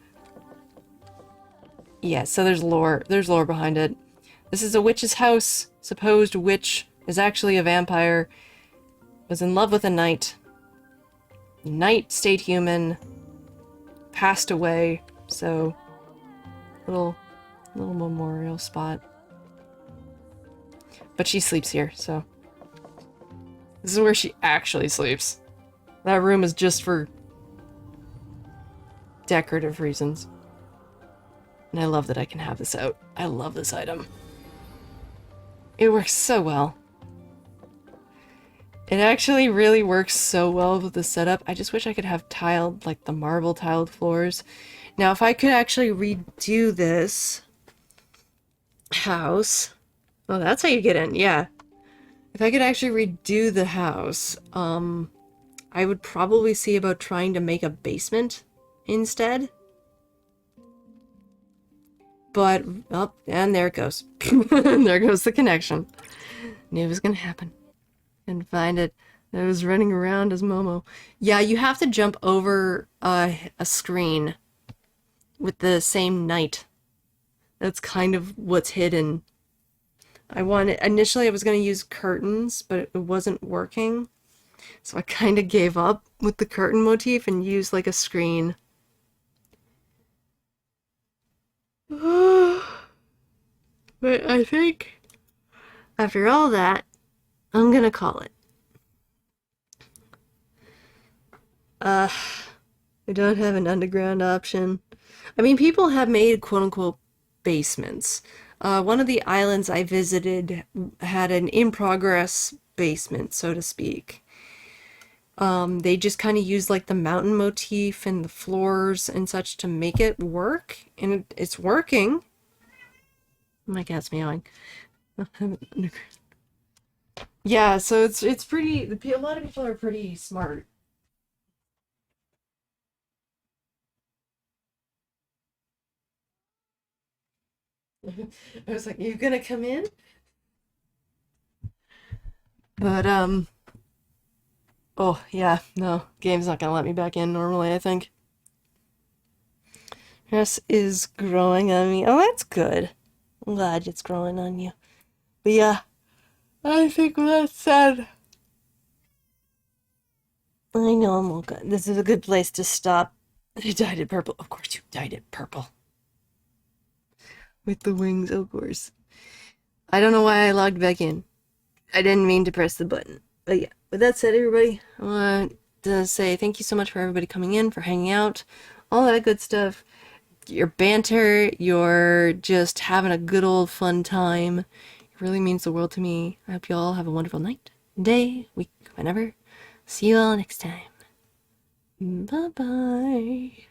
Yeah, so there's lore. There's lore behind it. This is a witch's house. Supposed witch is actually a vampire. Was in love with a knight. Knight stayed human. Passed away. So, little memorial spot. But she sleeps here, so. This is where she actually sleeps. That room is just for decorative reasons. And I love that I can have this out. I love this item. It works so well. It actually really works so well with the setup. I just wish I could have tiled, like the marble tiled floors. Now, if I could actually redo this house... Oh, that's how you get in, yeah. If I could actually redo the house, I would probably see about trying to make a basement instead. But, oh, and there it goes. There goes the connection. Knew it was gonna happen. And find it. I was running around as Momo. Yeah, you have to jump over a screen with the same knight. That's kind of what's hidden. Initially I was gonna use curtains, but it wasn't working. So I kind of gave up with the curtain motif and used like a screen. But I think after all that, I'm gonna call it. We don't have an underground option. I mean, people have made quote-unquote basements. One of the islands I visited had an in-progress basement, so to speak. They just kind of used like the mountain motif and the floors and such to make it work, and it's working. My cat's meowing. Yeah, so it's pretty. A lot of people are pretty smart. I was like, "You gonna come in?" But oh yeah, no, game's not gonna let me back in normally, I think. Grass is growing on me. Oh, that's good. I'm glad it's growing on you. But yeah, I think with that said, I know I'm all good. This is a good place to stop. I dyed it purple. Of course you dyed it purple. With the wings, of course. I don't know why I logged back in. I didn't mean to press the button. But yeah, with that said, everybody, I want to say thank you so much for everybody coming in, for hanging out, all that good stuff. Your banter, you're just having a good old fun time. It really means the world to me. I hope you all have a wonderful night, day, week, whenever. See you all next time. Bye-bye.